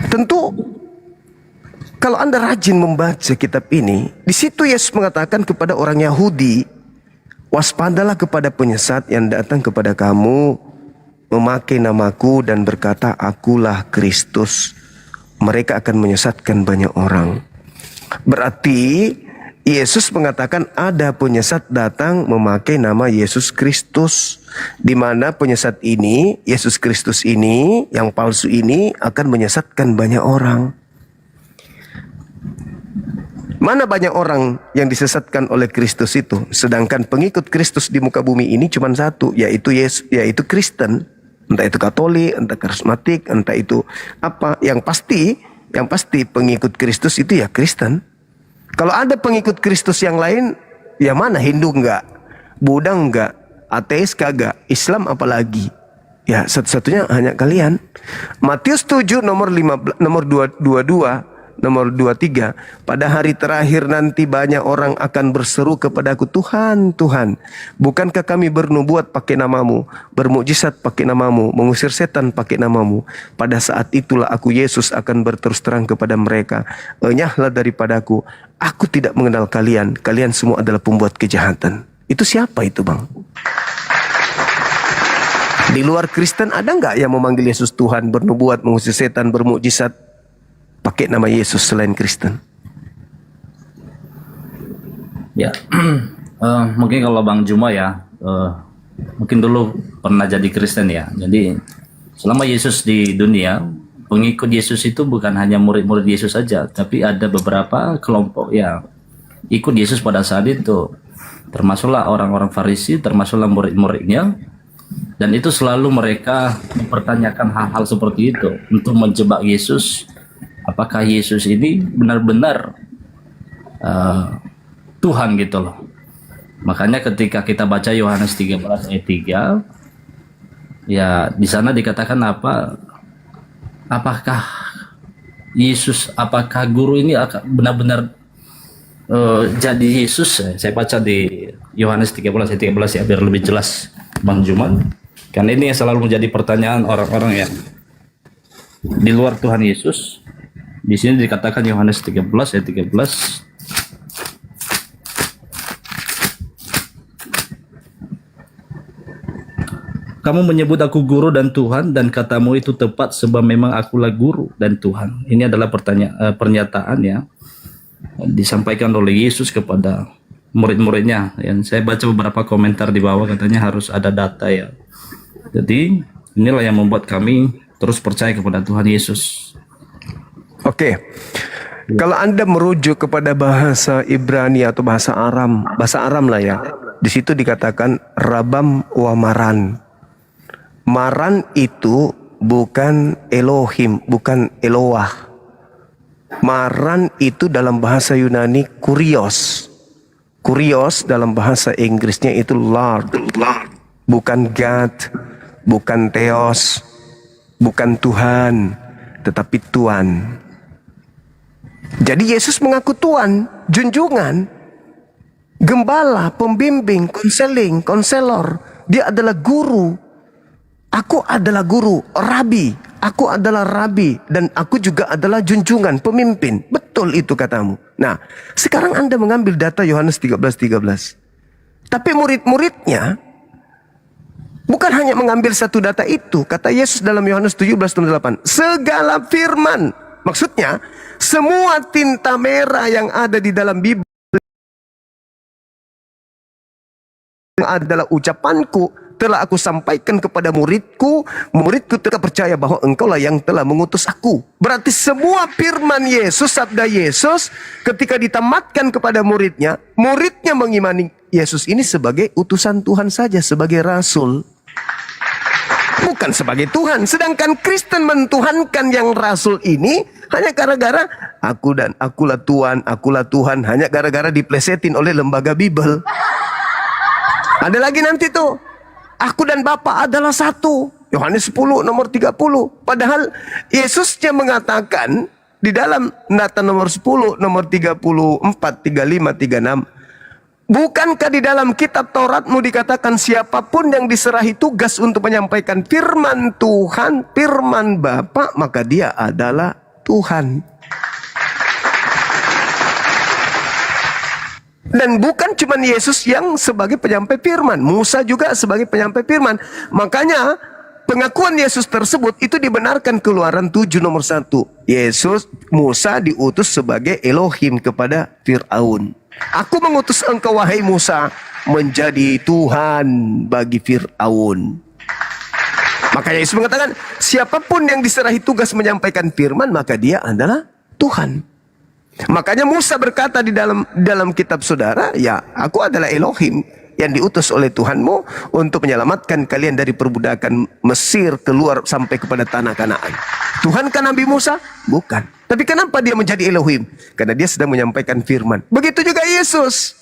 tentu kalau Anda rajin membaca kitab ini, di situ Yesus mengatakan kepada orang Yahudi, waspadalah kepada penyesat yang datang kepada kamu, memakai namaku dan berkata, Akulah Kristus. Mereka akan menyesatkan banyak orang. Berarti Yesus mengatakan ada penyesat datang memakai nama Yesus Kristus, di mana penyesat ini, Yesus Kristus ini, yang palsu ini akan menyesatkan banyak orang. Mana banyak orang yang disesatkan oleh Kristus itu, sedangkan pengikut Kristus di muka bumi ini cuma satu, yaitu Yesus, yaitu Kristen. Entah itu Katolik, entah karismatik, entah itu apa. Yang pasti pengikut Kristus itu ya Kristen. Kalau ada pengikut Kristus yang lain, ya mana? Hindu enggak, Buddha enggak, ateis kagak, Islam apalagi. Ya satu-satunya hanya kalian. Matius 7 nomor 15, nomor 22, nomor 23. Pada hari terakhir nanti banyak orang akan berseru kepadaku, Tuhan, Tuhan, bukankah kami bernubuat pakai namamu, bermukjizat pakai namamu, mengusir setan pakai namamu? Pada saat itulah aku Yesus akan berterus terang kepada mereka, enyahlah daripadaku, aku tidak mengenal kalian, kalian semua adalah pembuat kejahatan. Itu siapa itu, Bang? Di luar Kristen ada nggak yang memanggil Yesus Tuhan, bernubuat, mengusir setan, bermukjizat pakai nama Yesus selain Kristen? Ya, mungkin kalau Bang Juma ya, mungkin dulu pernah jadi Kristen ya. Jadi selama Yesus di dunia, pengikut Yesus itu bukan hanya murid-murid Yesus saja, tapi ada beberapa kelompok yang ikut Yesus pada saat itu. Termasuklah orang-orang Farisi, termasuklah murid-muridnya. Dan itu selalu mereka mempertanyakan hal-hal seperti itu untuk menjebak Yesus. Apakah Yesus ini benar-benar Tuhan gitu loh. Makanya ketika kita baca Yohanes 13 ayat 3, ya di sana dikatakan apakah Yesus, apakah guru ini akan benar-benar jadi Yesus? Saya baca di Yohanes 13 ayat 13 ya, biar lebih jelas Bang Juman. Karena ini yang selalu menjadi pertanyaan orang-orang yang di luar Tuhan Yesus. Di sini dikatakan Yohanes 13 ayat 13. Kamu menyebut aku guru dan Tuhan, dan katamu itu tepat sebab memang akulah guru dan Tuhan. Ini adalah pernyataan ya disampaikan oleh Yesus kepada murid-muridnya. Yang saya baca beberapa komentar di bawah, katanya harus ada data ya. Jadi inilah yang membuat kami terus percaya kepada Tuhan Yesus. Oke. Kalau Anda merujuk kepada bahasa Ibrani atau bahasa Aram lah ya. Di situ dikatakan Rabam wa Maran. Maran itu bukan Elohim, bukan Eloah. Maran itu dalam bahasa Yunani Kurios. Kurios dalam bahasa Inggrisnya itu Lord. Bukan God, bukan Theos, bukan Tuhan, tetapi Tuan. Jadi Yesus mengaku Tuan, junjungan, gembala, pembimbing, konselor. Dia adalah guru. Aku adalah guru, rabi. Aku adalah rabi. Dan aku juga adalah junjungan, pemimpin. Betul itu katamu. Nah, sekarang Anda mengambil data Yohanes 13:13. Tapi murid-muridnya bukan hanya mengambil satu data itu. Kata Yesus dalam Yohanes 17:8. Segala firman. Maksudnya, semua tinta merah yang ada di dalam Bibel adalah ucapanku, telah aku sampaikan kepada muridku. Muridku telah percaya bahwa engkaulah yang telah mengutus aku. Berarti semua firman Yesus, sabda Yesus, ketika ditamatkan kepada muridnya, muridnya mengimani Yesus ini sebagai utusan Tuhan saja, sebagai rasul, bukan sebagai Tuhan. Sedangkan Kristen mentuhankan yang rasul ini hanya gara-gara aku dan akulah Tuhan, hanya gara-gara diplesetin oleh lembaga Bible. Ada lagi nanti tuh, aku dan Bapa adalah satu. Yohanes 10 nomor 30. Padahal Yesusnya mengatakan di dalam data nomor 10 nomor 34, 35, 36. Bukankah di dalam kitab Tauratmu dikatakan siapapun yang diserahi tugas untuk menyampaikan firman Tuhan, firman Bapa, maka dia adalah Tuhan. Dan bukan cuma Yesus yang sebagai penyampai firman, Musa juga sebagai penyampai firman. Makanya pengakuan Yesus tersebut itu dibenarkan Keluaran 7 nomor 1. Musa diutus sebagai Elohim kepada Fir'aun. Aku mengutus engkau wahai Musa menjadi Tuhan bagi Fir'aun. Makanya Yesus mengatakan siapapun yang diserahi tugas menyampaikan firman, maka dia adalah Tuhan. Makanya Musa berkata di dalam kitab saudara, ya aku adalah Elohim yang diutus oleh Tuhanmu untuk menyelamatkan kalian dari perbudakan Mesir keluar sampai kepada tanah Kanaan. Tuhankah Nabi Musa? Bukan. Tapi kenapa dia menjadi Elohim? Karena dia sedang menyampaikan firman. Begitu juga Yesus.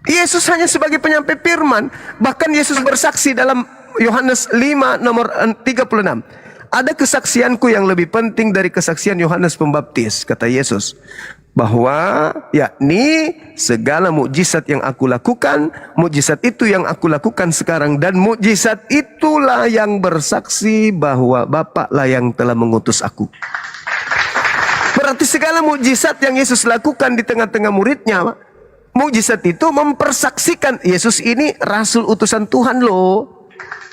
Yesus hanya sebagai penyampai firman. Bahkan Yesus bersaksi dalam Yohanes 5 nomor 36. Ada kesaksianku yang lebih penting dari kesaksian Yohanes Pembaptis, kata Yesus. Bahwa yakni segala mukjizat yang aku lakukan, mukjizat itu yang aku lakukan sekarang, dan mukjizat itulah yang bersaksi bahwa Bapaklah yang telah mengutus aku. Berarti segala mukjizat yang Yesus lakukan di tengah-tengah muridnya, mukjizat itu mempersaksikan Yesus ini rasul utusan Tuhan loh.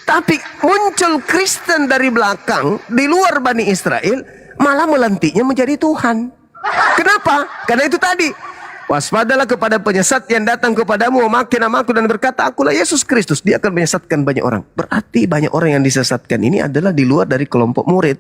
Tapi muncul Kristen dari belakang, di luar Bani Israel, malah melantiknya menjadi Tuhan. Kenapa? Karena itu tadi, waspadalah kepada penyesat yang datang kepadamu memakai namaku dan berkata, akulah Yesus Kristus. Dia akan menyesatkan banyak orang. Berarti banyak orang yang disesatkan ini adalah di luar dari kelompok murid.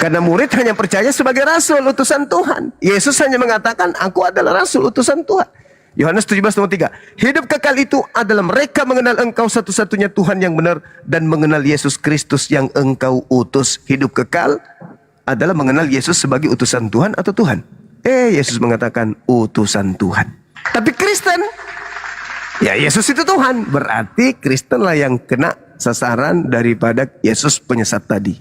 Karena murid hanya percaya sebagai rasul utusan Tuhan. Yesus hanya mengatakan, aku adalah rasul utusan Tuhan. Yohanes 17 nomor 3. Hidup kekal itu adalah mereka mengenal engkau satu-satunya Tuhan yang benar dan mengenal Yesus Kristus yang engkau utus. Hidup kekal adalah mengenal Yesus sebagai utusan Tuhan atau Tuhan. Yesus mengatakan utusan Tuhan. Tapi Kristen, ya Yesus itu Tuhan. Berarti Kristenlah yang kena sasaran daripada Yesus penyesat tadi.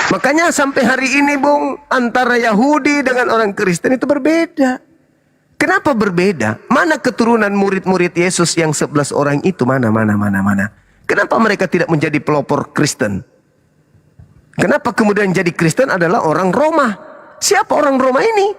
Makanya sampai hari ini Bung, antara Yahudi dengan orang Kristen itu berbeda. Kenapa berbeda? Mana keturunan murid-murid Yesus yang 11 orang itu? Mana? Kenapa mereka tidak menjadi pelopor Kristen? Kenapa kemudian jadi Kristen adalah orang Roma? Siapa orang Roma ini?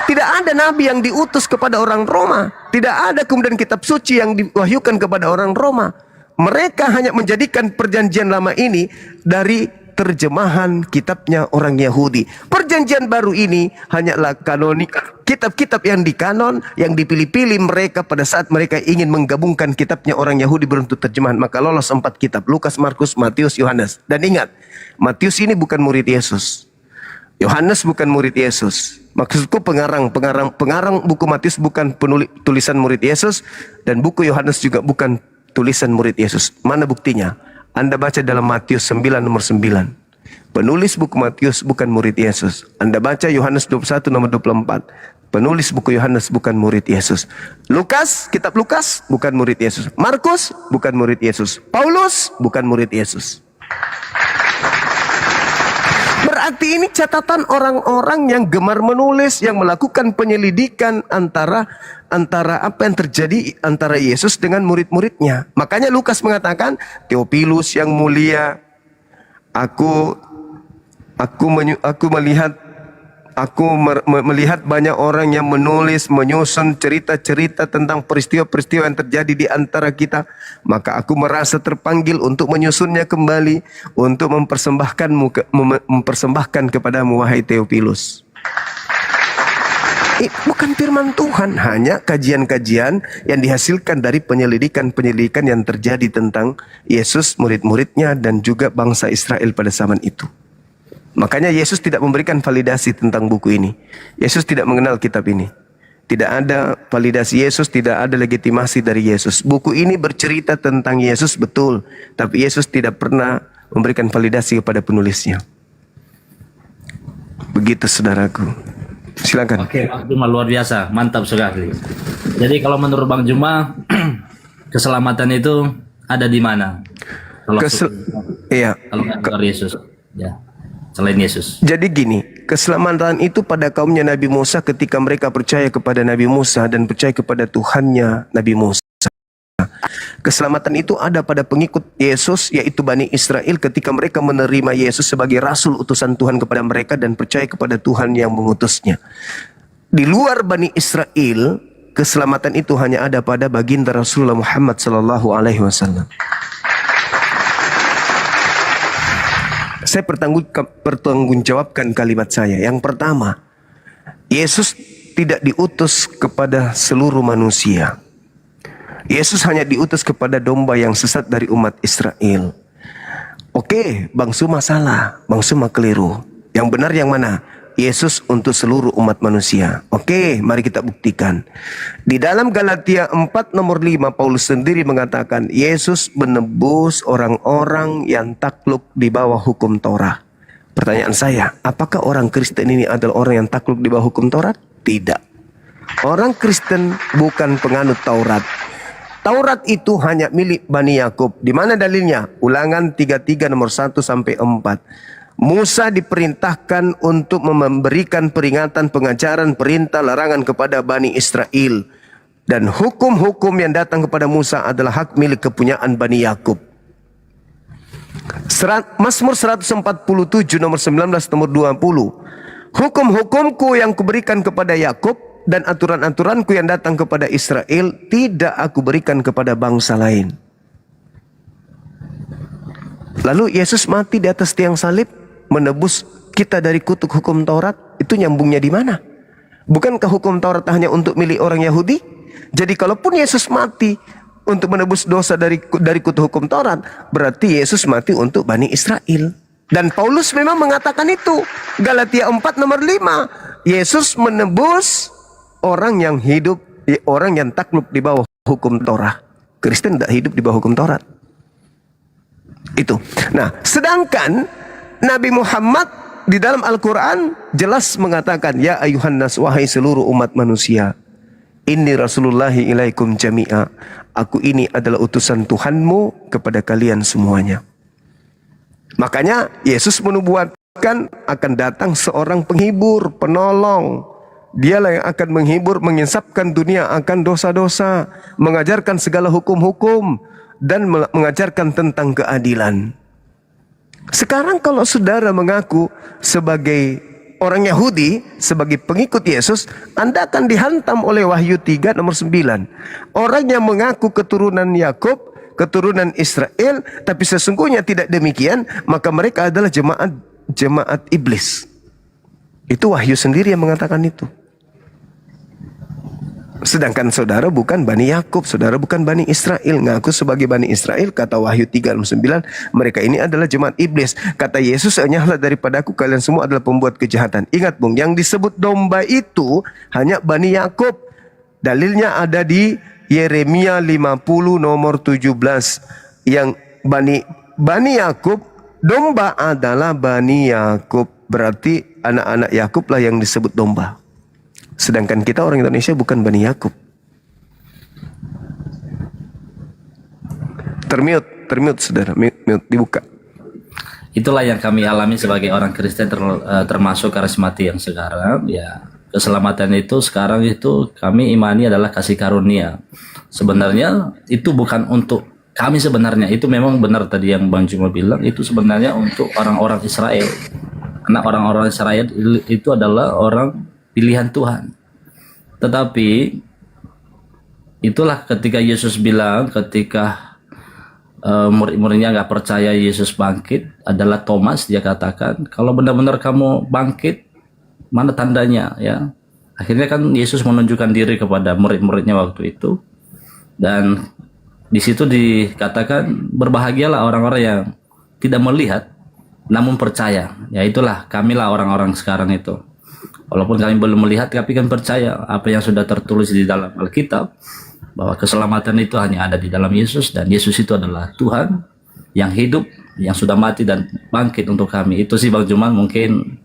Tidak ada nabi yang diutus kepada orang Roma. Tidak ada kemudian kitab suci yang diwahyukan kepada orang Roma. Mereka hanya menjadikan perjanjian lama ini dari terjemahan kitabnya orang Yahudi. Perjanjian baru ini hanyalah kanonik, kitab-kitab yang dikanon, yang dipilih-pilih mereka pada saat mereka ingin menggabungkan kitabnya orang Yahudi berbentuk terjemahan. Maka lolos 4 kitab, Lukas, Markus, Matius, Yohanes. Dan ingat, Matius ini bukan murid Yesus. Yohanes bukan murid Yesus. Maksudku pengarang buku Matius bukan tulisan murid Yesus, dan buku Yohanes juga bukan tulisan murid Yesus. Mana buktinya? Anda baca dalam Matius 9 nomor 9. Penulis buku Matius bukan murid Yesus. Anda baca Yohanes 21 nomor 24. Penulis buku Yohanes bukan murid Yesus. Lukas, kitab Lukas bukan murid Yesus. Markus bukan murid Yesus. Paulus bukan murid Yesus. Berarti ini catatan orang-orang yang gemar menulis, yang melakukan penyelidikan antara apa yang terjadi antara Yesus dengan murid-muridnya. Makanya Lukas mengatakan, Theophilus yang mulia, aku melihat banyak orang yang menulis, menyusun cerita-cerita tentang peristiwa-peristiwa yang terjadi di antara kita. Maka aku merasa terpanggil untuk menyusunnya kembali, untuk mempersembahkan kepadamu, wahai Theophilus. Bukan firman Tuhan, hanya kajian-kajian yang dihasilkan dari penyelidikan-penyelidikan yang terjadi tentang Yesus, murid-muridnya, dan juga bangsa Israel pada zaman itu. Makanya Yesus tidak memberikan validasi tentang buku ini. Yesus tidak mengenal kitab ini. Tidak ada validasi Yesus, tidak ada legitimasi dari Yesus. Buku ini bercerita tentang Yesus betul, tapi Yesus tidak pernah memberikan validasi kepada penulisnya. Begitu saudaraku. Silakan. Oke, Bang Juma luar biasa, mantap sekali. Jadi kalau menurut Bang Juma, keselamatan itu ada di mana? Kalau kalau Yesus, ya, selain Yesus. Jadi gini, keselamatan itu pada kaumnya Nabi Musa ketika mereka percaya kepada Nabi Musa dan percaya kepada Tuhannya Nabi Musa. Keselamatan itu ada pada pengikut Yesus, yaitu Bani Israel, ketika mereka menerima Yesus sebagai rasul utusan Tuhan kepada mereka dan percaya kepada Tuhan yang mengutusnya. Di luar Bani Israel, keselamatan itu hanya ada pada baginda Rasulullah Muhammad SAW. Saya pertanggungjawabkan kalimat saya. Yang pertama, Yesus tidak diutus kepada seluruh manusia. Yesus hanya diutus kepada domba yang sesat dari umat Israel. Oke, Bang Suma salah, Bang Suma keliru. Yang benar yang mana? Yesus untuk seluruh umat manusia. Oke, mari kita buktikan. Di dalam Galatia 4 nomor 5, Paulus sendiri mengatakan Yesus menebus orang-orang yang takluk di bawah hukum Taurat. Pertanyaan saya, apakah orang Kristen ini adalah orang yang takluk di bawah hukum Taurat? Tidak. Orang Kristen bukan penganut Taurat. Taurat itu hanya milik Bani Yakub. Di mana dalilnya? Ulangan 33 nomor 1 sampai 4. Musa diperintahkan untuk memberikan peringatan, pengajaran, perintah, larangan kepada Bani Israel. Dan hukum-hukum yang datang kepada Musa adalah hak milik kepunyaan Bani Yakub. Mazmur 147 nomor 19 nomor 20. Hukum-hukumku yang kuberikan kepada Yakub dan aturan-aturanku yang datang kepada Israel tidak aku berikan kepada bangsa lain. Lalu Yesus mati di atas tiang salib menebus kita dari kutuk hukum Taurat. Itu nyambungnya di mana? Bukankah hukum Taurat hanya untuk milik orang Yahudi? Jadi kalaupun Yesus mati untuk menebus dosa dari kutuk hukum Taurat, berarti Yesus mati untuk Bani Israel. Dan Paulus memang mengatakan itu. Galatia 4 nomor 5. Yesus menebus orang yang hidup, orang yang takluk di bawah hukum Taurat. Kristen tidak hidup di bawah hukum Taurat. Itu. Nah, sedangkan Nabi Muhammad di dalam Al-Quran jelas mengatakan, ya ayuhan nas, wahai seluruh umat manusia, inni rasulullahi ilaikum jami'a. Aku ini adalah utusan Tuhanmu kepada kalian semuanya. Makanya Yesus menubuatkan akan datang seorang penghibur, penolong. Dialah yang akan menghibur, menginsapkan dunia akan dosa-dosa, mengajarkan segala hukum-hukum, dan mengajarkan tentang keadilan. Sekarang kalau saudara mengaku sebagai orang Yahudi, sebagai pengikut Yesus, Anda akan dihantam oleh Wahyu 3 nomor 9. Orang yang mengaku keturunan Yakub, keturunan Israel, tapi sesungguhnya tidak demikian, maka mereka adalah jemaat iblis. Itu Wahyu sendiri yang mengatakan itu. Sedangkan saudara bukan Bani Yakub, saudara bukan Bani Israel. Ngaku sebagai Bani Israel, kata Wahyu 3:9, mereka ini adalah jemaat iblis. Kata Yesus, enyahlah daripada aku, kalian semua adalah pembuat kejahatan. Ingat bung, yang disebut domba itu hanya Bani Yakub. Dalilnya ada di Yeremia 50 nomor 17. Yang Bani Yakub, domba adalah Bani Yakub. Berarti anak-anak Yakub lah yang disebut domba. Sedangkan kita orang Indonesia bukan Bani Yakub. Termute saudara, mute, dibuka. Itulah yang kami alami sebagai orang Kristen, termasuk karismatik yang sekarang. Ya, keselamatan itu sekarang itu kami imani adalah kasih karunia. Sebenarnya itu bukan untuk kami sebenarnya. Itu memang benar tadi yang Bang Juma bilang, itu sebenarnya untuk orang-orang Israel. Karena orang-orang Israel itu adalah orang pilihan Tuhan. Tetapi itulah ketika Yesus bilang, ketika murid-muridnya nggak percaya Yesus bangkit, adalah Thomas, dia katakan, kalau benar-benar kamu bangkit, mana tandanya ya? Akhirnya kan Yesus menunjukkan diri kepada murid-muridnya waktu itu, dan di situ dikatakan berbahagialah orang-orang yang tidak melihat namun percaya. Ya itulah kamilah orang-orang sekarang itu. Walaupun kami belum melihat, tapi kan percaya apa yang sudah tertulis di dalam Alkitab, bahwa keselamatan itu hanya ada di dalam Yesus, dan Yesus itu adalah Tuhan yang hidup, yang sudah mati dan bangkit untuk kami. Itu sih Bang Juman, mungkin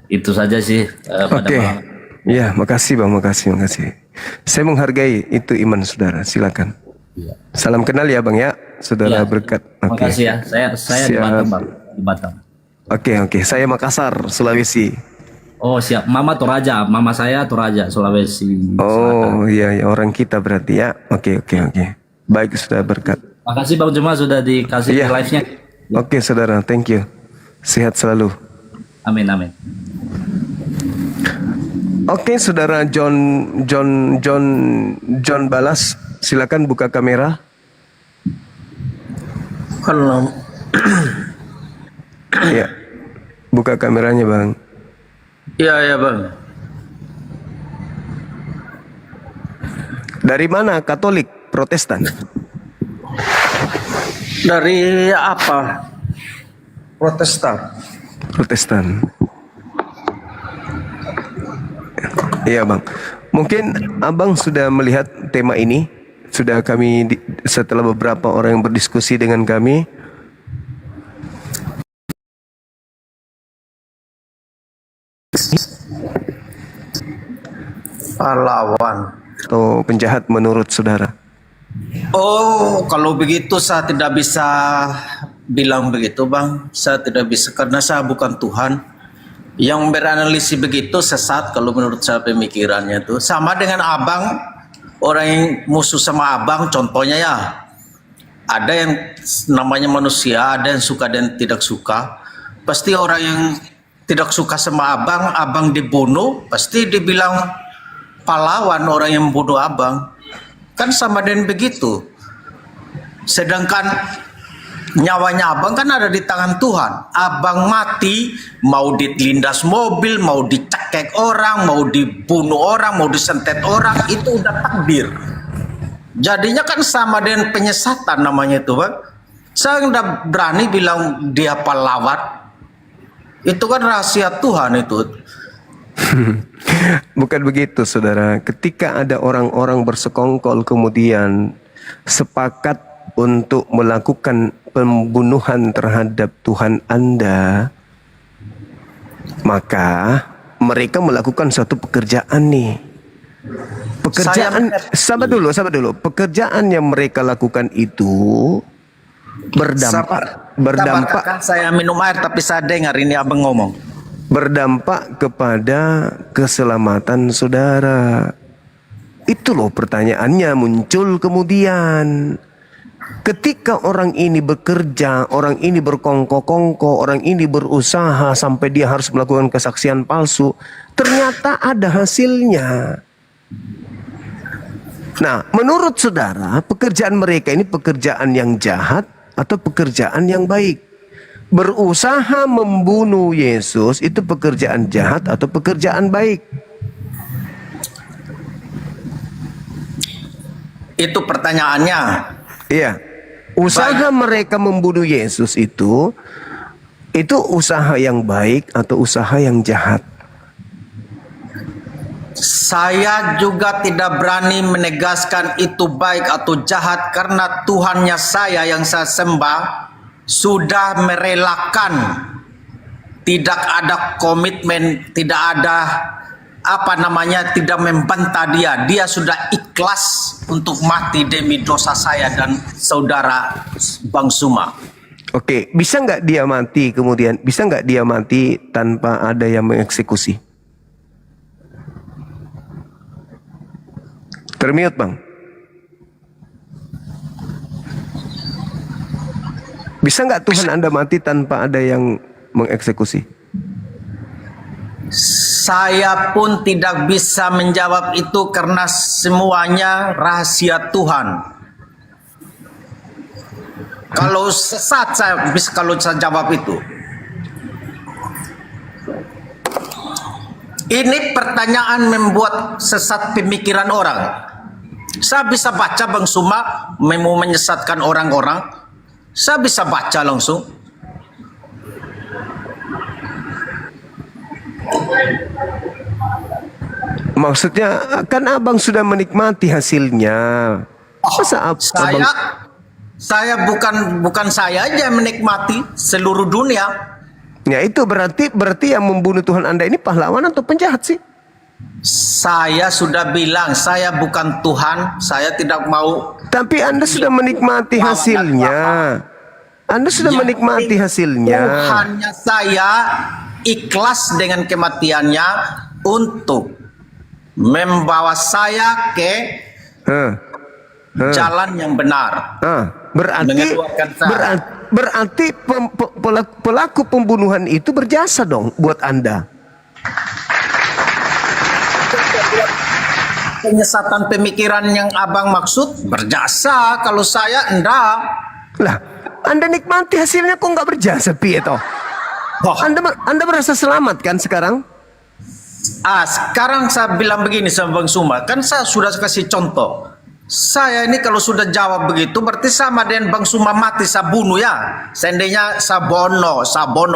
itu saja sih pada malam. Ya, makasih Bang, makasih. Saya menghargai itu iman saudara, silakan. Ya. Salam kenal ya Bang ya, saudara Ya. berkat. Makasih ya, saya di Batam Bang, di Batam. Oke, saya Makassar, Sulawesi. Oh siap, Mama Toraja, mama saya Toraja, Sulawesi. Oh iya, orang kita berarti ya. Oke. Baik, sudah berkat. Makasih Bang Juma sudah dikasih live-nya. Oke saudara, thank you. Sehat selalu. Amin. Oke saudara John Balas, silakan buka kamera. Halo. Ya, buka kameranya Bang. Iya Bang. Dari mana? Katolik, Protestan? Dari apa? Protestan. Iya bang, mungkin abang sudah melihat tema ini, sudah setelah beberapa orang yang berdiskusi dengan kami, pahlawan atau penjahat menurut saudara. Oh, kalau begitu saya tidak bisa bilang begitu bang. Saya tidak bisa karena saya bukan Tuhan. Yang beranalisis begitu sesat kalau menurut saya pemikirannya itu. Sama dengan abang, orang yang musuh sama abang contohnya ya. Ada yang namanya manusia, ada yang suka dan tidak suka. Pasti orang yang tidak suka sama abang, abang dibunuh, pasti dibilang pahlawan orang yang membunuh abang. Kan sama dengan begitu. Sedangkan nyawanya abang kan ada di tangan Tuhan. Abang mati, mau dilindas mobil, mau dicekek orang, mau dibunuh orang, mau disentet orang, itu udah takdir. Jadinya kan sama dengan penyesatan namanya itu bang. Saya nggak berani bilang dia pahlawan. Itu kan rahasia Tuhan itu. Bukan begitu saudara. Ketika ada orang-orang bersekongkol kemudian sepakat untuk melakukan pembunuhan terhadap Tuhan Anda, maka mereka melakukan suatu pekerjaan nih. Sabar dulu. Pekerjaan yang mereka lakukan itu berdampak kan saya minum air tapi saya dengar ini abang ngomong. Berdampak kepada keselamatan saudara. Itu loh pertanyaannya muncul kemudian. Ketika orang ini bekerja, orang ini berkongko-kongko, orang ini berusaha sampai dia harus melakukan kesaksian palsu, ternyata ada hasilnya. Nah, menurut saudara, pekerjaan mereka ini pekerjaan yang jahat atau pekerjaan yang baik? Berusaha membunuh Yesus itu pekerjaan jahat atau pekerjaan baik? Itu pertanyaannya. Iya. Usaha mereka membunuh Yesus itu usaha yang baik atau usaha yang jahat? Saya juga tidak berani menegaskan itu baik atau jahat karena Tuhannya saya yang saya sembah sudah merelakan, tidak ada komitmen, tidak ada tidak membantah dia. Dia sudah ikhlas untuk mati demi dosa saya dan saudara Bang Suma. Oke, bisa nggak dia mati kemudian? Bisa nggak dia mati tanpa ada yang mengeksekusi? Termute bang. Bisa nggak Tuhan Anda mati tanpa ada yang mengeksekusi? Saya pun tidak bisa menjawab itu karena semuanya rahasia Tuhan. Kalau sesat saya bisa kalau saya jawab itu. Ini pertanyaan membuat sesat pemikiran orang. Saya bisa baca Bang Suma mau menyesatkan orang-orang. Saya bisa baca langsung. Maksudnya kan abang sudah menikmati hasilnya. Masa saya bukan saya aja yang menikmati, seluruh dunia. Ya itu berarti yang membunuh Tuhan Anda ini pahlawan atau penjahat sih? Saya sudah bilang saya bukan Tuhan, saya tidak mau. Tapi Anda sudah menikmati hasilnya. Anda sudah menikmati hasilnya. Tuhannya saya ikhlas dengan kematiannya untuk membawa saya ke jalan yang benar. Berarti pelaku pembunuhan itu berjasa dong buat Anda. Penyesatan pemikiran yang abang maksud berjasa, kalau saya enggak. Lah, Anda nikmati hasilnya kok nggak berjasa Pietro? Anda merasa selamat kan sekarang? Sekarang saya bilang begini sama Bang Suma, kan saya sudah kasih contoh. Saya ini kalau sudah jawab begitu berarti sama dengan Bang Suma mati saya bunuh ya. Seandainya saya bono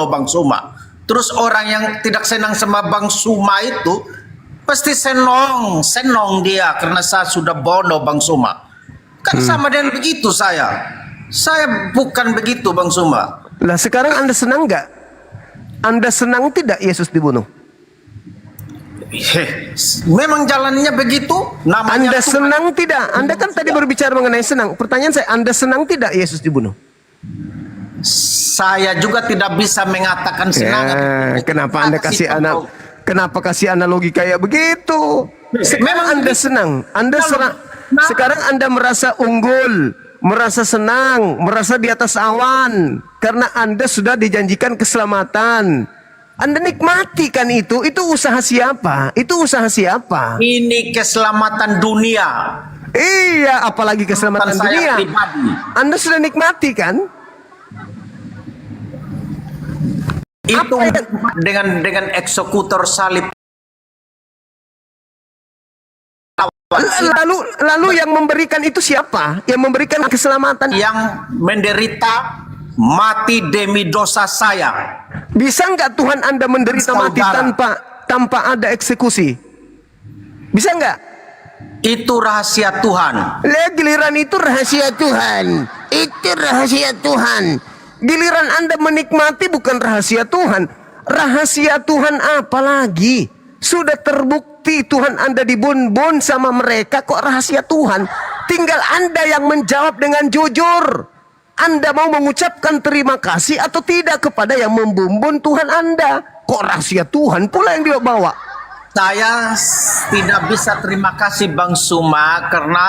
Bang Suma. Terus orang yang tidak senang sama Bang Suma itu pasti senong dia karena saya sudah bono Bang Suma. Kan sama dengan begitu saya bukan begitu Bang Suma. Lah sekarang Anda senang nggak? Anda senang tidak Yesus dibunuh? Memang jalannya begitu. Namanya Anda Tuhan. senang tidak? Anda kan tadi berbicara mengenai senang. Pertanyaan saya, Anda senang tidak Yesus dibunuh? Saya juga tidak bisa mengatakan senang. Kenapa Anda kasih kenapa kasih analogi kayak begitu? Sekarang Anda senang, sekarang Anda merasa unggul, merasa senang, merasa di atas awan karena Anda sudah dijanjikan keselamatan. Anda nikmati kan itu usaha siapa? Itu usaha siapa? Ini keselamatan dunia. Iya, apalagi keselamatan dunia. Pribadi. Anda sudah nikmati kan? Itu dengan eksekutor salib. Lalu yang memberikan itu siapa? Yang memberikan keselamatan? Yang menderita mati demi dosa saya. Bisa nggak Tuhan Anda menderita mati tanpa ada eksekusi? Bisa nggak? Itu rahasia Tuhan. Giliran itu rahasia Tuhan. Itu rahasia Tuhan. Giliran Anda menikmati bukan rahasia Tuhan. Rahasia Tuhan apa lagi? Sudah terbukti Tuhan Anda dibun-bun sama mereka, kok rahasia Tuhan? Tinggal Anda yang menjawab dengan jujur. Anda mau mengucapkan terima kasih atau tidak kepada yang membumbun Tuhan Anda? Kok rahasia Tuhan pula yang dia bawa? Saya tidak bisa terima kasih Bang Suma karena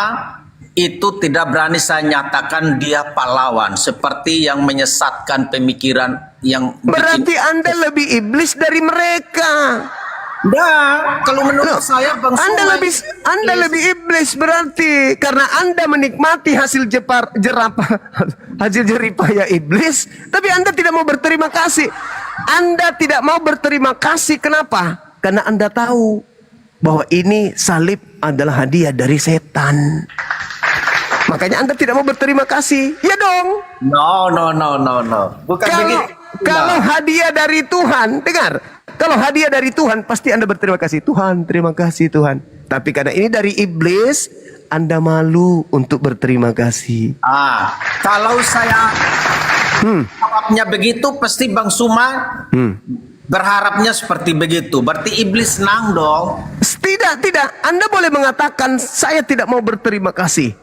itu tidak berani saya nyatakan dia pahlawan seperti yang menyesatkan pemikiran yang berarti Anda lebih iblis dari mereka. Nah, kalau menurut saya Bang Suma Anda lebih iblis berarti karena Anda menikmati hasil jeripaya iblis, tapi Anda tidak mau berterima kasih. Anda tidak mau berterima kasih kenapa? Karena Anda tahu bahwa ini salib adalah hadiah dari setan. Makanya Anda tidak mau berterima kasih. Ya dong. No. Bukan begitu. Kalau hadiah dari Tuhan, dengar. Kalau hadiah dari Tuhan, pasti Anda berterima kasih. Tuhan, terima kasih Tuhan. Tapi karena ini dari iblis, Anda malu untuk berterima kasih. Kalau saya jawabnya begitu, pasti Bang Suma berharapnya seperti begitu. Berarti iblis senang dong. Tidak. Anda boleh mengatakan, saya tidak mau berterima kasih.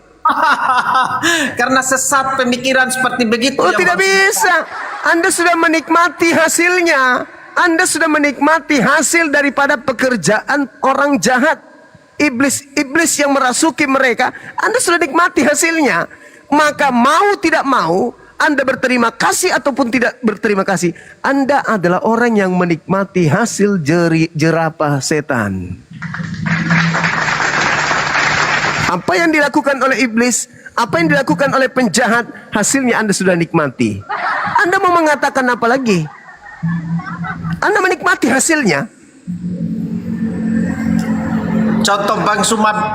Karena sesat pemikiran seperti begitu. Oh, tidak bisa. Anda sudah menikmati hasilnya. Anda sudah menikmati hasil daripada pekerjaan orang jahat. Iblis yang merasuki mereka. Anda sudah nikmati hasilnya. Maka mau tidak mau, Anda berterima kasih ataupun tidak berterima kasih, Anda adalah orang yang menikmati hasil jerapah setan. Apa yang dilakukan oleh iblis, apa yang dilakukan oleh penjahat, hasilnya Anda sudah nikmati. Anda mau mengatakan apa lagi? Anda menikmati hasilnya. Contoh Bang Suma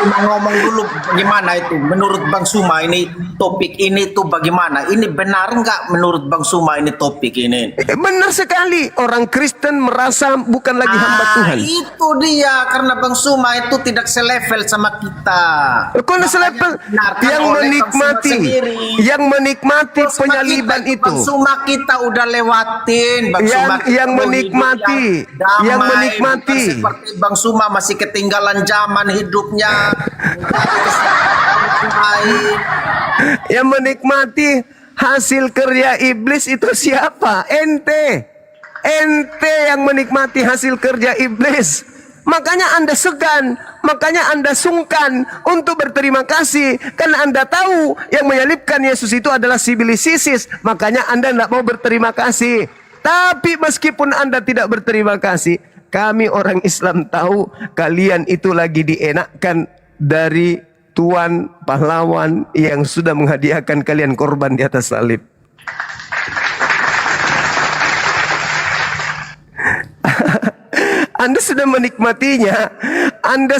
ngomong dulu bagaimana itu menurut Bang Suma ini topik ini tuh bagaimana? Ini benar nggak menurut Bang Suma ini topik ini? Benar sekali. Orang Kristen merasa bukan lagi hamba Tuhan. Itu dia karena Bang Suma itu tidak selevel sama kita. Kok selevel? Yang menikmati penyaliban itu. Bang Suma kita udah lewatin. Bang Suma yang menikmati. Seperti Bang Suma masih ketinggalan zaman hidupnya. Yang menikmati hasil kerja iblis itu siapa? Ente yang menikmati hasil kerja iblis. Makanya Anda segan, makanya Anda sungkan untuk berterima kasih karena Anda tahu yang menyalibkan Yesus itu adalah si iblis sisis. Makanya Anda tidak mau berterima kasih. Tapi meskipun Anda tidak berterima kasih, kami orang Islam tahu kalian itu lagi dienakkan dari Tuan pahlawan yang sudah menghadiahkan kalian korban di atas salib. Anda sudah menikmatinya. Anda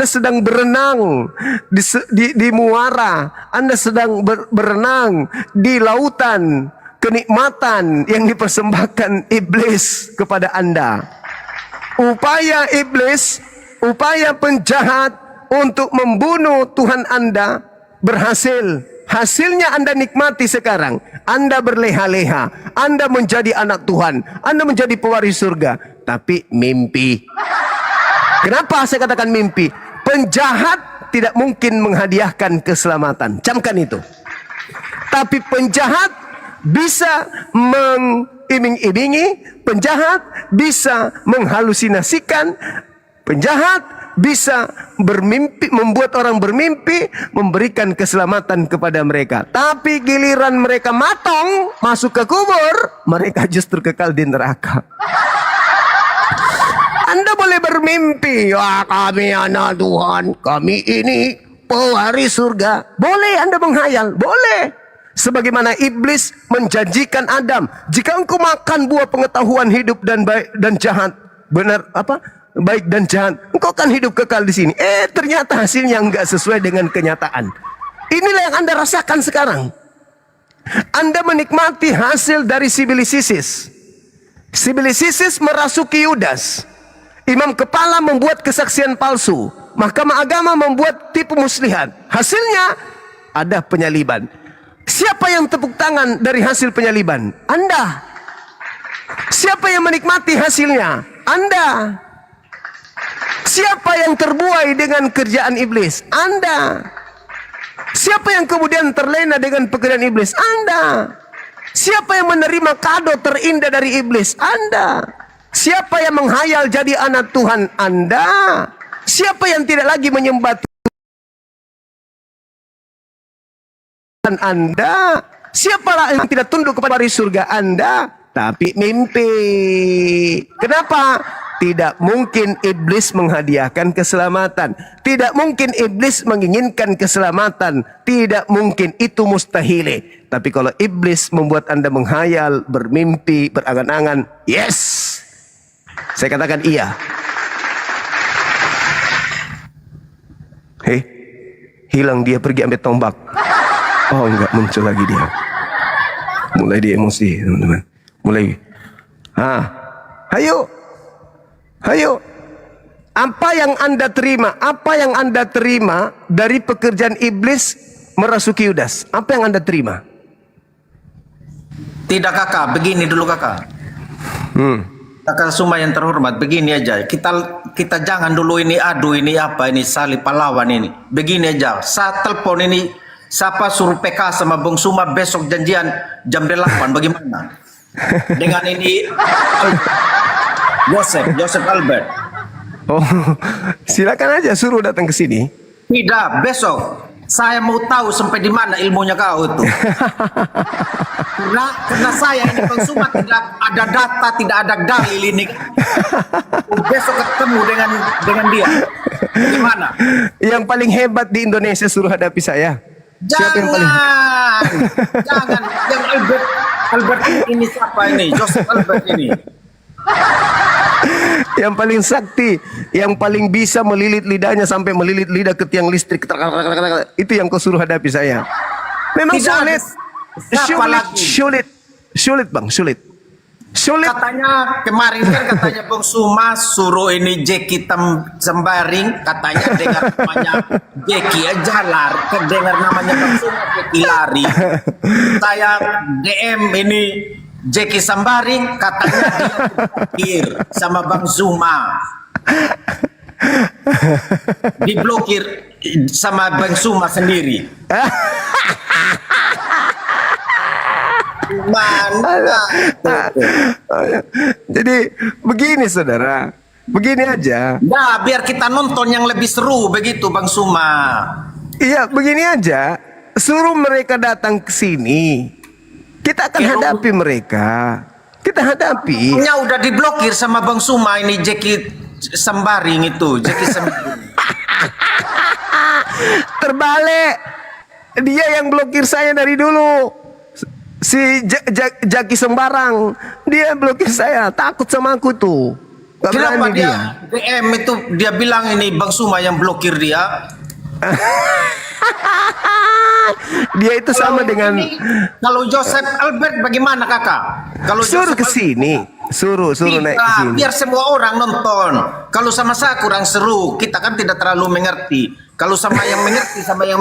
sedang berenang di muara. Anda sedang berenang di lautan kenikmatan yang dipersembahkan iblis kepada Anda. upaya iblis, upaya penjahat untuk membunuh Tuhan Anda berhasil. Hasilnya Anda nikmati sekarang. Anda berleha-leha, Anda menjadi anak Tuhan, Anda menjadi pewaris surga. Tapi mimpi. Kenapa saya katakan mimpi? Penjahat tidak mungkin menghadiahkan keselamatan. Camkan itu. Tapi penjahat bisa mengiming-imingi, penjahat bisa menghalusinasikan, penjahat bisa bermimpi, membuat orang bermimpi, memberikan keselamatan kepada mereka. Tapi giliran mereka matang, masuk ke kubur, mereka justru kekal di neraka. Anda boleh bermimpi, ya kami anak Tuhan, kami ini pewaris surga. Boleh Anda menghayal, boleh. Sebagaimana iblis menjanjikan Adam, jika engkau makan buah pengetahuan hidup dan baik dan jahat, benar apa? Baik dan jahat, engkau akan hidup kekal di sini. Ternyata hasilnya enggak sesuai dengan kenyataan. Inilah yang Anda rasakan sekarang. Anda menikmati hasil dari Sibilisisis. Sibilisisis merasuki Yudas. Imam kepala membuat kesaksian palsu. Mahkamah agama membuat tipu muslihat. Hasilnya ada penyaliban. Siapa yang tepuk tangan dari hasil penyaliban? Anda. Siapa yang menikmati hasilnya? Anda. Siapa yang terbuai dengan kerjaan iblis? Anda. Siapa yang kemudian terlena dengan pekerjaan iblis? Anda. Siapa yang menerima kado terindah dari iblis? Anda. Siapa yang menghayal jadi anak Tuhan? Anda. Siapa yang tidak lagi menyembah Tuhan? Anda. Siapa yang tidak tunduk kepada waris surga? Anda. Tapi mimpi. Kenapa? Tidak mungkin iblis menghadiahkan keselamatan. Tidak mungkin iblis menginginkan keselamatan. Tidak mungkin, itu mustahil. Tapi kalau iblis membuat Anda menghayal, bermimpi, berangan-angan, yes, saya katakan iya. Hilang dia, pergi ambil tombak. Oh enggak, muncul lagi dia. Mulai dia emosi, teman-teman. Mulai. Ayo, apa yang Anda terima? Apa yang Anda terima dari pekerjaan iblis merasuki Yudas? Apa yang Anda terima? Tidak kakak, begini dulu kakak. Kakak Suma yang terhormat, begini aja. Kita jangan dulu ini adu ini apa ini salib pahlawan ini. Begini aja. Saya telepon ini, siapa suruh PK sama Bung Suma besok janjian jam 8, bagaimana? Dengan ini Joseph Albert. Oh, silakan aja suruh datang ke sini. Tidak, besok saya mau tahu sampai di mana ilmunya kau itu. karena saya ini Bang Suma tidak ada data, tidak ada dalil ini. Besok ketemu dengan dia. Gimana? Yang paling hebat di Indonesia suruh hadapi saya. Siapa yang paling? Jangan. Yang Albert ini siapa ini? Joseph Albert ini. Yang paling sakti, yang paling bisa melilit lidahnya sampai melilit lidah ke tiang listrik. Itu yang kau suruh hadapi saya. Memang sulit bang, sulit. Katanya kemarin kan katanya Bang Suma suruh ini Jeki Sembaring, katanya dengar namanya Jeki aja lari, dengar namanya Bang Suma Jeki lari. Saya DM ini Jeki Sembaring, katanya dia diblokir sama Bang Suma. Diblokir sama Bang Suma sendiri. Mana? Jadi begini saudara, begini aja. Nah, biar kita nonton yang lebih seru begitu Bang Suma. Iya, begini aja. Suruh mereka datang ke sini. Kita akan hadapi mereka. Kita hadapi. Nya udah diblokir sama Bang Suma ini Jeki Sembaring itu, Jeki Sembaring. Terbalik. Dia yang blokir saya dari dulu. Si Jaki Sembarang, dia blokir saya, takut sama aku tuh. Gak Kenapa berani dia DM itu dia bilang ini Bang Suma yang blokir dia? Dia itu sama dengan kalau Joseph Albert bagaimana kakak? Kalau suruh Joseph ke sini. Suruh naik ke sini. Biar semua orang nonton. Kalau sama saya kurang seru, kita kan tidak terlalu mengerti. Kalau sama yang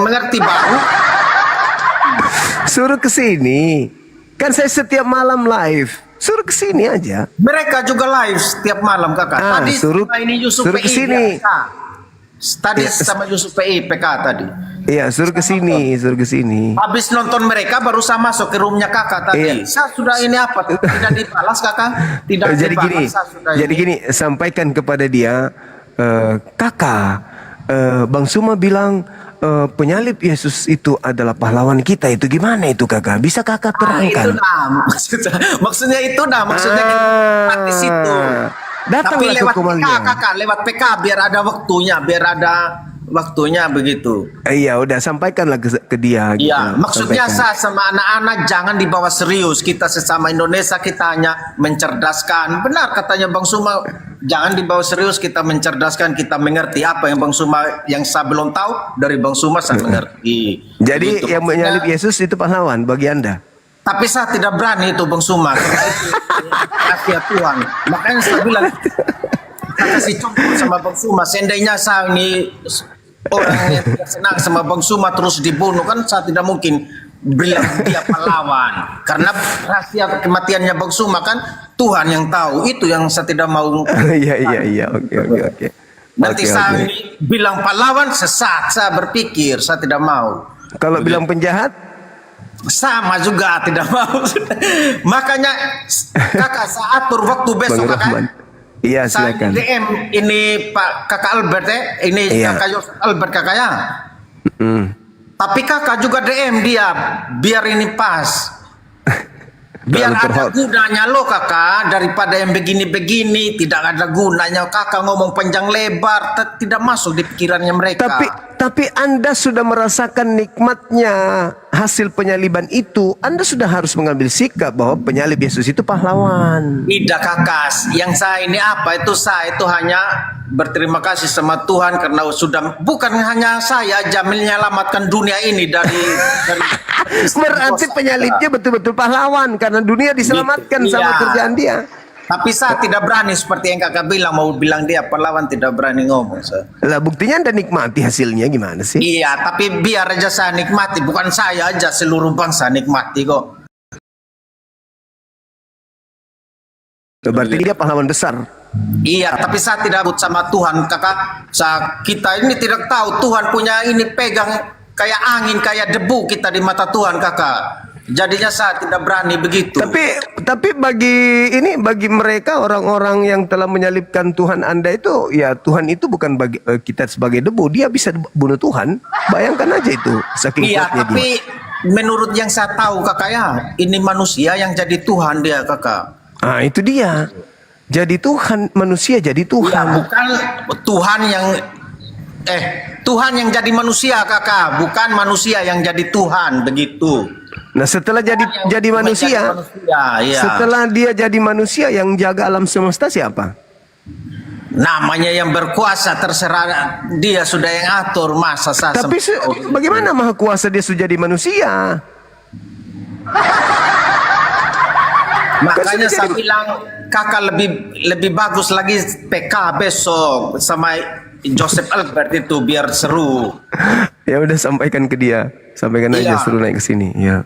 mengerti baru. Suruh ke sini. Kan saya setiap malam live. Suruh ke sini aja. Mereka juga live setiap malam kakak. Tadi suruh ke sini. Tadi sama Yusuf PK tadi. Iya, suruh ke sini. Habis nonton mereka baru saya masuk ke roomnya kakak tadi. Saya sudah ini apa? Tidak dibalas kakak? Tidak dibalas. Jadi gini, sampaikan kepada dia, kakak, Bang Suma bilang penyalib Yesus itu adalah pahlawan kita. Itu gimana itu kakak? Bisa kakak terangkan? Maksudnya itu maksudnya di situ. Tapi lewat PK kakak, lewat PK biar ada waktunya begitu. Iya, udah sampaikanlah ke dia. Iya, maksudnya saya sama anak-anak jangan dibawa serius. Kita sesama Indonesia kita hanya mencerdaskan. Benar katanya Bang Suma, jangan dibawa serius, kita mencerdaskan, kita mengerti apa yang Bang Suma yang saya belum tahu dari Bang Suma saya mengerti. Jadi yang menyalib Yesus itu pahlawan bagi Anda. Tapi saya tidak berani itu Bang Suma. Karena itu rahasia Tuhan. Makanya saya bilang, saya kasih contoh sama Bang Suma. Seandainya saya ini orang yang tidak senang sama Bang Suma terus dibunuh, kan saya tidak mungkin bilang dia pahlawan. Karena rahasia kematiannya Bang Suma kan Tuhan yang tahu. Itu yang saya tidak mau. Iya. Oke. Nanti saya bilang pahlawan, sesat. Saya berpikir, saya tidak mau. Kalau bilang penjahat? Sama juga tidak mau. Makanya kakak saya atur waktu besok kakak. Iya, silakan. Saya DM ini Pak Kakak Albert ini Kakak Albert kakak ya. Tapi kakak juga DM dia biar ini pas. Biar ada gunanya lo kakak, daripada yang begini-begini tidak ada gunanya kakak ngomong panjang lebar, tidak masuk di pikirannya mereka. Tapi Anda sudah merasakan nikmatnya hasil penyaliban itu. Anda sudah harus mengambil sikap bahwa penyalib Yesus itu pahlawan. Tidak kakak, yang saya ini apa itu saya itu hanya berterima kasih sama Tuhan karena sudah bukan hanya saya aja menyelamatkan dunia ini dari berarti penyalibnya betul-betul pahlawan karena dunia diselamatkan sama kerjaan dia. Tapi saya tidak berani seperti yang kakak bilang, mau bilang dia pahlawan tidak berani ngomong. Lah buktinya Anda nikmati hasilnya gimana sih? Iya, tapi biar aja saya nikmati, bukan saya aja, seluruh bangsa nikmati kok. Berarti dia pahlawan besar. Iya, tapi saya tidak ikut sama Tuhan kakak. Kita ini tidak tahu Tuhan punya ini pegang kayak angin, kayak debu kita di mata Tuhan kakak. Jadinya saya tidak berani begitu. Tapi bagi mereka orang-orang yang telah menyalibkan Tuhan Anda itu, ya Tuhan itu bukan bagi kita sebagai debu, dia bisa bunuh Tuhan. Bayangkan aja itu saking kuatnya dia. Tapi menurut yang saya tahu kakak ya, ini manusia yang jadi Tuhan dia kakak. Ah itu dia. Jadi Tuhan, manusia jadi Tuhan. Ya, bukan Tuhan yang jadi manusia kakak, bukan manusia yang jadi Tuhan begitu. Nah setelah jadi manusia, ya. Setelah dia jadi manusia yang jaga alam semesta siapa? Namanya yang berkuasa, terserah dia sudah yang atur masa saya. Tapi bagaimana maha kuasa dia sudah jadi manusia? Makanya saya bilang kakak lebih bagus lagi PK besok sama Joseph Albert itu biar seru. Ya udah sampaikan ke dia, sampaikan aja suruh naik ke sini. Ya.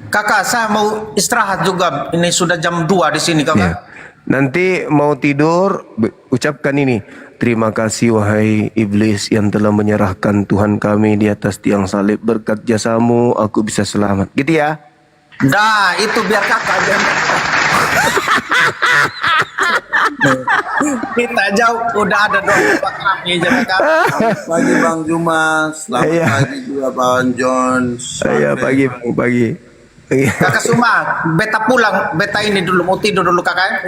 Kakak saya mau istirahat juga. Ini sudah jam 2 di sini kakak. Ya. Nanti mau tidur ucapkan ini. Terima kasih wahai iblis yang telah menyerahkan Tuhan kami di atas tiang salib. Berkat jasamu aku bisa selamat. Gitu ya. Nah itu biar kakak aja. Kita jauh udah ada dong Pak kami aja kakak. Pagi Bang Juma, selamat pagi juga Bang John. Iya pagi Bang, pagi. Kakak Suma, beta pulang, beta ini dulu mau tidur dulu kakak.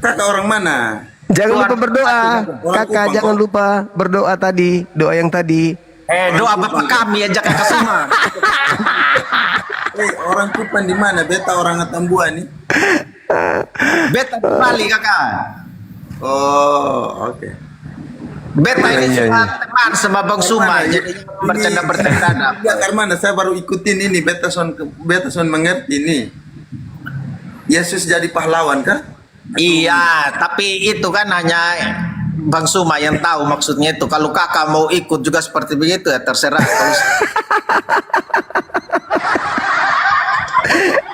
Kakak orang mana? Jangan lupa berdoa, kakak jangan lupa berdoa tadi, doa yang tadi. Doa bapak kami aja kakak Suma. Orang Kupang di mana? Beta orang Atambua nih. Beta di Bali kakak. Oh, oke. Beta ini cuma teman sama Bang Suma, jadi bercanda-bercanda. Ya karena saya baru ikutin ini, beta son mengerti nih. Yesus jadi pahlawan kah? Iya, tapi itu kan hanya Bang Suma yang tahu maksudnya itu. Kalau kakak mau ikut juga seperti begitu ya terserah.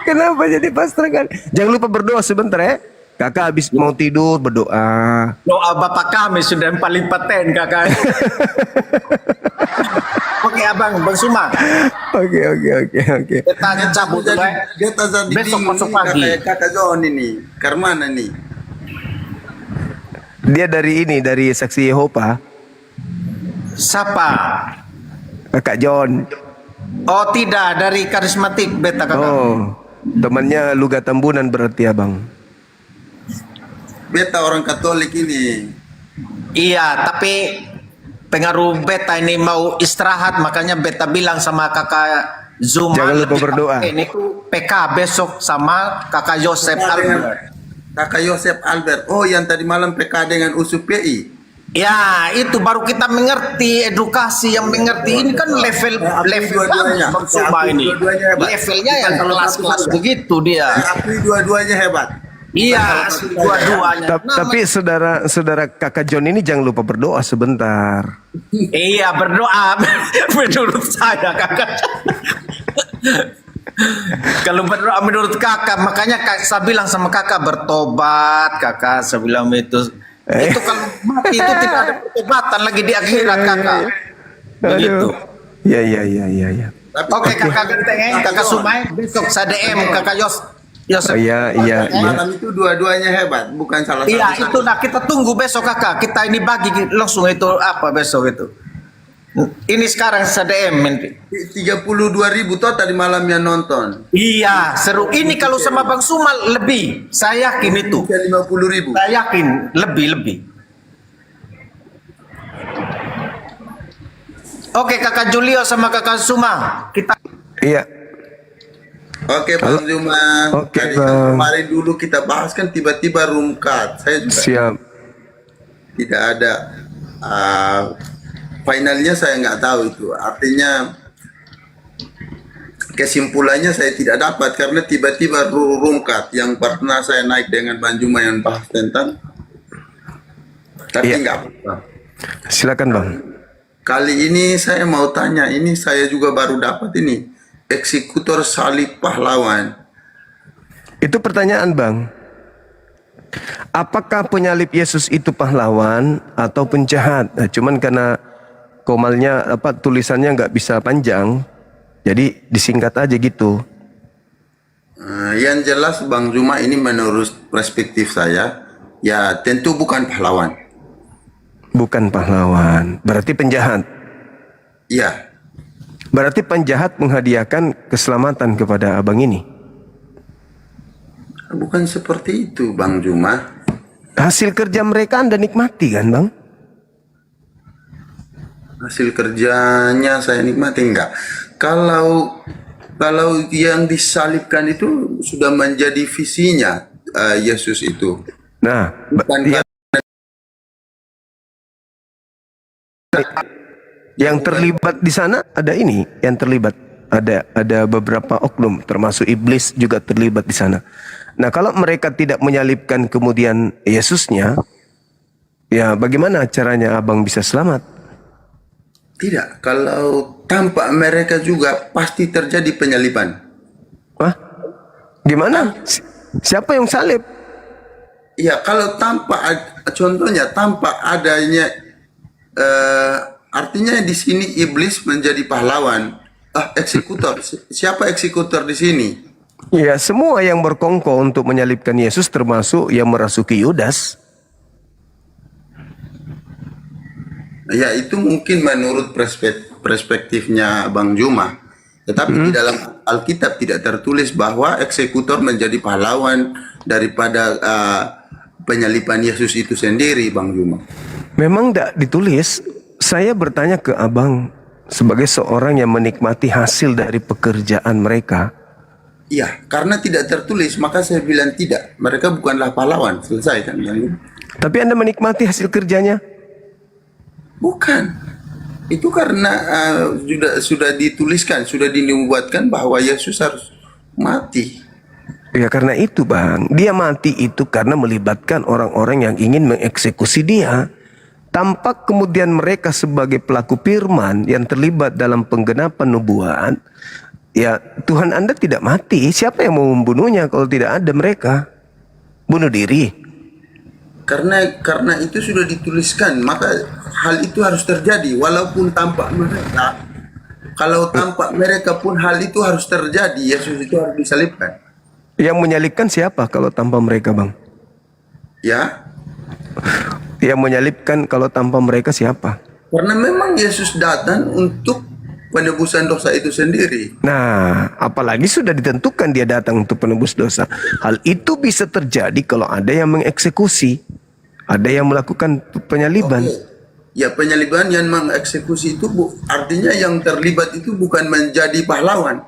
Kenapa jadi pastor kan? Jangan lupa berdoa sebentar ya. Kakak habis mau tidur berdoa. Doa Bapak kami sudah yang paling paten kakak. Oke abang, Bang Suma. Oke. Kita cabut dulu ya. Besok masuk pagi. Kakak John ini, Karmana nih. Dia dari Saksi Yehova. Siapa? Kakak John. Oh tidak, dari karismatik beta kakak. Oh, temannya Luga Tambunan berarti abang. Beta orang Katolik ini. Iya, tapi pengaruh beta ini mau istirahat, makanya beta bilang sama kakak Zuma. Jangan lupa berdoa. Ini tuh PK besok sama kakak Yosef Albert. Kakak Yosef Albert. Oh, yang tadi malam PK dengan USUPI. Ya, itu baru kita mengerti edukasi yang mengerti. Ini kan level dua-duanya. Bang Suma ini. Levelnya yang kelas-kelas begitu dia. Aku dua-duanya hebat. Iya, dua-duanya. Tapi saudara kakak John ini jangan lupa berdoa sebentar. Iya, berdoa menurut saya kakak. Kalau berdoa menurut kakak, makanya saya bilang sama kakak bertobat, kakak. Saya bilang itu kalau mati itu tidak ada pertobatan lagi di akhirat kakak. Begitu. Iya. Oke kakak Genteng, kakak Sumai, besok saya DM kakak Yosef. Iya. Malam itu dua-duanya hebat, bukan salah satu. Iya itu, nah kita tunggu besok kakak. Kita ini bagi langsung itu apa besok itu. Ini sekarang saya DM 32.000 tuh tadi malam yang nonton. Iya seru. Ini kalau sama Bang Sumal lebih, saya yakin itu. 50.000. Saya yakin lebih. Oke kakak Julio sama kakak Suma kita. Iya. Oke Bang Zuma. Oke, Bang. Kemarin dulu kita bahas kan tiba-tiba room cut. Saya juga Siap. tidak ada. Finalnya saya nggak tahu itu. Artinya kesimpulannya saya tidak dapat karena tiba-tiba room cut yang pernah saya naik dengan Bang Zuma yang bahas tentang. Tapi nggak apa-apa. Silakan Bang. Kali ini saya mau tanya, ini saya juga baru dapat ini. Eksekutor salib pahlawan. Itu pertanyaan Bang. Apakah penyalib Yesus itu pahlawan atau penjahat? Nah, cuman karena komalnya tulisannya nggak bisa panjang, jadi disingkat aja gitu. Yang jelas Bang Zuma ini menurut perspektif saya, ya tentu bukan pahlawan. Bukan pahlawan, berarti penjahat. Iya. Berarti penjahat menghadiahkan keselamatan kepada abang ini. Bukan seperti itu Bang Zuma. Hasil kerja mereka Anda nikmati kan Bang? Hasil kerjanya saya nikmati enggak. Kalau yang disalibkan itu sudah menjadi visinya Yesus itu. Nah, yang terlibat di sana ada ini, yang terlibat ada beberapa oknum termasuk iblis juga terlibat di sana. Nah, kalau mereka tidak menyalibkan kemudian Yesusnya, ya bagaimana caranya abang bisa selamat? Tidak, kalau tanpa mereka juga pasti terjadi penyaliban. Wah, gimana? Siapa yang salib? Ya, kalau contohnya tanpa adanya, artinya di sini iblis menjadi pahlawan. Eksekutor. Siapa eksekutor di sini? Ya, semua yang berkongkol untuk menyalibkan Yesus termasuk yang merasuki Yudas. Ya itu mungkin menurut perspektifnya Bang Zuma. Tetapi di dalam Alkitab tidak tertulis bahwa eksekutor menjadi pahlawan daripada penyaliban Yesus itu sendiri, Bang Zuma. Memang tidak ditulis. Saya bertanya ke abang sebagai seorang yang menikmati hasil dari pekerjaan mereka. Iya, karena tidak tertulis maka saya bilang tidak. Mereka bukanlah pahlawan. Selesai kan, Bang Zuma. Tapi Anda menikmati hasil kerjanya? Bukan. Itu karena sudah dituliskan, sudah dinubuatkan bahwa Yesus harus mati. Ya karena itu Bang, dia mati itu karena melibatkan orang-orang yang ingin mengeksekusi dia. Tampak kemudian mereka sebagai pelaku firman yang terlibat dalam penggenapan nubuat. Ya Tuhan Anda tidak mati, siapa yang mau membunuhnya kalau tidak ada mereka? Bunuh diri. Karena itu sudah dituliskan, maka hal itu harus terjadi walaupun tampak mereka. Kalau tampak mereka pun hal itu harus terjadi, Yesus itu harus disalibkan. Yang menyalibkan siapa kalau tanpa mereka Bang? Ya, Yang menyalibkan kalau tanpa mereka siapa? karena memang Yesus datang untuk penebusan dosa itu sendiri. Nah, apalagi sudah ditentukan dia datang untuk penebus dosa. Hal itu bisa terjadi kalau ada yang mengeksekusi, ada yang melakukan penyaliban. Ya, penyaliban yang mengeksekusi itu artinya yang terlibat itu bukan menjadi pahlawan.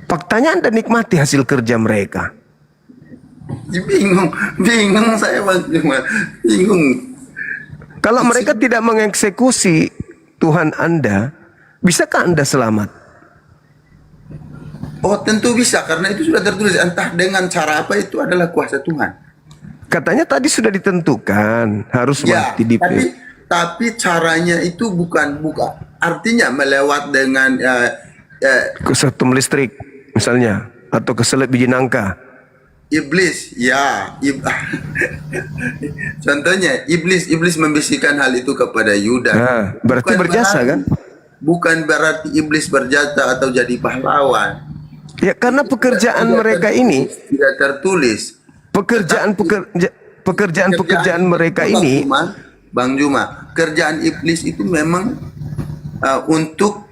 Faktanya Anda nikmati hasil kerja mereka. Bingung saya Bang, bingung. Kalau mereka tidak mengeksekusi Tuhan Anda, bisakah Anda selamat? Oh tentu bisa, karena itu sudah tertulis, entah dengan cara apa itu adalah kuasa Tuhan. Katanya tadi sudah ditentukan harus Ya, mati di tapi caranya itu bukan artinya melewat dengan kesetum listrik misalnya, atau keselip biji nangka. iblis, ya. Contohnya iblis membisikkan hal itu kepada Yudas. Nah, berarti berjasa kan? Bukan berarti iblis berjasa atau jadi pahlawan. Ya karena pekerjaan mereka ini tidak tertulis. Pekerjaan mereka ini, Bang Juma, kerjaan iblis itu memang untuk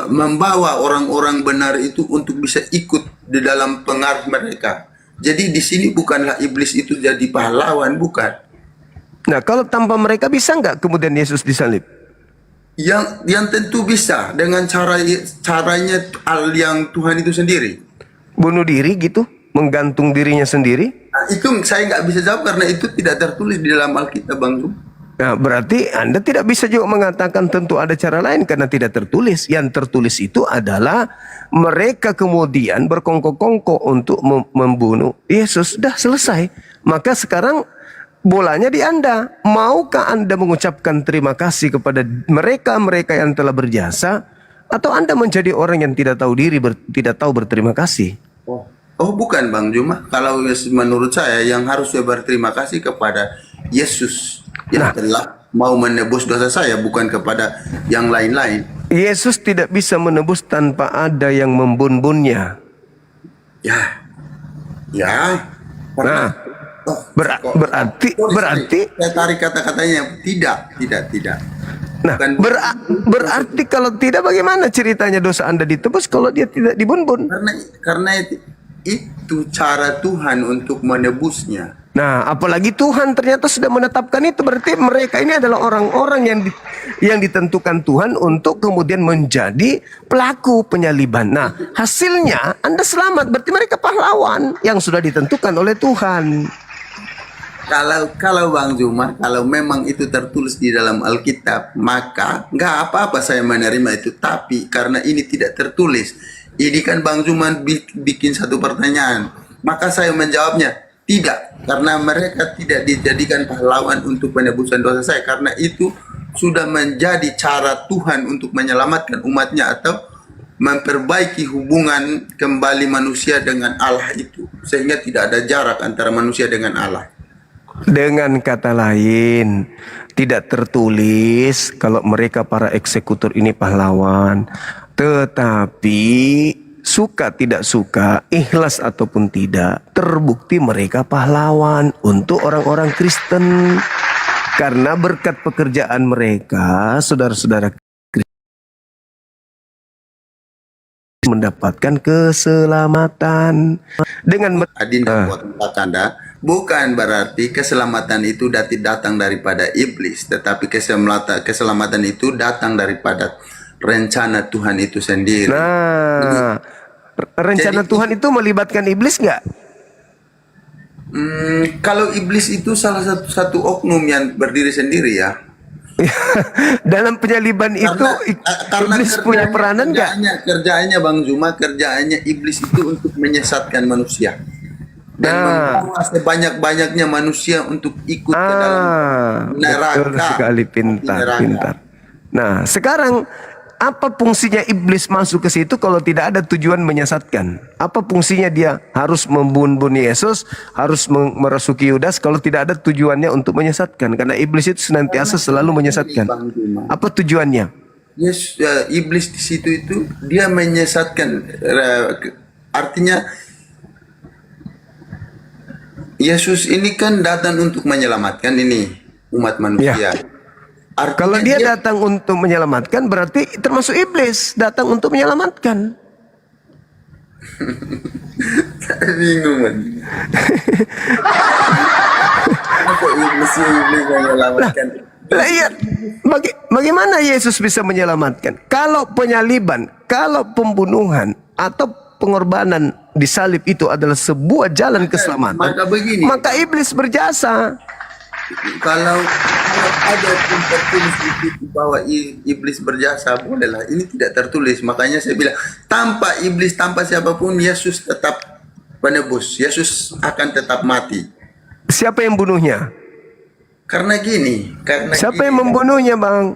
membawa orang-orang benar itu untuk bisa ikut di dalam pengaruh mereka. Jadi di sini bukanlah iblis itu jadi pahlawan, bukan. Nah kalau tanpa mereka bisa nggak kemudian Yesus disalib? Yang tentu bisa dengan caranya yang Tuhan itu sendiri. Bunuh diri gitu, menggantung dirinya sendiri. Nah, itu saya nggak bisa jawab karena itu tidak tertulis di dalam Alkitab, Bang Juma. Nah, berarti Anda tidak bisa juga mengatakan tentu ada cara lain karena tidak tertulis. Yang tertulis itu adalah mereka kemudian berkongkok-kongkok untuk membunuh Yesus. Sudah selesai. Maka sekarang bolanya di Anda. Maukah Anda mengucapkan terima kasih kepada mereka-mereka yang telah berjasa, atau Anda menjadi orang yang tidak tahu diri, tidak tahu berterima kasih? Oh bukan Bang Juma. Kalau menurut saya yang harusnya berterima kasih kepada Yesus yang telah mau menebus dosa saya, bukan kepada yang lain-lain. Yesus tidak bisa menebus tanpa ada yang membun-bunnya. Ya. Nah, berarti saya tarik kata-katanya tidak. Nah, berarti kalau tidak bagaimana ceritanya dosa Anda ditebus kalau dia tidak dibun-bun? Karena itu cara Tuhan untuk menebusnya. Nah, apalagi Tuhan ternyata sudah menetapkan itu, berarti mereka ini adalah orang-orang yang ditentukan Tuhan untuk kemudian menjadi pelaku penyaliban. Nah, hasilnya Anda selamat, berarti mereka pahlawan yang sudah ditentukan oleh Tuhan. Kalau Bang Juma, kalau memang itu tertulis di dalam Alkitab, maka nggak apa-apa saya menerima itu. Tapi karena ini tidak tertulis, ini kan Bang Juma bikin satu pertanyaan, maka saya menjawabnya tidak, karena mereka tidak dijadikan pahlawan untuk penebusan dosa saya, karena itu sudah menjadi cara Tuhan untuk menyelamatkan umatnya atau memperbaiki hubungan kembali manusia dengan Allah itu, sehingga tidak ada jarak antara manusia dengan Allah. Dengan kata lain, tidak tertulis kalau mereka para eksekutor ini pahlawan, tetapi suka tidak suka, ikhlas ataupun tidak, terbukti mereka pahlawan untuk orang-orang Kristen. Karena berkat pekerjaan mereka, saudara-saudara Kristen mendapatkan keselamatan. Dengan Adinda buat tanda, bukan berarti keselamatan itu datang daripada iblis, tetapi keselamatan itu datang daripada rencana Tuhan itu sendiri. Nah, rencana Tuhan itu melibatkan iblis nggak? Kalau iblis itu salah satu oknum yang berdiri sendiri ya. Dalam penyaliban itu iblis punya peranan nggak? Kerjaannya Bang Zuma, kerjaannya iblis itu untuk menyesatkan manusia dan membawa sebanyak-banyaknya manusia untuk ikut ke dalam neraka. Betul sekali, pintar. Nah, sekarang apa fungsinya iblis masuk ke situ kalau tidak ada tujuan menyesatkan? Apa fungsinya dia harus membunuh Yesus, harus merasuki Yudas kalau tidak ada tujuannya untuk menyesatkan? Karena iblis itu senantiasa selalu menyesatkan. Apa tujuannya? Yes, iblis di situ itu dia menyesatkan. Artinya Yesus ini kan datang untuk menyelamatkan ini umat manusia. Kalau dia datang untuk menyelamatkan, berarti termasuk iblis datang untuk menyelamatkan. Bingung kan? Apa iblis menyelamatkan? Lah iya, bagaimana Yesus bisa menyelamatkan? Kalau penyaliban, kalau pembunuhan atau pengorbanan di salib itu adalah sebuah jalan keselamatan, maka iblis berjasa. Kalau ada pun tertulis di bahwa iblis berjasa, bolehlah. Ini tidak tertulis, makanya saya bilang tanpa iblis, tanpa siapapun, Yesus tetap penebus. Yesus akan tetap mati. Siapa yang bunuhnya? Karena siapa yang membunuhnya, Bang?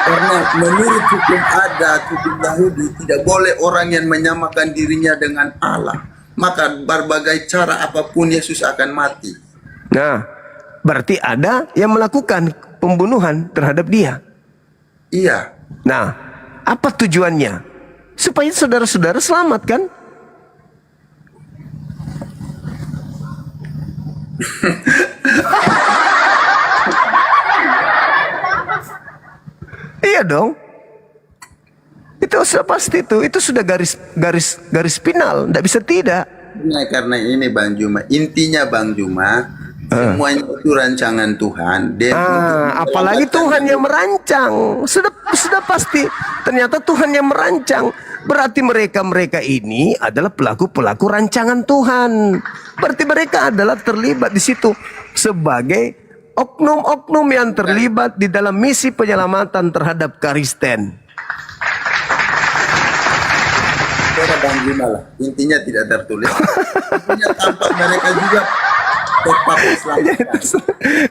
Karena menurut hukum adat, hukum Yahudi, tidak boleh orang yang menyamakan dirinya dengan Allah. Maka berbagai cara apapun Yesus akan mati. Nah, berarti ada yang melakukan pembunuhan terhadap dia. Iya. Nah, apa tujuannya? Supaya saudara-saudara selamat kan? Iya dong. Itu sudah pasti itu sudah garis final, tidak bisa tidak. Nah, karena ini Bang Juma, intinya Bang Juma, semuanya itu rancangan Tuhan. Apalagi Tuhan yang merancang. Sudah pasti. Ternyata Tuhan yang merancang. Berarti mereka ini adalah pelaku-pelaku rancangan Tuhan. Berarti mereka adalah terlibat di situ sebagai oknum-oknum yang terlibat di dalam misi penyelamatan terhadap Kristen. Bang Juma lah. Intinya tidak tertulis. Intinya tampak mereka juga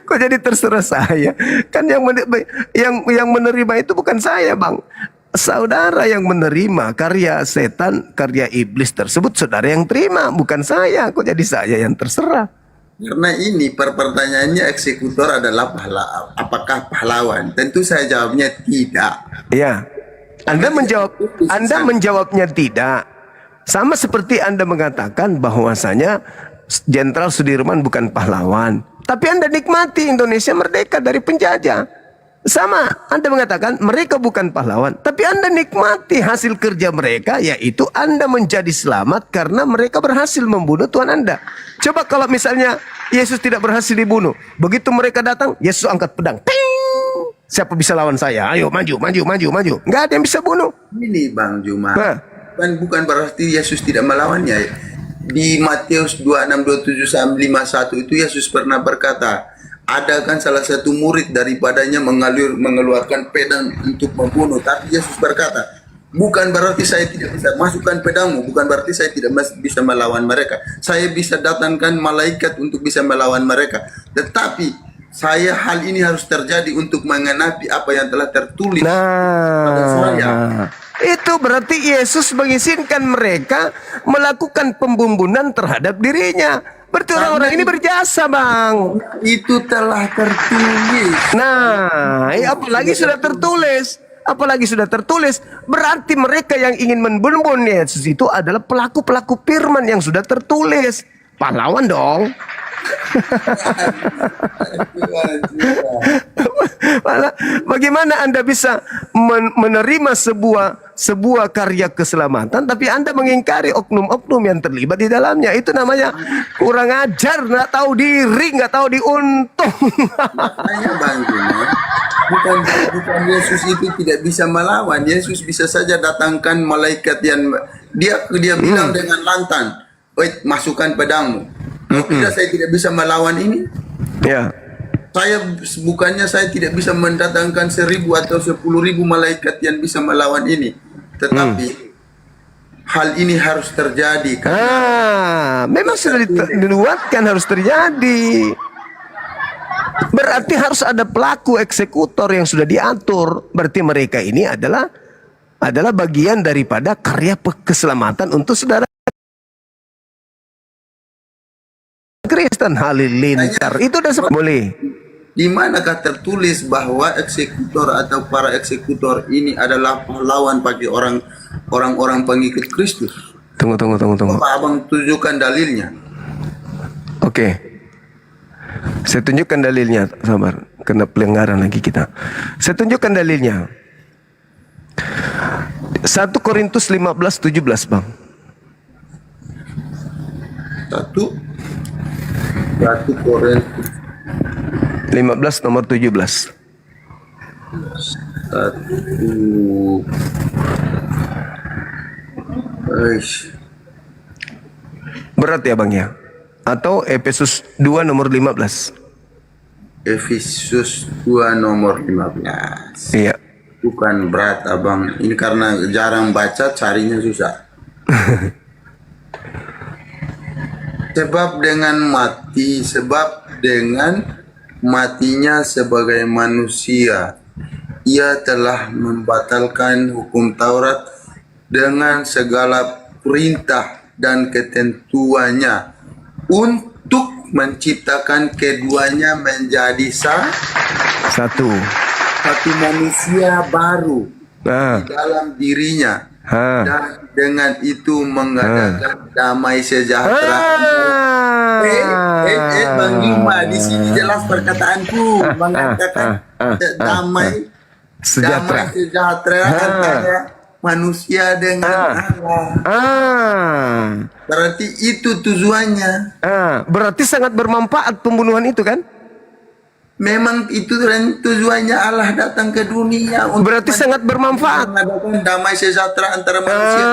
Kok jadi terserah saya? Kan yang menerima itu bukan saya, Bang. Saudara yang menerima karya setan, karya iblis tersebut, saudara yang terima, bukan saya. Kok jadi saya yang terserah? Karena ini pertanyaannya, eksekutor adalah apakah pahlawan? Tentu saya jawabnya tidak. Ya. Anda menjawabnya tidak. Sama seperti Anda mengatakan bahwasanya Jenderal Sudirman bukan pahlawan. Tapi Anda nikmati Indonesia merdeka dari penjajah. Sama, Anda mengatakan mereka bukan pahlawan. Tapi Anda nikmati hasil kerja mereka, yaitu Anda menjadi selamat karena mereka berhasil membunuh Tuhan Anda. Coba kalau misalnya Yesus tidak berhasil dibunuh. Begitu mereka datang, Yesus angkat pedang. Ting! Siapa bisa lawan saya? Ayo maju. Nggak ada yang bisa bunuh. Ini Bang Juma, bukan berarti Yesus tidak melawannya. Di Matius 26:27-51 itu Yesus pernah berkata, ada kan salah satu murid daripadanya mengeluarkan pedang untuk membunuh. Tapi Yesus berkata, bukan berarti saya tidak bisa masukkan pedangmu, bukan berarti saya tidak bisa melawan mereka. Saya bisa datangkan malaikat untuk bisa melawan mereka. Tetapi hal ini harus terjadi untuk mengenapi apa yang telah tertulis pada saya. Itu berarti Yesus mengizinkan mereka melakukan pembunuhan terhadap dirinya. Berarti orang-orang ini berjasa, Bang. Itu telah tertulis. Nah, apalagi sudah tertulis. Berarti mereka yang ingin membunuh Yesus itu adalah pelaku-pelaku firman yang sudah tertulis. Pahlawan dong. Bagaimana Anda bisa menerima sebuah karya keselamatan tapi Anda mengingkari oknum-oknum yang terlibat di dalamnya? Itu namanya kurang ajar, nggak tahu diri, nggak tahu diuntung. Makanya Bang Juma, bukan Yesus itu tidak bisa melawan. Yesus bisa saja datangkan malaikat yang dia bilang dengan lantang, "Wait, masukkan pedangmu." Tidak, saya tidak bisa melawan ini. Ya. Saya tidak bisa mendatangkan 1.000 atau 10.000 malaikat yang bisa melawan ini. Tetapi hal ini harus terjadi. Memang sudah dinubuatkan harus terjadi. Berarti harus ada pelaku eksekutor yang sudah diatur. Berarti mereka ini adalah bagian daripada karya keselamatan untuk saudara Kristen. Halilintar itu udah boleh. Di manakah tertulis bahwa eksekutor atau para eksekutor ini adalah pahlawan bagi orang-orang pengikut Kristus? Tunggu. Coba abang tunjukkan dalilnya. Oke. Saya tunjukkan dalilnya, sabar. Kena pelanggaran lagi kita. Saya tunjukkan dalilnya. 1 Korintus 15:17, Bang. 1 Korintus 15 nomor 17. 1. Berat ya, Bang ya? Atau Efesus 2 nomor 15. Efesus 2 nomor 15. Iya. Bukan berat, abang. Ini karena jarang baca, carinya susah. Sebab dengan matinya sebagai manusia, ia telah membatalkan hukum Taurat dengan segala perintah dan ketentuannya untuk menciptakan keduanya menjadi satu manusia baru di dalam dirinya, dan dengan itu mengadakan damai sejahtera. Bang Juma, di sini jelas perkataanku mengatakan damai sejahtera antara manusia dengan Allah. Berarti itu tujuannya. Berarti sangat bermanfaat pembunuhan itu kan? Memang itu tujuannya Allah datang ke dunia untuk berarti sangat bermanfaat. Mengadakan damai sejahtera antara manusia.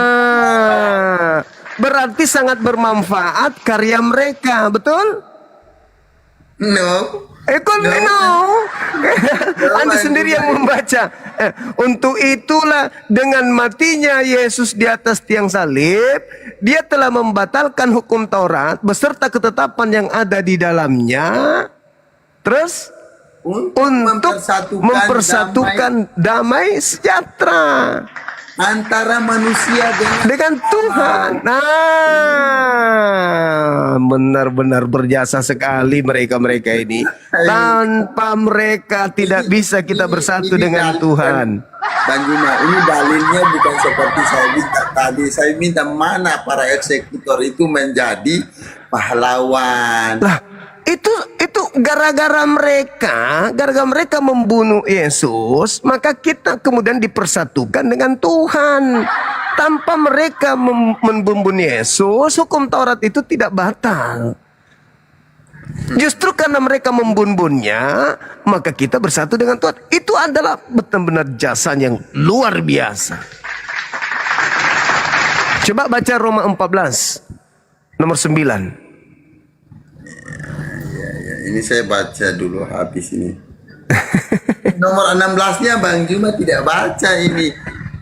Berarti sangat bermanfaat karya mereka, betul? No. Anda sendiri yang membaca. Untuk itulah dengan matinya Yesus di atas tiang salib, dia telah membatalkan hukum Taurat beserta ketetapan yang ada di dalamnya. Terus untuk mempersatukan damai sejahtera antara manusia dengan Tuhan. Benar-benar berjasa sekali mereka ini. Tanpa mereka tidak bisa kita bersatu dengan Tuhan. Dan Juma, ini dalilnya bukan seperti saya minta tadi. Saya minta mana para eksekutor itu menjadi pahlawan. Lah, itu gara-gara mereka membunuh Yesus, maka kita kemudian dipersatukan dengan Tuhan. Tanpa mereka membunuh Yesus, hukum Taurat itu tidak batal. Justru karena mereka membunuhnya, maka kita bersatu dengan Tuhan. Itu adalah benar-benar jasa yang luar biasa. Coba baca Roma 14 nomor 9. Ini saya baca dulu habis ini. Nomor 16-nya Bang Juma tidak baca ini.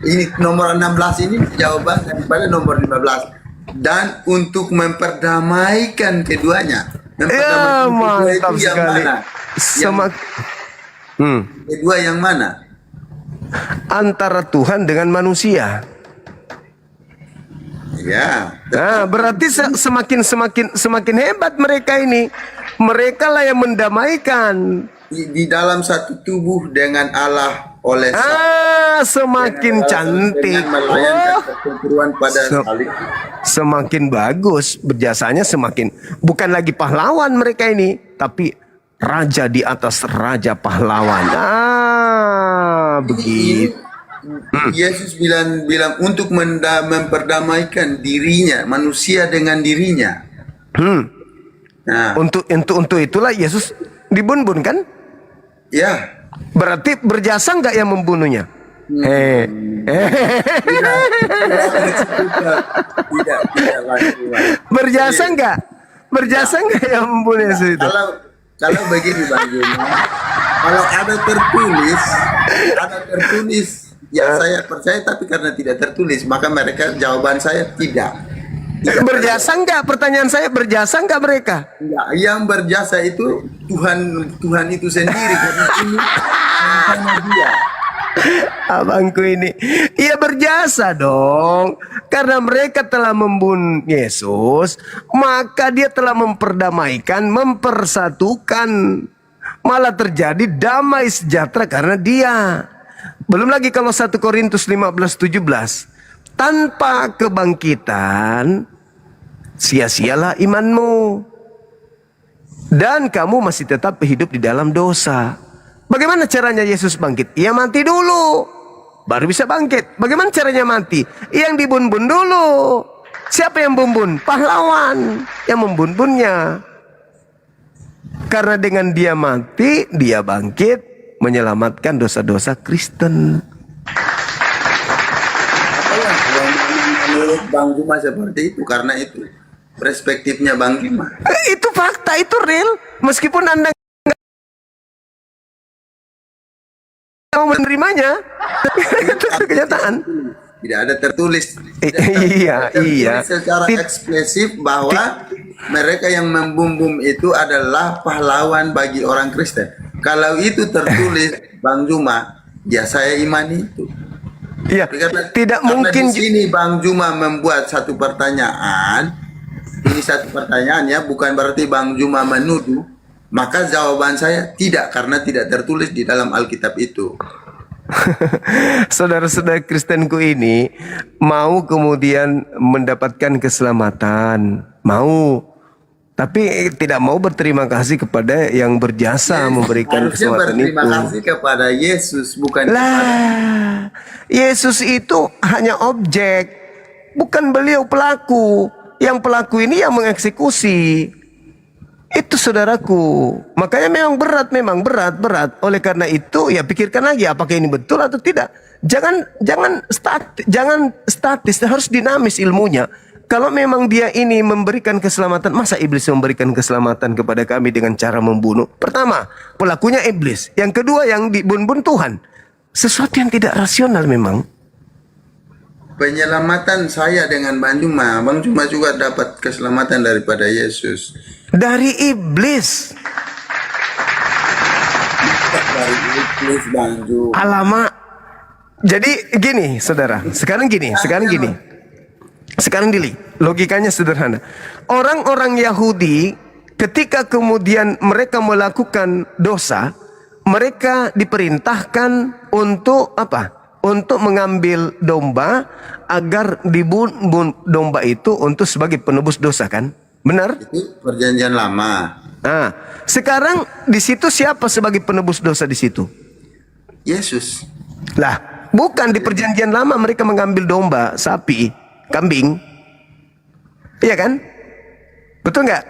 Ini nomor 16 ini jawaban daripada nomor 15. Dan untuk memperdamaikan keduanya. Mantap itu yang sekali. mana? Kedua yang mana? Antara Tuhan dengan manusia. Ya. Berarti semakin hebat mereka ini. Mereka lah yang mendamaikan di dalam satu tubuh dengan Allah oleh semakin cantik. Semakin bagus berjasanya, semakin bukan lagi pahlawan mereka ini, tapi raja di atas raja pahlawan. Begitu. Yesus bilang untuk memperdamaikan dirinya, manusia dengan dirinya. Nah, untuk itulah Yesus dibunuh kan? Ya. Berarti berjasa nggak yang membunuhnya? Tidak. Berjasa nggak? Berjasa nggak yang membunuh Yesus itu? Kalau begini Bang Juma, kalau ada tertulis, ya saya percaya, tapi karena tidak tertulis, maka mereka jawaban saya tidak. Berjasa enggak? Pertanyaan saya, berjasa enggak mereka? Enggak, yang berjasa itu Tuhan itu sendiri, karena ini sama dia. Abangku ini, ia berjasa dong, karena mereka telah membunuh Yesus, maka dia telah memperdamaikan, mempersatukan, malah terjadi damai sejahtera karena dia. Belum lagi kalau 1 Korintus 15:17, tanpa kebangkitan sia-sialah imanmu, dan kamu masih tetap hidup di dalam dosa. Bagaimana caranya Yesus bangkit? Ia mati dulu, baru bisa bangkit. Bagaimana caranya mati? Yang dibun-bun dulu. Siapa yang bumbun? Pahlawan yang membun-bunnya. Karena dengan dia mati, dia bangkit, menyelamatkan dosa-dosa Kristen. Menurut Bang Juma seperti itu, karena itu perspektifnya Bang Juma. Itu fakta, itu real. Meskipun Anda mau menerimanya, itu kenyataan. Tidak ada tertulis. Iya. Secara eksplisit bahwa mereka yang membumbum itu adalah pahlawan bagi orang Kristen. Kalau itu tertulis Bang Juma, ya saya imani itu. Iya. Tidak mungkin. Di sini Bang Juma membuat satu pertanyaan. Ini satu pertanyaan ya, bukan berarti Bang Juma menuduh. Maka jawaban saya tidak, karena tidak tertulis di dalam Alkitab itu. Saudara-saudara Kristenku ini mau kemudian mendapatkan keselamatan, mau, tapi tidak mau berterima kasih kepada yang berjasa memberikan keselamatan itu. Berterima kasih kepada Yesus, bukan lah. Yesus itu hanya objek, bukan beliau pelaku. Yang pelaku ini yang mengeksekusi. Itu saudaraku. Makanya memang berat. Oleh karena itu ya pikirkan lagi apakah ini betul atau tidak. Jangan statis, harus dinamis ilmunya. Kalau memang dia ini memberikan keselamatan, masa iblis memberikan keselamatan kepada kami dengan cara membunuh? Pertama, pelakunya iblis. Yang kedua, yang dibun-bun Tuhan. Sesuatu yang tidak rasional memang. Penyelamatan saya dengan Bang Juma juga dapat keselamatan daripada Yesus. Dari iblis. Dari iblis Bang Juma. Alamak. Jadi gini, saudara. Sekarang gini. Sekarang logikanya sederhana. Orang-orang Yahudi ketika kemudian mereka melakukan dosa, mereka diperintahkan untuk apa? Untuk mengambil domba agar dibunuh domba itu untuk sebagai penebus dosa, kan? Benar? Itu perjanjian lama. Nah, sekarang di situ siapa sebagai penebus dosa di situ? Yesus. Lah, bukan di perjanjian lama mereka mengambil domba, sapi, kambing. Iya kan? Betul nggak?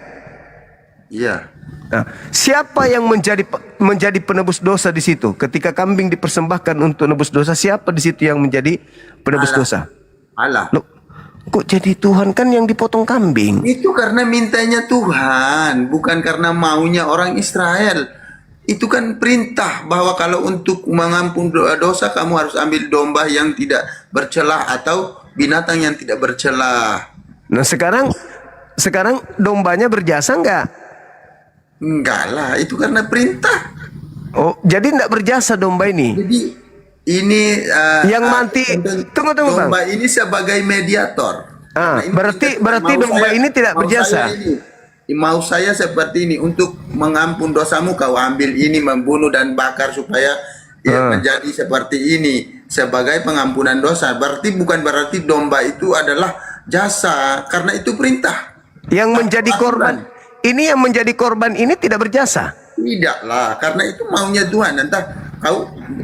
Iya. Nah, siapa yang menjadi penebus dosa di situ? Ketika kambing dipersembahkan untuk nebus dosa, siapa di situ yang menjadi penebus dosa? Allah. Loh, kok jadi Tuhan kan yang dipotong kambing? Itu karena mintanya Tuhan, bukan karena maunya orang Israel. Itu kan perintah bahwa kalau untuk mengampun dosa kamu harus ambil domba yang tidak bercelah atau binatang yang tidak bercelah. Nah, sekarang dombanya berjasa enggak? Enggak lah, itu karena perintah. Oh, jadi enggak berjasa domba ini? Jadi ini yang mati. Tunggu Bang. Domba ini sebagai mediator. Berarti domba ini tidak berjasa. Mau saya seperti ini, untuk mengampun dosamu kau ambil ini, membunuh dan bakar supaya menjadi seperti ini sebagai pengampunan dosa. Bukan berarti domba itu adalah jasa, karena itu perintah. Yang menjadi korban. Ini yang menjadi korban ini tidak berjasa. Tidaklah, karena itu maunya Tuhan. Entah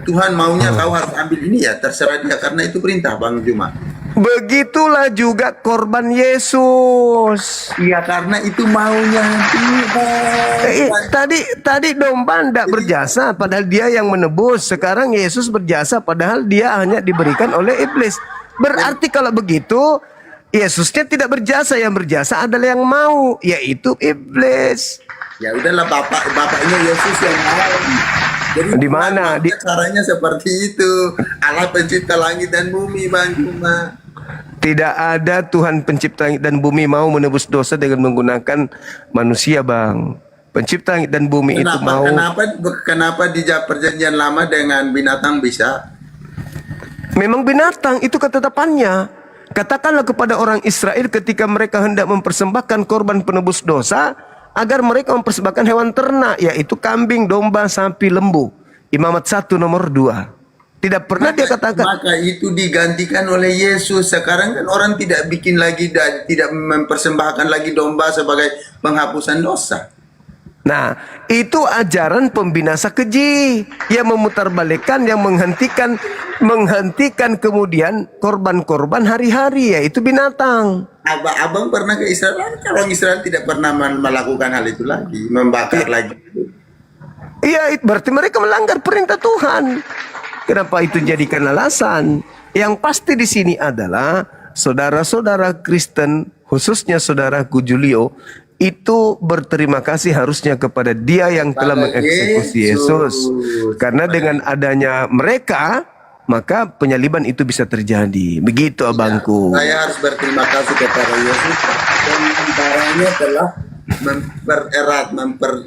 Tuhan maunya kau harus ambil ini, ya terserah dia, karena itu perintah Bang Juma. Begitulah juga korban Yesus. Iya, karena itu maunya Tuhan. Tadi domba tidak berjasa, padahal dia yang menebus. Sekarang Yesus berjasa, padahal dia hanya diberikan oleh iblis. Berarti kalau begitu, Yesusnya tidak berjasa, yang berjasa adalah yang mau, yaitu iblis. Ya udahlah, bapaknya Yesus yang mau. Jadi Di mana? caranya seperti itu. Allah pencipta langit dan bumi, Bang Juma. Tidak ada Tuhan pencipta langit dan bumi mau menebus dosa dengan menggunakan manusia, Bang. Pencipta langit dan bumi itu mau. Kenapa di perjanjian lama dengan binatang bisa? Memang binatang itu ketetapannya. Katakanlah kepada orang Israel ketika mereka hendak mempersembahkan korban penebus dosa, agar mereka mempersembahkan hewan ternak, yaitu kambing, domba, sapi, lembu. Imamat 1 nomor 2. Tidak pernah dia katakan. Maka itu digantikan oleh Yesus. Sekarang kan orang tidak bikin lagi, tidak mempersembahkan lagi domba sebagai penghapusan dosa. Nah, itu ajaran pembinasa keji yang memutarbalikkan, yang menghentikan kemudian korban-korban hari-hari, yaitu binatang. Abang pernah ke Israel? Orang Israel tidak pernah melakukan hal itu lagi, membakar lagi. Iya, berarti mereka melanggar perintah Tuhan. Kenapa itu jadikan alasan? Yang pasti di sini adalah saudara-saudara Kristen, khususnya saudaraku Julio, itu berterima kasih harusnya kepada dia yang telah mengeksekusi Yesus. Karena dengan adanya mereka, maka penyaliban itu bisa terjadi. Begitu abangku. Saya harus berterima kasih kepada Yesus dan caranya telah mempererat,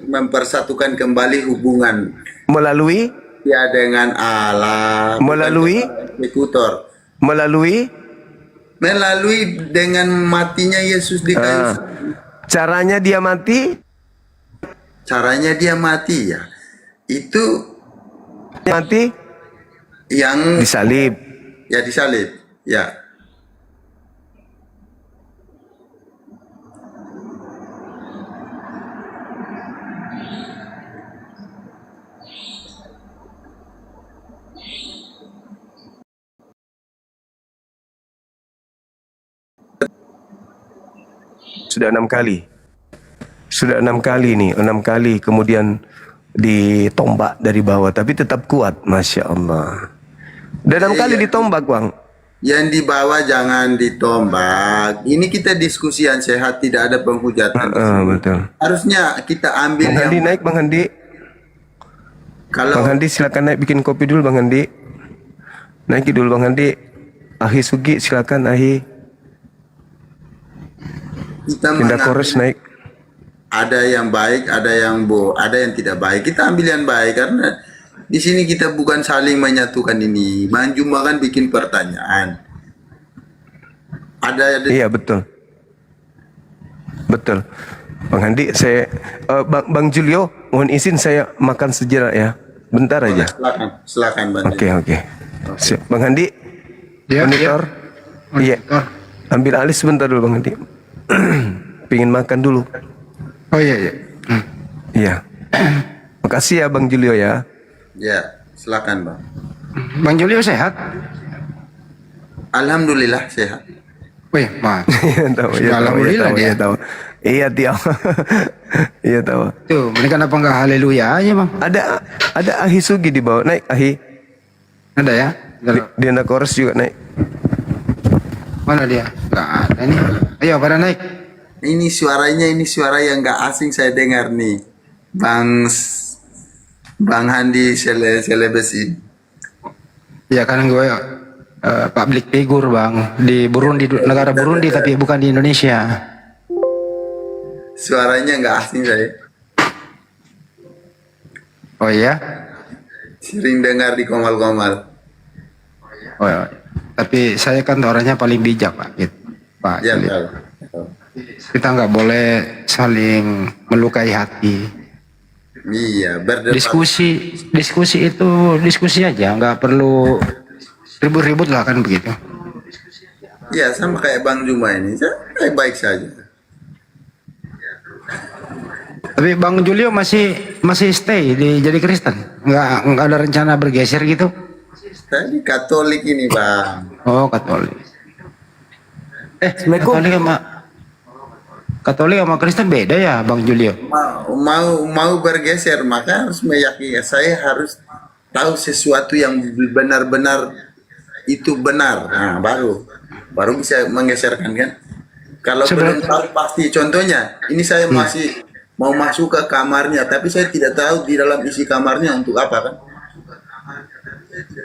mempersatukan kembali hubungan melalui ya dengan Allah, melalui eksekutor, melalui dengan matinya Yesus di kayu. Caranya dia mati? Caranya dia mati ya. Itu mati yang disalib. Ya disalib. Ya. Sudah 6 kali. Sudah 6 kali nih, 6 kali kemudian ditombak dari bawah, tapi tetap kuat, Masya Allah. Dan 6 kali ditombak, Bang. Yang di bawah jangan ditombak. Ini kita diskusi yang sehat, tidak ada penghujatan. Betul. Harusnya kita ambil Bang Handi naik, Bang Handi. Bang Handi silakan naik bikin kopi dulu, Bang Handi. Naik dulu, Bang Handi. Ahi Sugi silakan, Ahi. Kita Pindah kores naik. Ada yang baik, ada yang ada yang tidak baik. Kita ambil yang baik karena di sini kita bukan saling menyatukan ini. Bang Juma kan bikin pertanyaan. Iya betul. Betul. Bang Handi, saya Bang Julio, mohon izin saya makan sejenak ya. Bentar aja. Silakan Bang. Oke. Siap. Bang Handi. Monitor. Iya. Ambil alih sebentar dulu Bang Handi. Pingin makan dulu. Oh iya. Iya. Makasih ya Bang Julio ya. Ya, silakan Bang. Bang Julio sehat? Alhamdulillah sehat. Oh iya, Mas. Alhamdulillah dia. Tahu. Iya Tio. Iya tahu. Tuh, mereka kenapa enggak haleluya aja Bang? Ada Ahi Sugi di bawah. Naik Ahi. Ada ya? Di anak kores juga naik. Mana dia? Enggak ada nih. Ayo pada naik. Ini suara yang enggak asing saya dengar nih. Bang Handi Selebesi. Ya kan gue public figure Bang di Burundi, negara Burundi tapi bukan di Indonesia. Suaranya enggak asing saya. Oh iya? Sering dengar di komal-komal. Oh iya. Tapi saya kan orangnya paling bijak Pak. Gitu. Pak. Ya, kita nggak boleh saling melukai hati. Iya, berdebat. Diskusi itu diskusi aja, nggak perlu ribut-ribut lah kan begitu. Iya, sama kayak Bang Juma ini, saya baik saja. Tapi Bang Julio masih stay jadi Kristen, nggak ada rencana bergeser gitu? Saya di Katolik ini Bang. Oh Katolik. Katolik sama Kristen beda ya Bang Julio? Mau bergeser maka harus meyakini, saya harus tahu sesuatu yang benar-benar itu benar. Nah, baru bisa menggeserkan kan. Kalau belum tahu pasti, contohnya ini saya masih mau masuk ke kamarnya, tapi saya tidak tahu di dalam isi kamarnya untuk apa kan?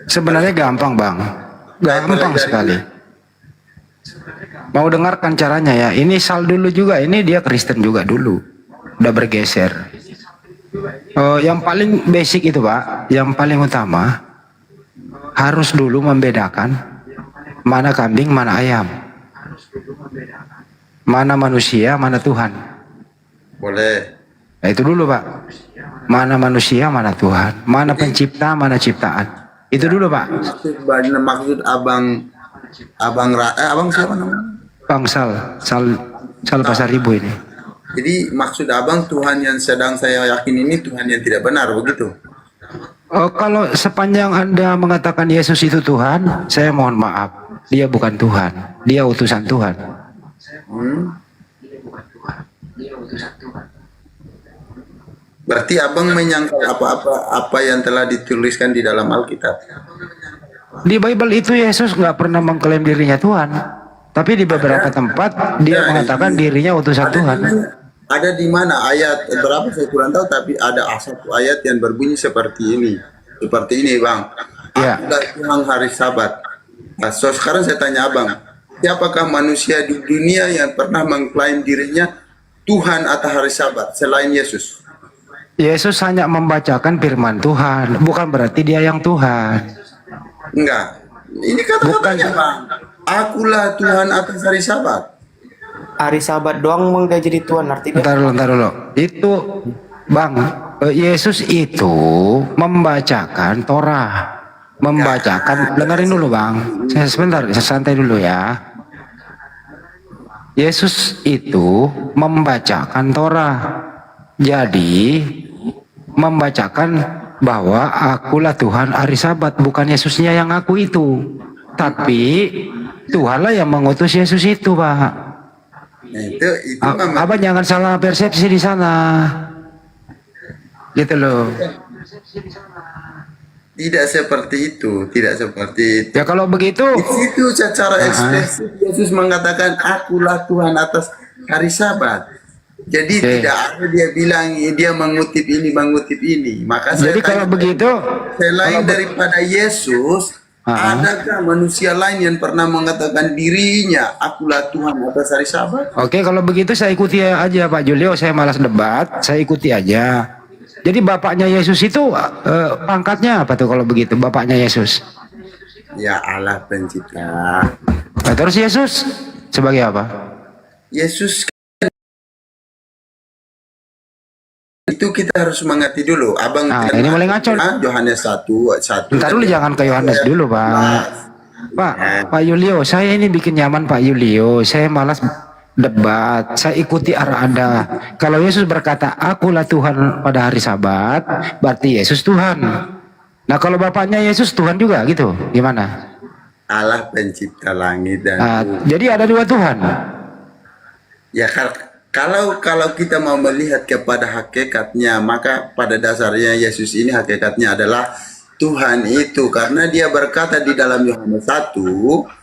Sebenarnya gampang bang, gampang sekali. Mau dengarkan caranya ya? Ini Sal dulu juga, ini dia Kristen juga dulu, udah bergeser. Yang paling basic itu pak, yang paling utama harus dulu membedakan mana kambing, mana ayam, mana manusia, mana Tuhan. Boleh. Nah, itu dulu pak, mana manusia, mana Tuhan, mana pencipta, mana ciptaan. Itu dulu pak. Maksud abang siapa namanya? Bang Sal Pasar Ibu ini. Jadi maksud abang Tuhan yang sedang saya yakin ini Tuhan yang tidak benar begitu? Kalau sepanjang Anda mengatakan Yesus itu Tuhan, saya mohon maaf, dia bukan Tuhan, dia utusan Tuhan. Berarti abang menyangkal apa yang telah dituliskan di dalam Alkitab. Di Bible itu Yesus nggak pernah mengklaim dirinya Tuhan, tapi di beberapa tempat dia mengatakan dirinya utusan Tuhan. Ada di mana ayat berapa saya kurang tahu, tapi ada satu ayat yang berbunyi seperti ini bang. Ya. Akulah Tuhan hari Sabat. Nah, so sekarang saya tanya abang, siapakah manusia di dunia yang pernah mengklaim dirinya Tuhan atas hari Sabat selain Yesus? Yesus hanya membacakan firman Tuhan, bukan berarti dia yang Tuhan. Enggak. Ini kata-katanya bang. Akulah Tuhan atas hari Sabat. Hari Sabat doang mau dia jadi Tuhan artinya. Bentar dulu. Itu bang, Yesus itu membacakan Torah, dengerin dulu bang. Sebentar, santai dulu ya. Yesus itu membacakan Torah, jadi membacakan bahwa akulah Tuhan hari Sabat, bukan Yesusnya yang aku itu, tapi Tuhanlah yang mengutus Yesus itu pak. Itu Abang jangan salah persepsi di sana, gitu loh. Tidak seperti itu. Ya kalau begitu, di situ secara ekspresif Yesus mengatakan akulah Tuhan atas hari Sabat. Jadi tidak ada dia bilang dia mengutip ini. Maka jadi kalau begitu, selain daripada Yesus, adakah manusia lain yang pernah mengatakan dirinya akulah Tuhan atas hari Sabat? Oke, kalau begitu saya ikuti aja Pak Julio, saya malas debat, saya ikuti aja. Jadi bapaknya Yesus itu pangkatnya apa tuh kalau begitu bapaknya Yesus? Ya Allah pencipta. Nah, terus Yesus sebagai apa? Yesus itu kita harus mengerti dulu. Abang ini mulai ngaco. Yohanes 1:1. Bentar dulu, jangan ke Yohanes dulu Pak. Pak Yulio, saya ini bikin nyaman Pak Yulio. Saya malas debat, saya ikuti arah Anda. Kalau Yesus berkata akulah Tuhan pada hari Sabat, berarti Yesus Tuhan. Nah kalau bapaknya Yesus Tuhan juga gitu, gimana? Allah pencipta langit dan bumi. Jadi ada dua Tuhan. Ya kalau kita mau melihat kepada hakikatnya, maka pada dasarnya Yesus ini hakikatnya adalah Tuhan itu, karena dia berkata di dalam Yohanes 1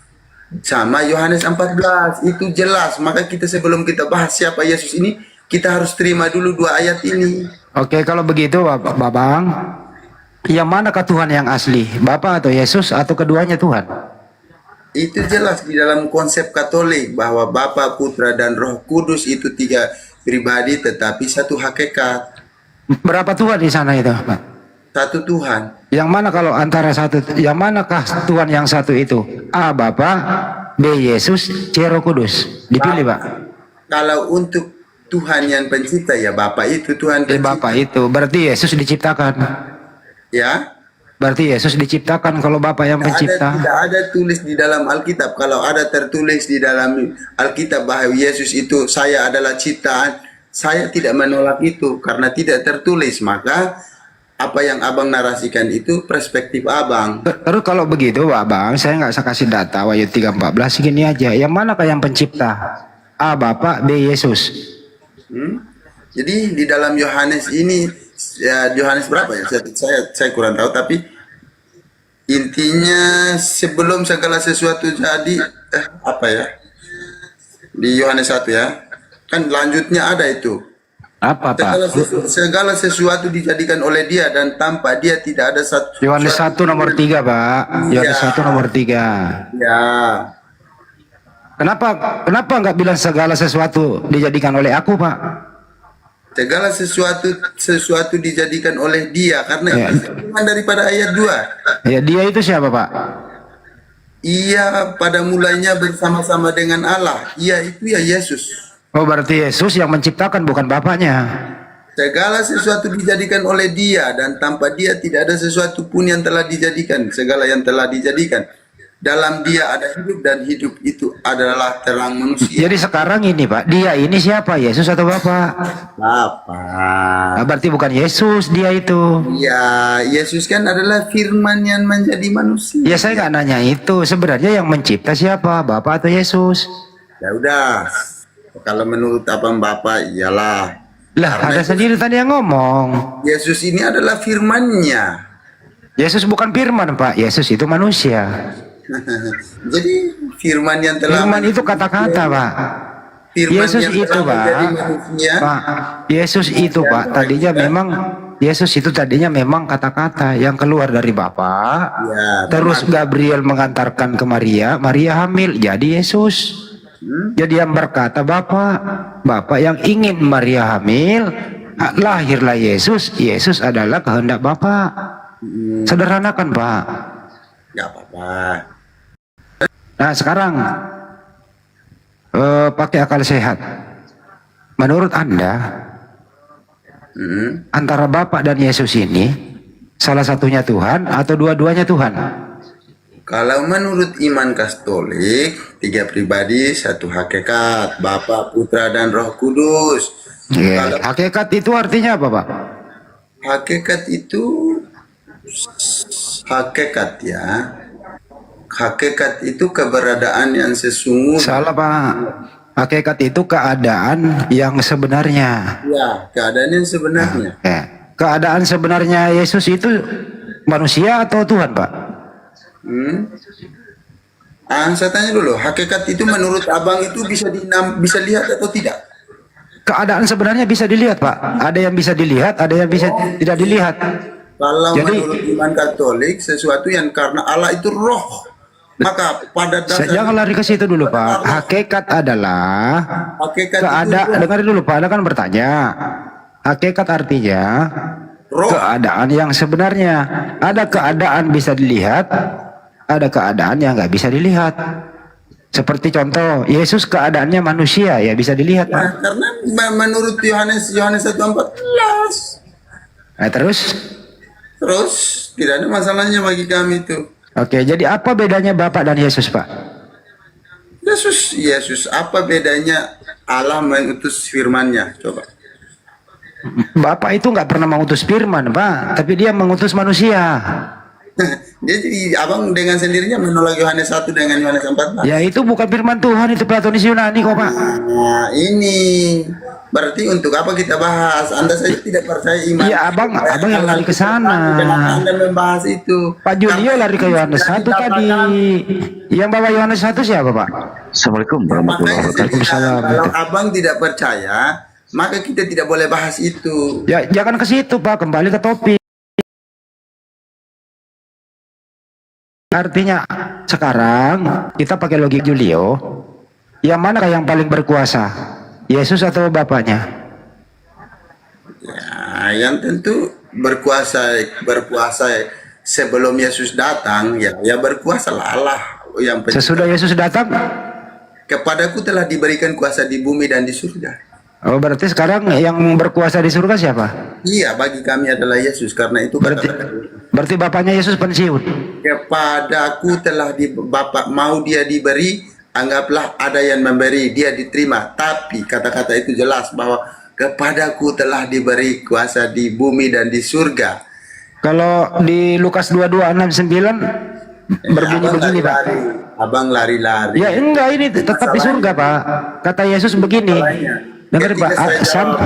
sama Yohanes 14 itu jelas. Maka kita sebelum kita bahas siapa Yesus ini, kita harus terima dulu dua ayat ini. Oke, kalau begitu Babang, yang manakah Tuhan yang asli, Bapa atau Yesus atau keduanya Tuhan? Itu jelas di dalam konsep Katolik bahwa Bapa, Putra dan Roh Kudus itu tiga pribadi tetapi satu hakikat. Berapa Tuhan di sana itu, Pak? Satu Tuhan. Yang mana kalau antara satu, yang manakah Tuhan yang satu itu? A Bapa, B Yesus, C Roh Kudus. Dipilih Pak. Kalau untuk Tuhan yang pencipta ya Bapa itu Tuhan pencipta. Bapa itu berarti Yesus diciptakan. Ya. Berarti Yesus diciptakan kalau Bapa yang pencipta. Tidak ada tulis di dalam Alkitab. Kalau ada tertulis di dalam Alkitab bahwa Yesus itu saya adalah ciptaan, saya tidak menolak itu karena tidak tertulis. Maka apa yang abang narasikan itu perspektif abang. Terus kalau begitu Abang, saya nggak usah kasih data Wahyu 3:14 gini aja. Yang manakah yang pencipta? A Bapa, B Yesus. Jadi di dalam Yohanes ini ya, Yohanes berapa ya? Saya kurang tahu, tapi intinya sebelum segala sesuatu jadi apa ya? Di Yohanes 1 ya. Kan lanjutnya ada itu. Apa Pak? Segala sesuatu dijadikan oleh Dia dan tanpa Dia tidak ada satu. Yohanes 1 nomor 3 Pak. Yohanes 1 nomor 3. Ya. Kenapa nggak bilang segala sesuatu dijadikan oleh aku Pak? Segala sesuatu dijadikan oleh Dia karena Ya. itu firman daripada ayat 2. Ya dia itu siapa Pak? Ia pada mulanya bersama-sama dengan Allah. Ia itu ya Yesus. Oh berarti Yesus yang menciptakan bukan Bapaknya. Segala sesuatu dijadikan oleh Dia dan tanpa Dia tidak ada sesuatu pun yang telah dijadikan. Segala yang telah dijadikan. Dalam Dia ada hidup dan hidup itu adalah terang manusia. Jadi sekarang ini Pak, dia ini siapa? Yesus atau Bapak? Bapak. Nah, berarti bukan Yesus dia itu. Ya, Yesus kan adalah firman yang menjadi manusia. Ya saya nggak nanya itu. Sebenarnya yang mencipta siapa? Bapak atau Yesus? Ya udah. Kalau menurut abang Bapak, iyalah. Lah ada sendiri tadi yang ngomong. Yesus ini adalah firman-Nya. Yesus bukan firman Pak. Yesus itu manusia. Jadi firman yang telah Firman itu kata-kata Pak. firman Yesus yang itu telah Pak. menjadi manusia. Pak, Yesus itu Pak. Tadinya memang Yesus itu tadinya memang kata-kata yang keluar dari Bapak. Ya, Terus Gabriel mengantarkan ke Maria. Maria hamil. Jadi Yesus. Jadi yang berkata Bapak yang ingin Maria hamil, lahirlah Yesus. Yesus adalah kehendak Bapak. Sederhanakan Pak. Gak apa-apa. Nah sekarang pakai akal sehat. Menurut Anda antara Bapak dan Yesus ini salah satunya Tuhan atau dua-duanya Tuhan? Kalau menurut iman Katolik, 3 pribadi, 1 hakikat, Bapa, Putra, dan Roh Kudus. Kalau Hakikat itu artinya apa Pak? hakikat itu ya. Hakikat itu keberadaan yang sesungguhnya. Salah Pak. Hakikat itu keadaan yang sebenarnya. Ya, keadaan yang sebenarnya. Keadaan sebenarnya Yesus itu manusia atau Tuhan Pak? Saya tanya dulu, hakikat itu menurut abang itu bisa lihat atau tidak? Keadaan sebenarnya bisa dilihat Pak. Ada yang bisa dilihat, ada yang bisa tidak dilihat. Kalau Jadi, menurut iman Katolik, sesuatu yang karena Allah itu roh. Maka pada dasar jangan lari ke situ dulu Pak. Hakikat adalah keadaan. Dengarin dulu Pak. Anda kan bertanya. Hakikat artinya keadaan yang sebenarnya. Ada keadaan bisa dilihat, ada keadaan yang nggak bisa dilihat. Seperti contoh, Yesus keadaannya manusia ya bisa dilihat Pak. Karena menurut Yohanes 1:14. Nah, terus tidak ada masalahnya bagi kami itu. Oke, jadi apa bedanya Bapak dan Yesus Pak? Yesus apa bedanya Allah mengutus firman-Nya? Coba. Bapak itu nggak pernah mengutus firman Pak, tapi dia mengutus manusia. Jadi abang dengan sendirinya menolak Yohanes 1 dengan Yohanes 14. Ya itu bukan firman Tuhan, itu Platonis Yunani kok Pak. Nah ini berarti untuk apa kita bahas? Anda saja tidak percaya iman. Iya abang yang lari ke sana. Kenapa Anda membahas itu? Pak Julio lari ke Yohanes 1 tadi. Yang bawa Yohanes 1 siapa Pak? Assalamualaikum warahmatullahi wabarakatuh. Kalau abang tidak percaya, maka kita tidak boleh bahas itu. Ya jangan ke situ Pak, kembali ke topik. Artinya sekarang kita pakai logik Julio, yang mana yang paling berkuasa? Yesus atau Bapaknya? Ya, yang tentu berkuasa sebelum Yesus datang, ya berkuasa Allah yang sesudah Yesus datang, kepadaku telah diberikan kuasa di bumi dan di surga. Oh berarti sekarang yang berkuasa di surga siapa? Iya, bagi kami adalah Yesus, karena itu berarti Bapaknya Yesus pensiun. Kepadaku telah Bapak mau dia diberi, anggaplah ada yang memberi, dia diterima. Tapi kata-kata itu jelas bahwa kepadaku telah diberi kuasa di bumi dan di surga. Kalau di Lukas 22:6-9 berbunyi begini Pak. Abang lari-lari. Ya enggak, ini tetap di surga Pak. Kata Yesus begini. Dengarin Pak,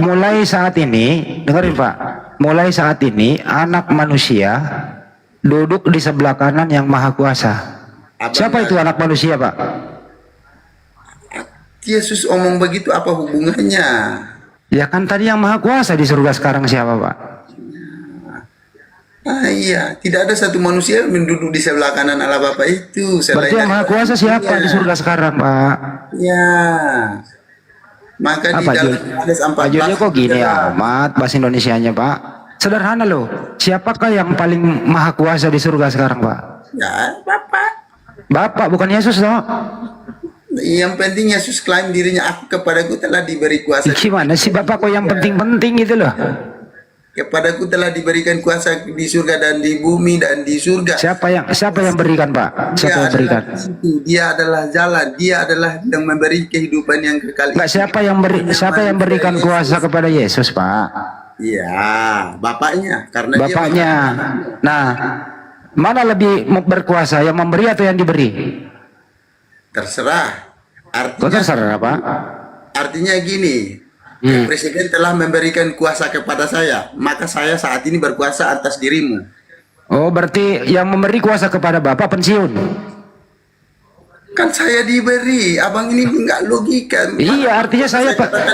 mulai saat ini, dengarin Pak, mulai saat ini anak manusia duduk di sebelah kanan yang maha kuasa. Siapa itu anak manusia Pak? Yesus omong begitu apa hubungannya? Ya kan tadi yang maha kuasa di surga sekarang siapa Pak? Iya, tidak ada satu manusia yang duduk di sebelah kanan Allah Bapa itu. Berarti yang maha kuasa siapa di surga sekarang Pak? Ya. Maka di Pak dalam Jul, Yohanes 14 Pak Julio kok gini amat bahasa Indonesianya Pak? Sederhana loh. Siapakah yang paling maha kuasa di surga sekarang Pak? Ya, Bapak. Bapak bukan Yesus toh? Yang penting Yesus klaim dirinya, aku kepadaku telah diberi kuasa. Gimana sih Bapak kok yang penting-penting gitu loh? Kepadaku telah diberikan kuasa di surga dan di bumi dan di surga. Siapa yang berikan Pak? Siapa yang berikan? Dia adalah jalan, dia adalah yang memberi kehidupan yang kekal. Enggak, siapa yang berikan kuasa kepada Yesus Pak? Iya, Bapaknya, karena Bapaknya. Nah, mana lebih berkuasa, yang memberi atau yang diberi? terserah. Kok terserah Pak? Artinya gini, Presiden telah memberikan kuasa kepada saya, maka saya saat ini berkuasa atas dirimu. Oh, berarti yang memberi kuasa kepada Bapak pensiun? Kan saya diberi, abang ini nggak logika. Iya, artinya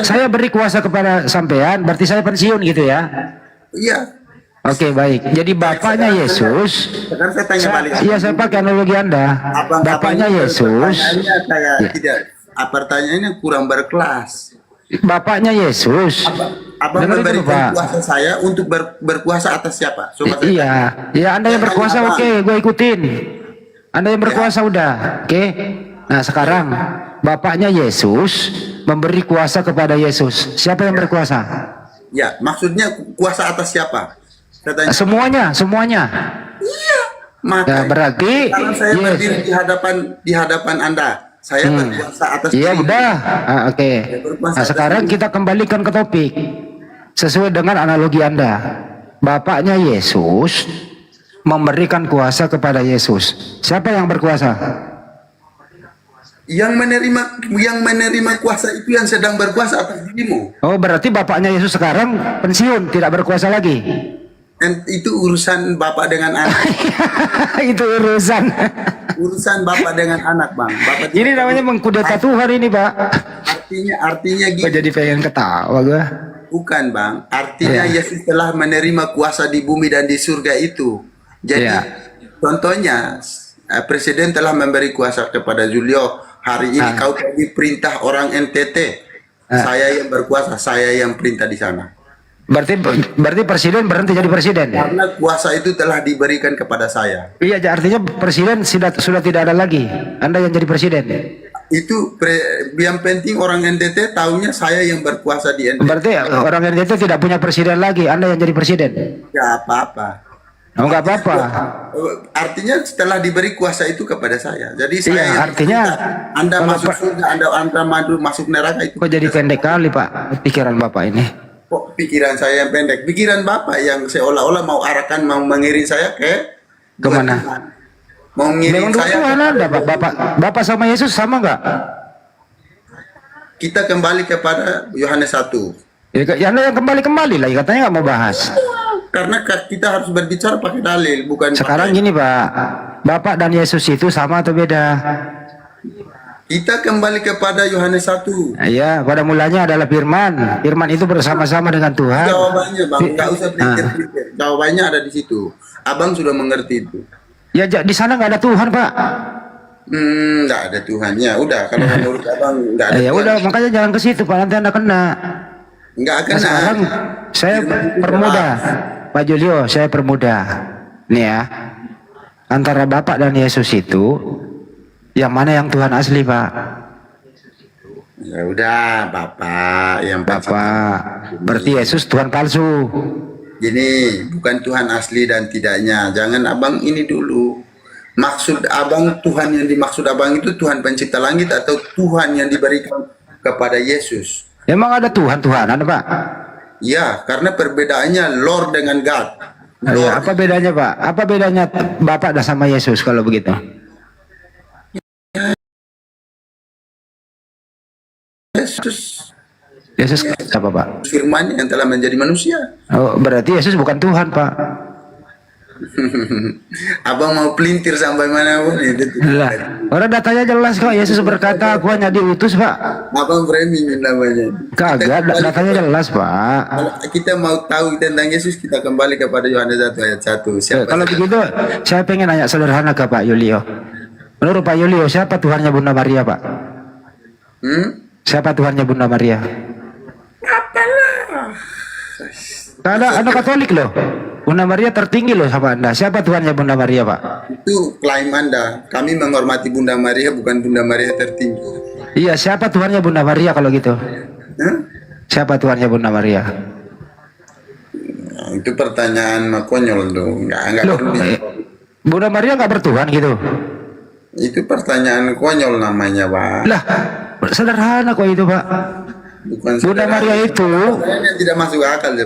saya beri kuasa kepada sampean, berarti saya pensiun gitu ya? Iya. Oke, baik. Jadi bapaknya Yesus. Sekarang saya tanya balik. Iya, saya pakai analogi Anda. Bapaknya Yesus. Pertanyaannya tidak. Pertanyaannya kurang berkelas. Bapaknya Yesus. Abang memberikan kuasa saya untuk berkuasa atas siapa? Iya, ya Anda yang berkuasa, oke, gue ikutin. Anda yang berkuasa udah, oke. Nah sekarang bapaknya Yesus memberi kuasa kepada Yesus. Siapa yang berkuasa? Ya, maksudnya kuasa atas siapa? Katanya. Semuanya. Iya. Maka nah, berarti kalau saya berdiri di hadapan Anda, saya berkuasa atas iya diri. udah, oke. Nah sekarang kita kembalikan ke topik sesuai dengan analogi Anda. Bapaknya Yesus memberikan kuasa kepada Yesus. Siapa yang berkuasa? Yang menerima kuasa itu yang sedang berkuasa atas dirimu. Oh, berarti bapaknya Yesus sekarang pensiun, tidak berkuasa lagi. Dan itu urusan bapak dengan anak. Itu urusan bapak dengan anak, Bang. Bapak ini namanya mengkudeta Tuhan ini, Pak. Artinya gitu. Kok jadi pengen ketawa gua? Bukan, Bang. Artinya Yesus telah menerima kuasa di bumi dan di surga itu. Jadi contohnya Presiden telah memberi kuasa kepada Julio. Hari ini kau tadi perintah orang NTT. Saya yang berkuasa, saya yang perintah di sana. Berarti presiden berhenti jadi presiden. Karena kuasa itu telah diberikan kepada saya. Iya, artinya presiden sudah tidak ada lagi. Anda yang jadi presiden. Itu yang penting orang NTT tahunya saya yang berkuasa di NTT. Berarti orang NTT tidak punya presiden lagi. Anda yang jadi presiden. Gak apa-apa. Oh, nggak apa-apa. Artinya setelah diberi kuasa itu kepada saya. Jadi saya artinya Anda masuk surga, Anda masuk neraka itu. Kok jadi pendek kali, Pak, pikiran Bapak ini? Kok pikiran saya yang pendek? Pikiran Bapak yang seolah-olah mau arahkan, mau mengiring saya kemana? Mau mengiring saya Anda, Bapak sama Yesus sama nggak? Kita kembali kepada Yohanes 1. Ya, Anda yang kembali lah, katanya nggak mau bahas. Karena kita harus berbicara pakai dalil, bukan. Sekarang gini, Pak, Bapak dan Yesus itu sama atau beda? Kita kembali kepada Yohanes 1. Iya, pada mulanya adalah firman. Firman itu bersama-sama dengan Tuhan. Jawabannya, Bang, nggak usah pikir-pikir. Jawabannya ada di situ. Abang sudah mengerti itu. Ya, di sana nggak ada Tuhan, Pak. Nggak ada Tuhannya. Udah, kalau menurut Abang nggak ada. Ya udah, makanya jangan ke situ, Pak. Nanti Anda kena. Nggak kena. Sekarang saya permudah, Pak Julio, saya permudah. Nih ya, antara Bapak dan Yesus itu, yang mana yang Tuhan asli, Pak? Ya udah, Bapak yang Bapak. Berarti Yesus Tuhan palsu. Gini, bukan Tuhan asli dan tidaknya. Jangan Abang ini dulu. Maksud Abang, Tuhan yang dimaksud Abang itu Tuhan pencipta langit atau Tuhan yang diberikan kepada Yesus? Emang ada Tuhan-Tuhanan, Pak? Ya, karena perbedaannya Lord dengan God. Ya, apa bedanya, Pak? Apa bedanya Bapak sama Yesus kalau begitu? Yesus apa, Pak? Firman yang telah menjadi manusia. Oh, berarti Yesus bukan Tuhan, Pak. Abang mau pelintir sampai mana pun itu. Lah, orang datanya jelas kok. Yesus berkata, aku hanya diutus, Pak. Abang framing namanya. Kagak, datanya jelas, Pak. Kalau kita mau tahu tentang Yesus, kita kembali kepada Yohanes 1 ayat 1. Kalau begitu, saya pengen nanya sederhana ke Pak Yulio. Menurut Pak Yulio, siapa Tuhannya Bunda Maria, Pak? Siapa Tuhannya Bunda Maria? Ada anak Katolik loh. Bunda Maria tertinggi loh sama Anda. Siapa Tuhannya Bunda Maria, Pak? Itu klaim Anda. Kami menghormati Bunda Maria, bukan Bunda Maria tertinggi. Iya, siapa Tuhannya Bunda Maria kalau gitu? Siapa Tuhannya Bunda Maria? Nah, itu pertanyaan konyol dong. Enggak Loh, Bunda Maria nggak bertuhan gitu? Itu pertanyaan konyol namanya, Pak. Lah, sederhana kok itu, Pak. Bukan Bunda Maria itu tidak masuk akal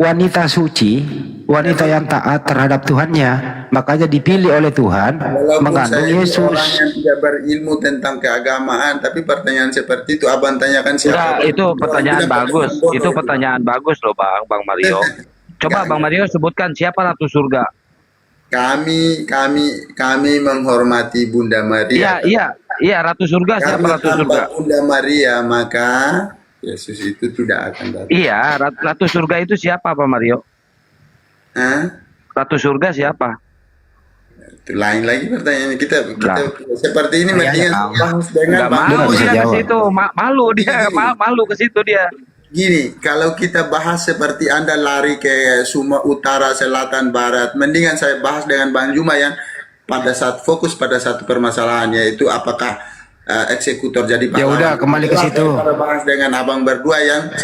wanita suci, wanita yang taat terhadap Tuhannya, makanya dipilih oleh Tuhan mengandung Yesus. Orang yang tidak berilmu tentang keagamaan, tapi pertanyaan seperti itu abang tanyakan siapa? Enggak, itu pertanyaan bagus. Itu pertanyaan bagus loh, Bang Mario. Coba Bang Mario sebutkan siapa Ratu Surga. Kami menghormati Bunda Maria. Iya, Ratu Surga. Siapa Ratu Surga? Bunda Maria, maka Yesus itu tidak akan datang. Iya, Ratu Surga itu siapa, Pak Mario? Ratu Surga siapa? Itu lain lagi pertanyaannya. Kita seperti ini mendingan bahas dengan malu dia ke situ, malu dia, malu ke situ dia. Gini, kalau kita bahas seperti Anda lari ke semua utara, selatan, barat, mendingan saya bahas dengan Bang Juma yang pada saat fokus pada satu permasalahan, yaitu apakah eksekutor jadi pahlawan. Ya udah, kembali ke situ. Kita bahas dengan abang berdua yang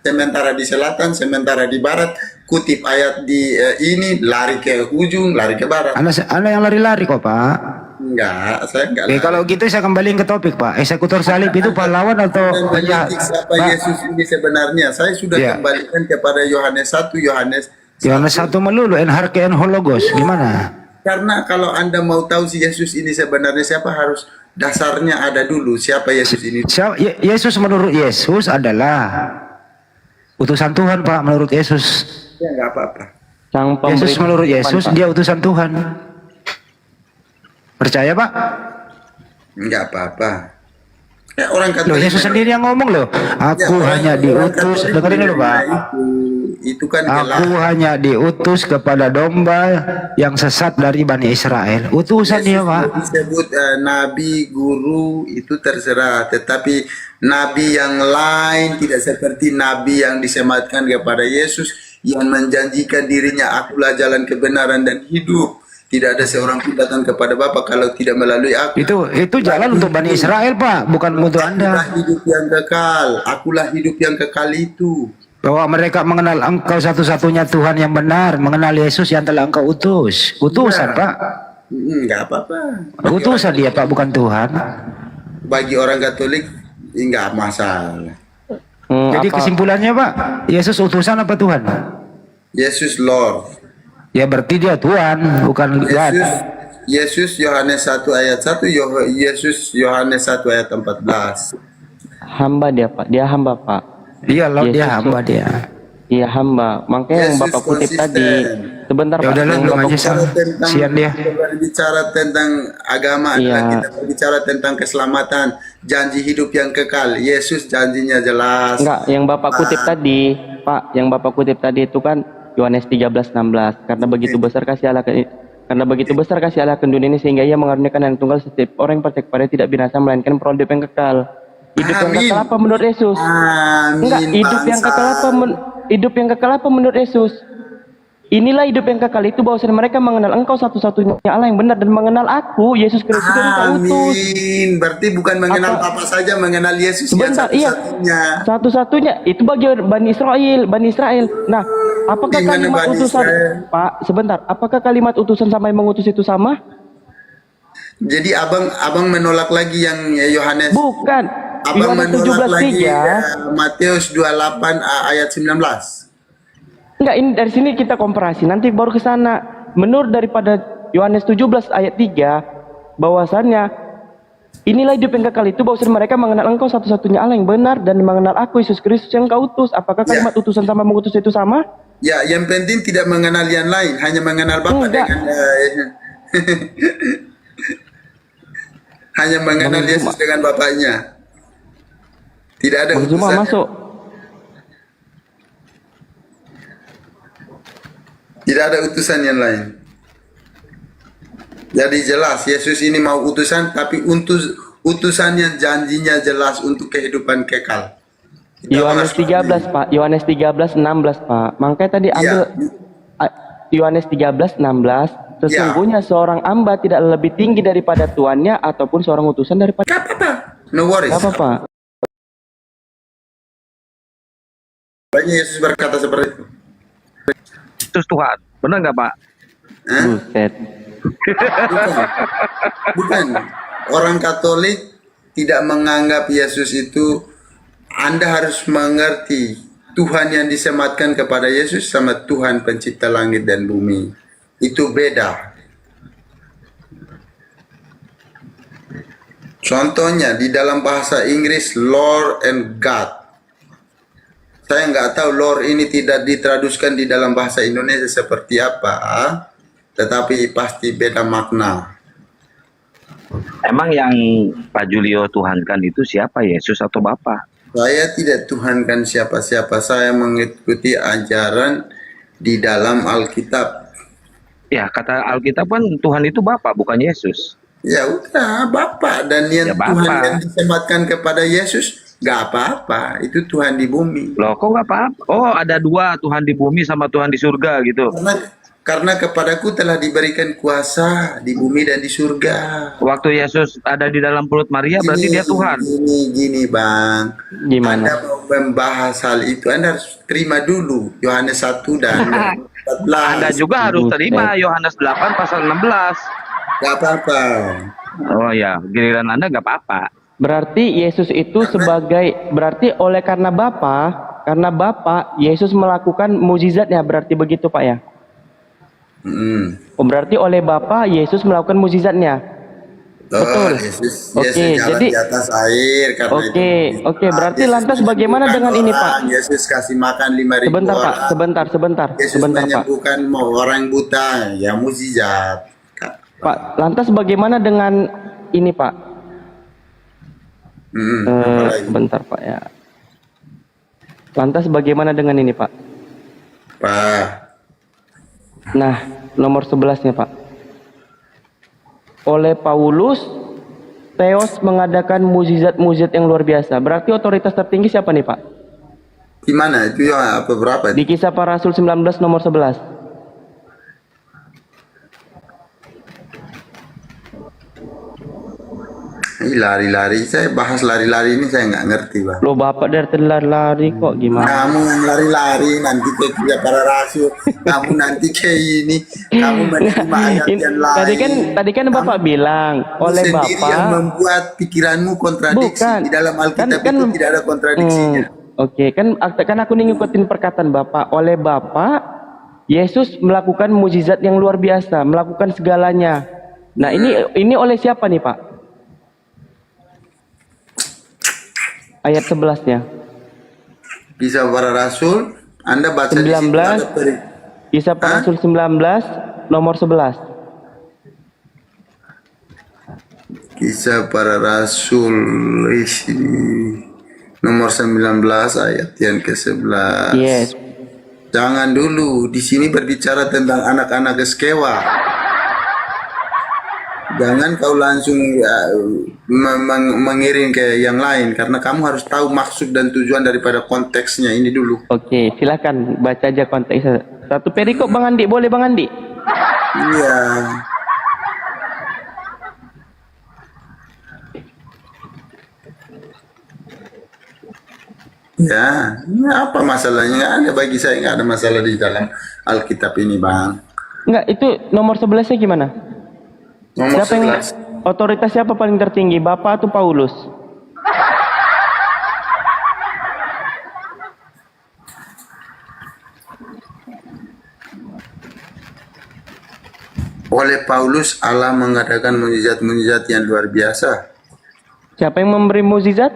sementara di selatan, sementara di barat, kutip ayat di ini, lari ke ujung, lari ke barat. Anda yang lari-lari kok, Pak. Enggak, saya enggak. Oke, kalau gitu saya kembali ke topik, Pak. Eksekutor salib itu pahlawan atau penjahat? Siapa Yesus ini sebenarnya? Saya sudah kembalikan kepada Yohanes 1, Yohanes 1 melulu, enharke hologos. Gimana? Karena kalau Anda mau tahu si Yesus ini sebenarnya siapa, harus dasarnya ada dulu. Siapa Yesus ini? Yesus menurut Yesus adalah utusan Tuhan, Pak, menurut Yesus. Ya, enggak apa-apa. Yesus menurut Yesus, dia utusan Tuhan. Percaya, Pak? Enggak apa-apa. Orang Katolik. Loh, Yesus sendiri yang ngomong loh. Aku hanya diutus. Dengerin dulu, Pak. Itu kan aku hanya diutus kepada domba yang sesat dari Bani Israel. Utusan dia, Pak. Disebut nabi, guru, itu terserah. Tetapi nabi yang lain tidak seperti nabi yang disematkan kepada Yesus, yang menjanjikan dirinya, akulah jalan kebenaran dan hidup. Tidak ada seorang pun datang kepada Bapa kalau tidak melalui aku. Itu jalan untuk Bani Israel, Pak, bukan untuk Anda. Akulah hidup yang kekal. Akulah hidup yang kekal itu. Bahwa mereka mengenal Engkau satu-satunya Tuhan yang benar, mengenal Yesus yang telah Engkau utus. Utusan, Pak. Enggak apa-apa. Utusan dia, Pak, bukan Tuhan. Bagi orang Katolik enggak masalah. Jadi kesimpulannya, Pak, Yesus utusan apa Tuhan? Yesus Lord. Ya berarti dia Tuhan, bukan God. Yesus Yohanes 1 ayat 1, Yesus Yohanes 1 ayat 14. Hamba dia, Pak. Dia hamba, Pak. Iya, loh, dia hamba dia. Iya, hamba. Makanya yang Bapak kutip tadi. Sebentar, ya Pak. Udah, belum aja sian dia. Kita berbicara tentang agama, kita berbicara tentang keselamatan, janji hidup yang kekal. Yesus janjinya jelas. Enggak, yang Bapak kutip tadi, Pak, yang Bapak kutip tadi itu kan Yohanes 13:16. Karena begitu besar kasih Allah ke dunia ini sehingga Ia mengaruniakan Anak Tunggal setiap orang yang percaya kepada tidak binasa melainkan peroleh hidup yang kekal. Hidup yang kekal apa menurut Yesus? Enggak, hidup yang kekal apa menurut Yesus? Inilah hidup yang kekal itu, bahwasanya mereka mengenal Engkau satu-satunya Allah yang benar dan mengenal Aku, Yesus Kristus yang Kau utus. Amin. Berarti bukan mengenal apa saja, mengenal Yesus yang satu-satunya. Satu-satunya itu bagi Bani Israel. Nah, apakah kalimat utusan, Pak? Sebentar, apakah kalimat utusan sama yang mengutus itu sama? Jadi abang menolak lagi yang Yohanes. Bukan. Abang menolak lagi 17:3. Matius 28 ayat 19. Enggak, ini dari sini kita komparasi, nanti baru ke sana. Menurut daripada Yohanes 17 ayat 3, bahwasannya Inilah hidup yang kekal itu bahwa mereka mengenal engkau satu-satunya Allah yang benar dan mengenal aku Yesus Kristus yang kau utus. Apakah kalimat utusan sama mengutus itu sama? Ya, yang penting tidak mengenal yang lain, hanya mengenal Bapa Enggak. dengan hanya mengenal Yesus dengan Bapaknya. Tidak ada Bang Zuma utusan. masuk. Tidak ada utusan yang lain. Jadi jelas Yesus ini mau utusan, tapi utusannya janjinya jelas untuk kehidupan kekal. Yohanes 13 Pak, Yohanes 13 16 Pak. Makanya tadi ambil Yohanes 13 16. Sesungguhnya seorang hamba tidak lebih tinggi daripada tuannya ataupun seorang utusan daripada. Gak apa-apa. No worries. Gak apa-apa. Banyak Yesus berkata seperti itu. Yesus Tuhan, benar nggak Pak? Buset. Bukan. Orang Katolik tidak menganggap Yesus itu. Anda harus mengerti Tuhan yang disematkan kepada Yesus sama Tuhan pencipta langit dan bumi. Itu beda. Contohnya di dalam bahasa Inggris Lord and God. Saya nggak tahu Lord ini tidak ditraduskan di dalam bahasa Indonesia seperti apa. Tetapi pasti beda makna. Emang yang Pak Julio tuhankan itu siapa, Yesus atau Bapa? Saya tidak tuhankan siapa-siapa. Saya mengikuti ajaran di dalam Alkitab. Ya, kata Alkitab kan Tuhan itu Bapa, bukan Yesus. Ya udah, Bapa. Dan yang Ya, Bapa. Tuhan yang disematkan kepada Yesus, nggak apa-apa. Itu Tuhan di bumi. Loh, kok nggak apa-apa? Oh, ada dua, Tuhan di bumi sama Tuhan di surga gitu. Karena kepadaku telah diberikan kuasa di bumi dan di surga. Waktu Yesus ada di dalam perut Maria, berarti dia Tuhan. Gini Bang. Gimana? Anda mau membahas hal itu, Anda harus terima dulu Yohanes 1 dan 14. Anda juga harus terima Yohanes 8 pasal 16. Gak apa-apa. Oh ya, giliran Anda nggak apa-apa. Berarti Yesus itu berarti karena Bapa Yesus melakukan mukjizatnya, berarti begitu Pak ya? Berarti oleh Bapa Yesus melakukan mukjizatnya. Betul. Yesus jadi jalan di atas air karena Oke, berarti lantas bagaimana dengan ini Pak? Yesus kasih makan 5.000 orang. Sebentar Yesus Pak. menyembuhkan orang buta, ya mukjizat. Pak, lantas bagaimana dengan ini Pak? Sebentar Pak ya. Lantas bagaimana dengan ini Pak? Pak. Nah, nomor 11-nya Pak. Oleh Paulus, Theos mengadakan mukjizat-mukjizat yang luar biasa. Berarti otoritas tertinggi siapa nih Pak? Di mana? Itu ya apa berapa? Di Kisah Para Rasul 19 nomor 11. Lari-lari, saya bahas lari-lari ini saya nggak ngerti Bang. Loh Bapak dari tadi lari-lari kok gimana? Kamu lari-lari nanti ke Kisah Para Rasul, kamu nanti kayak ini, kamu menerima ayat yang lain. Tadi kan Bapak bilang oleh sendiri Bapak yang membuat pikiranmu kontradiksi. Bukan. Di dalam Alkitab itu tidak ada kontradiksinya. Oke, kan aku ngikutin perkataan Bapak. Oleh Bapak Yesus melakukan mukjizat yang luar biasa, melakukan segalanya. Nah, ini oleh siapa nih, Pak? Ayat 11-nya. Kisah Para Rasul, Anda baca 19, di situ ada Kisah Para Rasul 19 nomor 11. Kisah Para Rasul nomor 19 ayat yang ke-11. Yes. Jangan dulu, di sini berbicara tentang anak-anak Skewa. Jangan kau langsung mengiring ke yang lain, karena kamu harus tahu maksud dan tujuan daripada konteksnya ini dulu. Oke, silakan baca aja konteksnya. Satu perikop Bang Andi, boleh Bang Andi? Iya. Ya, ini apa masalahnya? Nggak ada, bagi saya nggak ada masalah di dalam Alkitab ini, Bang. Enggak, itu nomor 11-nya gimana? Nomor Siapa yang 11. otoritas siapa paling tertinggi, Bapak atau Paulus? Oleh Paulus, Allah mengadakan mukjizat-mukjizat yang luar biasa. Siapa yang memberi mukjizat?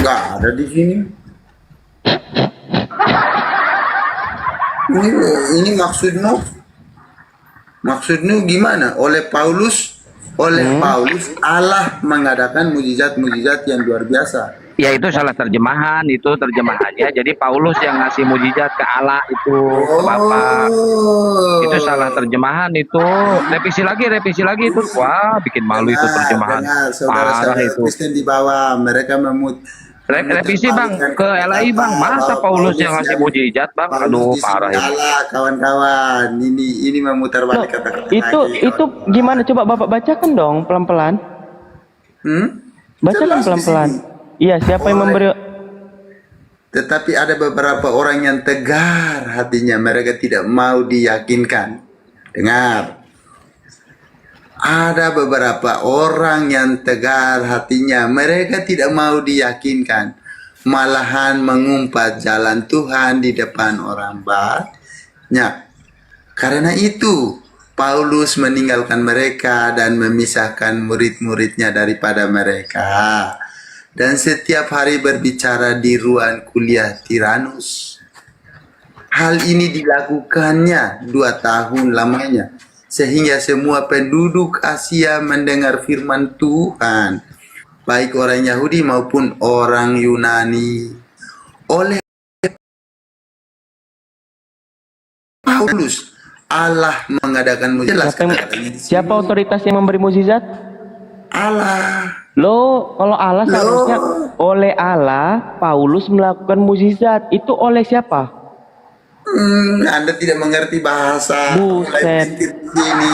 Nggak ada di sini. Ini maksudnya gimana? Oleh Paulus Allah mengadakan mujizat-mujizat yang luar biasa. Ya itu salah terjemahan, itu terjemahannya. Jadi Paulus yang ngasih mujizat ke Allah itu ke Bapa. Itu salah terjemahan itu. Revisi lagi itu. Wah, bikin malu itu terjemahan. Dengar, saudara-saudara Parah itu. Kristen di bawah, mereka Revisi Bang ke LAI Bang. Masa Paulus yang ngasih mujizat Bang? Aduh, parah itu. Salah, kawan-kawan. Ini memutar balik kata-kata Itu gimana? Coba Bapak bacakan dong pelan-pelan. Bacakan Jelas di pelan-pelan. sini. Iya, siapa yang memberi? Tetapi ada beberapa orang yang tegar hatinya, mereka tidak mau diyakinkan. Dengar. Ada beberapa orang yang tegar hatinya, mereka tidak mau diyakinkan. Malahan mengumpat jalan Tuhan di depan orang banyak. Karena itu, Paulus meninggalkan mereka dan memisahkan murid-muridnya daripada mereka. Dan setiap hari berbicara di ruang kuliah Tiranus. Hal ini dilakukannya 2 tahun lamanya, sehingga semua penduduk Asia mendengar firman Tuhan, baik orang Yahudi maupun orang Yunani. Oleh Paulus, Allah mengadakan mujizat. Siapa otoritas yang memberi mukjizat? Allah. Loh, kalau Allah seharusnya oleh Allah, Paulus melakukan mukjizat. Itu oleh siapa? Anda tidak mengerti bahasa. Buset. Ini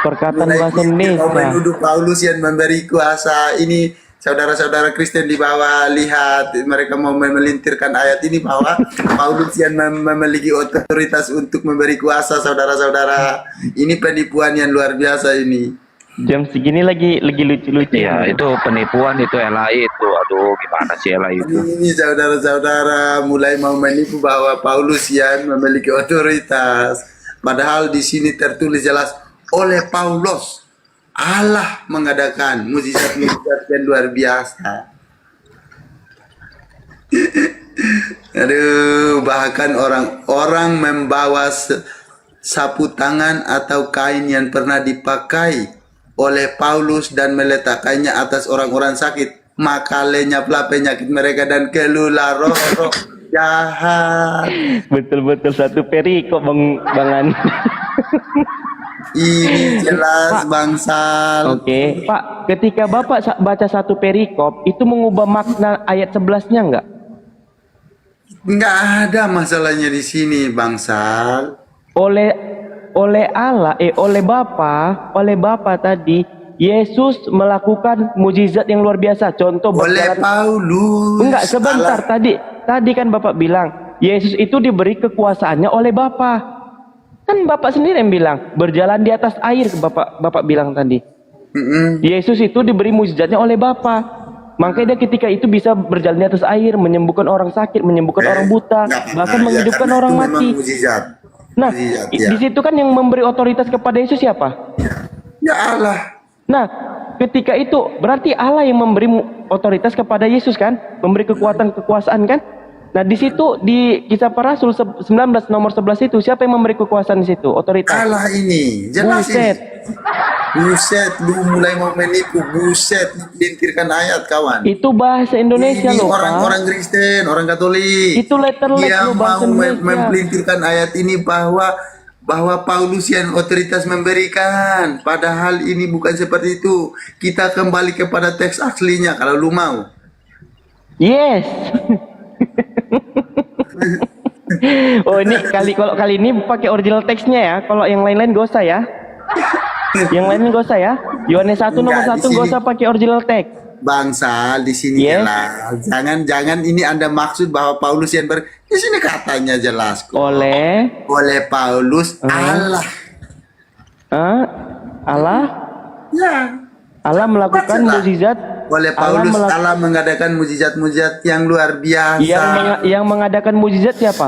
Perkataan bahasa Indonesia. Menuduh Paulus yang memberi kuasa. Ini saudara-saudara Kristen di bawah, lihat mereka mau melintirkan ayat ini bahwa Paulus yang memiliki otoritas untuk memberi kuasa. Saudara-saudara, ini penipuan yang luar biasa ini. Jam segini lagi lucu-lucu. Ya itu penipuan itu LAI itu. Aduh, gimana sih LAI itu? Ini saudara-saudara mulai mau menipu bahwa Paulus yang memiliki otoritas. Padahal di sini tertulis jelas oleh Paulus Allah mengadakan mujizat-mujizat yang luar biasa. Aduh, bahkan orang-orang membawa sapu tangan atau kain yang pernah dipakai oleh Paulus dan meletakkannya atas orang-orang sakit, maka lenyaplah penyakit mereka dan keluar roh-roh jahat. Betul-betul satu perikop Bang Ani. Ini jelas bangsal. Oke, Pak, ketika Bapak baca satu perikop, itu mengubah makna ayat 11-nya enggak? Enggak ada masalahnya di sini, bangsal. Oleh Allah, oleh Bapa tadi, Yesus melakukan mujizat yang luar biasa. Contoh oleh Paulus. Enggak, sebentar. Tadi kan Bapak bilang, Yesus itu diberi kekuasaannya oleh Bapa. Kan Bapak sendiri yang bilang, berjalan di atas air, Bapak bilang tadi. Yesus itu diberi mujizatnya oleh Bapa. Makanya dia ketika itu bisa berjalan di atas air, menyembuhkan orang sakit, menyembuhkan orang buta, bahkan menghidupkan orang mati. Nah, di situ kan yang memberi otoritas kepada Yesus siapa? Ya Allah. Nah, ketika itu berarti Allah yang memberi otoritas kepada Yesus kan, memberi kekuasaan kan? Nah, di situ di Kisah Para Rasul 19 nomor 11 itu siapa yang memberi kekuasaan di situ? Otoritas. Allah ini, jelas Buset. Buset, lu mulai mau menipu, buset, dilintirkan ayat kawan. Itu bahasa Indonesia ini loh, orang-orang Kristen, orang Katolik. Itu letterlek dia loh, bahasa mau Indonesia. melintirkan ayat ini bahwa Paulus yang otoritas memberikan. Padahal ini bukan seperti itu. Kita kembali kepada teks aslinya kalau lu mau. Yes. Oh ini kalau kali ini pakai original teksnya ya. Kalau yang lain-lain gak usah ya. Yang lain gak usah ya. Yohanes 1 nomor 1 gak usah pakai original teks. Bangsal di sini jelas. Jangan ini Anda maksud bahwa Paulus yang di sini katanya jelas kok. Oleh Paulus Allah. Allah? Ya. Allah melakukan mukjizat. Oleh Paulus Allah mengadakan mukjizat-mukjizat yang luar biasa. Yang mengadakan mukjizat siapa?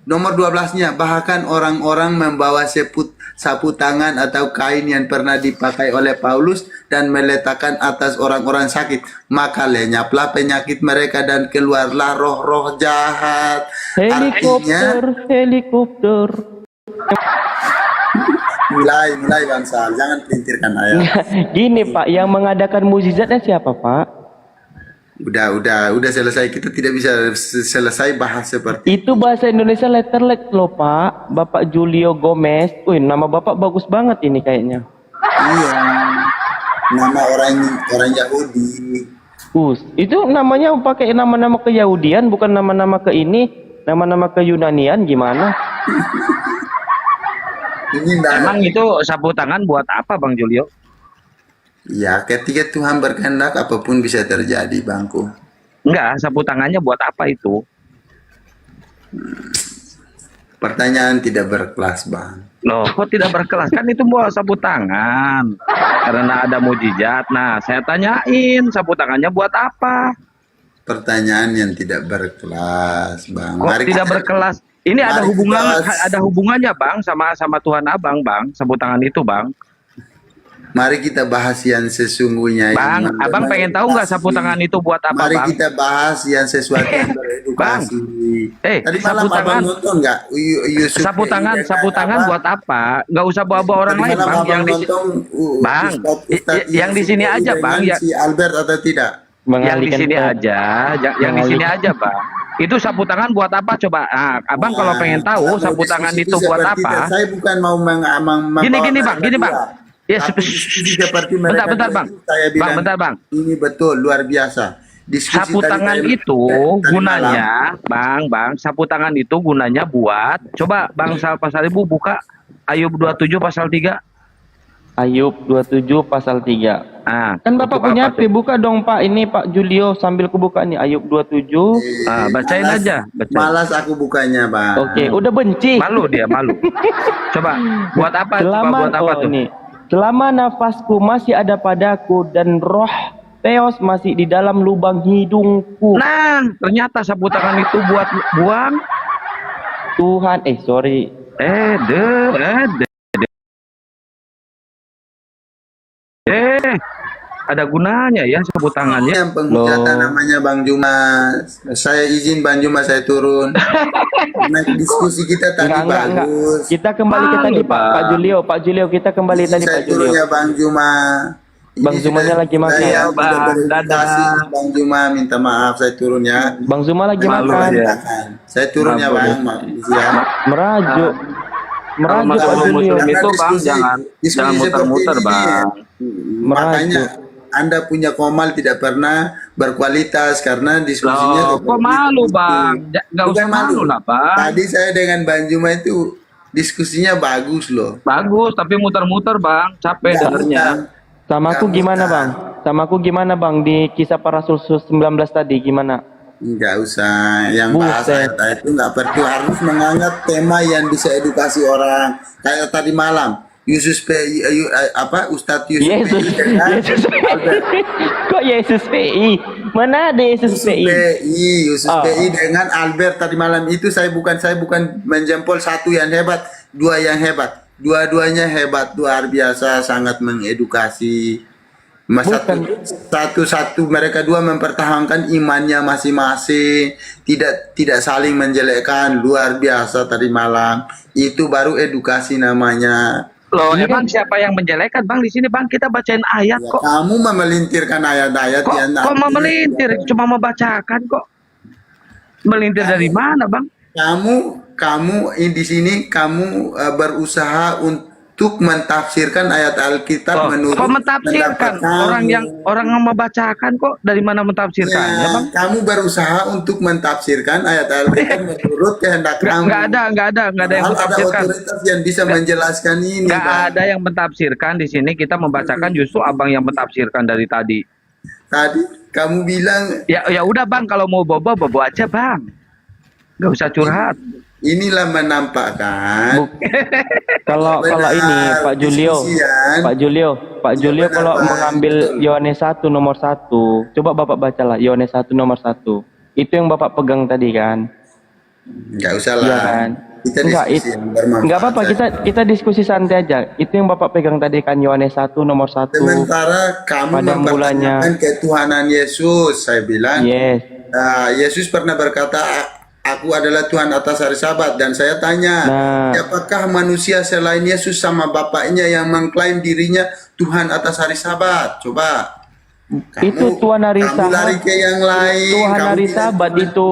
Nomor 12-nya, bahkan orang-orang membawa sapu tangan atau kain yang pernah dipakai oleh Paulus dan meletakkan atas orang-orang sakit. Maka lenyaplah penyakit mereka dan keluarlah roh-roh jahat. Helikopter. Mulai bangsa, jangan pelintirkan ayat. Gini Pak, yang mengadakan mukjizatnya siapa Pak? Udah selesai. Kita tidak bisa selesai bahas seperti Itu bahasa Indonesia letterlek loh Pak. Bapak Julio Gomez. Wih, nama Bapak bagus banget ini kayaknya. Iya. Nama orang Yahudi. Itu namanya pakai nama-nama ke-Yahudian, bukan nama-nama ke ini, nama-nama ke-Yunanian gimana? Emang itu sapu tangan buat apa Bang Julio? Ya, ketika Tuhan berkehendak apapun bisa terjadi, Bangku. Enggak, sapu tangannya buat apa itu? Pertanyaan tidak berkelas, Bang. Loh, kok tidak berkelas? Kan itu buat sapu tangan. Karena ada mujizat. Nah, saya tanyain, sapu tangannya buat apa? Pertanyaan yang tidak berkelas, Bang. Kok tidak berkelas? Ini ada hubungannya, Bang, sama Tuhan Abang, Bang. Sapu tangan itu, Bang. Mari kita bahas yang sesungguhnya. Bang, Abang pengen tahu nggak sapu tangan itu buat apa, Mari Bang? kita bahas yang sesuatu yang beredukasi. Tadi malam Abang nonton nggak? Sapu tangan buat apa? Nggak usah bawa orang lain, Bang. Yang di sini aja, Bang. Si Albert atau tidak? Yang di sini aja, yang di sini aja, Bang. Itu sapu tangan buat apa coba? Nah, Abang kalau pengen tahu sapu tangan itu buat apa? Saya bukan mau Gini, Bang. Ya, seperti bentar, Bang. Saya bilang, Bentar, Bang. Ini betul luar biasa. Sapu tangan itu gunanya, Bang, sapu tangan itu gunanya buat, coba Bang Pasal Ibu buka Ayub 27 pasal 3. Ayub 27 pasal 3. Ah, kan Bapak punya HP, buka dong Pak. Ini Pak Julio sambil kebuka nih Ayub 27. Bacain aja. Malas aku bukanya, Bang. Oke, udah benci. Malu dia, malu. Coba buat apa? Selama, buat apa tuh? Nih. Selama nafasku masih ada padaku dan roh Theos masih di dalam lubang hidungku. Nah, ternyata sapu tangan itu buat buang Tuhan. Ada gunanya ya sapu tangannya. Yang penghujatan namanya Bang Juma. Saya izin Bang Juma saya turun. Nah, diskusi kita tadi bagus. Kita kembali ke tadi Pak Julio. Pak Julio kita kembali tadi Pak Julio. Saya turun ya Bang Juma. Bang Zumanya lagi makan. Saya dadah. Bang Juma minta maaf saya turun ya. Bang Zuma lagi makan. Saya turun ya Bang. Merajuk Pak Julio. Itu Bang jangan muter-muter Bang. Makanya Anda punya komal tidak pernah berkualitas karena diskusinya. Kok malu Bang? Gak usah malu lah Bang. Tadi saya dengan Bang Juma itu diskusinya bagus loh. Bagus tapi muter-muter Bang, capek dengernya. Sama aku gimana Bang? Sama aku gimana Bang di kisah para rasul 19 tadi gimana? Enggak usah, yang bahasa itu enggak perlu harus mengangkat tema yang bisa edukasi orang. Kayak tadi malam, Ustadz Yusuf PI Kok Yesus PI? Mana ada Yesus PI? Yusuf PI dengan Albert tadi malam itu saya bukan menjempol satu yang hebat, dua yang hebat. Dua-duanya hebat, luar biasa, sangat mengedukasi. Satu mereka dua mempertahankan imannya masing-masing, tidak saling menjelekkan, luar biasa tadi malam. Itu baru edukasi namanya. Loh, emang siapa yang menjelekkan Bang di sini Bang? Kita bacain ayat kok. Kamu memelintirkan ayat-ayat yang kok memelintir? Cuma membacakan kok. Melintir dari mana Bang? Kamu di sini kamu berusaha untuk mentafsirkan ayat Alkitab menurut kok mentafsirkan orang yang membacakan kok dari mana mentafsirkannya Bang? Kamu berusaha untuk mentafsirkan ayat Alkitab menurut kehendak kamu. Enggak ada yang mentafsirkan. Ada otoritas yang bisa menjelaskan ini. Enggak ada yang mentafsirkan di sini, kita membacakan justru Abang yang mentafsirkan dari tadi. Tadi kamu bilang ya udah Bang, kalau mau bobo aja Bang. Enggak usah curhat. Inilah menampakkan kalau ini Pak Julio kalau mengambil Yohanes 1 nomor 1, coba Bapak bacalah Yohanes 1 nomor 1. Itu yang Bapak pegang tadi kan. Nggak usah lah. Iya kan? Kita Enggak, diskusi yang bermanfaat. enggak apa-apa, kita diskusi santai aja. Itu yang Bapak pegang tadi kan Yohanes 1 nomor 1. Sementara kamu pada mulanya. mempertanyakan ketuhanan Yesus, saya bilang. Yes. Yesus pernah berkata, aku adalah Tuhan atas hari Sabat. Dan saya tanya, siapakah manusia selain Yesus sama Bapaknya yang mengklaim dirinya Tuhan atas hari Sabat? Coba. Itu Tuhan hari kamu lari ke yang lain. Tuhan kamu hari bilang Sabat itu,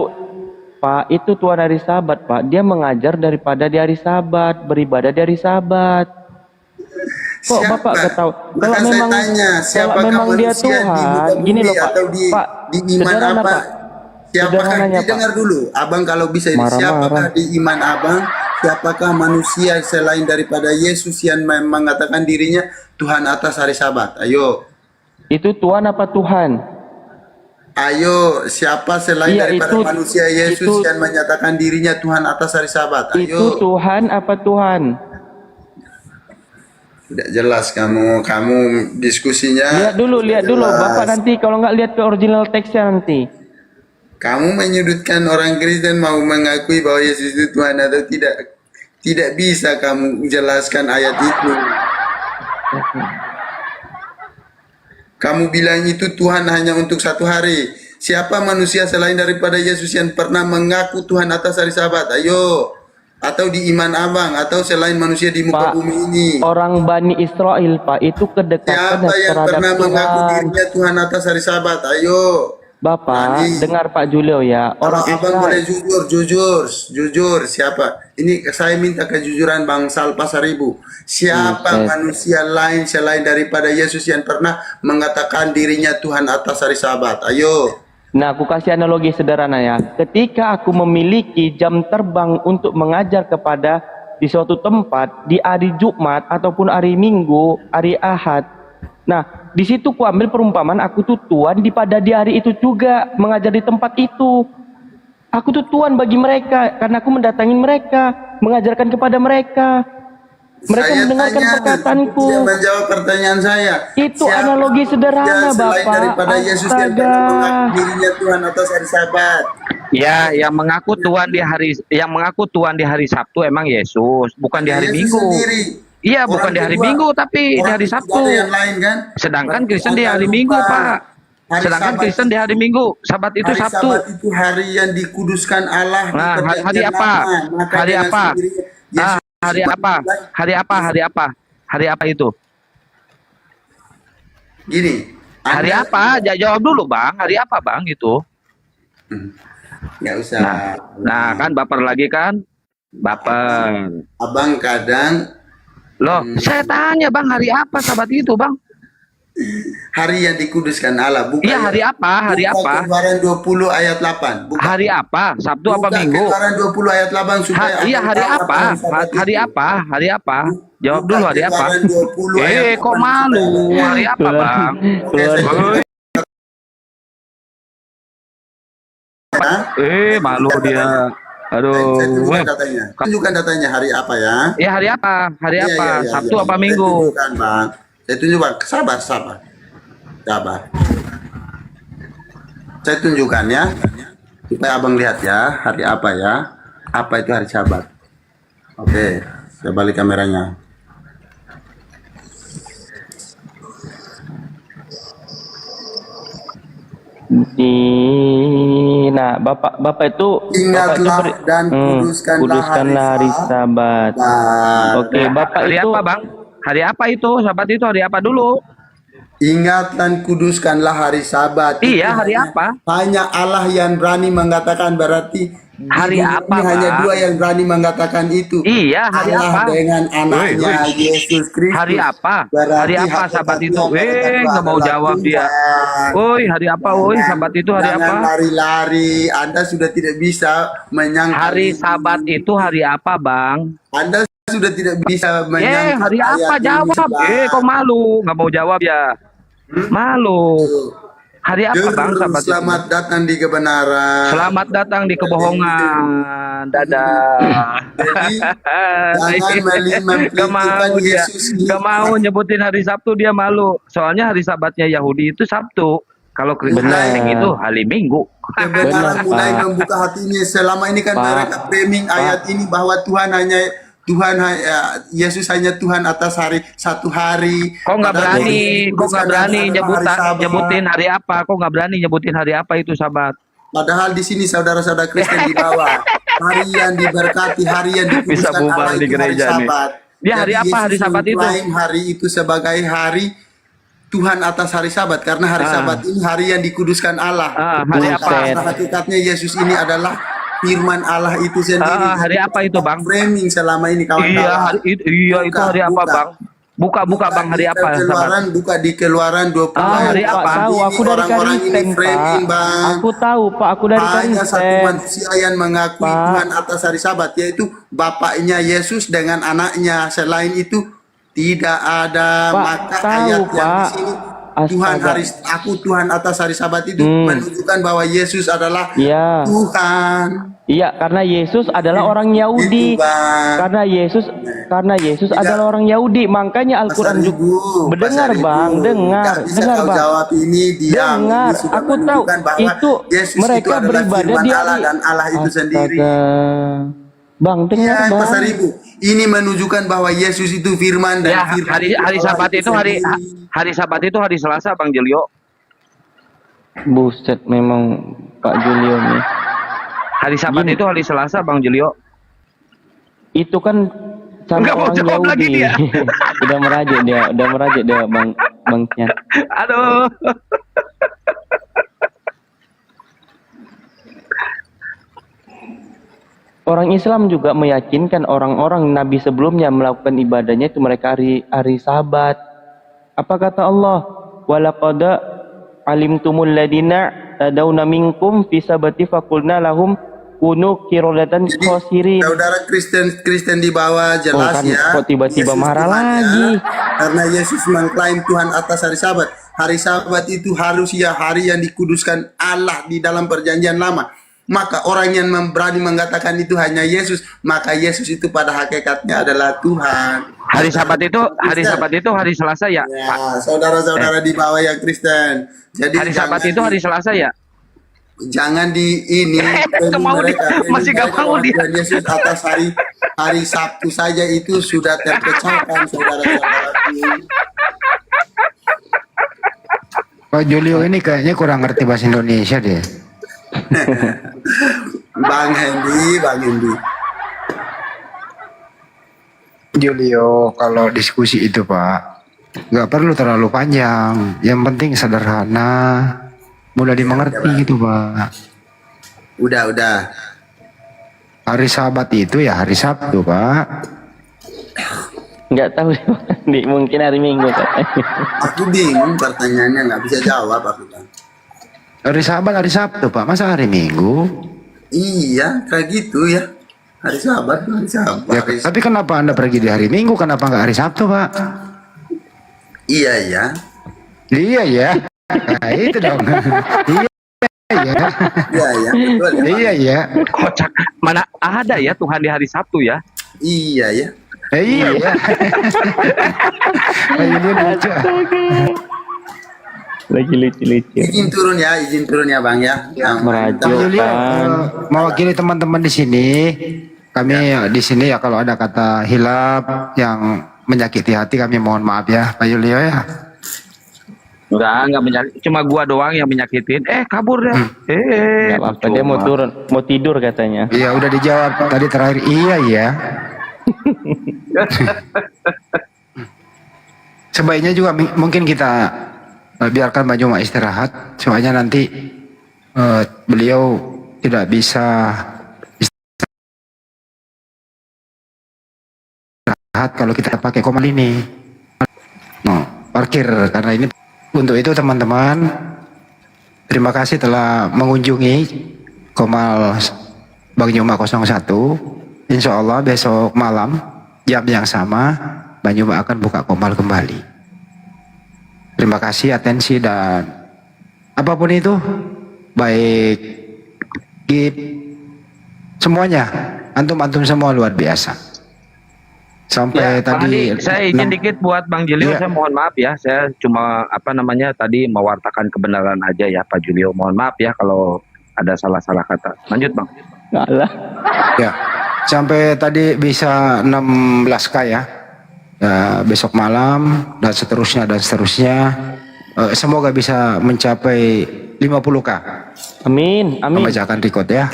Pak, itu Tuhan hari Sabat, Pak. Dia mengajar daripada di hari Sabat, beribadah di hari Sabat. Kok Siapa? Bapak gak tahu? Maka Kalau saya memang, tanya, kalau siapakah memang dia manusia di muka Tuhan, bumi gini loh Pak, atau Pak, di iman sederhana, apa? Pak. Siapakah, Sederhananya, Pak. didengar dulu, abang kalau bisa ini, Marah-marah. siapakah di iman abang, siapakah manusia selain daripada Yesus yang mengatakan dirinya Tuhan atas hari Sabat? Ayo. Itu Tuhan apa Tuhan? Ayo, siapa selain Iya, daripada itu- manusia Yesus itu- yang menyatakan dirinya Tuhan atas hari Sabat? Ayo. Itu Tuhan apa Tuhan? Tidak jelas kamu diskusinya. Lihat dulu, jelas. Bapak nanti kalau nggak lihat ke original teksnya nanti. Kamu menyudutkan orang Kristen mau mengakui bahwa Yesus itu Tuhan atau tidak. Tidak bisa kamu jelaskan ayat itu. Kamu bilang itu Tuhan hanya untuk satu hari. Siapa manusia selain daripada Yesus yang pernah mengaku Tuhan atas hari Sabat? Ayo. Atau di iman abang, atau selain manusia di muka Pak, bumi ini. Orang Bani Israel, Pak, itu kedekatan Siapa yang terhadap pernah mengaku Tuhan. dirinya Tuhan atas hari Sabat? Ayo. Bapak, Berani. dengar Pak Julio ya. Kalau Orang abang Israel. boleh jujur, siapa? Ini saya minta kejujuran Bang Sal Pasaribu. Siapa Buset. manusia lain selain daripada Yesus yang pernah mengatakan dirinya Tuhan atas hari Sabat? Ayo. Nah, aku kasih analogi sederhana ya. Ketika aku memiliki jam terbang untuk mengajar kepada di suatu tempat di hari Jumat ataupun hari Minggu, hari Ahad. Nah, di situ ku ambil perumpamaan aku tuh Tuhan di hari itu juga mengajar di tempat itu. Aku tuh Tuhan bagi mereka karena aku mendatangi mereka, mengajarkan kepada mereka. Mereka Saya mendengarkan tanya, perkataanku. tidak menjawab pertanyaan saya. Itu Siapa analogi sederhana, manusia selain Bapak. daripada Yesus yang Astaga. pernah mengaku dirinya Tuhan atas hari Sabat? Ya, yang mengaku Tuhan di hari Sabtu emang Yesus, bukan di hari Yesus Minggu. sendiri. Iya, Orang bukan di hari kedua. Minggu tapi di Orang hari ketiga Sabtu. ada yang lain kan? Sedangkan Berarti Kristen di Anda hari lupa. Minggu, Pak. Hari Sedangkan Sabat Kristen di hari Minggu, Sabat itu hari Sabtu. Sabat itu hari yang dikuduskan Allah di Nah, perjanjian hari apa? lama. Maka Hari dengan apa? sendirinya Ah, Yesus hari apa? Hari apa? Hari apa? Hari apa itu? Gini. Hari apa? Jawab dulu, Bang. Hari apa, Bang, itu? Nggak usah. Nah, kan baper lagi kan? Baper. Abang kadang Loh, saya tanya, Bang, hari apa Sabat itu, Bang? hari yang dikuduskan Allah. Bukan Iya, hari apa? Hari bukan apa? Keluaran 20 ayat 8. Bukan. Hari apa? Sabtu apa Bukan Minggu? Keluaran 20 ayat 8 supaya Iya, abang hari tahu apa? Sabat Hari itu. apa? Hari apa? Jawab Bukan dulu hari apa? Keluaran 20 ayat 8 Kok malu? Hari apa, Bang? Malu dia. Aduh. Saya tunjukkan datanya. Tunjukkan datanya hari apa ya? Ya, hari apa? Hari Iya, apa? iya, iya, Sabtu iya. apa Saya Minggu? tunjukkan, Bang. Saya tunjuk, Bang. Sabar. Saya tunjukkan ya. Supaya abang lihat ya. Hari apa ya? Apa itu hari Sabat? Oke. Saya balik kameranya. Nah, Bapak itu Ingatlah dan kuduskanlah hari Sabat. Oke, Bapak Hari itu apa, Bang? Hari apa itu? Sabat itu hari apa dulu? Ingat dan kuduskanlah hari Sabat. Iya, Itu hari apa? Hanya Allah yang berani mengatakan, berarti di Hari dunia apa, ini hanya Bang? dua yang berani mengatakan itu. Iya, hari Allah apa? dengan anaknya Yesus Kristus. Hari apa? Berarti Hari apa hak Sabat tetapi itu? yang mengatakan Nggak mau adalah jawab dia. Tuhan. Woi, hari apa? Woi, Sabat itu hari Jangan apa? lari-lari. Anda sudah tidak bisa menyangkal. Hari Sabat itu hari apa, Bang? Anda sudah tidak bisa menyangkal. Hari apa? ayat ini, Jawab. Bang. Kok malu? Nggak mau jawab ya? Malu. Hari apa, Bang? Sabat itu? Selamat datang di kebenaran. Selamat datang di kebohongan. Dadah. Jadi, jangan Gak mau dia. Yesus Gak mau nyebutin hari Sabtu, dia malu. Soalnya hari Sabatnya Yahudi itu Sabtu. Kalau Kristen itu hari Minggu. Kebenaran mulai membuka hatinya. Selama ini kan mereka framing ayat ini bahwa Yesus hanya Tuhan atas satu hari. Kok nggak berani nyebutin hari apa? Kok nggak berani nyebutin hari apa itu, sahabat? Padahal di sini saudara-saudara Kristen di bawah, hari yang diberkati, hari yang Bisa dikuduskan bubar Allah di itu hari gereja nih. Sabat. Dia hari Jadi apa hari Yesus Sabat itu? mengklaim hari itu sebagai hari Tuhan atas hari Sabat, karena hari Sabat ini hari yang dikuduskan Allah. Hari apa? Karena hakikatnya Yesus ini adalah firman Allah itu sendiri. Hari apa itu, Bang? Framing selama ini kawan-kawan. Itu hari apa, Bang? Buka Bang, hari apa? Keluaran, buka di Keluaran 20 hari apa? Tahu, aku dari orang-orang ini Kristen, framing, Pak. Bang. Aku tahu, Pak. Aku dari Hanya satu Kristen. manusia yang mengakui Tuhan atas hari Sabat, yaitu bapaknya Yesus dengan anaknya. Selain itu tidak ada. Pak, maka tahu, ayat yang di Pak. sini Tuhan Astaga. aku Tuhan atas hari Sabat itu menunjukkan bahwa Yesus adalah Iya. Tuhan. Iya, karena Yesus adalah orang Yahudi. Itu, Bang. Karena Yesus adalah orang Yahudi, makanya Al-Qur'an juga. Mendengar, Bang, dengar Kau Bang. jawab ini diam. Dengar, Ini sudah aku tahu menunjukkan bahwa itu Yesus mereka itu adalah beribadah firman di Allah hari. dan Allah itu sendiri. Bang, dengar, Ya, Bang. Pastor Ibu, ini menunjukkan bahwa Yesus itu firman dan Ya, firman hari Allah Sabat itu sendiri. hari Sabat itu hari Selasa, Bang Julio. Buset, memang Pak Julio nih. Hari Sabat itu hari Selasa, Bang Julio. Itu kan sama Nggak mau orang jawab lagi Yahudi. dia. udah merajak dia bangnya. Aduh. Orang Islam juga meyakinkan orang-orang Nabi sebelumnya melakukan ibadahnya itu mereka hari Sabat. Apa kata Allah? Walaqad alimtumul ladina tadawna minkum fi sabati faqulna lahum kunu qiradatan khasirin. Saudara Kristen di bawah jelas ya. Kok tiba-tiba Yesus marah Tuhan, lagi? Karena Yesus mengklaim Tuhan atas hari Sabat. Hari Sabat itu harus ya hari yang dikuduskan Allah di dalam perjanjian lama. Maka orang yang berani mengatakan itu hanya Yesus, maka Yesus itu pada hakikatnya adalah Tuhan. Hari Sabat itu hari Selasa ya, Ya, Pak. saudara-saudara di bawah yang Kristen. Jadi Hari Sabat itu hari Selasa ya. jangan di ini Mau dia, masih gak mau dia. Tuhan Yesus atas hari Sabtu saja itu sudah terpecahkan, saudara-saudaraku. Pak Julio ini kayaknya kurang ngerti bahasa Indonesia deh. Bang Hendy. Julio, kalau diskusi itu Pak, nggak perlu terlalu panjang. Yang penting sederhana, mudah dimengerti gitu Pak. Udah. Hari Sabat itu ya hari Sabtu Pak. Nggak tahu, mungkin hari Minggu katanya. Aku bingung pertanyaannya, nggak bisa jawab aku kan. Hari Sabat hari Sabtu Pak, masa hari Minggu? Iya, kayak gitu ya. Hari Sabat, hari Sabat. Ya, tapi kenapa Anda pergi di hari Minggu? Kenapa nggak hari Sabtu Pak? Iya ya. Iya ya. Nah, itu dong. Iya ya. Iya ya. Betul ya. Iya ya. Kocak. Mana ada ya Tuhan di hari Sabtu ya? Iya ya. Iya ya. Ayo dia lucu. Lagi lucu-lucu. Izin turun ya Bang ya. Pak Julio, mewakili teman-teman di sini, kami di sini ya kalau ada kata hilaf yang menyakiti hati kami mohon maaf ya Pak Julio ya. Enggak menyakiti. Cuma gua doang yang menyakitin. Kabur deh. Nggak apa-apa, dia mau turun, mau tidur katanya. Iya udah dijawab tadi terakhir iya ya. Sebaiknya juga mungkin kita biarkan Mbak Juma istirahat, soalnya nanti beliau tidak bisa istirahat kalau kita pakai komal ini. Parkir karena ini. Untuk itu teman-teman, terima kasih telah mengunjungi Komal Bang Juma 01. Insya Allah besok malam jam yang sama Bang Juma akan buka Komal kembali. Terima kasih atensi dan apapun itu, baik gift semuanya, antum semua luar biasa. Sampai Ya, Bang tadi Andi, saya izin dikit buat Bang Julio, Iya. saya mohon maaf ya, saya cuma tadi mewartakan kebenaran aja ya Pak Julio, mohon maaf ya kalau ada salah-salah kata. Lanjut Bang. Ya, sampai tadi bisa 16K ya. Ya, besok malam dan seterusnya dan seterusnya. Semoga bisa mencapai 50K. Amin, amin. Membacakan record ya.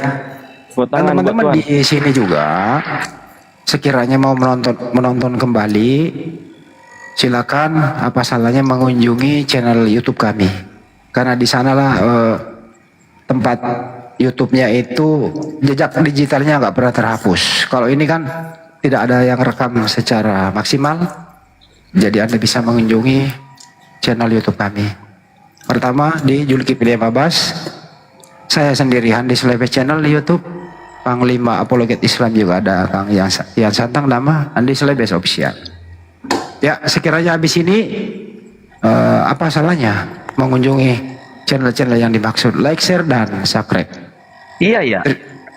Buat Dan tangan, buat teman-teman Tuhan. di sini juga sekiranya mau menonton kembali, silakan, apa salahnya mengunjungi channel YouTube kami. Karena di sanalah tempat YouTube-nya itu jejak digitalnya nggak pernah terhapus. Kalau ini kan tidak ada yang rekam secara maksimal, jadi Anda bisa mengunjungi channel YouTube kami. Pertama di Zulkifli Abbas, saya sendiri Handi Slebes channel di YouTube. Panglima Apologet Islam juga ada Kang Yan Santang, nama Handi Slebes Official. Ya, sekiranya habis ini apa salahnya mengunjungi channel-channel yang dimaksud, like, share, dan subscribe. Iya ya.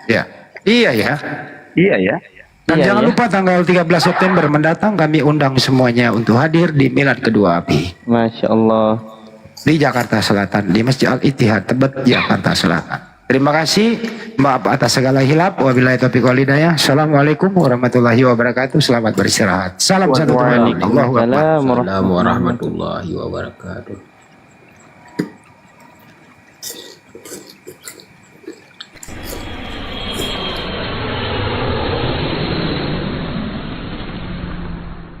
Ya, iya ya. Iya ya. Dan Iya, jangan iya. lupa tanggal 13 September mendatang kami undang semuanya untuk hadir di Milad Kedua Api Masya Allah. di Jakarta Selatan, di Masjid Al-Ittihad Tebet, Jakarta Selatan. Terima kasih, maaf atas segala hilap. Wabillahi taufiq wal hidayah. Assalamualaikum warahmatullahi wabarakatuh. Selamat beristirahat. Salam satu Tuhan. Allahu Akbar. Waalaikumsalam Assalamualaikum warahmatullahi wabarakatuh.